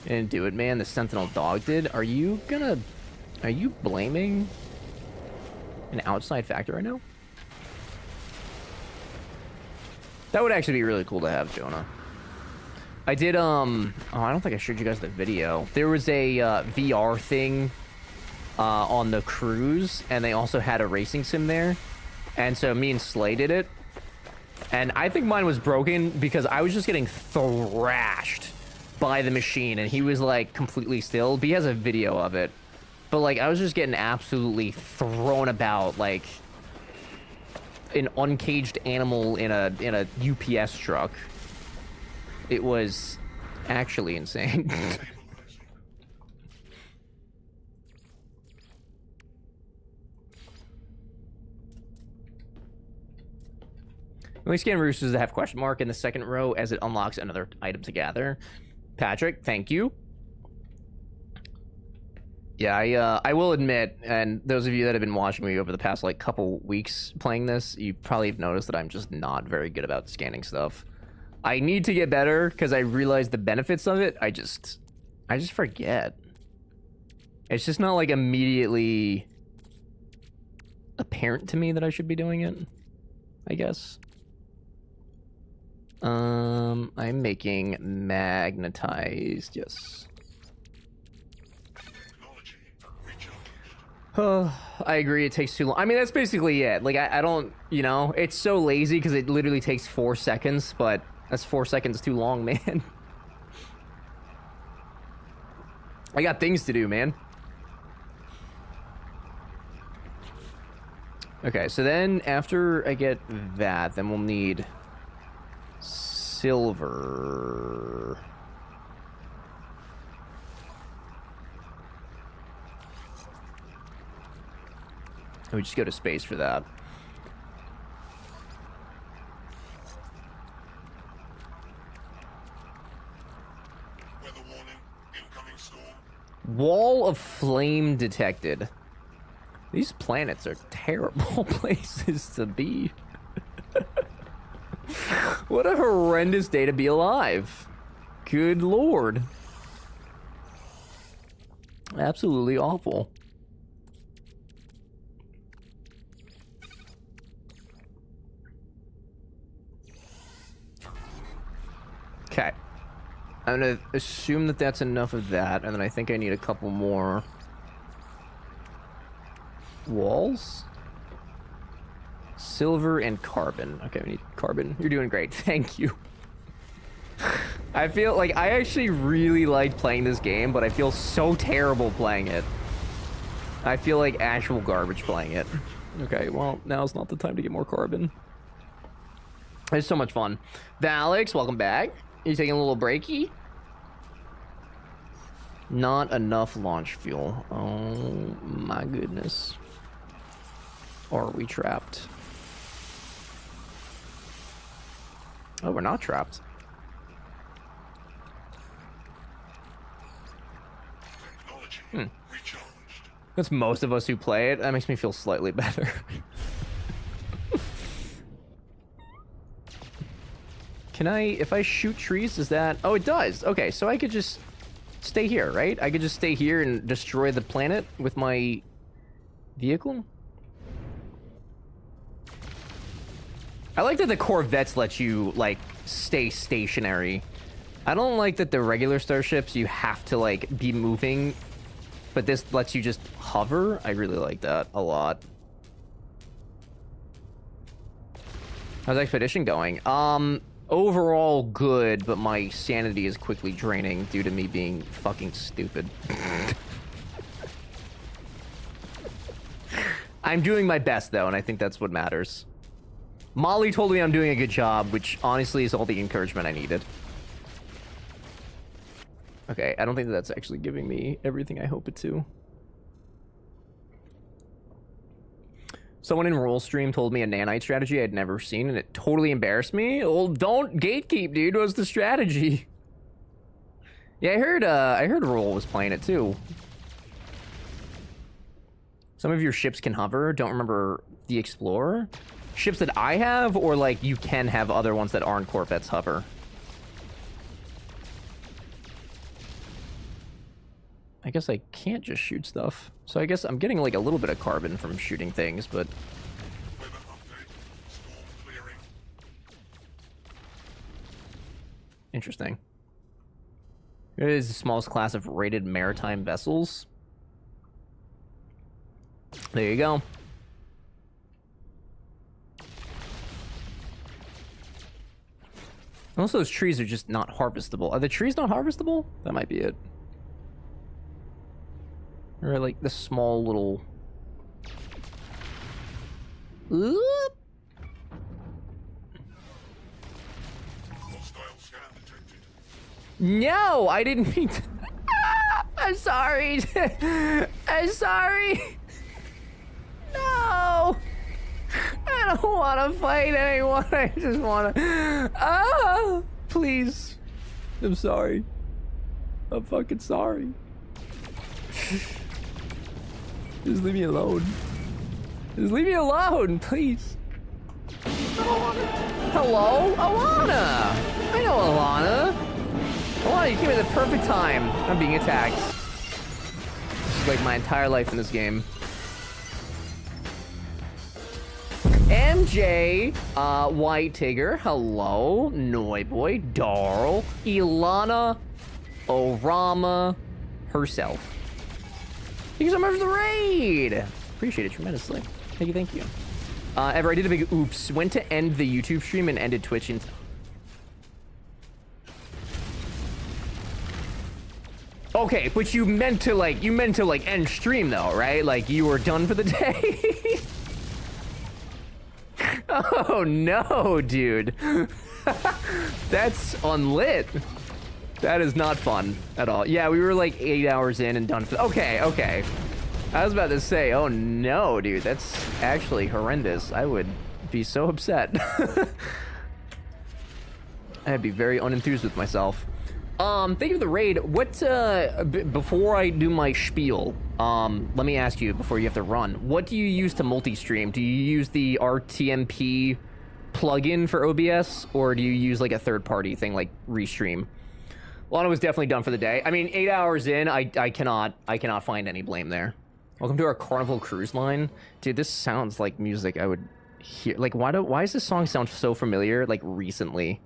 Didn't do it, man. The Sentinel dog did. Are you blaming an outside factor right now? That would actually be really cool to have, Jonah. I did, oh, I don't think I showed you guys the video. There was a VR thing on the cruise, and they also had a racing sim there. And so me and Slay did it. And I think mine was broken because I was just getting thrashed by the machine, and he was like completely still. But he has a video of it. But like I was just getting absolutely thrown about like an uncaged animal in a UPS truck. It was actually insane. Only scan roosters that have question mark in the second row as it unlocks another item to gather. Patrick, thank you. Yeah, I will admit, and those of you that have been watching me over the past like couple weeks playing this, you probably have noticed that I'm just not very good about scanning stuff. I need to get better because I realize the benefits of it. I just forget. It's just not like immediately apparent to me that I should be doing it, I guess. I'm making magnetized, yes. I agree, it takes too long. I mean, that's basically it. Like, I don't, you know, it's so lazy because it literally takes 4 seconds, but that's 4 seconds too long, man. I got things to do, man. Okay, so then after I get that, then we'll need silver. We just go to space for that. Weather warning, incoming storm. Wall of flame detected. These planets are terrible places to be. What a horrendous day to be alive. Good lord. Absolutely awful. Okay. I'm gonna assume that that's enough of that, and then I think I need a couple more walls. Silver and carbon. Okay, we need carbon. You're doing great. Thank you. I feel like I actually really like playing this game, but I feel so terrible playing it. I feel like actual garbage playing it. Okay, well, now's not the time to get more carbon. It's so much fun. Valix, welcome back. You taking a little breaky? Not enough launch fuel. Oh my goodness. Or are we trapped? Oh, we're not trapped. That's most of us who play it. That makes me feel slightly better. Can I, if I shoot trees, does that... Oh, it does. Okay, so I could just stay here, right? I could just stay here and destroy the planet with my vehicle? I like that the Corvettes let you, like, stay stationary. I don't like that the regular starships, you have to, like, be moving, but this lets you just hover. I really like that a lot. How's Expedition going? Overall good, but my sanity is quickly draining due to me being fucking stupid. I'm doing my best, though, and I think that's what matters. Molly told me I'm doing a good job, which honestly is all the encouragement I needed. Okay, I don't think that's actually giving me everything I hope it to. Someone in Roll Stream told me a nanite strategy I'd never seen, and it totally embarrassed me. Well, don't gatekeep, dude. What's the strategy? Yeah, I heard Roll was playing it too. Some of your ships can hover. Don't remember the Explorer. Ships that I have, or like you can have other ones that aren't Corvettes hover. I guess I can't just shoot stuff. So I guess I'm getting like a little bit of carbon from shooting things, but... Interesting. It is the smallest class of rated maritime vessels. There you go. Most of those trees are just not harvestable. Are the trees not harvestable? That might be it. Or like the small little... Oop. No, I didn't mean to... I'm sorry. I'm sorry. No. I don't want to fight anyone. I just want to... Ah, please. I'm sorry. I'm fucking sorry. Just leave me alone. Just leave me alone, please. Hello, Alana. I know Alana. Alana, you came at the perfect time. I'm being attacked. This is like my entire life in this game. MJ, White Tigger, hello, Noiboy, Darl, Ilana, Orama, herself. Thank you so much for the raid! Appreciate it tremendously. Thank you, thank you. Ever, I did a big oops. Went to end the YouTube stream and ended Twitch and... Okay, but you meant to end stream though, right? Like you were done for the day? Oh no, dude. That's unlit. That is not fun at all. Yeah, we were like 8 hours in and done for... Okay, okay. I was about to say, oh no, dude. That's actually horrendous. I would be so upset. I'd be very unenthused with myself. Thank you for the raid. What, before I do my spiel, let me ask you before you have to run. What do you use to multi-stream? Do you use the RTMP plugin for OBS, or do you use like a third-party thing like Restream? Lana was definitely done for the day. I mean, 8 hours in, I cannot find any blame there. Welcome to our Carnival Cruise Line. Dude, this sounds like music I would hear. Like, why does this song sound so familiar, like, recently?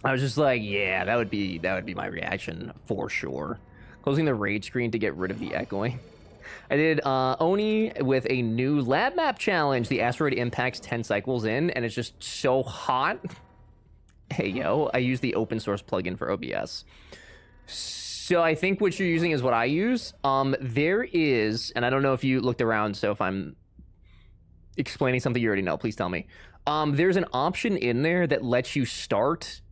I was just like, yeah, that would be my reaction, for sure. Closing the raid screen to get rid of the echoing. I did Oni with a new lab map challenge. The asteroid impacts 10 cycles in, and it's just so hot. Hey, yo, I use the open source plugin for OBS. So I think what you're using is what I use. There is, and I don't know if you looked around, so if I'm explaining something you already know, please tell me. There's an option in there that lets you start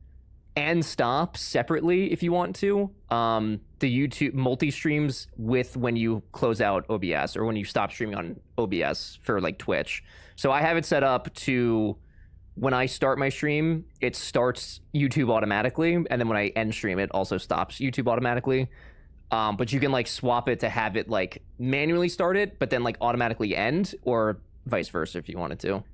and stop separately if you want to. The YouTube multi-streams with when you close out OBS or when you stop streaming on OBS for like Twitch. So I have it set up to... When I start my stream, it starts YouTube automatically, and then when I end stream, it also stops YouTube automatically. But you can like swap it to have it like manually start it, but then like automatically end, or vice versa if you wanted to.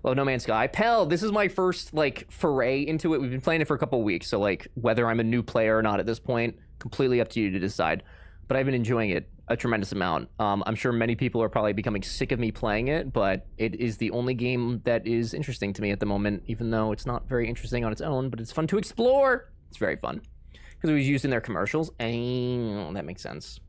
Love No Man's Sky. Pell, this is my first like foray into it. We've been playing it for a couple of weeks, so like whether I'm a new player or not at this point, completely up to you to decide. But I've been enjoying it. a tremendous amount. I'm sure many people are probably becoming sick of me playing it, but it is the only game that is interesting to me at the moment, even though it's not very interesting on its own, but it's fun to explore. It's very fun. Because it was used in their commercials. That makes sense.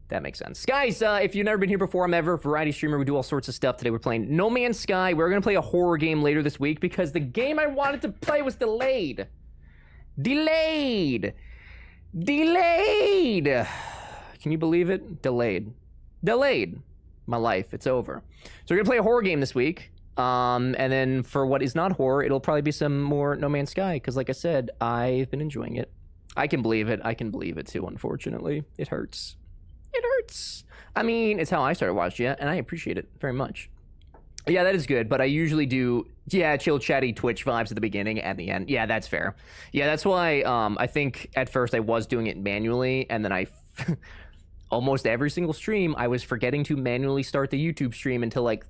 That makes sense. Guys, if you've never been here before, I'm Ever, variety streamer. We do all sorts of stuff. Today we're playing No Man's Sky. We're going to play a horror game later this week because the game I wanted to play was delayed. Delayed. Can you believe it? Delayed. My life. It's over. So we're going to play a horror game this week. And then for what is not horror, it'll probably be some more No Man's Sky. Because like I said, I've been enjoying it. I can believe it. I can believe it too, unfortunately. It hurts. It hurts. I mean, it's how I started watching it, and I appreciate it very much. Yeah, that is good, but I usually do, chill, chatty Twitch vibes at the beginning and the end. Yeah, that's fair. Yeah, that's why I think at first I was doing it manually, and then almost every single stream, I was forgetting to manually start the YouTube stream until like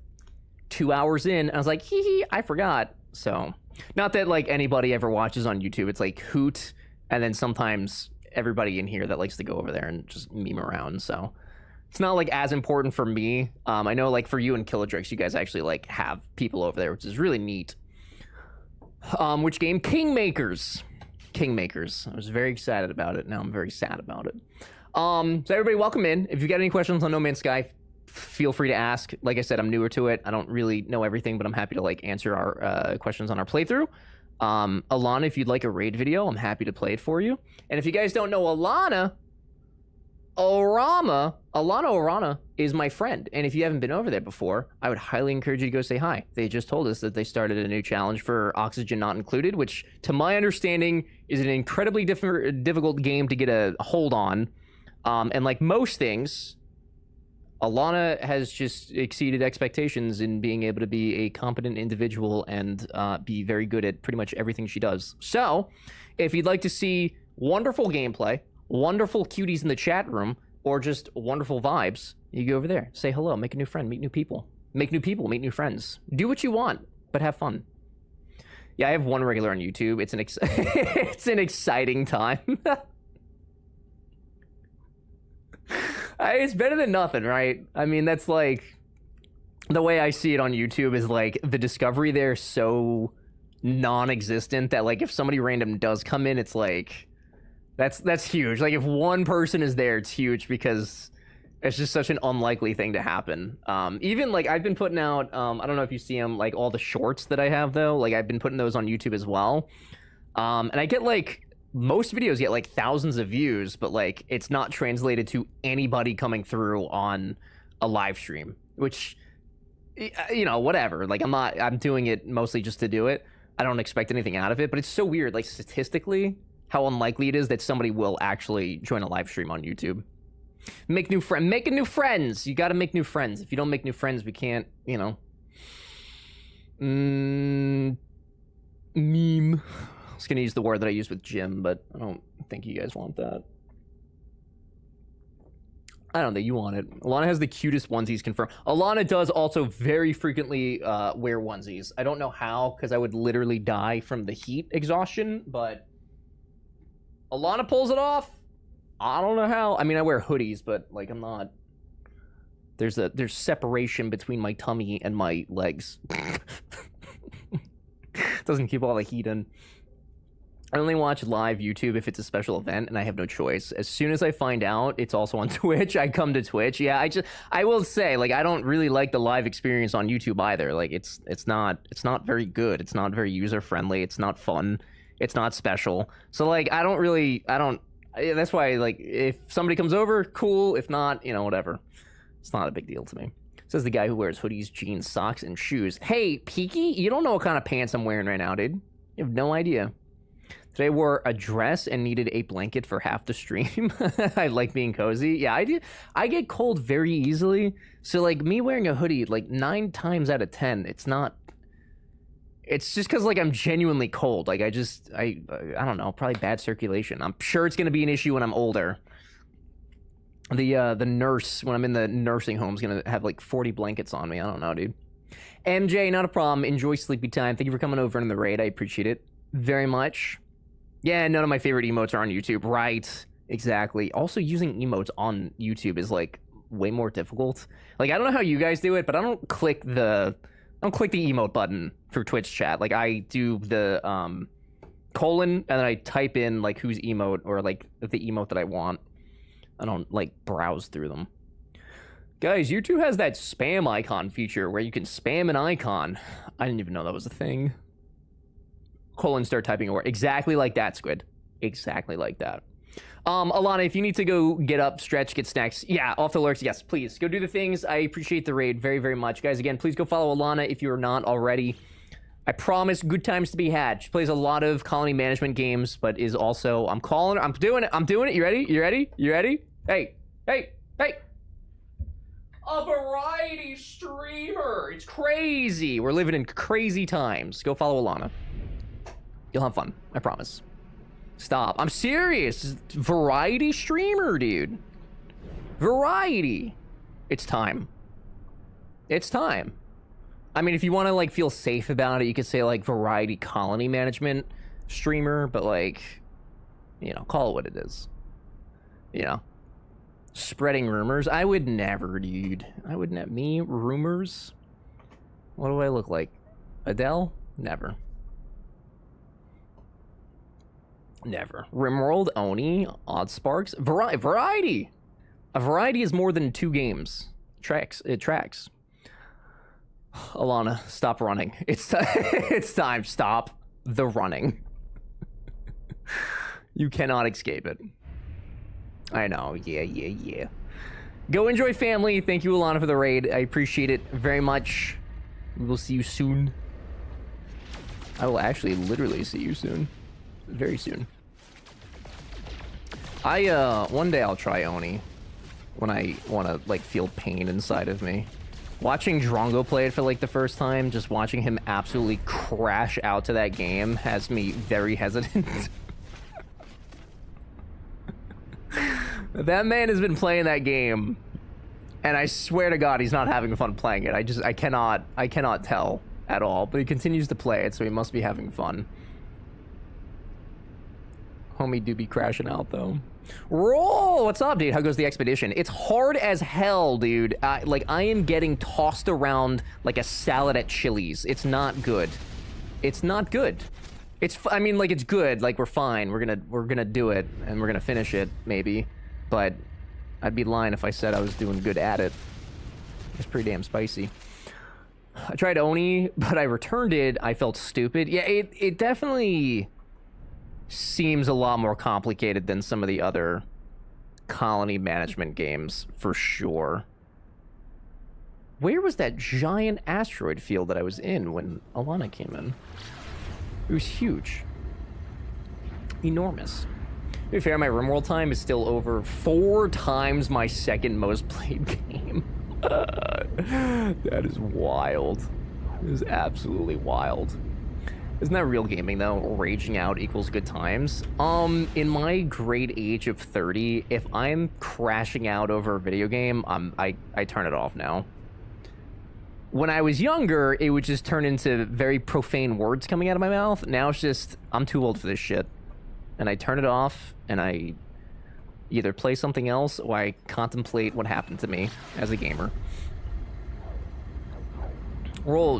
2 hours in. I was like, I forgot. So, not that like anybody ever watches on YouTube. It's like Hoot, and then sometimes everybody in here that likes to go over there and just meme around. So, it's not like as important for me. I know like for you and Killadrix, you guys actually like have people over there, which is really neat. Which game? Kingmakers. I was very excited about it. Now I'm very sad about it. So everybody, welcome in. If you've got any questions on No Man's Sky, feel free to ask. Like I said, I'm newer to it. I don't really know everything, but I'm happy to like answer our questions on our playthrough. Alana, if you'd like a raid video, I'm happy to play it for you. And if you guys don't know Alana Orana is my friend. And if you haven't been over there before, I would highly encourage you to go say hi. They just told us that they started a new challenge for Oxygen Not Included, which to my understanding is an incredibly difficult game to get a hold on. And like most things, Alana has just exceeded expectations in being able to be a competent individual and be very good at pretty much everything she does. So, if you'd like to see wonderful gameplay, wonderful cuties in the chat room, or just wonderful vibes, you go over there, say hello, make a new friend, meet new people. Make new people, meet new friends. Do what you want, but have fun. Yeah, I have one regular on YouTube. It's an exciting time. It's better than nothing, right? I mean, that's like the way I see it on YouTube is like the discovery there is so non-existent that like if somebody random does come in, it's like that's huge. Like if one person is there, it's huge because it's just such an unlikely thing to happen. Even like I've been putting out I don't know if you see them, like all the shorts that I have though, like I've been putting those on YouTube as well. And I get like most videos get like thousands of views, but like it's not translated to anybody coming through on a live stream, which, you know, whatever. Like I'm doing it mostly just to do it. I don't expect anything out of it, but it's so weird, like statistically, how unlikely it is that somebody will actually join a live stream on YouTube. Make new making new friends. You got to make new friends. If you don't make new friends, we can't, you know. Meme. I was going to use the word that I used with Jim, but I don't think you guys want that. I don't think you want it. Alana has the cutest onesies confirmed. Alana does also very frequently wear onesies. I don't know how, because I would literally die from the heat exhaustion, but Alana pulls it off. I don't know how. I mean, I wear hoodies, but like I'm not. There's separation between my tummy and my legs. Doesn't keep all the heat in. I only watch live YouTube if it's a special event, and I have no choice. As soon as I find out it's also on Twitch, I come to Twitch. Yeah, I will say, like, I don't really like the live experience on YouTube either. Like, it's not very good. It's not very user friendly. It's not fun. It's not special. So like, that's why, like, if somebody comes over, cool. If not, you know, whatever. It's not a big deal to me. Says the guy who wears hoodies, jeans, socks, and shoes. Hey, Peaky, you don't know what kind of pants I'm wearing right now, dude. You have no idea. Today I wore a dress and needed a blanket for half the stream. I like being cozy. Yeah, I do. I get cold very easily. So like me wearing a hoodie, like 9 times out of 10, it's not. It's just because like I'm genuinely cold. Like I don't know, probably bad circulation. I'm sure it's gonna be an issue when I'm older. The nurse, when I'm in the nursing home, is gonna have like 40 blankets on me. I don't know, dude. MJ, not a problem. Enjoy sleepy time. Thank you for coming over in the raid. I appreciate it very much. Yeah, none of my favorite emotes are on YouTube. Right. Exactly. Also, using emotes on YouTube is like way more difficult. Like, I don't know how you guys do it, but I don't click the emote button for Twitch chat. Like, I do the colon and then I type in like whose emote or like the emote that I want. I don't like browse through them. Guys, YouTube has that spam icon feature where you can spam an icon. I didn't even know that was a thing. Colon, start typing a word. Exactly like that, Squid. Exactly like that. Alana, if you need to go get up, stretch, get snacks, yeah, off the lurks, yes, please. Go do the things. I appreciate the raid very, very much. Guys, again, please go follow Alana if you are not already. I promise good times to be had. She plays a lot of colony management games, but is also... I'm calling her. I'm doing it. You ready? You ready? You ready? Hey. Hey. Hey. A variety streamer. It's crazy. We're living in crazy times. Go follow Alana. You'll have fun. I promise. Stop. I'm serious. Variety streamer, dude. Variety. It's time. It's time. I mean, if you want to, like, feel safe about it, you could say, like, variety colony management streamer, but, like, you know, call it what it is. You know? Spreading rumors. I would never, dude. I would never. Me? Rumors? What do I look like? Adele? Never. Never. Rimworld, Oni, Oddsparks, variety. A variety is more than 2 games. It tracks. Alana, stop running. It's time. Stop the running. You cannot escape it. I know. Yeah. Go enjoy family. Thank you, Alana, for the raid. I appreciate it very much. We will see you soon. I will actually literally see you soon. Very soon. One day I'll try Oni when I want to, like, feel pain inside of me. Watching Drongo play it for, like, the first time, just watching him absolutely crash out to that game has me very hesitant. That man has been playing that game, and I swear to God he's not having fun playing it. I cannot tell at all, but he continues to play it, so he must be having fun. Homie do be crashing out, though. Roll! What's up, dude? How goes the expedition? It's hard as hell, dude. Like, I am getting tossed around like a salad at Chili's. It's not good. It's not good. I mean, like, it's good. Like, we're fine. We're gonna do it, and we're gonna finish it, maybe. But I'd be lying if I said I was doing good at it. It's pretty damn spicy. I tried Oni, but I returned it. I felt stupid. Yeah, it definitely seems a lot more complicated than some of the other colony management games, for sure. Where was that giant asteroid field that I was in when Alana came in? It was huge. Enormous. To be fair, my RimWorld time is still over 4 times my second most played game. That is wild. It is absolutely wild. Isn't that real gaming, though? Raging out equals good times. In my great age of 30, if I'm crashing out over a video game, I turn it off now. When I was younger, it would just turn into very profane words coming out of my mouth. Now it's just, I'm too old for this shit. And I turn it off, and I either play something else, or I contemplate what happened to me as a gamer. Roll,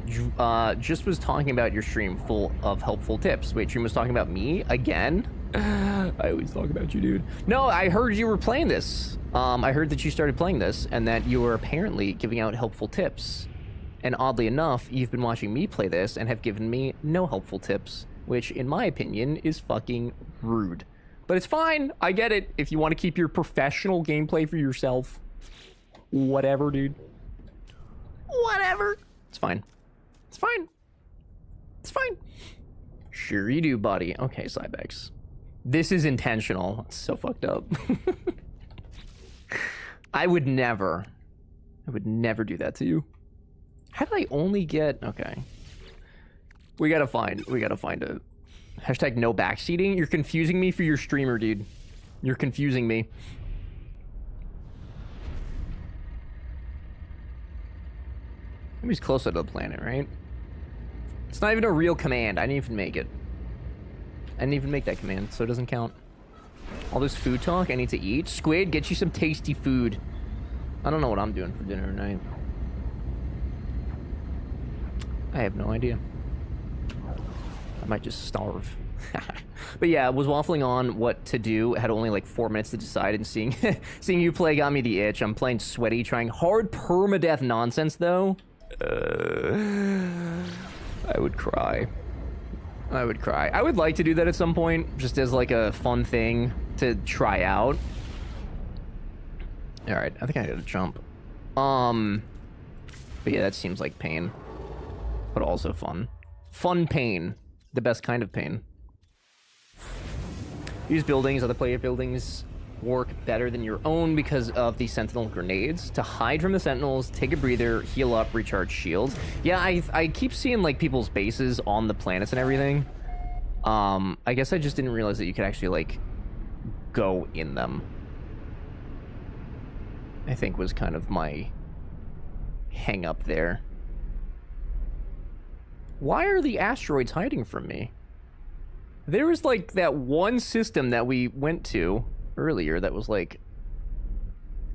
just was talking about your stream full of helpful tips. Wait, stream was talking about me? Again? I always talk about you, dude. No, I heard you were playing this. I heard that you started playing this, and that you were apparently giving out helpful tips. And oddly enough, you've been watching me play this and have given me no helpful tips, which, in my opinion, is fucking rude. But it's fine. I get it. If you want to keep your professional gameplay for yourself, whatever, dude. Whatever. It's fine. It's fine. It's fine. Sure you do, buddy. Okay, Cybex. This is intentional. It's so fucked up. I would never do that to you. How did I only get... Okay. We gotta find a... Hashtag no backseating? You're confusing me for your streamer, dude. You're confusing me. He's closer to the planet, right? It's not even a real command. I didn't even make it. I didn't even make that command, so it doesn't count. All this food talk, I need to eat. Squid, get you some tasty food. I don't know what I'm doing for dinner tonight. I have no idea. I might just starve. But yeah, was waffling on what to do. Had only like 4 minutes to decide, and seeing seeing you play got me the itch. I'm playing sweaty, trying hard permadeath nonsense though. I would cry. I would cry. I would like to do that at some point, just as like a fun thing to try out. All right, I think I gotta jump. But yeah, that seems like pain, but also fun. Fun pain, the best kind of pain. Use buildings, other player buildings work better than your own because of the sentinel grenades. To hide from the sentinels, take a breather, heal up, recharge shields. Yeah, I keep seeing like people's bases on the planets and everything. I guess I just didn't realize that you could actually like go in them. I think was kind of my hang up there. Why are the asteroids hiding from me? There was like that one system that we went to earlier that was like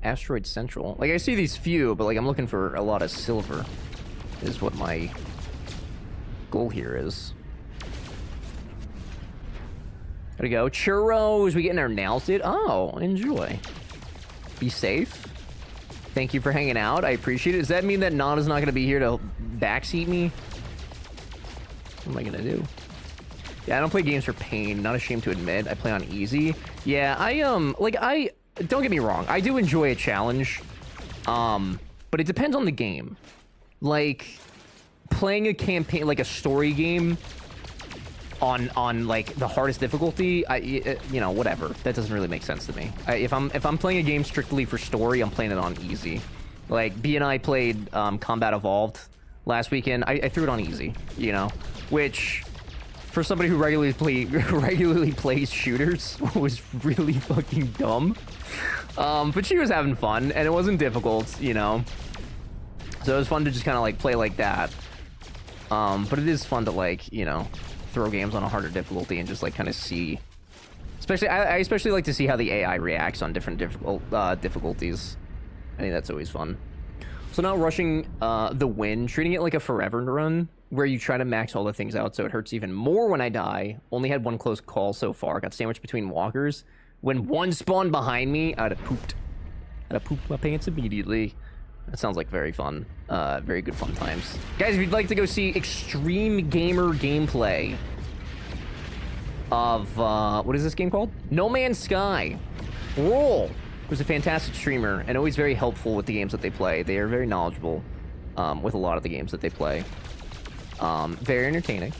Asteroid Central. Like I see these few, but like I'm looking for a lot of silver is what my goal here is. Gotta go. Churros, we getting our nails did? Oh, enjoy. Be safe. Thank you for hanging out. I appreciate it. Does that mean that Nana's not gonna be here to backseat me? What am I gonna do? Yeah, I don't play games for pain. Not ashamed to admit. I play on easy. Yeah, don't get me wrong. I do enjoy a challenge. But it depends on the game. Like, playing a campaign, like a story game on like the hardest difficulty, you know, whatever. That doesn't really make sense to me. If I'm playing a game strictly for story, I'm playing it on easy. Like, B and I played Combat Evolved last weekend. I threw it on easy, you know, which for somebody who regularly plays shooters was really fucking dumb. But she was having fun, and it wasn't difficult, you know. So it was fun to just kind of like play like that. But it is fun to like, you know, throw games on a harder difficulty and just like kind of see. Especially, I especially like to see how the AI reacts on different difficulties. I think that's always fun. So now rushing the win, treating it like a forever run, where you try to max all the things out so it hurts even more when I die. Only had one close call so far. Got sandwiched between walkers. When one spawned behind me, I'd have pooped. I'd have pooped my pants immediately. That sounds like very fun. Very good fun times. Guys, if you'd like to go see Extreme Gamer gameplay of, what is this game called? No Man's Sky. Roll, who's a fantastic streamer and always very helpful with the games that they play. They are very knowledgeable with a lot of the games that they play. Very entertaining.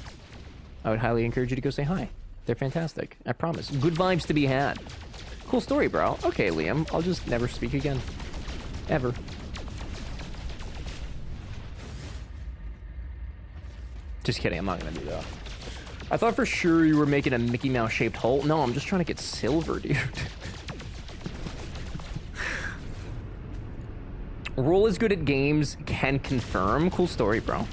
I would highly encourage you to go say hi. They're fantastic. I promise. Good vibes to be had. Cool story, bro. Okay, Liam. I'll just never speak again. Ever. Just kidding. I'm not gonna do that. I thought for sure you were making a Mickey Mouse shaped hole. No, I'm just trying to get silver, dude. Roll is good at games. Can confirm. Cool story, bro.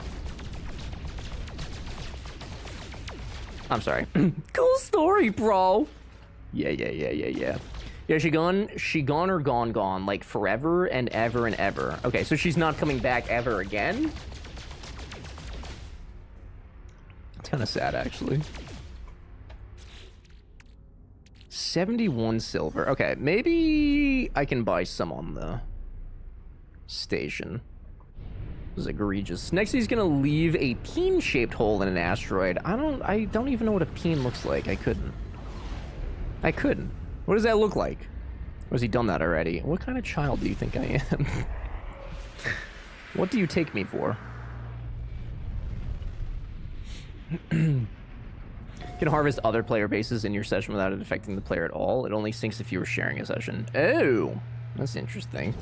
I'm sorry. Cool story, bro. Yeah. Yeah, she gone or gone, like forever and ever and ever. Okay, so she's not coming back ever again? It's kind of sad, actually. 71 silver. Okay, maybe I can buy some on the station. This is egregious. Next, he's gonna leave a peen-shaped hole in an asteroid. I don't even know what a peen looks like. I couldn't. What does that look like? Or has he done that already? What kind of child do you think I am? What do you take me for? You can harvest other player bases in your session without it affecting the player at all. It only syncs if you were sharing a session. Oh, that's interesting.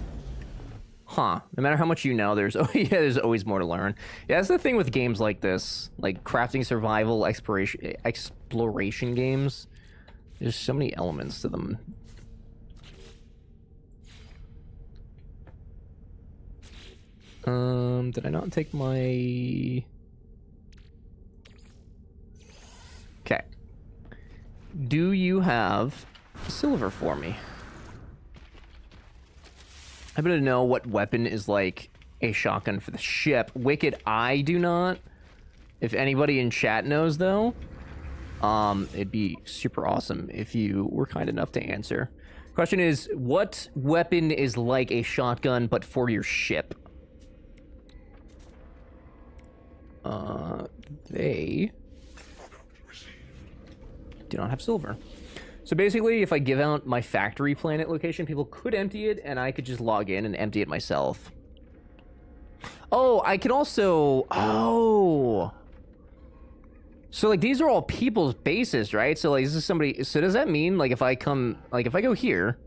Huh. No matter how much you know, there's always more to learn. Yeah, that's the thing with games like this, like crafting, survival, exploration games. There's so many elements to them. Did I not take my... Okay. Do you have silver for me. I better know what weapon is like a shotgun for the ship. Wicked, I do not. If anybody in chat knows, though, it'd be super awesome if you were kind enough to answer. Question is, what weapon is like a shotgun but for your ship? They do not have silver. So basically, if I give out my factory planet location, people could empty it, and I could just log in and empty it myself. Oh, I could also... Oh! So, like, these are all people's bases, right? So, like, this is somebody... So does that mean, like, if I come... Like, if I go here,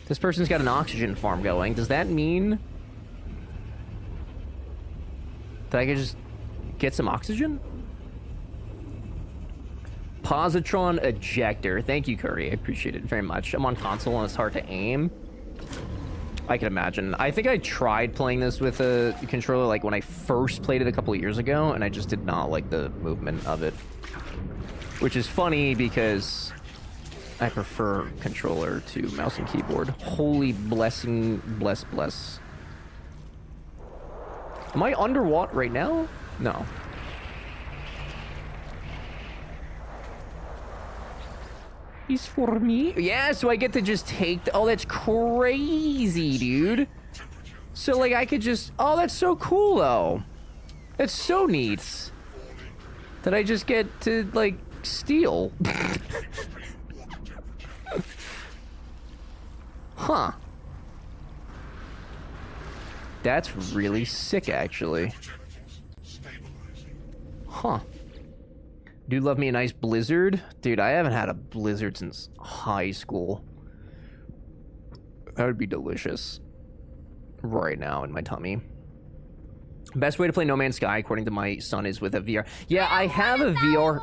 this person's got an oxygen farm going. Does that mean that I could just get some oxygen? Positron ejector. Thank you, Curry. I appreciate it very much. I'm on console and it's hard to aim. I can imagine. I think I tried playing this with a controller like when I first played it a couple of years ago, and I just did not like the movement of it. Which is funny because I prefer controller to mouse and keyboard. Holy blessing, bless. Am I underwater right now? No. He's for me? Yeah, so I get to just take the... Oh, that's crazy, dude. So, like, I could just... Oh, that's so cool, though. That's so neat. That I just get to, like, steal. Huh. That's really sick, actually. Huh. Dude, love me a nice blizzard. Dude, I haven't had a blizzard since high school. That would be delicious. Right now in my tummy. Best way to play No Man's Sky, according to my son, is with a VR. Yeah, I have a VR.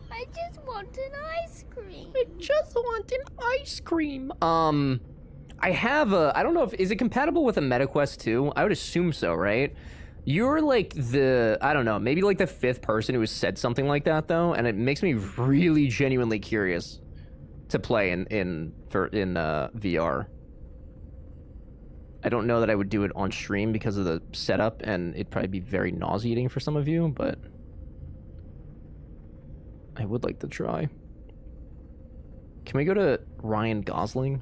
I just want an ice cream. I just want an ice cream. I have a... I don't know if... Is it compatible with a MetaQuest 2? I would assume so, right? You're like the, I don't know, maybe like the 5th person who has said something like that, though, and it makes me really genuinely curious to play in VR. I don't know that I would do it on stream because of the setup, and it'd probably be very nauseating for some of you, but I would like to try. Can we go to Ryan Gosling?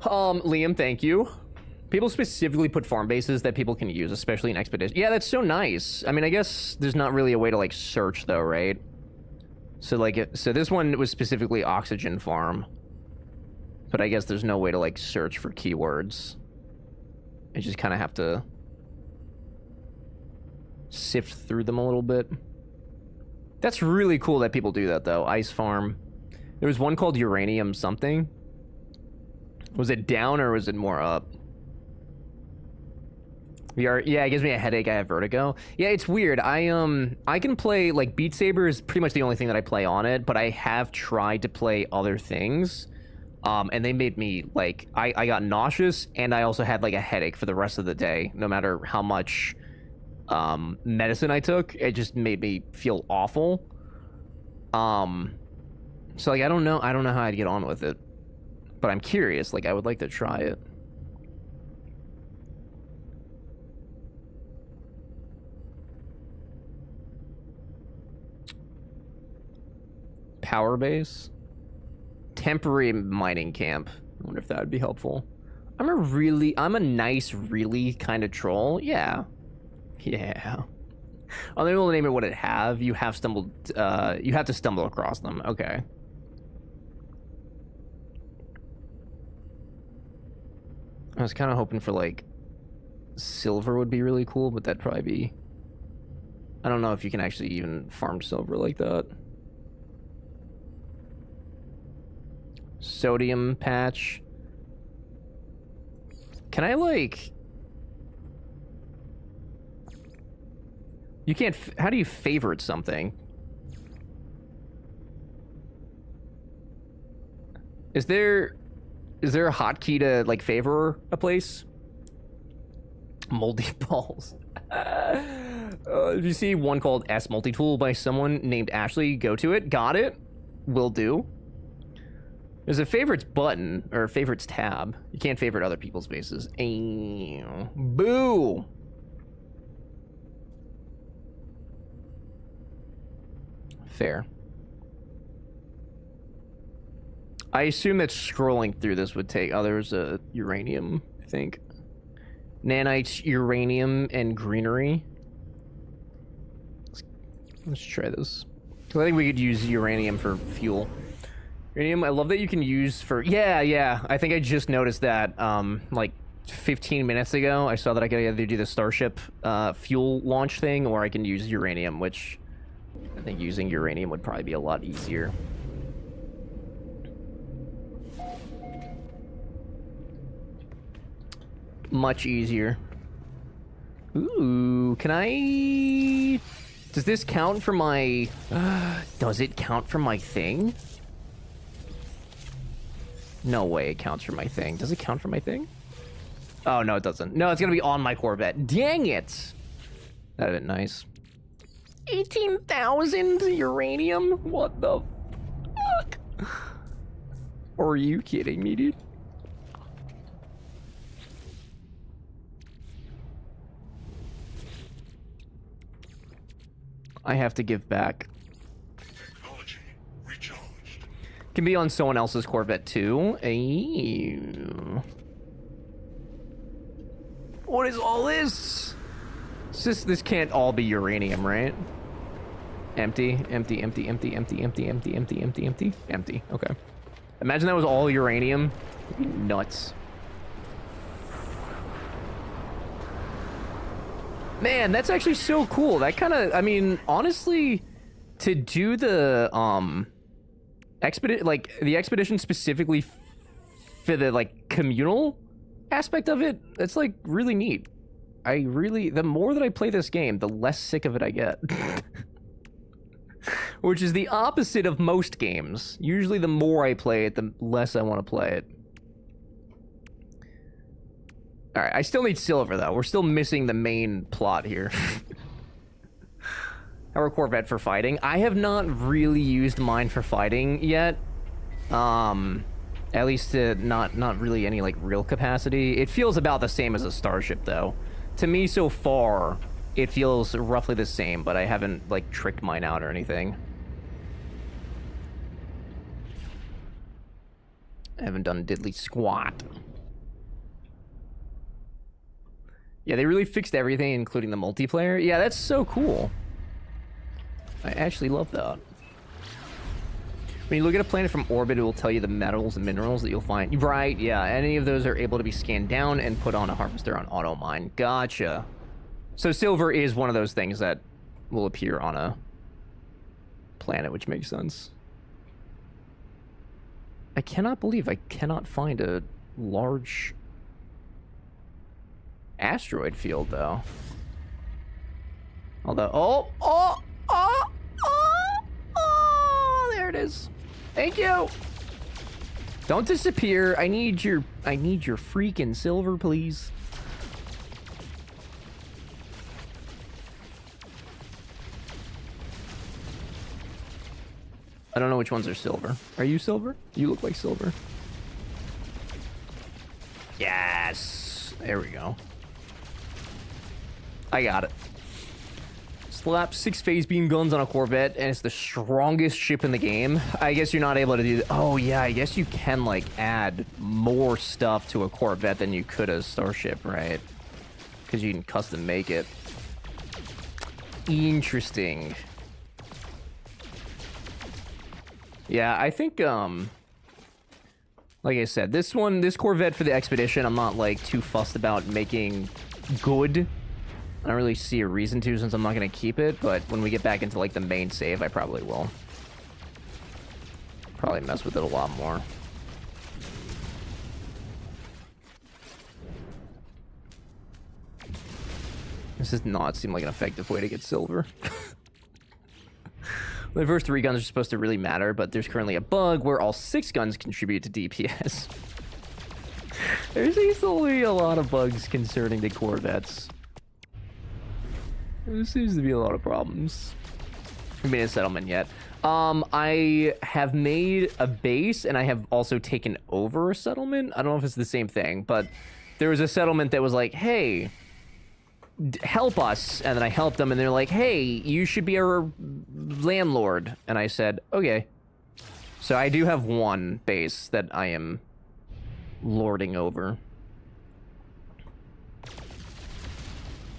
Liam, thank you. People specifically put farm bases that people can use, especially in Expedition. Yeah, that's so nice. I mean, I guess there's not really a way to, like, search, though, right? So, like, so this one was specifically oxygen farm. But I guess there's no way to, like, search for keywords. I just kind of have to sift through them a little bit. That's really cool that people do that, though. Ice farm. There was one called uranium something. Was it down or was it more up? VR, yeah, it gives me a headache. I have vertigo. Yeah, it's weird. I can play, like, Beat Saber is pretty much the only thing that I play on it, but I have tried to play other things, and they made me, like, I got nauseous, and I also had, like, a headache for the rest of the day, no matter how much medicine I took. It just made me feel awful. So, like, I don't know how I'd get on with it, but I'm curious. Like, I would like to try it. Power base, temporary mining camp. I wonder if that would be helpful. I'm a nice, really kind of troll. Yeah. I'm able to name it what it have. You have to stumble across them. Okay. I was kind of hoping for, like, silver would be really cool, but that'd probably be... I don't know if you can actually even farm silver like that. Sodium patch. Can I, like... You can't... How do you favorite something? Is there a hotkey to, like, favor a place? Moldy balls. If you see one called S Multitool by someone named Ashley, go to it. Got it. will do. There's a favorites button, or favorites tab. You can't favorite other people's bases. Boo! Fair. I assume that scrolling through this would take... Oh, there's a uranium, I think. Nanites, uranium, and greenery. Let's try this. I think we could use uranium for fuel. Uranium, I love that you can use for... Yeah. I think I just noticed that, like, 15 minutes ago. I saw that I could either do the Starship fuel launch thing, or I can use uranium, which I think using uranium would probably be a lot easier. Much easier. Ooh, can I... Does this count for my... Does it count for my thing? No way it counts for my thing. Does it count for my thing? Oh, no, it doesn't. No, it's gonna be on my Corvette. Dang it! That'd been nice. 18,000 uranium? What the fuck? Are you kidding me, dude? I have to give back. Technology recharged. Can be on someone else's Corvette too. Ew. What is all this? This can't all be uranium, right? Empty. Empty. Okay. Imagine that was all uranium. It'd be nuts. Man, that's actually so cool. That kind of, I mean, honestly, to do the expedition specifically for the like communal aspect of it, that's like really neat. The more that I play this game, the less sick of it I get. Which is the opposite of most games. Usually the more I play it, the less I want to play it. Alright, I still need silver, though. We're still missing the main plot here. Our Corvette for fighting. I have not really used mine for fighting yet. At least not really any, like, real capacity. It feels about the same as a Starship, though. To me, so far, it feels roughly the same, but I haven't, like, tricked mine out or anything. I haven't done diddly squat. Yeah, they really fixed everything, including the multiplayer. Yeah, that's so cool. I actually love that. When you look at a planet from orbit, it will tell you the metals and minerals that you'll find. Right, yeah. Any of those are able to be scanned down and put on a harvester on auto mine. Gotcha. So silver is one of those things that will appear on a planet, which makes sense. I cannot believe I cannot find a large asteroid field, though. Although, oh, there it is. Thank you. Don't disappear. I need your freaking silver, please. I don't know which ones are silver. Are you silver? You look like silver. Yes. There we go. I got it. Slap 6 phase beam guns on a Corvette, and it's the strongest ship in the game. I guess you're not able to do that. Oh, yeah, I guess you can, like, add more stuff to a Corvette than you could a Starship, right? Because you can custom make it. Interesting. Yeah, I think, like I said, this Corvette for the expedition, I'm not, like, too fussed about making good. I don't really see a reason to, since I'm not going to keep it, but when we get back into, like, the main save, I probably will. Probably mess with it a lot more. This does not seem like an effective way to get silver. The first 3 guns are supposed to really matter, but there's currently a bug where all 6 guns contribute to DPS. There seems to be a lot of bugs concerning the Corvettes. There seems to be a lot of problems. made a settlement yet. I have made a base, and I have also taken over a settlement. I don't know if it's the same thing, but there was a settlement that was like, hey, help us. And then I helped them, and they're like, hey, you should be our landlord. And I said, okay. So I do have one base that I am lording over.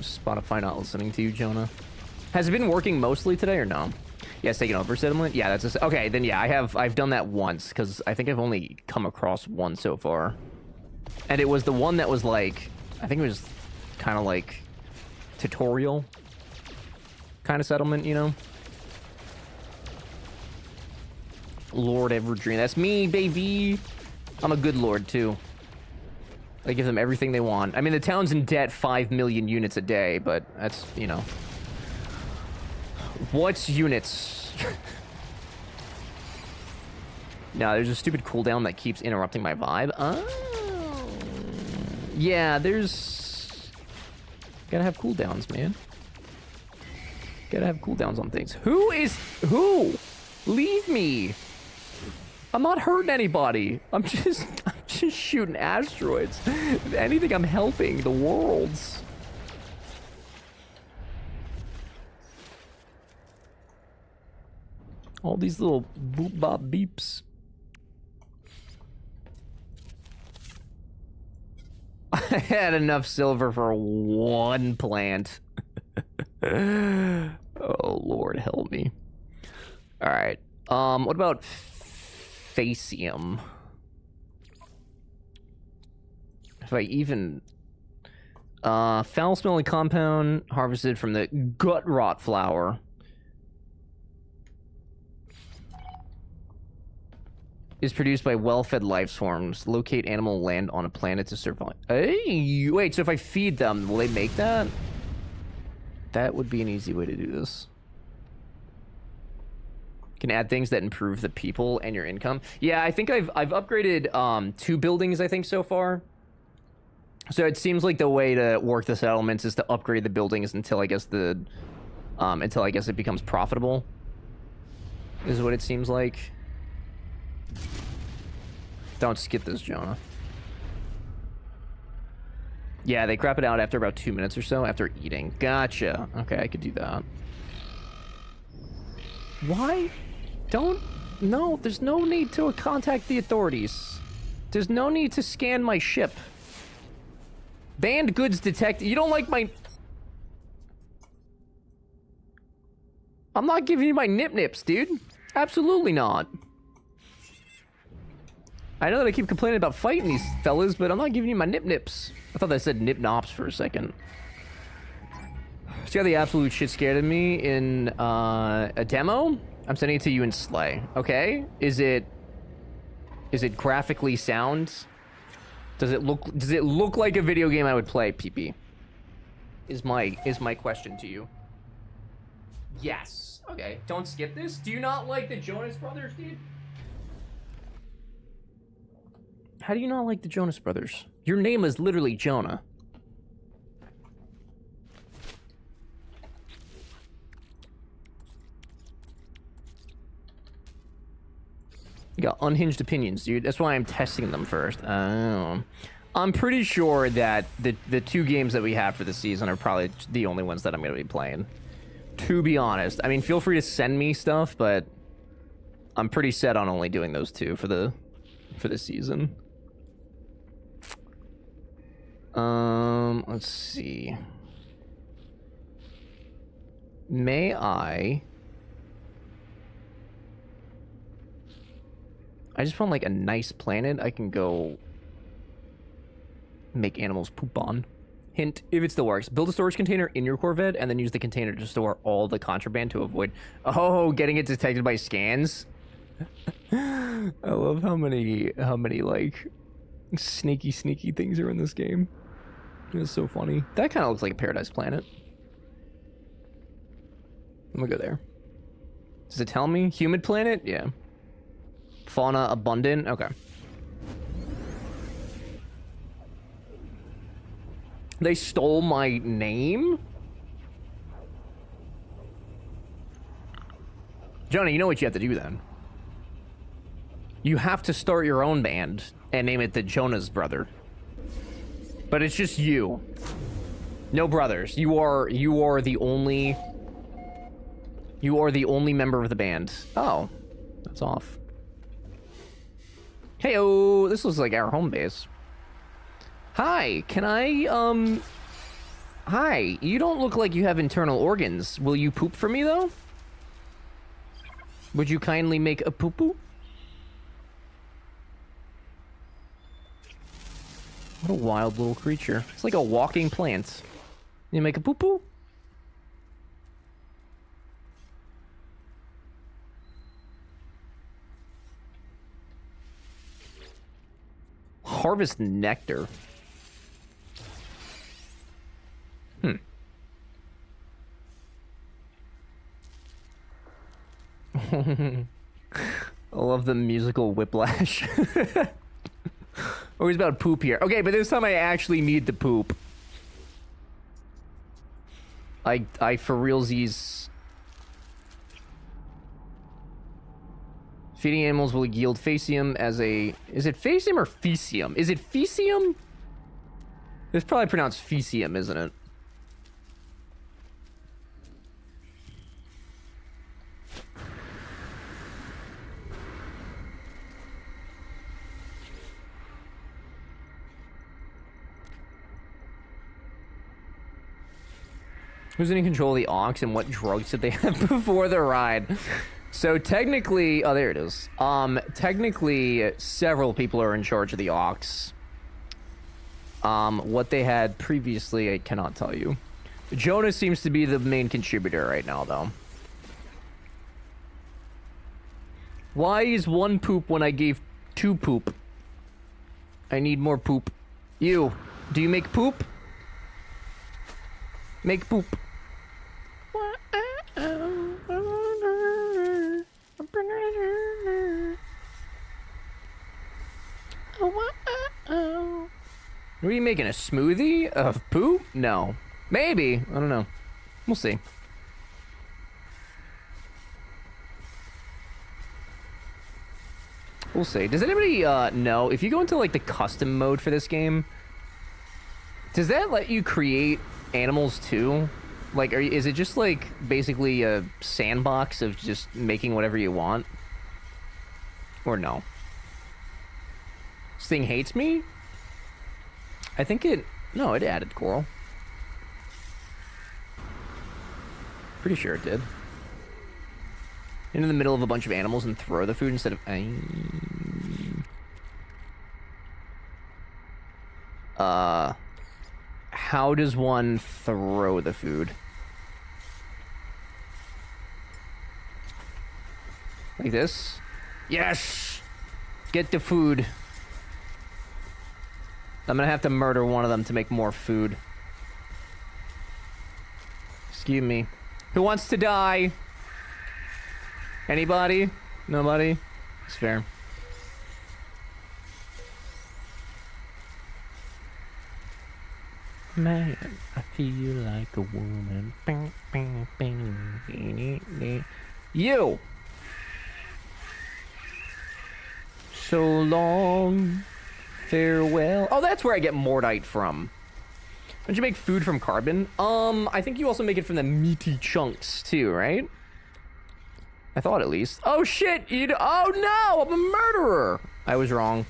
Spotify not listening to you, Jonah. Has it been working mostly today or no? Yes, taking over settlement. Yeah, that's okay. Then yeah, I've done that once because I think I've only come across one so far, and it was the one that was like, I think it was kind of like tutorial kind of settlement, you know. Lord Everdream, that's me, baby. I'm a good lord too. I give them everything they want. I mean, the town's in debt 5 million units a day, but that's, you know. What's units? No, there's a stupid cooldown that keeps interrupting my vibe. Oh. Yeah, there's... Gotta have cooldowns, man. Gotta have cooldowns on things. Who? Leave me! I'm not hurting anybody. I'm just shooting asteroids. If anything, I'm helping the worlds. All these little boop bop beeps. I had enough silver for one plant. Oh Lord, help me. All right. What about Facium? If I even foul-smelling compound harvested from the gut rot flower. Is produced by well-fed life forms. Locate animal land on a planet to survive. Hey, wait, so if I feed them, will they make that? That would be an easy way to do this. Can add things that improve the people and your income. Yeah, I think I've upgraded 2 buildings, I think, so far. So it seems like the way to work the settlements is to upgrade the buildings until I guess it becomes profitable. Is what it seems like. Don't skip this, Jonah. Yeah, they crap it out after about 2 minutes or so after eating. Gotcha. Okay, I could do that. Why? No, there's no need to contact the authorities. There's no need to scan my ship. Banned goods detected. You don't like my... I'm not giving you my nip-nips, dude. Absolutely not. I know that I keep complaining about fighting these fellas, but I'm not giving you my nip-nips. I thought that said nip-nops for a second. See how the absolute shit scared of me in a demo? I'm sending it to you in Slay. Okay? Is it graphically sound? Does it look like a video game I would play, PP? Is my question to you. Yes. Okay. Don't skip this. Do you not like the Jonas Brothers, dude? How do you not like the Jonas Brothers? Your name is literally Jonah. You got unhinged opinions, dude. That's why I'm testing them first. Oh. I'm pretty sure that the 2 games that we have for the season are probably the only ones that I'm going to be playing. To be honest. I mean, feel free to send me stuff, but I'm pretty set on only doing those 2 for the season. Let's see. May I just want like a nice planet I can go make animals poop on. Hint, if it still works, build a storage container in your Corvette and then use the container to store all the contraband to avoid getting it detected by scans. I love how many like sneaky things are in this game. It's so funny. That kind of looks like a paradise planet. I'm gonna go there. Does it tell me? Humid planet? Yeah. Fauna abundant? Okay. They stole my name? Jonah, you know what you have to do then. You have to start your own band and name it the Jonas Brother. But it's just you. No brothers. You are the only member of the band. Oh, that's off. Hey-oh, this looks like our home base. Hi, can I, Hi, you don't look like you have internal organs. Will you poop for me, though? Would you kindly make a poo-poo? What a wild little creature. It's like a walking plant. You make a poo-poo? Harvest nectar. I love the musical whiplash. Always about poop here. Okay, but this time I actually need the poop. I for realsies. Feeding animals will yield faecium as a... Is it faecium or faecium? Is it faecium? It's probably pronounced faecium, isn't it? Who's in control of the aux and what drugs did they have before the ride? So technically, oh, there it is. Technically, several people are in charge of the aux. What they had previously, I cannot tell you. Jonah seems to be the main contributor right now, though. Why is one poop when I gave 2 poop? I need more poop. You, do you make poop? Make poop. What are you making, a smoothie of poop? No. Maybe. I don't know. We'll see. We'll see. Does anybody know, if you go into like the custom mode for this game, does that let you create animals too? Like, is it just like basically a sandbox of just making whatever you want? Or no? This thing hates me? I think it... No, it added coral. Pretty sure it did. Into the middle of a bunch of animals and throw the food instead of... How does one throw the food? Like this? Yes! Get the food. I'm gonna have to murder one of them to make more food. Excuse me. Who wants to die? Anybody? Nobody? It's fair. Man, I feel like a woman. You! So long. Farewell. Oh, that's where I get Mordite from. Don't you make food from carbon? I think you also make it from the meaty chunks too, right? I thought at least. Oh shit! Oh no! I'm a murderer! I was wrong.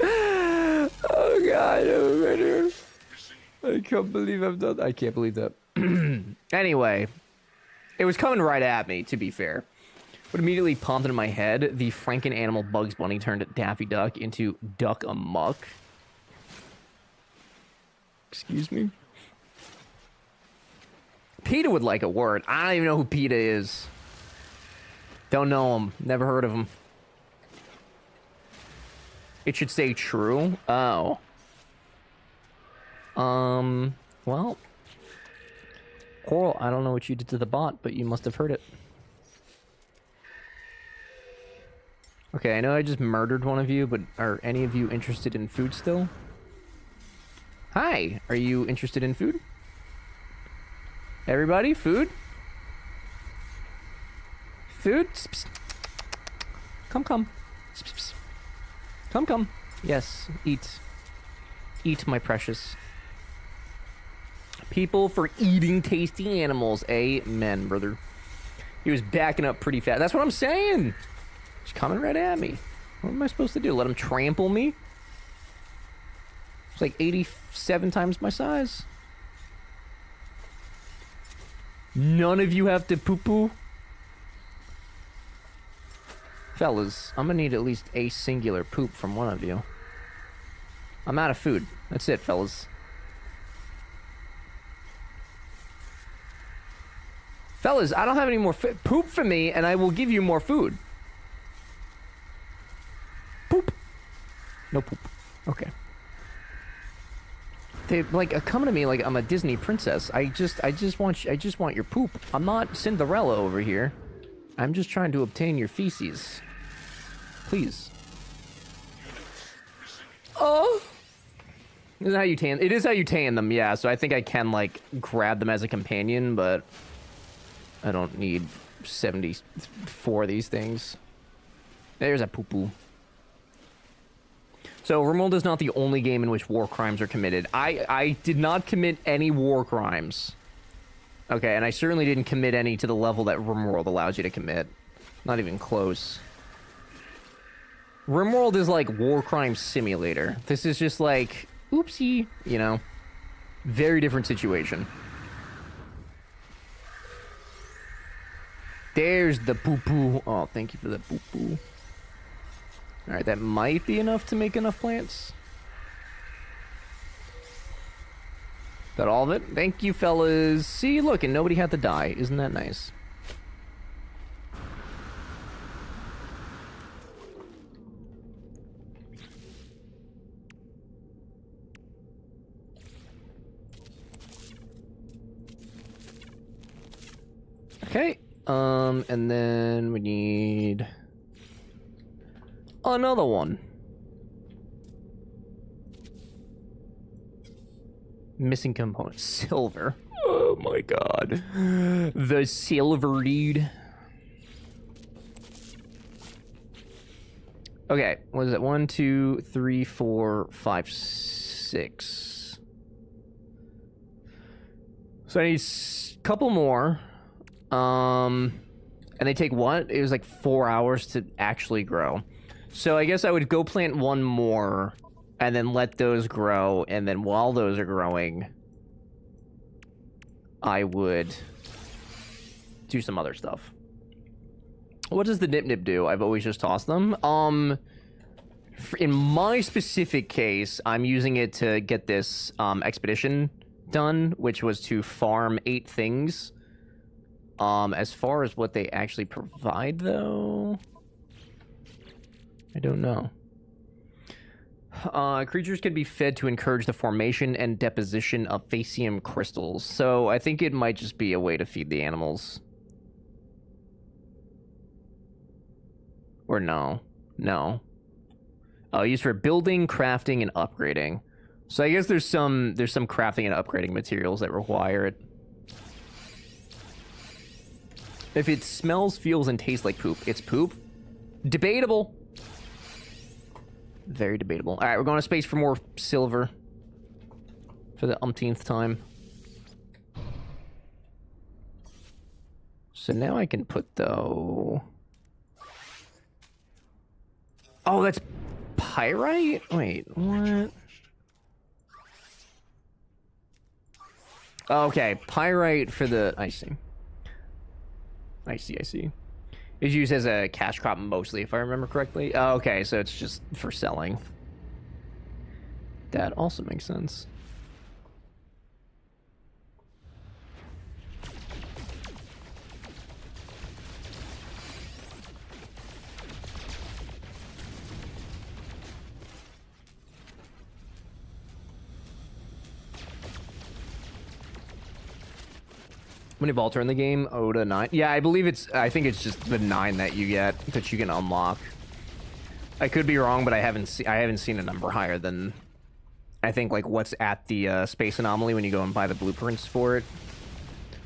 Oh god, I'm a murderer. I can't believe I've done that. I can't believe that. Anyway, it was coming right at me, to be fair. What immediately popped into my head, the Franken animal Bugs Bunny turned Daffy Duck into Duck Amuck. Excuse me? PETA would like a word. I don't even know who PETA is. Don't know him. Never heard of him. It should say true. Oh. Well. Coral, I don't know what you did to the bot, but you must have heard it. Okay, I know I just murdered one of you, but are any of you interested in food still? Hi, are you interested in food? Everybody, food? Food? Come, come. Come, come. Yes, eat. Eat, my precious. People for eating tasty animals. Amen, brother. He was backing up pretty fast. That's what I'm saying. He's coming right at me. What am I supposed to do? Let him trample me? It's like 87 times my size. None of you have to poo-poo? Fellas, I'm gonna need at least a singular poop from one of you. I'm out of food. That's it, fellas. Fellas, I don't have any more poop for me, and I will give you more food. Poop. No poop. Okay. They like coming to me like I'm a Disney princess. I just want your poop. I'm not Cinderella over here. I'm just trying to obtain your feces. Please. Oh. This is how you tan. It is how you tan them, yeah. So I think I can like grab them as a companion, but I don't need 74 of these things. There's a poo-poo. So RimWorld is not the only game in which war crimes are committed. I did not commit any war crimes. Okay, and I certainly didn't commit any to the level that RimWorld allows you to commit. Not even close. RimWorld is like war crime simulator. This is just like, oopsie, you know. Very different situation. There's the poo-poo. Oh, thank you for the poo-poo. Alright, that might be enough to make enough plants. Is that all of it? Thank you, fellas. See, look, and nobody had to die. Isn't that nice? Okay. And then we need another one. Missing component. Silver. Oh my god. The silver, dude. Okay, what is it? 1, 2, 3, 4, 5, 6. So I need a couple more. And they take what? It was like 4 hours to actually grow. So I guess I would go plant one more and then let those grow, and then while those are growing, I would do some other stuff. What does the Nip Nip do? I've always just tossed them. In my specific case, I'm using it to get this expedition done, which was to farm 8 things. As far as what they actually provide, though, I don't know. Creatures can be fed to encourage the formation and deposition of Faecium crystals. So I think it might just be a way to feed the animals. Or no. No. Oh, used for building, crafting, and upgrading. So I guess there's some crafting and upgrading materials that require it. If it smells, feels, and tastes like poop, it's poop? Debatable. Very debatable. Alright, we're going to space for more silver. For the umpteenth time. So now I can put, though... Oh, that's pyrite? Wait, what? Okay, pyrite for the... I see. I see. It's used as a cash crop mostly, if I remember correctly. Oh, okay, so it's just for selling. That also makes sense. How many vaults are in the game? Oda 9. Yeah, I believe I think it's just the 9 that you get, that you can unlock. I could be wrong, but I haven't seen a number higher than, I think, like, what's at the Space Anomaly when you go and buy the blueprints for it.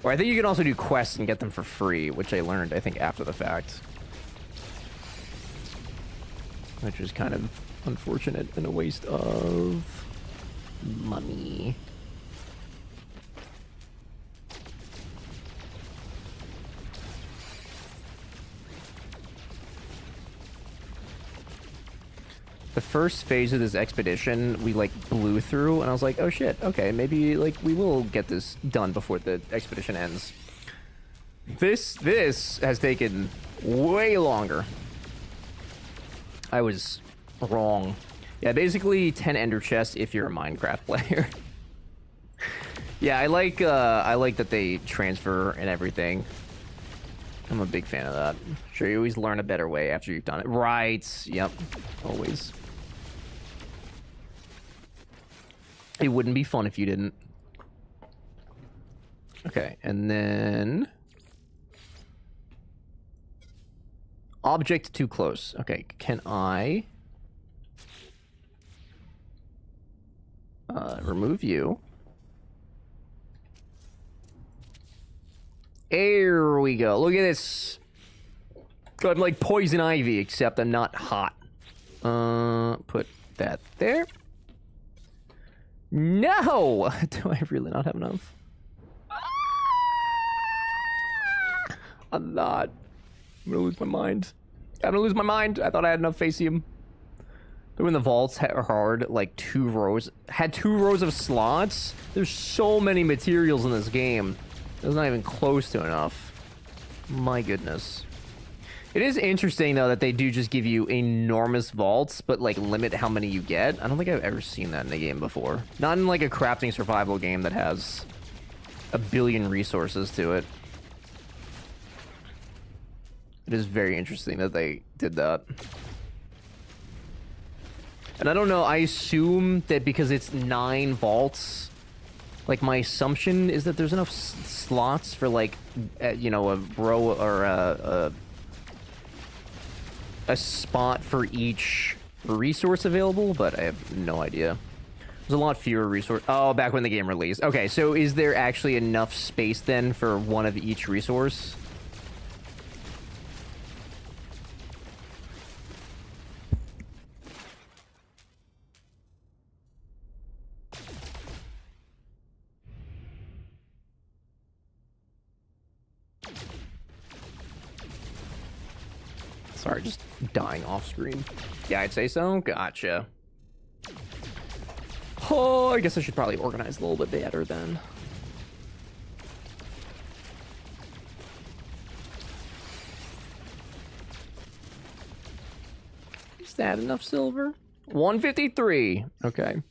Or I think you can also do quests and get them for free, which I learned, I think, after the fact. Which is kind of unfortunate and a waste of money. The first phase of this expedition, we, like, blew through, and I was like, oh shit, okay, maybe, like, we will get this done before the expedition ends. This has taken way longer. I was wrong. Yeah, basically 10 ender chests if you're a Minecraft player. Yeah, I like that they transfer and everything. I'm a big fan of that. Sure, you always learn a better way after you've done it. Right, yep, always. It wouldn't be fun if you didn't. Okay, and then... Object too close. Okay, can I... remove you. There we go. Look at this. I'm like poison ivy, except I'm not hot. Put that there. No! Do I really not have enough? I'm not. I'm gonna lose my mind. I'm gonna lose my mind. I thought I had enough facium. But when the vaults are hard, like 2 rows, had 2 rows of slots. There's so many materials in this game. It's not even close to enough. My goodness. It is interesting, though, that they do just give you enormous vaults, but, like, limit how many you get. I don't think I've ever seen that in a game before. Not in, like, a crafting survival game that has a billion resources to it. It is very interesting that they did that. And I don't know, I assume that because it's 9 vaults, like, my assumption is that there's enough slots for, like, you know, a row or a spot for each resource available, but I have no idea. There's a lot fewer resources. Oh, back when the game released. Okay, so is there actually enough space then for one of each resource? Sorry, just dying off screen. Yeah, I'd say so. Gotcha. Oh, I guess I should probably organize a little bit better then. Is that enough silver? 153. Okay.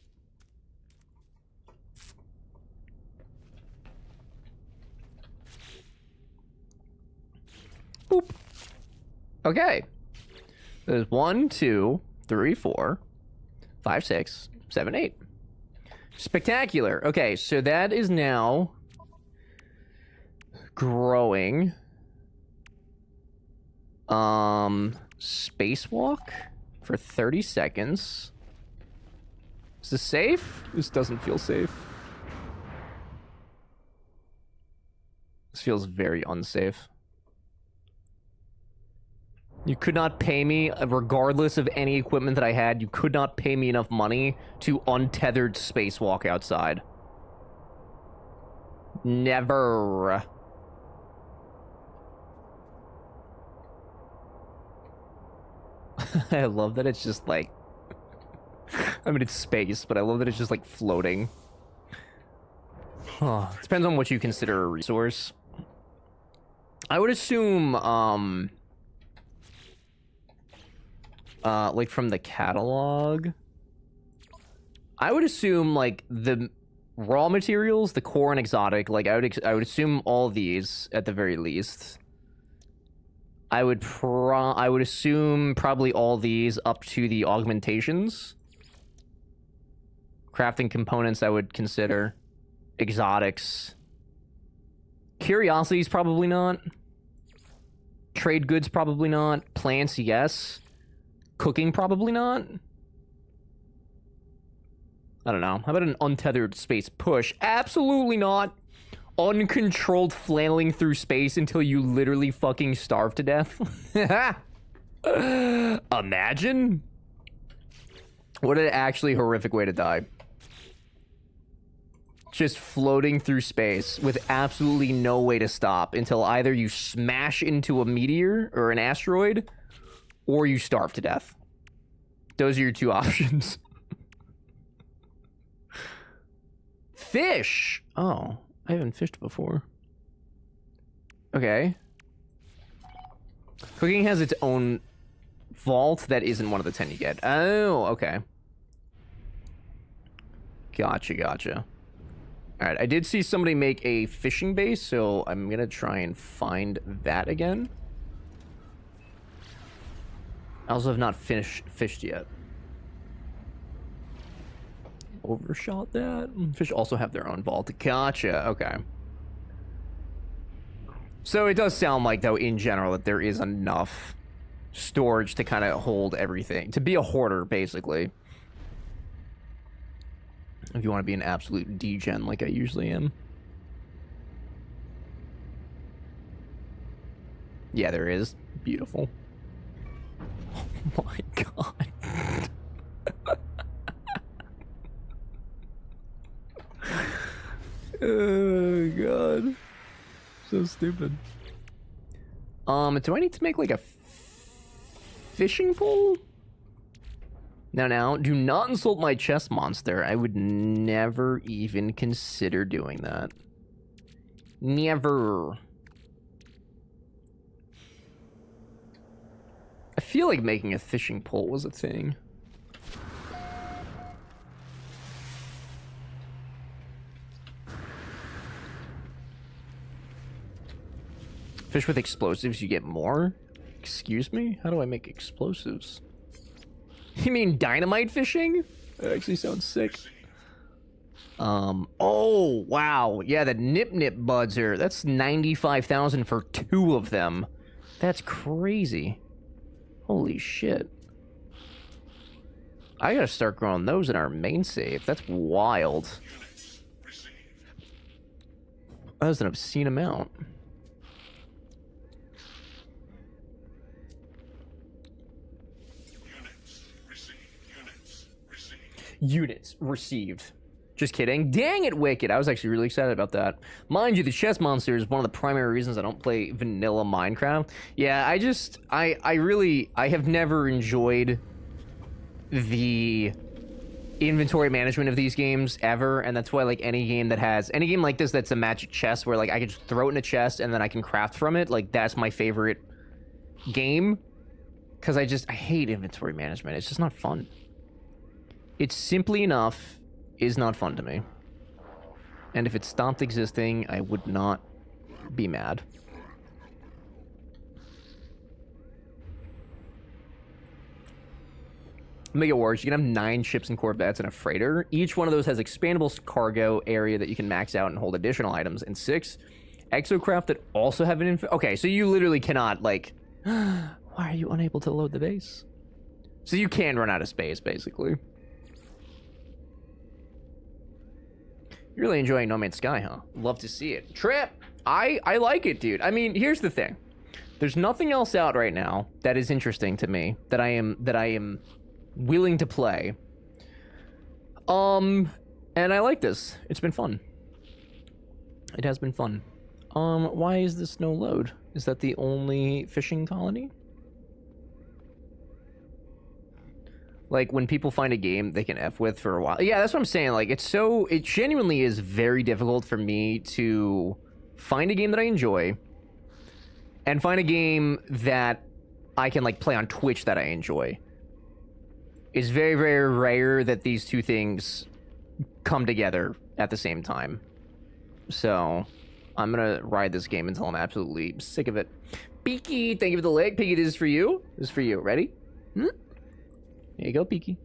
Boop. Okay. There's 1, 2, 3, 4, 5, 6, 7, 8. Spectacular. Okay, so that is now growing. Spacewalk for 30 seconds. Is this safe? This doesn't feel safe. This feels very unsafe. You could not pay me, regardless of any equipment that I had, you could not pay me enough money to untethered spacewalk outside. Never. I love that it's just like... I mean, it's space, but I love that it's just like floating. Huh. Depends on what you consider a resource. I would assume, like from the catalog, I would assume like the raw materials, the core and exotic, like I would assume all these at the very least. I would assume probably all these up to the augmentations. Crafting components I would consider. Exotics. Curiosities probably not. Trade goods probably not. Plants, yes. Cooking, probably not. I don't know. How about an untethered space push? Absolutely not. uncontrolled flailing through space until you literally fucking starve to death. Imagine. What an actually horrific way to die. Just floating through space with absolutely no way to stop until either you smash into a meteor or an asteroid or you starve to death. Those are your two options. Fish! Oh, I haven't fished before. Okay. Cooking has its own vault that isn't one of the 10 you get. Oh, okay. Gotcha. Alright, I did see somebody make a fishing base, so I'm gonna try and find that again. I also have not fished yet. Overshot that. Fish also have their own vault. Gotcha, okay. So it does sound like, though, in general, that there is enough storage to kind of hold everything. To be a hoarder, basically. If you want to be an absolute degen like I usually am. Yeah, there is. Beautiful. Oh my god. Oh god. So stupid. Do I need to make like a fishing pole? Now, do not insult my chest monster. I would never even consider doing that. Never. I feel like making a fishing pole was a thing. Fish with explosives, you get more? Excuse me? How do I make explosives? You mean dynamite fishing? That actually sounds sick. Oh, wow. Yeah, the nip buds are... That's 95,000 for 2 of them. That's crazy. Holy shit. I gotta start growing those in our main save. That's wild. That's an obscene amount. Units received. Just kidding. Dang it, Wicked. I was actually really excited about that. Mind you, the chest monster is one of the primary reasons I don't play vanilla Minecraft. Yeah, I have never enjoyed the inventory management of these games ever, and that's why, like, any game like this that's a magic chest where, like, I can just throw it in a chest and then I can craft from it, like, that's my favorite game. Because I hate inventory management. It's just not fun. It's simply enough is not fun to me. And if it stopped existing, I would not be mad. Mega Wars, you can have 9 ships and corvettes and a freighter. Each one of those has expandable cargo area that you can max out and hold additional items. And 6 exocraft that also have an okay, so you literally cannot, like... Why are you unable to load the base? So you can run out of space, basically. You're really enjoying No Man's Sky, huh? Love to see it. Trip! I like it, dude. I mean, here's the thing. There's nothing else out right now that is interesting to me that I am willing to play. And I like this. It's been fun. It has been fun. Why is this no load? Is that the only fishing colony? Like, when people find a game they can F with for a while. Yeah, that's what I'm saying. Like, it genuinely is very difficult for me to find a game that I enjoy and find a game that I can, like, play on Twitch that I enjoy. It's very, very rare that these two things come together at the same time. So, I'm gonna ride this game until I'm absolutely sick of it. Peaky, thank you for the leg. Peaky, this is for you. This is for you. Ready? There you go, Peaky.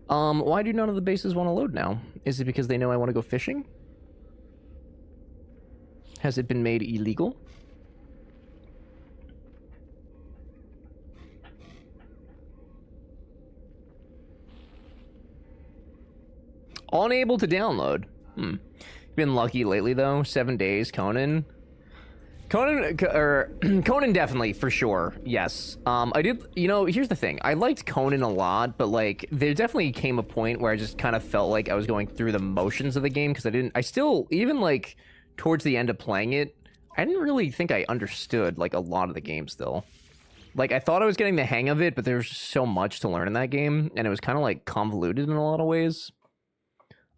Why do none of the bases want to load now? Is it because they know I want to go fishing? Has it been made illegal? Unable to download. You've been lucky lately though. 7 days, Conan. Conan definitely, for sure, yes. I did, you know, here's the thing. I liked Conan a lot, but, like, there definitely came a point where I just kind of felt like I was going through the motions of the game, because I still, even, like, towards the end of playing it, I didn't really think I understood, like, a lot of the game still. Like, I thought I was getting the hang of it, but there was just so much to learn in that game, and it was kind of, like, convoluted in a lot of ways.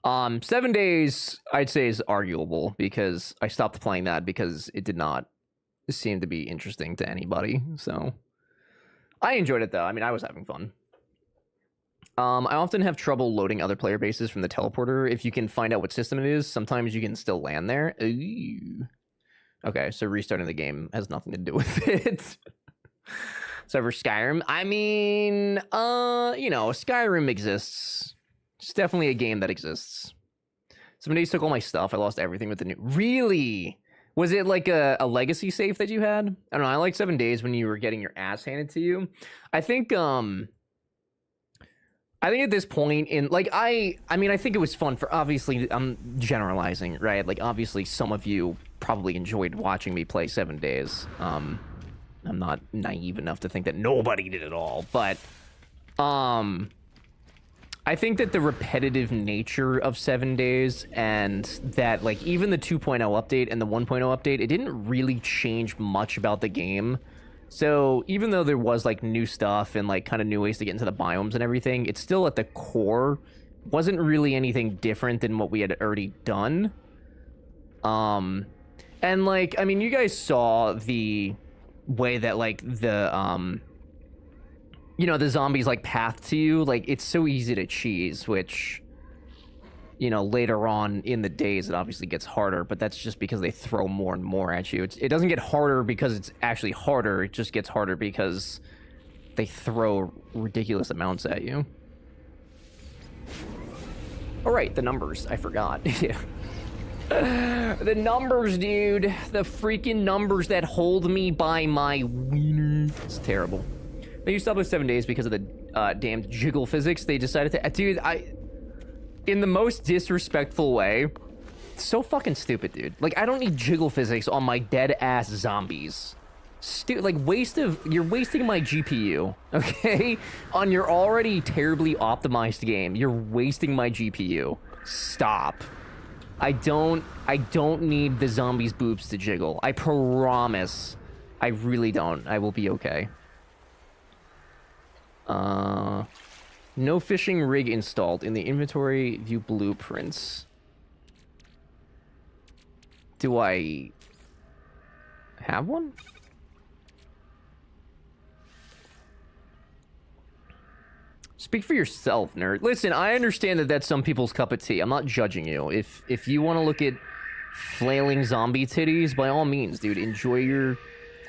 7 days, I'd say, is arguable, because I stopped playing that because it did not seem to be interesting to anybody, so... I enjoyed it, though. I mean, I was having fun. I often have trouble loading other player bases from the teleporter. If you can find out what system it is, sometimes you can still land there. Ooh. Okay, so restarting the game has nothing to do with it. So for Skyrim, I mean, you know, Skyrim exists. It's definitely a game that exists. 7 days took all my stuff. I lost everything with the new... Really? Was it like a legacy save that you had? I don't know. I like 7 days when you were getting your ass handed to you. I think at this point in, like, I mean, I think it was fun for, obviously, I'm generalizing, right? Like, obviously, some of you probably enjoyed watching me play 7 days. I'm not naive enough to think that nobody did at all, but, I think that the repetitive nature of 7 days and that, like, even the 2.0 update and the 1.0 update, it didn't really change much about the game. So even though there was, like, new stuff and, like, kind of new ways to get into the biomes and everything, it's still at the core wasn't really anything different than what we had already done. And, like, I mean, you guys saw the way that, like, the, you know, the zombies, like, path to you. Like, it's so easy to cheese, which, you know, later on in the days, it obviously gets harder, but that's just because they throw more and more at you. It doesn't get harder because it's actually harder. It just gets harder because they throw ridiculous amounts at you. All right, the numbers. I forgot. Yeah. The numbers, dude. The freaking numbers that hold me by my wiener. It's terrible. They used to publish 7 days because of the damned jiggle physics. They decided to... Dude, in the most disrespectful way, it's so fucking stupid, dude. Like, I don't need jiggle physics on my dead-ass zombies. Like, you're wasting my GPU, okay? On your already terribly optimized game, you're wasting my GPU. Stop. I don't need the zombies' boobs to jiggle. I promise. I really don't. I will be okay. No fishing rig installed. In the inventory, view blueprints. Do I have one? Speak for yourself, nerd. Listen, I understand that that's some people's cup of tea. I'm not judging you. If you want to look at flailing zombie titties, by all means, dude, enjoy your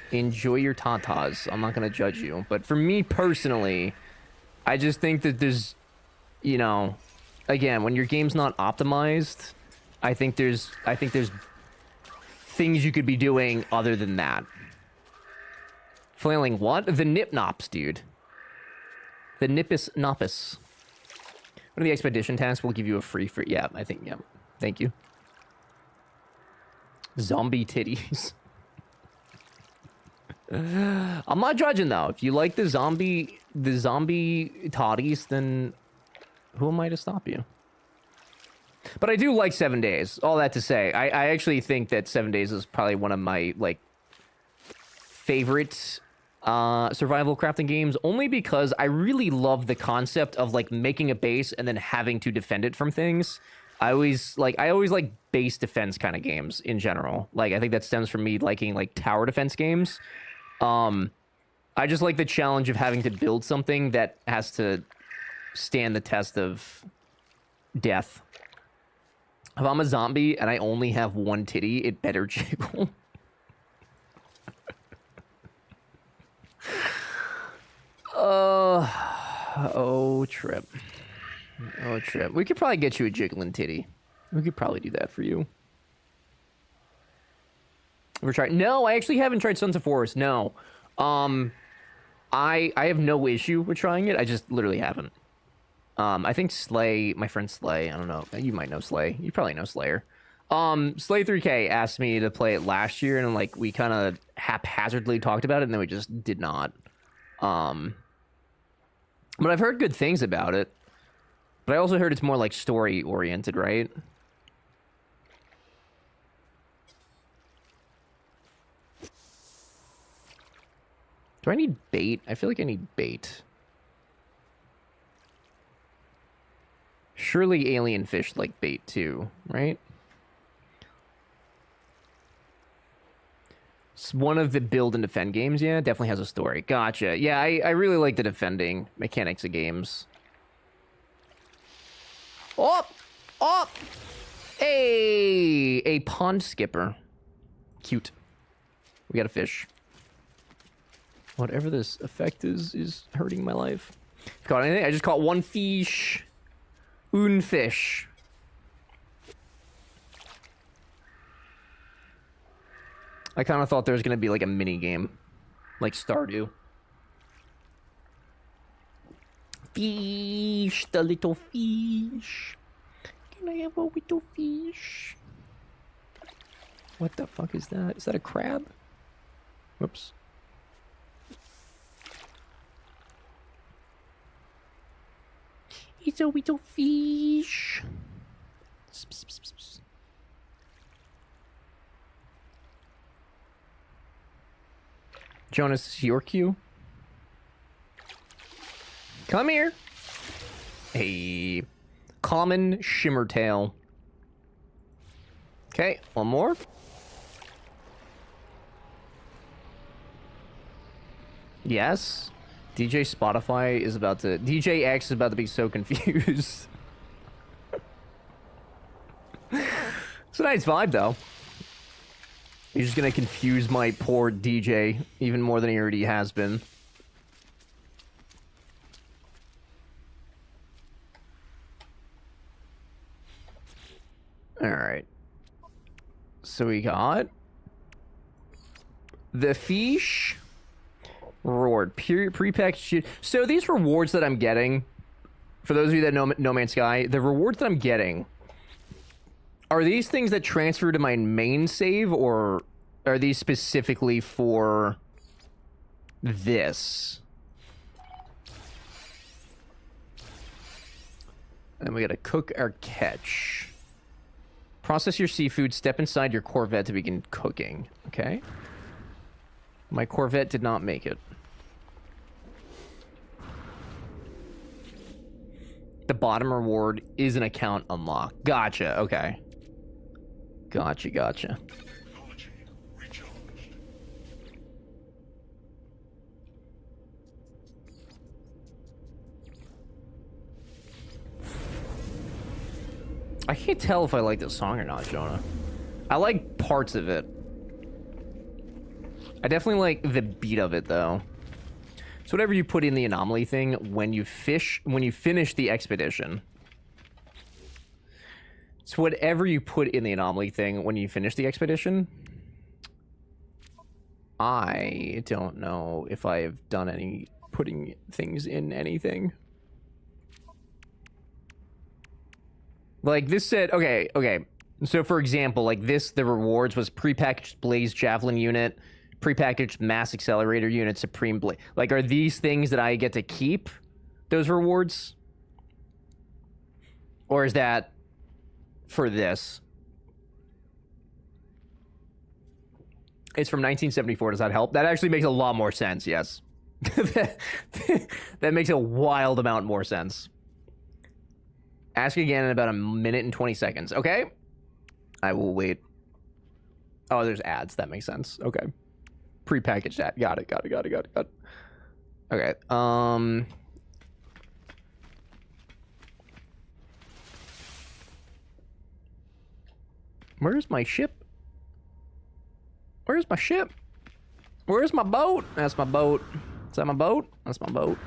tatas. I'm not gonna judge you. But for me personally, I just think that there's, you know, again, when your game's not optimized, I think there's things you could be doing other than that. Flailing what? The nip-nops, dude. The nippus-noppus. One of the expedition tasks will give you a free... Yeah, I think, yeah. Thank you. Zombie titties. I'm not judging, though. If you like the zombie toddies, then who am I to stop you? But I do like 7 days. All that to say, I actually think that 7 days is probably one of my, like, favorite survival crafting games, only because I really love the concept of, like, making a base and then having to defend it from things. I always like base defense kind of games in general. Like, I think that stems from me liking, like, tower defense games. I just like the challenge of having to build something that has to stand the test of death. If I'm a zombie and I only have one titty, it better jiggle. Oh, Trip. Oh, Trip. We could probably get you a jiggling titty. We could probably do that for you. Ever tried? No, I actually haven't tried Sons of Forest. No. I have no issue with trying it. I just literally haven't. I think Slay, my friend Slay, I don't know. You might know Slay. You probably know Slayer. Slay 3K asked me to play it last year, and like we kind of haphazardly talked about it, and then we just did not. But I've heard good things about it. But I also heard it's more like story oriented, right? Do I need bait? I feel like I need bait. Surely alien fish like bait too, right? It's one of the build and defend games, yeah, definitely has a story. Gotcha. Yeah, I really like the defending mechanics of games. Oh! Oh! Hey! A pond skipper. Cute. We got a fish. Whatever this effect is hurting my life. Caught anything? I just caught one fish. Un fish. I kind of thought there was going to be like a mini game. Like Stardew. Fish, the little fish. Can I have a little fish? What the fuck is that? Is that a crab? Whoops. It's a little fish. Jonas, is your cue? Come here. Hey. Common Shimmertail. Okay, one more. Yes. DJ Spotify is about to... DJ X is about to be so confused. It's a nice vibe, though. He's just gonna confuse my poor DJ even more than he already has been. Alright. So we got... the fish... reward. Prepackaged... So these rewards that I'm getting... For those of you that know No Man's Sky, the rewards that I'm getting... Are these things that transfer to my main save, or are these specifically for this? And we gotta cook our catch. Process your seafood, step inside your Corvette to begin cooking. Okay. My Corvette did not make it. The bottom reward is an account unlock. Gotcha, okay. Gotcha. I can't tell if I like this song or not, Jonah. I like parts of it. I definitely like the beat of it, though. So whatever you put in the anomaly thing, when you finish the expedition... So whatever you put in the anomaly thing when you finish the expedition, I don't know if I have done any putting things in anything. Like this said, okay. So for example, like this, the rewards was prepackaged Blaze Javelin unit, prepackaged Mass Accelerator unit, Supreme Blaze. Like, are these things that I get to keep, those rewards? Or is that for this? It's from 1974. Does that help? That actually makes a lot more sense, yes. That makes a wild amount more sense. Ask again in about a minute and 20 seconds. Okay. I will wait. Oh, there's ads. That makes sense. Okay. Prepackaged ad. Got it. Okay. Where's my ship? Where's my ship? Where's my boat? That's my boat. Is that my boat? That's my boat.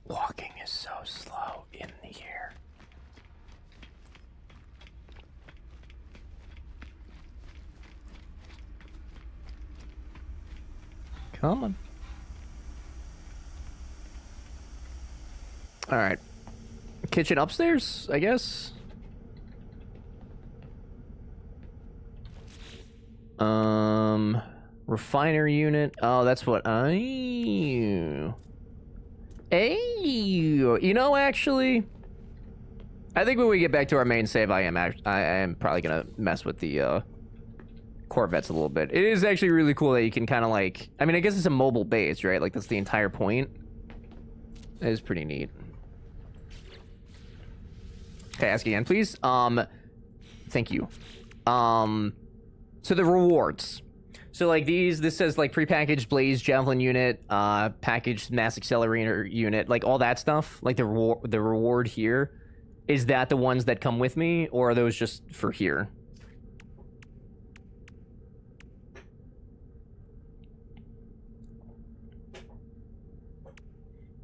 Walking is so slow in the air. Come on. All right. Kitchen upstairs, I guess. Refinery unit. Oh, that's what I. You know, actually, I think when we get back to our main save, I am probably gonna mess with the Corvettes a little bit. It is actually really cool that you can kind of like. I mean, I guess it's a mobile base, right? Like that's the entire point. It is pretty neat. Okay, ask again, please. Thank you. So the rewards. So like this says like prepackaged Blaze Javelin unit, packaged Mass Accelerator unit, like all that stuff. Like the reward here, is that the ones that come with me, or are those just for here?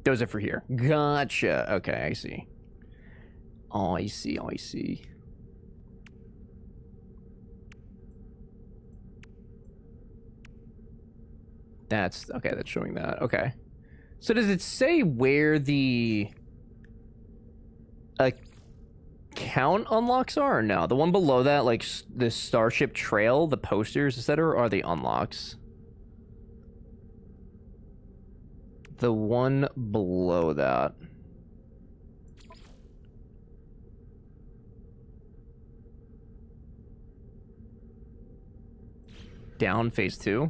Those are for here. Gotcha. Okay, I see. Oh, I see. Oh, I see. That's okay. That's showing that. Okay. So does it say where the account unlocks are? Or no, the one below that, like the Starship Trail, the posters, etc., are the unlocks. The one below that. Down phase 2.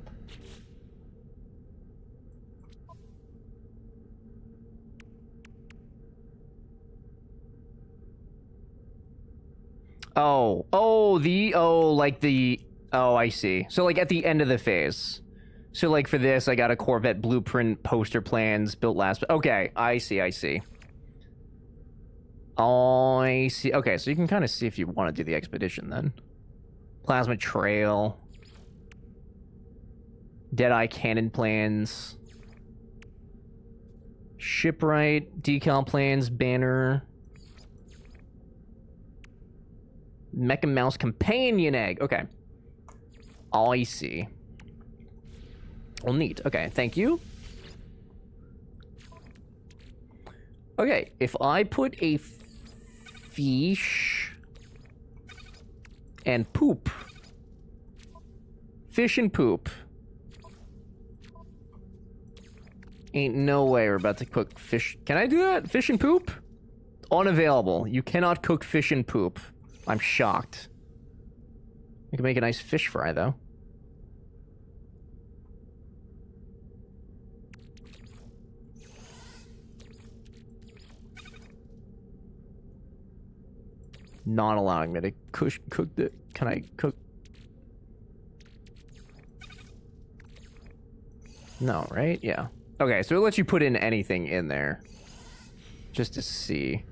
Oh, I see. So like at the end of the phase. So like for this, I got a Corvette blueprint, poster plans, built last. Okay, I see. Oh, I see. Okay, so you can kind of see if you want to do the expedition then. Plasma Trail. Deadeye cannon plans. Shipwright, decal plans, banner. Mecha Mouse companion egg. Okay. Oh, I see. Well, neat. Okay, thank you. Okay, if I put a fish and poop. Fish and poop. Ain't no way we're about to cook fish. Can I do that? Fish and poop? Unavailable. You cannot cook fish and poop. I'm shocked. We can make a nice fish fry, though. Not allowing me to cook the... Can I cook? No, right? Yeah. Okay, so it lets you put in anything in there. Just to see.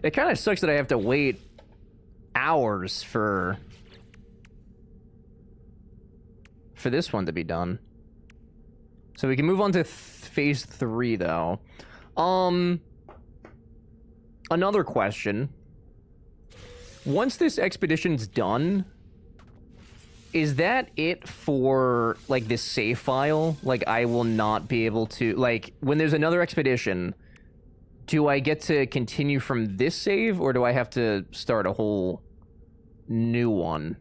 It kind of sucks that I have to wait hours for this one to be done. So we can move on to phase 3, though. Another question. Once this expedition's done, is that it for, like, this save file? Like, I will not be able to... Like, when there's another expedition, do I get to continue from this save, or do I have to start a whole new one?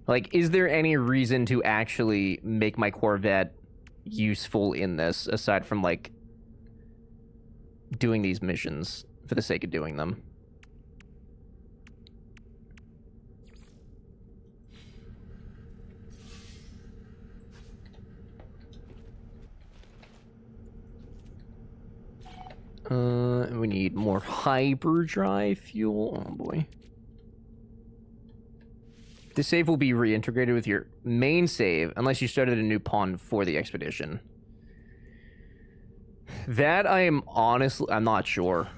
Like, is there any reason to actually make my Corvette useful in this, aside from, like, doing these missions for the sake of doing them? We need more hyperdrive fuel. Oh, boy. The save will be reintegrated with your main save unless you started a new pawn for the expedition. That I'm not sure.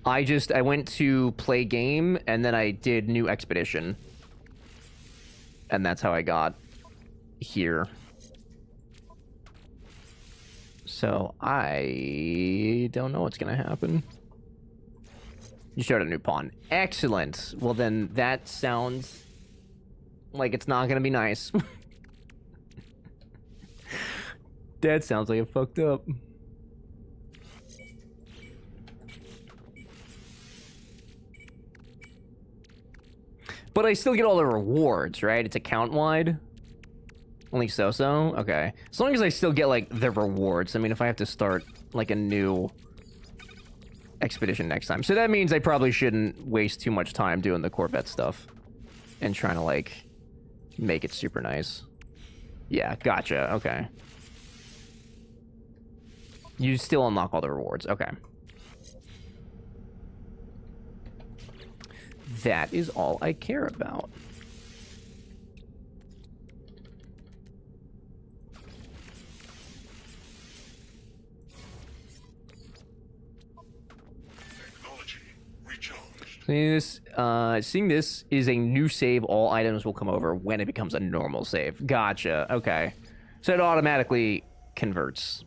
I went to play game and then I did new expedition. And that's how I got here. So I don't know what's gonna happen. You showed a new pawn. Excellent. Well, then that sounds like it's not gonna be nice. That sounds like it fucked up. But I still get all the rewards, right? It's account-wide? Only so-so? Okay. As long as I still get, like, the rewards. I mean, if I have to start, like, a new expedition next time. So that means I probably shouldn't waste too much time doing the Corvette stuff. And trying to, like, make it super nice. Yeah, gotcha. Okay. You still unlock all the rewards. Okay. That is all I care about. Seeing this is a new save. All items will come over when it becomes a normal save. Gotcha. Okay. So it automatically converts.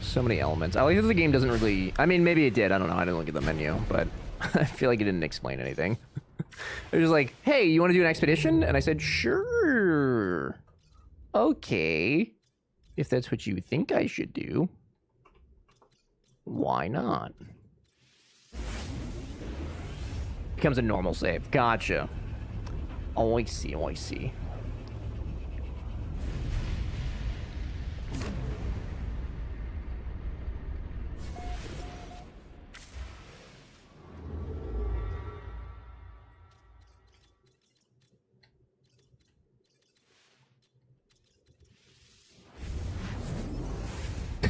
So many elements. I like that the game doesn't really... I mean, maybe it did. I don't know. I didn't look at the menu, but I feel like it didn't explain anything. It was like, hey, you want to do an expedition? And I said, sure. Okay. If that's what you think I should do. Why not? Becomes a normal save. Gotcha. Oh, I see. Oh, I see.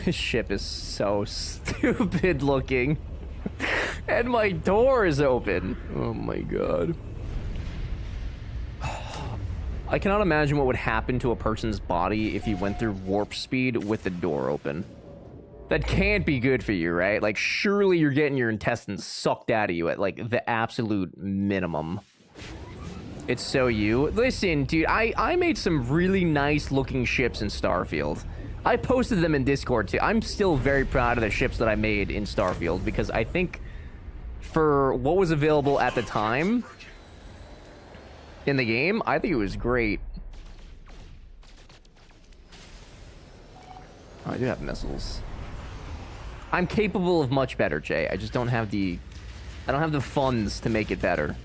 This ship is so stupid looking. And my door is open. Oh my god. I cannot imagine what would happen to a person's body if you went through warp speed with the door open. That can't be good for you, right? Like, surely you're getting your intestines sucked out of you at, like, the absolute minimum. It's so you. Listen, dude, I made some really nice looking ships in Starfield. I posted them in Discord too. I'm still very proud of the ships that I made in Starfield because I think for what was available at the time in the game, I think it was great. Oh, I do have missiles. I'm capable of much better, Jay. I just don't have the... I don't have the funds to make it better.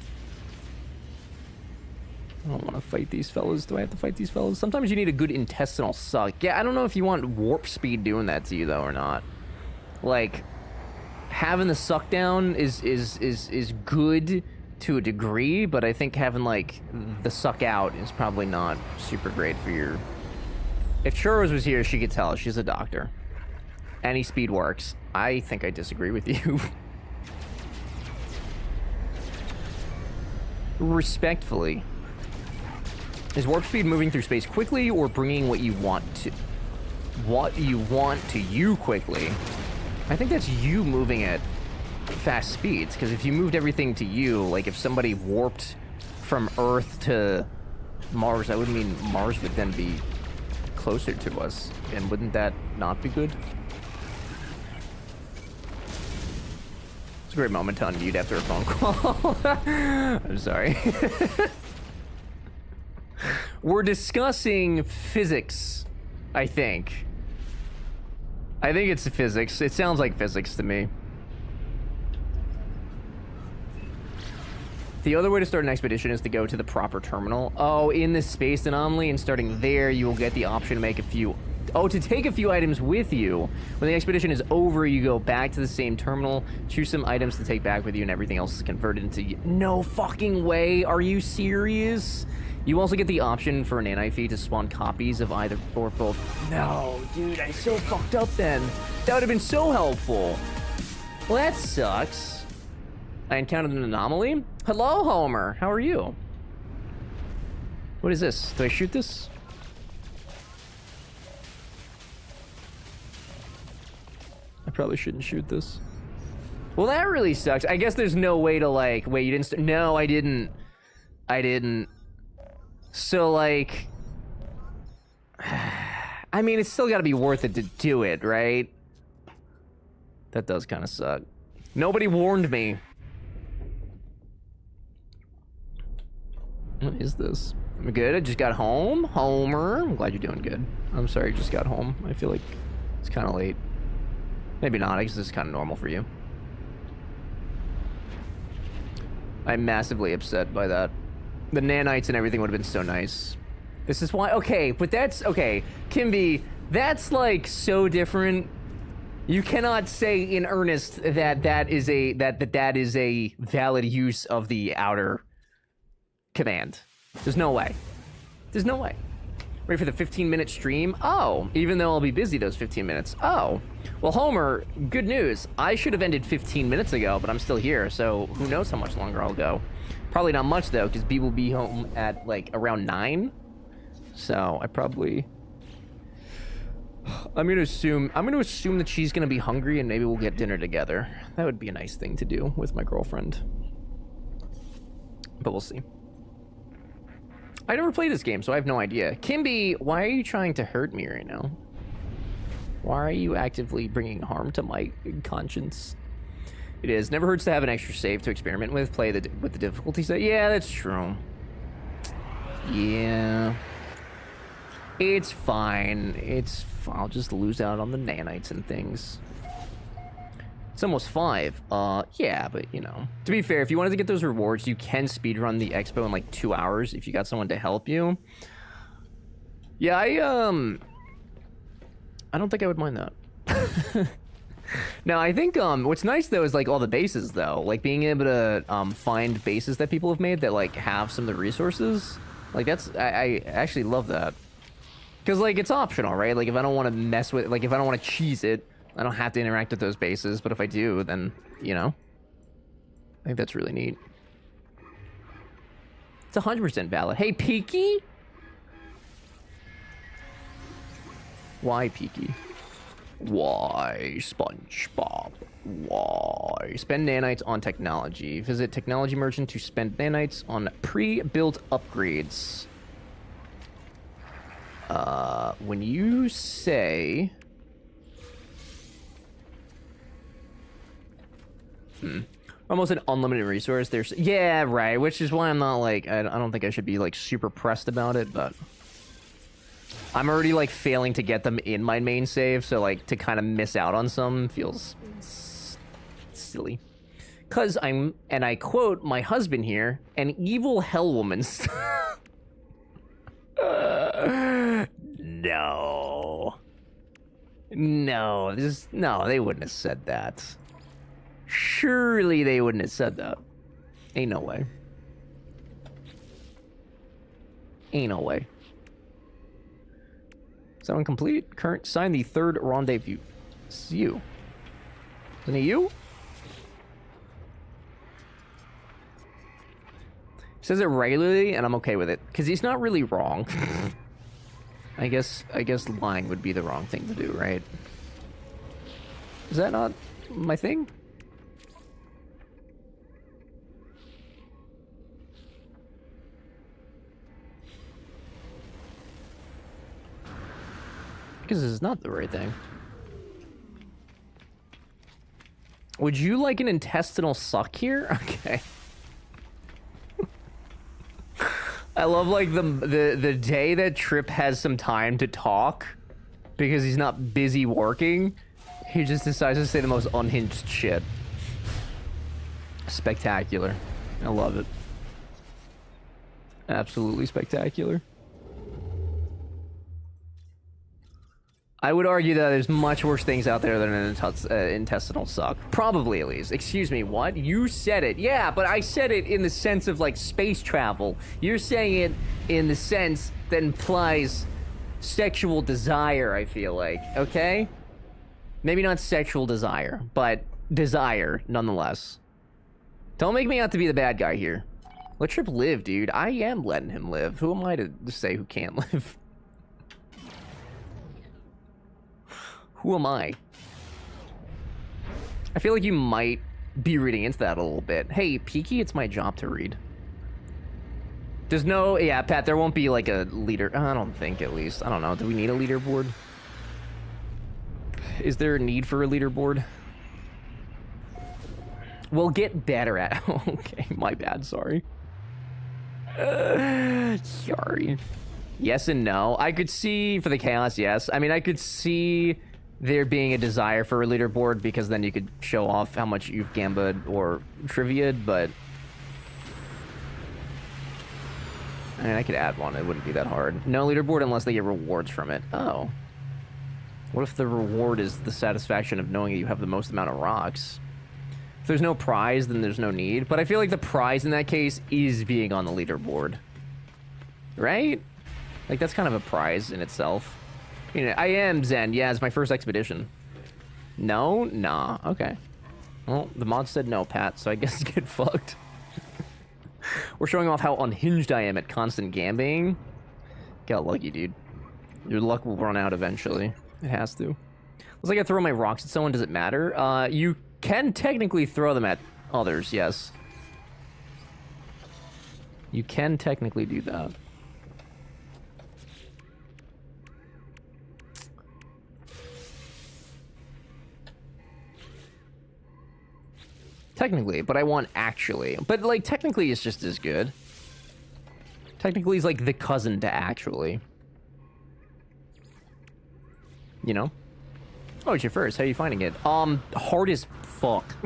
I don't want to fight these fellas. Do I have to fight these fellas? Sometimes you need a good intestinal suck. Yeah, I don't know if you want warp speed doing that to you, though, or not. Like, having the suck down is good to a degree, but I think having, like, the suck out is probably not super great for your... If Churros was here, she could tell. She's a doctor. Any speed works. I think I disagree with you. Respectfully. Is warp speed moving through space quickly or bringing what you want to you quickly? I think that's you moving at fast speeds, because if you moved everything to you, like if somebody warped from Earth to Mars, that would mean Mars would then be closer to us, and wouldn't that not be good? It's a great moment to unmute after a phone call. I'm sorry. We're discussing physics, I think. I think it's physics. It sounds like physics to me. The other way to start an expedition is to go to the proper terminal. Oh, in the space anomaly, and starting there, you will get the option to make a few... Oh, to take a few items with you. When the expedition is over, you go back to the same terminal, choose some items to take back with you, and everything else is converted into... No fucking way! Are you serious? You also get the option for an nanite to spawn copies of either or both. No, dude, I so fucked up then. That would have been so helpful. Well, that sucks. I encountered an anomaly. Hello, Homer. How are you? What is this? Do I shoot this? I probably shouldn't shoot this. Well, that really sucks. I guess there's no way to, like... Wait, you didn't... No, I didn't. I didn't. So, like... I mean, it's still gotta be worth it to do it, right? That does kind of suck. Nobody warned me. What is this? I'm good. I just got home. Homer. I'm glad you're doing good. I'm sorry you just got home. I feel like it's kind of late. Maybe not. I guess this is kind of normal for you. I'm massively upset by that. The nanites and everything would have been so nice. This is why. Okay, but that's okay. Kimby, that's like so different. You cannot say in earnest that that is a valid use of the outer command. There's no way. There's no way. Ready for the 15-minute stream? Oh, even though I'll be busy those 15 minutes. Oh, well, Homer, good news. I should have ended 15 minutes ago, but I'm still here, so who knows how much longer I'll go. Probably not much, though, because B will be home at, like, around 9. So I probably... I'm gonna assume that she's gonna be hungry and maybe we'll get dinner together. That would be a nice thing to do with my girlfriend. But we'll see. I never played this game, so I have no idea. Kimby, why are you trying to hurt me right now? Why are you actively bringing harm to my conscience? It is. Never hurts to have an extra save to experiment with. Play with the difficulty set. Yeah, that's true. Yeah. It's fine. I'll just lose out on the nanites and things. It's almost 5. Yeah, but, you know. To be fair, if you wanted to get those rewards, you can speedrun the expo in, like, 2 hours if you got someone to help you. Yeah, I don't think I would mind that. No, I think, what's nice, though, is, like, all the bases, though. Like, being able to, find bases that people have made that, like, have some of the resources. Like, I actually love that. Because, like, it's optional, right? Like, if I don't want to mess with... Like, if I don't want to cheese it, I don't have to interact with those bases. But if I do, then, you know. I think that's really neat. It's 100% valid. Hey, Peaky? Why, Peaky? Why, SpongeBob? Why? Spend nanites on technology. Visit Technology Merchant to spend nanites on pre-built upgrades. When you say... Almost an unlimited resource, there's... Yeah, right, which is why I'm not, like... I don't think I should be, like, super pressed about it, but... I'm already, like, failing to get them in my main save, so, like, to kind of miss out on some feels... silly. Because I'm, and I quote my husband here, an evil hell woman. No. No, they wouldn't have said that. Surely they wouldn't have said that. Ain't no way. Ain't no way. Is that one complete? Current, sign the third rendezvous. It's you. Isn't it you? He says it regularly, and I'm okay with it. Because he's not really wrong. I guess lying would be the wrong thing to do, right? Is that not my thing? Because this is not the right thing. Would you like an intestinal suck here? Okay. I love, like, the day that Trip has some time to talk because he's not busy working, he just decides to say the most unhinged shit. Spectacular. I love it. Absolutely spectacular. I would argue that there's much worse things out there than an intestinal suck. Probably, at least. Excuse me, what? You said it. Yeah, but I said it in the sense of, like, space travel. You're saying it in the sense that implies sexual desire, I feel like. Okay? Maybe not sexual desire, but desire, nonetheless. Don't make me out to be the bad guy here. Let Trip live, dude. I am letting him live. Who am I to say who can't live? Who am I? I feel like you might be reading into that a little bit. Hey, Peaky, it's my job to read. There's no... Yeah, Pat, there won't be, like, a leader... I don't think, at least. I don't know. Do we need a leaderboard? Is there a need for a leaderboard? We'll get better at. Okay, my bad. Sorry. Sorry. Yes and no. I could see for the chaos. Yes. I mean, I could see there being a desire for a leaderboard because then you could show off how much you've gambad or trivia'd, but I mean, I could add one. It wouldn't be that hard. No leaderboard unless they get rewards from it. Oh. What if the reward is the satisfaction of knowing that you have the most amount of rocks? If there's no prize, then there's no need. But I feel like the prize in that case is being on the leaderboard. Right? Like, that's kind of a prize in itself. You know, I am Zen. Yeah, it's my first expedition. No? Nah. Okay. Well, the mod said no, Pat, so I guess get fucked. We're showing off how unhinged I am at constant gambling. Got lucky, dude. Your luck will run out eventually. It has to. Looks like I throw my rocks at someone. Does it matter? You can technically throw them at others, yes. You can technically do that. Technically, but I want actually. But, like, technically is just as good. Technically is like the cousin to actually. You know? Oh, it's your first. How are you finding it? Hard as fuck.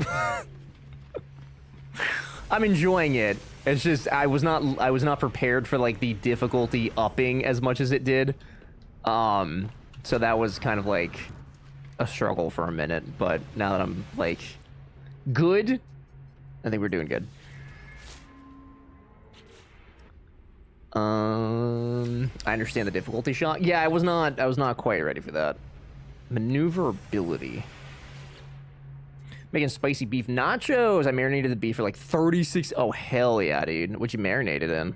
I'm enjoying it. It's just I was not prepared for like the difficulty upping as much as it did. So that was kind of like a struggle for a minute, but now that I'm like good, I think we're doing good. I understand the difficulty shot. Yeah, I was not quite ready for that. Maneuverability. Making spicy beef nachos. I marinated the beef for like 36. Oh, hell yeah, dude. What'd you marinate it in?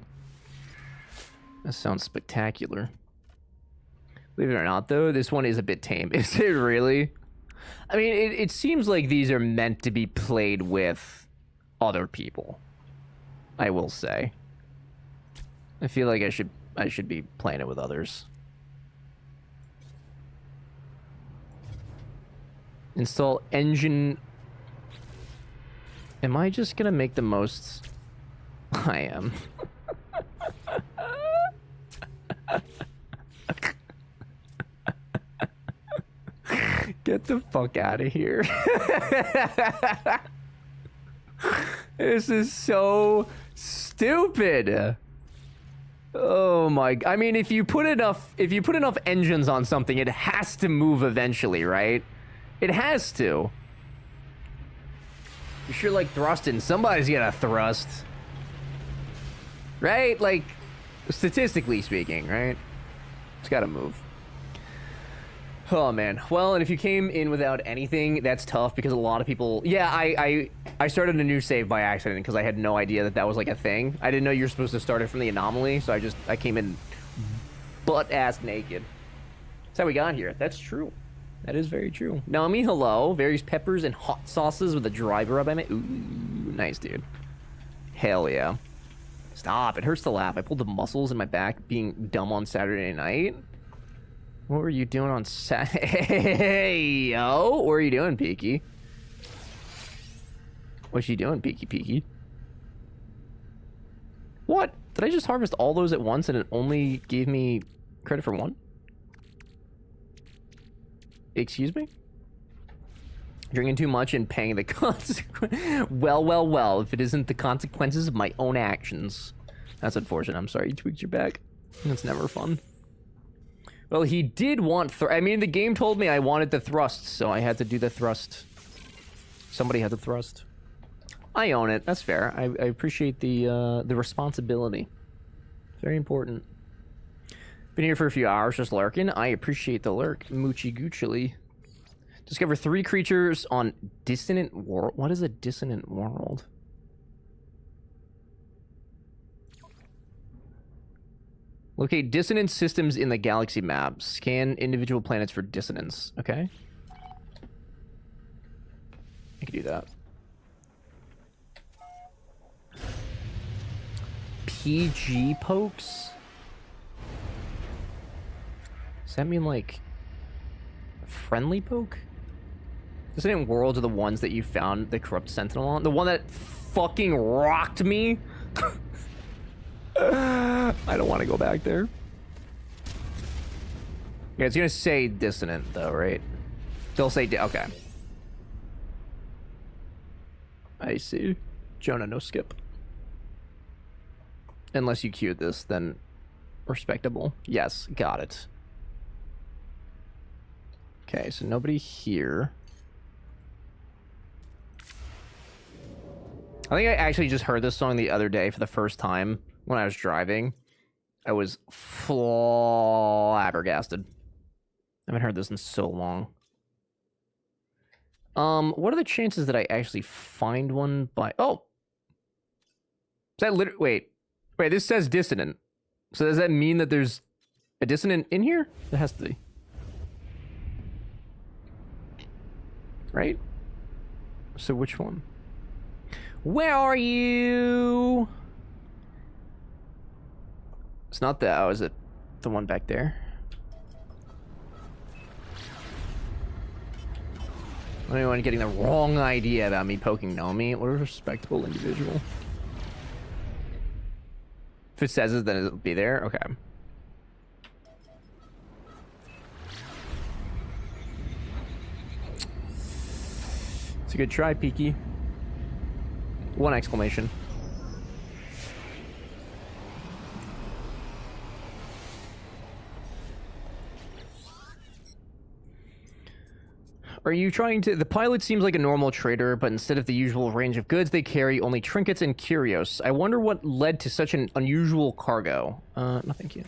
That sounds spectacular. Believe it or not, though, this one is a bit tame. Is it really? I mean, it seems like these are meant to be played with other people. I will say. I feel like I should be playing it with others. Install engine. Am I just gonna make the most? I am. Get the fuck out of here. This is so stupid. Oh my, I mean, if you put enough engines on something, it has to move eventually, right? It has to. You sure like thrusting. Somebody's gonna thrust. Right? Like, statistically speaking, right? It's gotta move. Oh man. Well, and if you came in without anything, that's tough because a lot of people. Yeah, I started a new save by accident because I had no idea that was like a thing. I didn't know you were supposed to start it from the anomaly, so I came in butt-ass naked. That's how we got here. That's true. That is very true. Nami, hello. Various peppers and hot sauces with a dry rub on it. Ooh, nice, dude. Hell yeah. Stop. It hurts to laugh. I pulled the muscles in my back being dumb on Saturday night. What were you doing on Hey, yo. What were you doing, Peaky? What's she doing, Peaky? What? Did I just harvest all those at once and it only gave me credit for one? Excuse me? Drinking too much and paying the consequences. Well, if it isn't the consequences of my own actions. That's unfortunate. I'm sorry you tweaked your back. That's never fun. Well, he did want I mean, the game told me I wanted the thrust, so I had to do the thrust. Somebody had to thrust. I own it. That's fair. I appreciate the responsibility. Very important. Been here for a few hours just lurking. I appreciate the lurk. Moochie Goochily. Discover 3 creatures on dissonant world. What is a dissonant world? Locate dissonant systems in the galaxy map. Scan individual planets for dissonance. Okay. I can do that. PG pokes? Does that mean like friendly poke? Dissonant Worlds are the ones that you found the Corrupt Sentinel on? The one that fucking rocked me? I don't want to go back there. Yeah, it's gonna say Dissonant, though, right? They'll say... okay. I see. Jonah, no skip. Unless you queued this, then respectable. Yes, got it. Okay, so nobody here. I think I actually just heard this song the other day for the first time when I was driving. I was flabbergasted. I haven't heard this in so long. What are the chances that I actually find one by... oh! Is that literally... Wait, this says Dissonant. So does that mean that there's a Dissonant in here? It has to be. Right? So which one? Where are you? It's not that. Oh, is it the one back there? Anyone getting the wrong idea about me poking Nomi? What a respectable individual. If it says it, then it'll be there? Okay. It's a good try, Peaky. One exclamation. Are you trying to... the pilot seems like a normal trader, but instead of the usual range of goods they carry, only trinkets and curios. I wonder what led to such an unusual cargo. No thank you.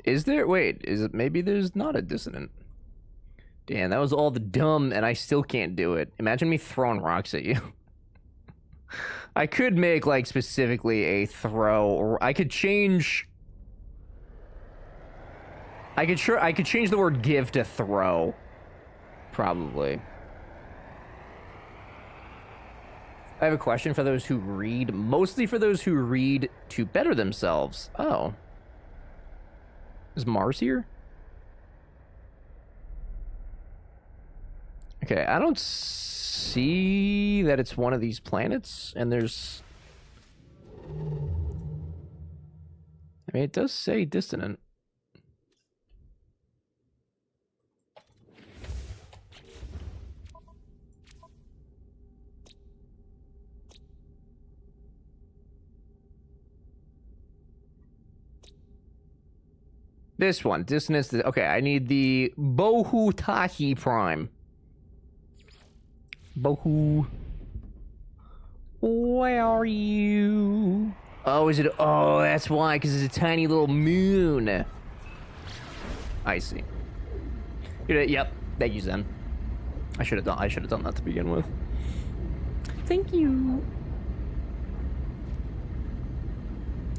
Is there... wait, is it... maybe there's not a Dissonant. Damn, that was all the dumb, and I still can't do it. Imagine me throwing rocks at you. I could make, like, specifically a throw, or I could change... I could change the word give to throw. Probably. I have a question for those who read, mostly for those who read to better themselves. Oh. Is Mars here? Okay, I don't see that it's one of these planets, and there's... I mean, it does say Dissonant. This one, Dissonance. Okay, I need the Bohutahi Prime. Bohu. Where are you? Oh, is it? Oh, that's why, because it's a tiny little moon. I see. Yep, thank you, Zen. I should have done that to begin with. Thank you.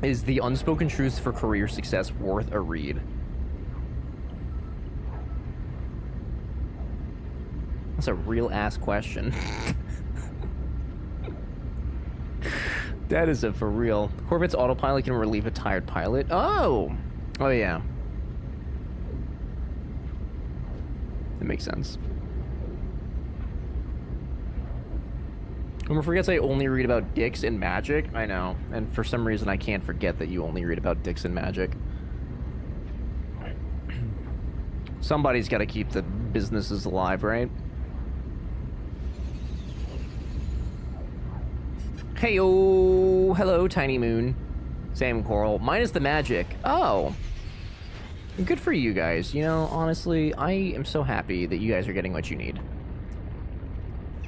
Is the unspoken truth for career success worth a read? That's a real ass question. That is a for real. Corvette's autopilot can relieve a tired pilot. Oh! Oh, yeah. That makes sense. Homer forgets I only read about dicks and magic. I know. And for some reason, I can't forget that you only read about dicks and magic. Somebody's got to keep the businesses alive, right? Hey-oh! Hello, Tiny Moon. Sam Coral. Minus the magic. Oh. Good for you guys. You know, honestly, I am so happy that you guys are getting what you need.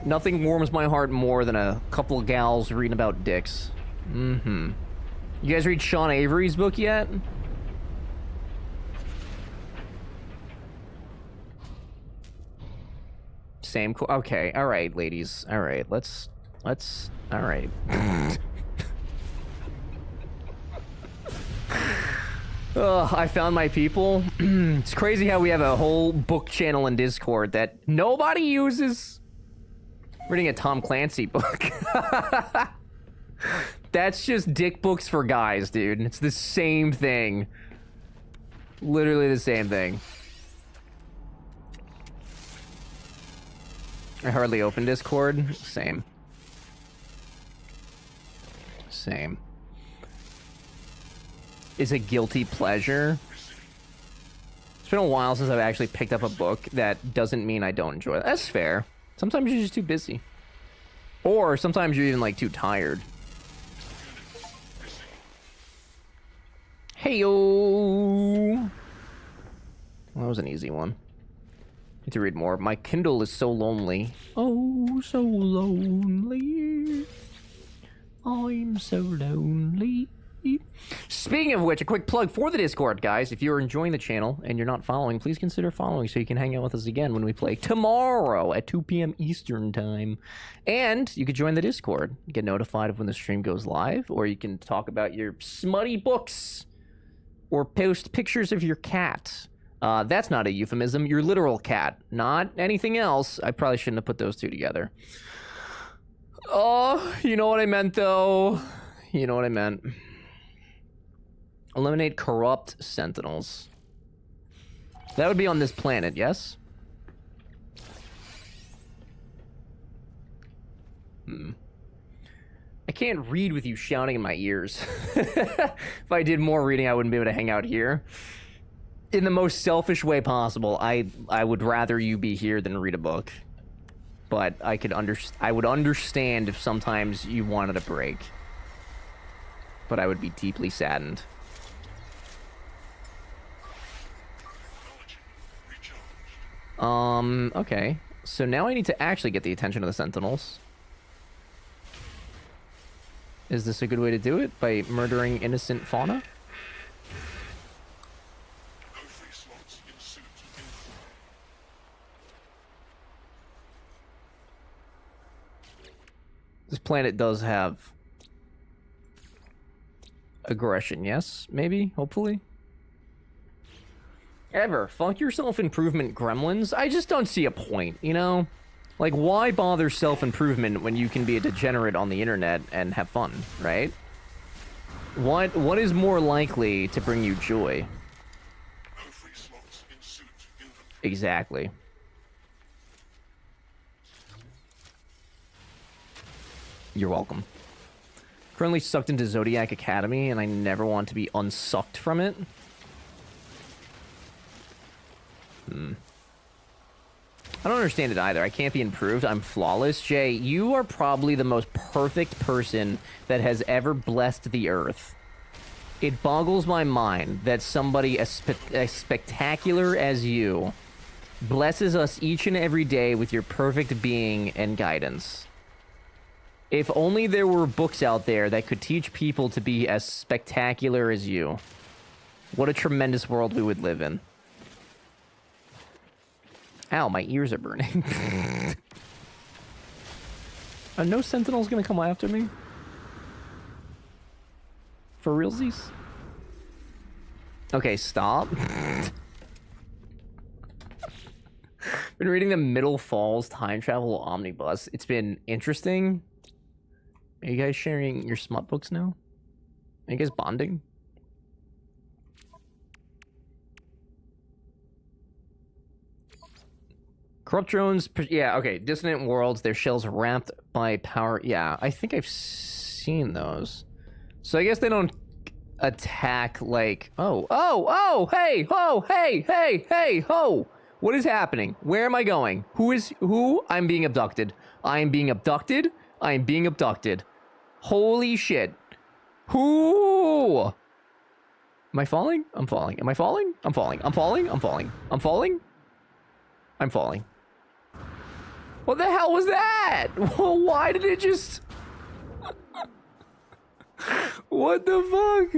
Nothing warms my heart more than a couple of gals reading about dicks. Mm-hmm. You guys read Sean Avery's book yet? Same. Okay. All right, ladies. All right. Let's. All right. Ugh, I found my people. It's crazy how we have a whole book channel in Discord that nobody uses. Reading a Tom Clancy book. That's just dick books for guys, dude. It's the same thing. Literally the same thing. I hardly open Discord. Same. Same. Is a guilty pleasure. It's been a while since I've actually picked up a book. That doesn't mean I don't enjoy it. That's fair. Sometimes you're just too busy. Or sometimes you're even, like, too tired. Hey-yo! Well, that was an easy one. Need to read more. My Kindle is so lonely. Oh, so lonely. I'm so lonely. Speaking of which, a quick plug for the Discord, guys. If you're enjoying the channel and you're not following, please consider following so you can hang out with us again when we play tomorrow at 2 p.m. Eastern time. And you could join the Discord, get notified of when the stream goes live, or you can talk about your smutty books or post pictures of your cat. That's not a euphemism. Your literal cat, not anything else. I probably shouldn't have put those two together. Oh, you know what I meant, though. You know what I meant. Eliminate corrupt sentinels. That would be on this planet, yes? I can't read with you shouting in my ears. If I did more reading, I wouldn't be able to hang out here. In the most selfish way possible, I would rather you be here than read a book. But I would understand if sometimes you wanted a break. But I would be deeply saddened. Okay. So now I need to actually get the attention of the Sentinels. Is this a good way to do it? By murdering innocent fauna? This planet does have aggression, yes? Maybe? Hopefully? Fuck your self-improvement gremlins. I just don't see a point, you know? Like, why bother self-improvement when you can be a degenerate on the internet and have fun, right? What is more likely to bring you joy? Exactly. You're welcome. Currently sucked into Zodiac Academy, and I never want to be unsucked from it. I don't understand it either. I can't be improved. I'm flawless. Jay, you are probably the most perfect person that has ever blessed the earth. It boggles my mind that somebody as spectacular as you blesses us each and every day with your perfect being and guidance. If only there were books out there that could teach people to be as spectacular as you. What a tremendous world we would live in. Ow, my ears are burning. Are no sentinels gonna come after me? For realsies? Okay, stop. Been reading the Middle Falls Time Travel Omnibus. It's been interesting. Are you guys sharing your smut books now? Are you guys bonding? Corrupt drones, yeah, okay. Dissonant worlds, their shells wrapped by power. Yeah, I think I've seen those. So I guess they don't attack like, oh, hey, ho. What is happening? Where am I going? Who? I'm being abducted. I'm being abducted. I'm being abducted. Holy shit. Who? Am I falling? I'm falling. Am I falling? I'm falling. I'm falling. I'm falling. I'm falling. I'm falling. What the hell was that? Why did it just... What the fuck?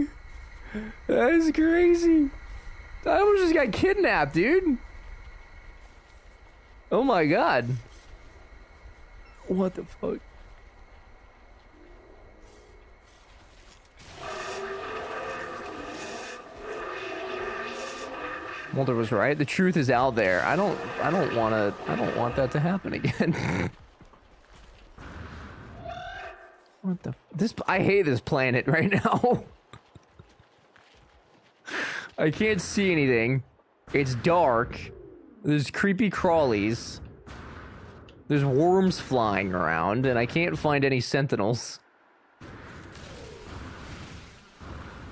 That is crazy. I almost just got kidnapped, dude. Oh my god. What the fuck? Mulder was right. The truth is out there. I don't want that to happen again. What the I hate this planet right now. I can't see anything. It's dark. There's creepy crawlies. There's worms flying around, and I can't find any sentinels.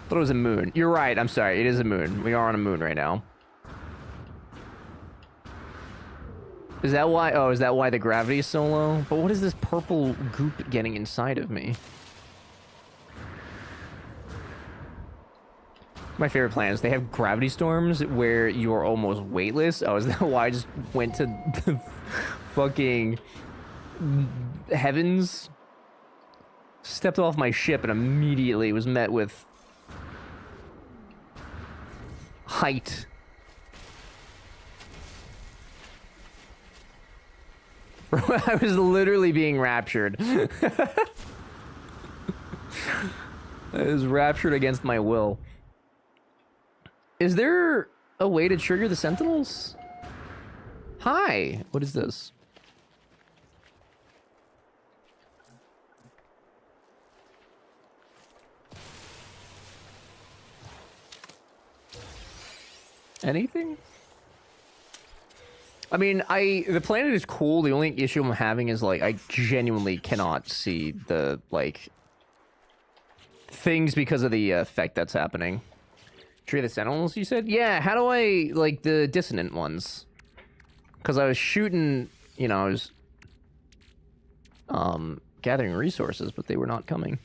Thought it was a moon. You're right, I'm sorry, it is a moon. We are on a moon right now. Is that why? Oh, is that why the gravity is so low? But what is this purple goop getting inside of me? My favorite planets, they have gravity storms where you're almost weightless. Oh, is that why I just went to the fucking heavens? Stepped off my ship and immediately was met with height. I was literally being raptured. I was raptured against my will. Is there a way to trigger the sentinels? Hi, what is this? Anything? I mean, the planet is cool. The only issue I'm having is, like, I genuinely cannot see the, like, things because of the effect that's happening. Tree of the Sentinels, you said? Yeah, how do I, like, the dissonant ones? Because I was shooting, you know, I was, gathering resources, but they were not coming.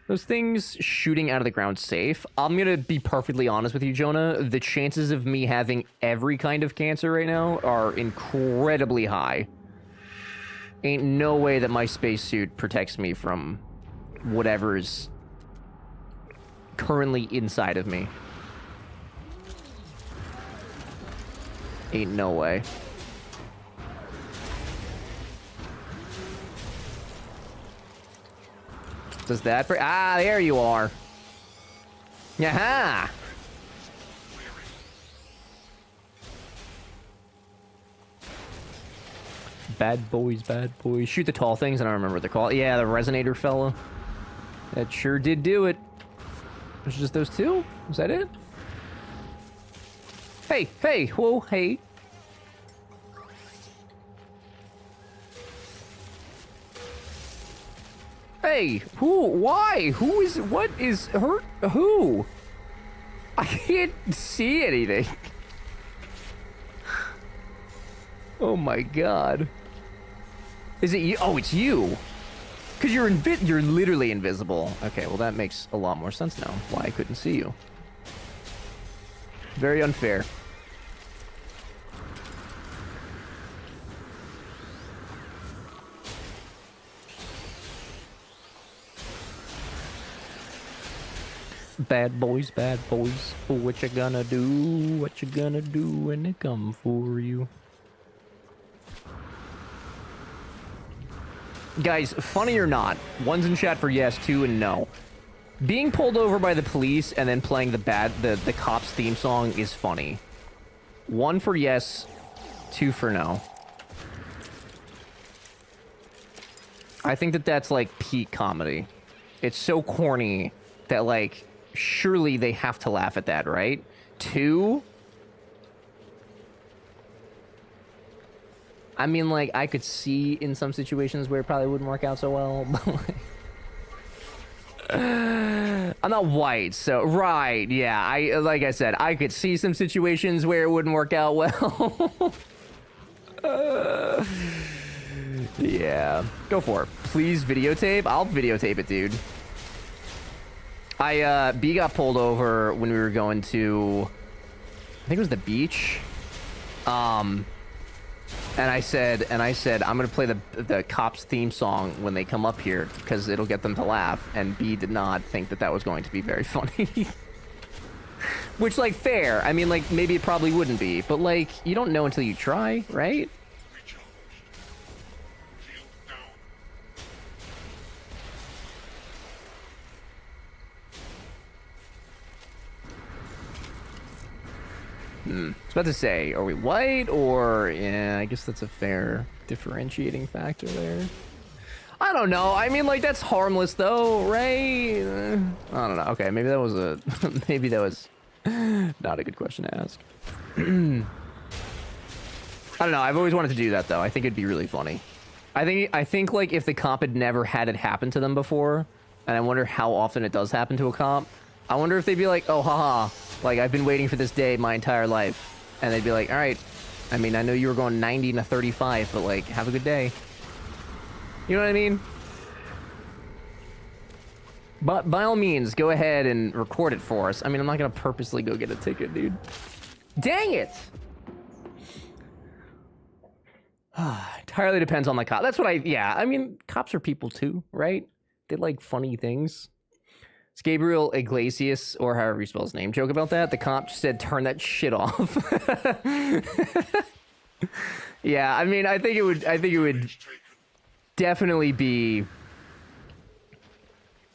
Those things shooting out of the ground safe. I'm gonna be perfectly honest with you, Jonah. The chances of me having every kind of cancer right now are incredibly high. Ain't no way that my spacesuit protects me from whatever's currently inside of me. Ain't no way. Does that... Ah, there you are. Yaha! Bad boys, bad boys. Shoot the tall things. I don't remember what they're called. Yeah, the resonator fella. That sure did do it. There's just those two? Is that it? Hey, hey, whoa, hey. Hey, who, why, who is, what is hurt, who? I can't see anything. Oh my god. Is it you? Oh, it's you. Because you're literally invisible. Okay, well that makes a lot more sense now. Why I couldn't see you. Very unfair. Bad boys, what you gonna do? What you gonna do when they come for you? Guys, funny or not, one's in chat for yes, two and no. Being pulled over by the police and then playing the cops theme song is funny. One for yes, two for no. I think that that's like peak comedy. It's so corny that like surely they have to laugh at that, right? Two? I mean, like, I could see in some situations where it probably wouldn't work out so well, but like... I'm not white, so... Right, yeah, like I said, I could see some situations where it wouldn't work out well. Yeah. Go for it. Please videotape? I'll videotape it, dude. B got pulled over when we were going to, I think it was the beach. And I said, I'm gonna play the cops theme song when they come up here because it'll get them to laugh. And B did not think that that was going to be very funny. Which, like, fair. I mean, like, maybe it probably wouldn't be, but like, you don't know until you try, right? I was about to say, are we white or... Yeah, I guess that's a fair differentiating factor there. I don't know. I mean, like, that's harmless, though, right? I don't know. Okay, maybe that was maybe that was not a good question to ask. I don't know. I've always wanted to do that, though. I think it'd be really funny. I think, like, if the cop had never had it happen to them before, and I wonder how often it does happen to a cop, I wonder if they'd be like, oh, haha, like, I've been waiting for this day my entire life. And they'd be like, all right, I mean, I know you were going 90 and a 35, but, like, have a good day. You know what I mean? But by all means, go ahead and record it for us. I mean, I'm not going to purposely go get a ticket, dude. Dang it! Entirely depends on the cop. That's what yeah, I mean, cops are people too, right? They like funny things. It's Gabriel Iglesias, or however you spell his name, joke about that. The cop just said, turn that shit off. Yeah, I mean, I think it would definitely be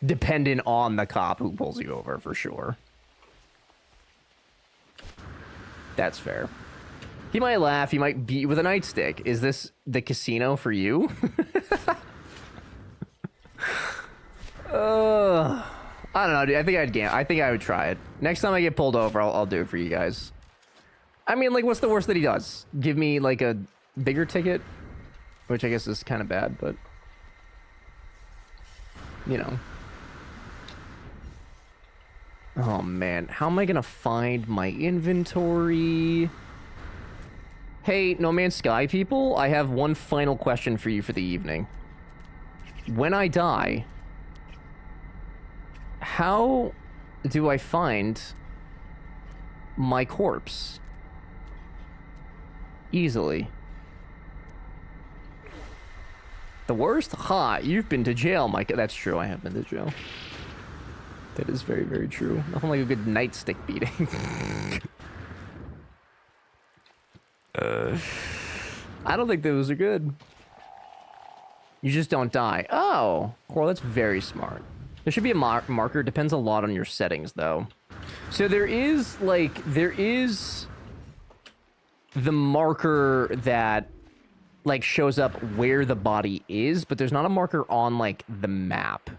dependent on the cop who pulls you over, for sure. That's fair. He might laugh, he might beat you with a nightstick. Is this the casino for you? I don't know, dude. I think I would try it. Next time I get pulled over, I'll do it for you guys. I mean, like, what's the worst that he does? Give me, like, a bigger ticket? Which I guess is kind of bad, but... You know. Oh, man. How am I gonna find my inventory? Hey, No Man's Sky people, I have one final question for you for the evening. When I die, how do I find my corpse? Easily. The worst? Ha, you've been to jail, Mike. That's true, I have been to jail. That is very, very true. Nothing like a good nightstick beating. I don't think those are good. You just don't die. Oh, Coral, that's very smart. There should be a marker. Depends a lot on your settings, though. So there is the marker that, like, shows up where the body is, but there's not a marker on, like, the map.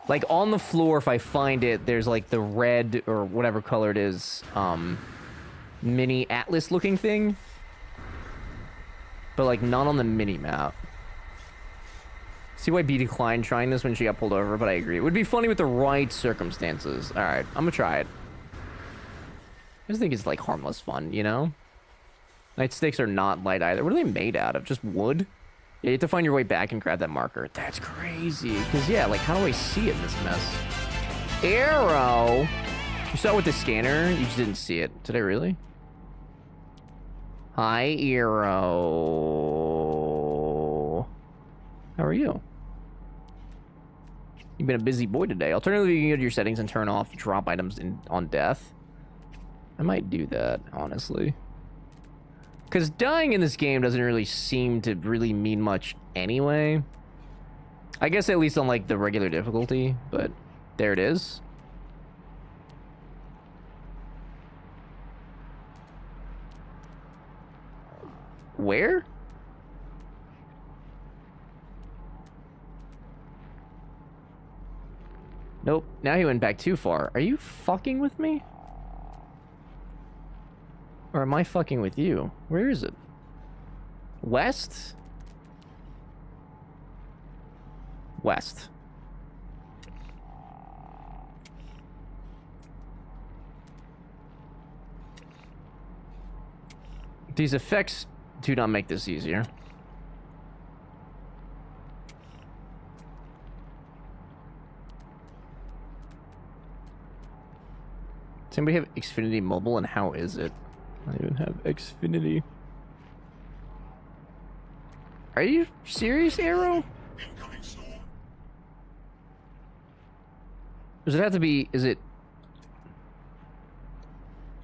Like, on the floor, if I find it, there's, like, the red, or whatever color it is, mini atlas-looking thing. But, like, not on the mini-map. See why B declined trying this when she got pulled over, but I agree. It would be funny with the right circumstances. Alright, I'm gonna try it. I just think it's, like, harmless fun, you know? Nightsticks are not light either. What are they made out of? Just wood? Yeah, you have to find your way back and grab that marker. That's crazy. Because, yeah, like, how do I see it in this mess? Arrow! You saw it with the scanner? You just didn't see it. Did I really? Hi, Arrow. How are you? You've been a busy boy today. Alternatively, you can go to your settings and turn off drop items on death. I might do that, honestly. Because dying in this game doesn't really seem to really mean much anyway. I guess at least on, like, the regular difficulty, but there it is. Where? Nope. Now he went back too far. Are you fucking with me? Or am I fucking with you? Where is it? West? West. These effects do not make this easier. Does anybody have Xfinity Mobile, and how is it? I don't even have Xfinity. Are you serious, Arrow? Does it have to be... Is it...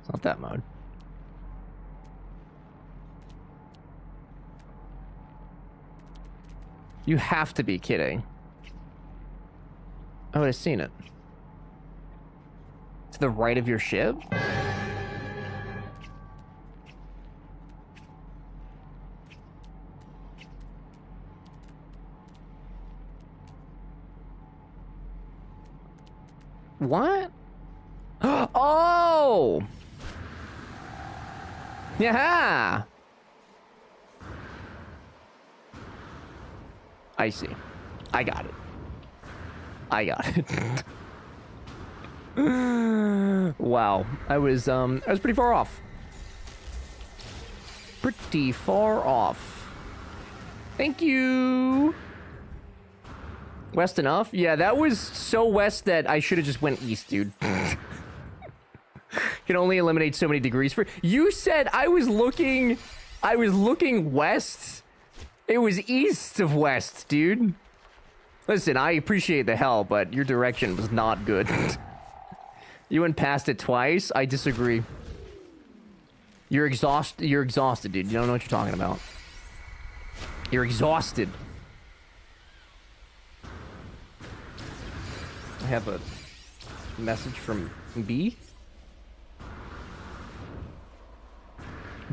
It's not that mode. You have to be kidding. I would have seen it. To the right of your ship? What? Oh! Yeah. I see. I got it. I got it. Wow. I was pretty far off. Pretty far off. Thank you. West enough? Yeah, that was so west that I should have just went east, dude. Can only eliminate so many degrees for. You said I was looking west. It was east of west, dude. Listen, I appreciate the help, but your direction was not good. You went past it twice. I disagree. You're exhausted, dude. You don't know what you're talking about. You're exhausted. I have a message from B.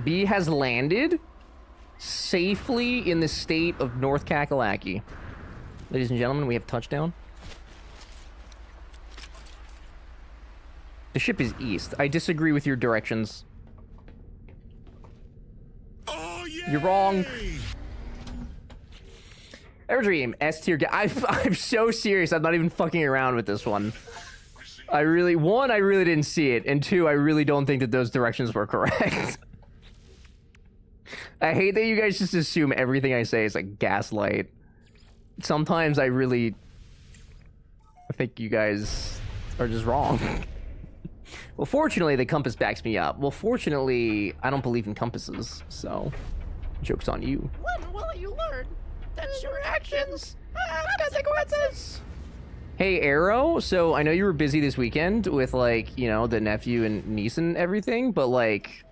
B has landed safely in the state of North Kakalaki. Ladies and gentlemen, we have touchdown. The ship is east. I disagree with your directions. Oh, yeah. You're wrong. Everdream, S tier guy. I'm so serious. I'm not even fucking around with this one. I really didn't see it, and two, I really don't think that those directions were correct. I hate that you guys just assume everything I say is like gaslight. Sometimes I think you guys are just wrong. Well, fortunately, the compass backs me up. Well, fortunately, I don't believe in compasses, so joke's on you. When will you learn that your actions have consequences? Hey, Arrow, so I know you were busy this weekend with, like, you know, the nephew and niece and everything, but, like,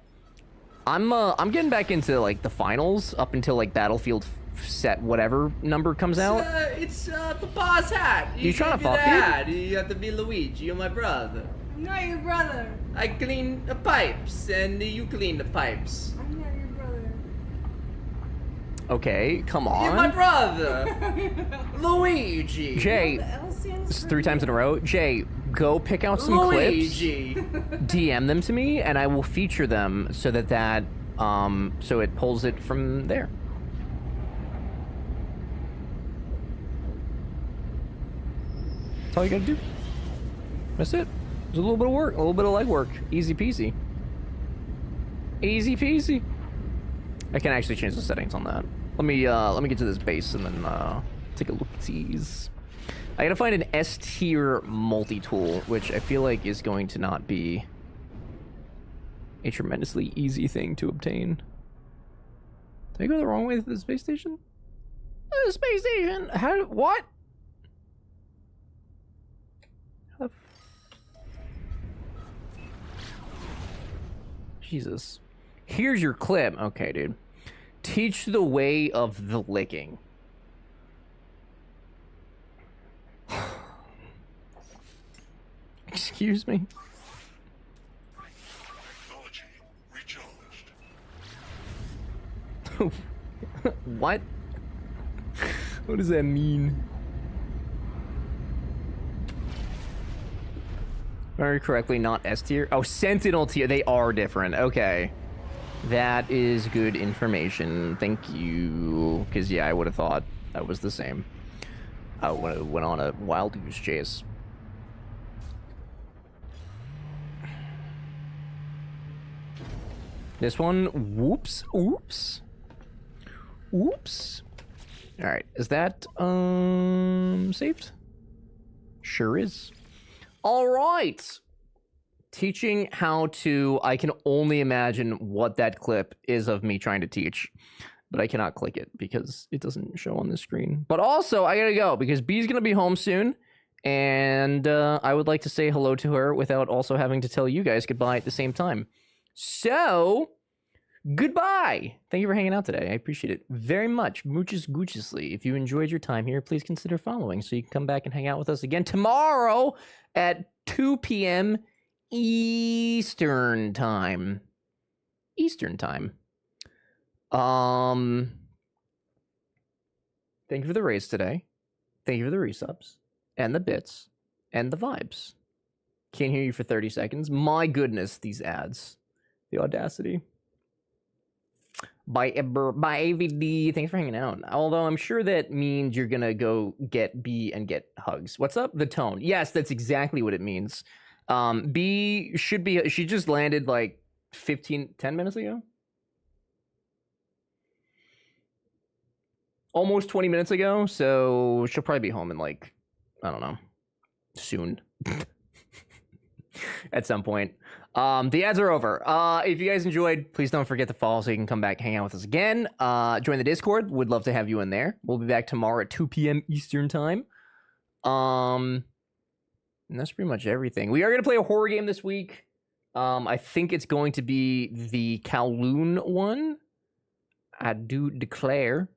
I'm getting back into, like, the finals up until, like, Battlefield set whatever number comes out. It's Papa's hat. You trying to fuck, dude? You have to be Luigi. You're my brother. I'm not your brother. I clean the pipes, and you clean the pipes. I'm not your brother. Okay, come on. You're my brother. Luigi. Jay, this is 3 times in a row. Jay, go pick out some Luigi. clips, DM them to me, and I will feature them so that so it pulls it from there. That's all you gotta do. That's it. There's a little bit of work, a little bit of legwork. Easy peasy. Easy peasy. I can actually change the settings on that. Let me get to this base and then take a look at these. I gotta find an S tier multi-tool, which I feel like is going to not be a tremendously easy thing to obtain. Did I go the wrong way to the space station? The space station? What? Jesus. Here's your clip. Okay, dude. Teach the way of the licking. Excuse me? Technology recharged. What? What does that mean? Very correctly, not S tier. Oh, Sentinel tier. They are different. Okay. That is good information. Thank you. Because, yeah, I would have thought that was the same. I went on a wild goose chase. This one, whoops, oops. Oops. All right, is that saved? Sure is. All right. Teaching how to, I can only imagine what that clip is of me trying to teach, but I cannot click it because it doesn't show on the screen. But also, I gotta go because B's gonna be home soon, and I would like to say hello to her without also having to tell you guys goodbye at the same time. So, goodbye. Thank you for hanging out today. I appreciate it very much. Mooches goochesly. If you enjoyed your time here, please consider following so you can come back and hang out with us again tomorrow at 2 p.m. Eastern time. Eastern time. Thank you for the raise today. Thank you for the resubs and the bits and the vibes. Can't hear you for 30 seconds. My goodness, these ads. The audacity. By AVD, thanks for hanging out. Although I'm sure that means you're gonna go get B and get hugs. What's up? The tone. Yes, that's exactly what it means. B should be, she just landed like 10 minutes ago? Almost 20 minutes ago, so she'll probably be home in like, I don't know, soon. At some point. The ads are over. If you guys enjoyed, please don't forget to follow so you can come back, hang out with us again. Join the Discord. Would love to have you in there. We'll be back tomorrow at 2 p.m. Eastern time. And that's pretty much everything. We are going to play a horror game this week. I think it's going to be the Kowloon one. I do declare,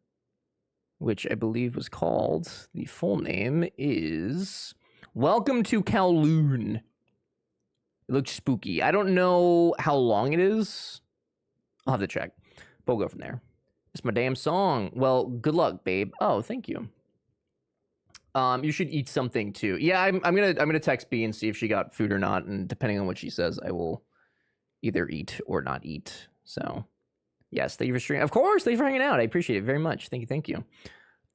which I believe was called, the full name is Welcome to Kowloon. It looks spooky. I don't know how long it is. I'll have to check. But we'll go from there. It's my damn song. Well, good luck, babe. Oh, thank you. You should eat something too. Yeah, I'm gonna text B and see if she got food or not, and depending on what she says, I will either eat or not eat. So, yes, thank you for streaming. Of course, thank you for hanging out. I appreciate it very much. Thank you.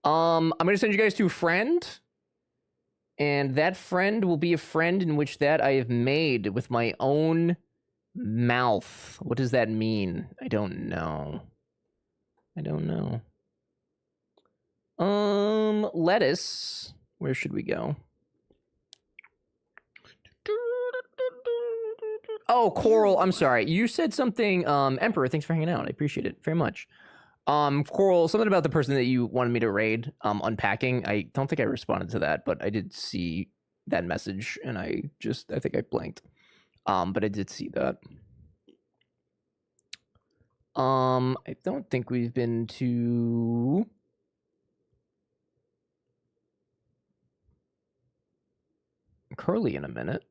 I'm gonna send you guys to a friend. And that friend will be a friend in which that I have made with my own mouth. What does that mean? I don't know. Lettuce. Where should we go? Oh, Coral. I'm sorry. You said something. Emperor, thanks for hanging out. I appreciate it very much. Coral, something about the person that you wanted me to raid, unpacking. I don't think I responded to that, but I did see that message, and I think I blanked. But I did see that. I don't think we've been to Curly in a minute.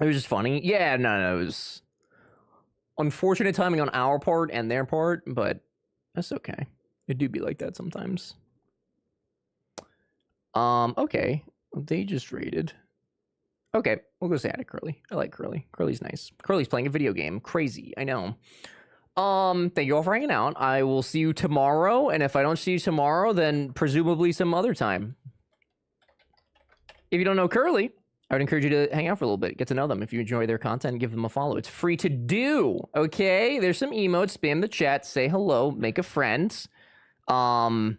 It was just funny. Yeah, no, it was unfortunate timing on our part and their part, but that's okay. It do be like that sometimes. Okay. They just raided. Okay, we'll go say hi to Curly. I like Curly. Curly's nice. Curly's playing a video game. Crazy, I know. Thank you all for hanging out. I will see you tomorrow, and if I don't see you tomorrow, then presumably some other time. If you don't know Curly, I would encourage you to hang out for a little bit, get to know them. If you enjoy their content, give them a follow. It's free to do, okay? There's some emotes, spam the chat, say hello, make a friend. That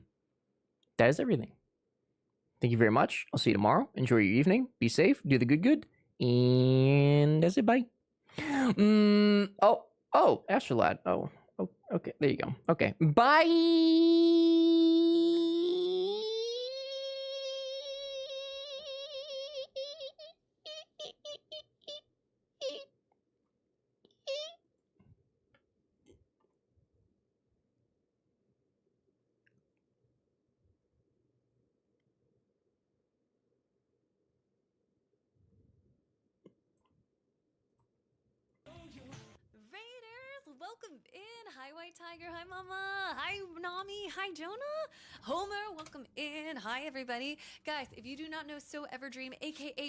is everything. Thank you very much. I'll see you tomorrow. Enjoy your evening. Be safe. Do the good. And that's it. Bye. Oh, Astrolad. Oh, okay. There you go. Okay. Bye. Welcome in. Hi, White Tiger. Hi, Mama. Hi, Nami. Hi, Jonah. Homer, welcome in. Hi, everybody. Guys, if you do not know So Everdream, aka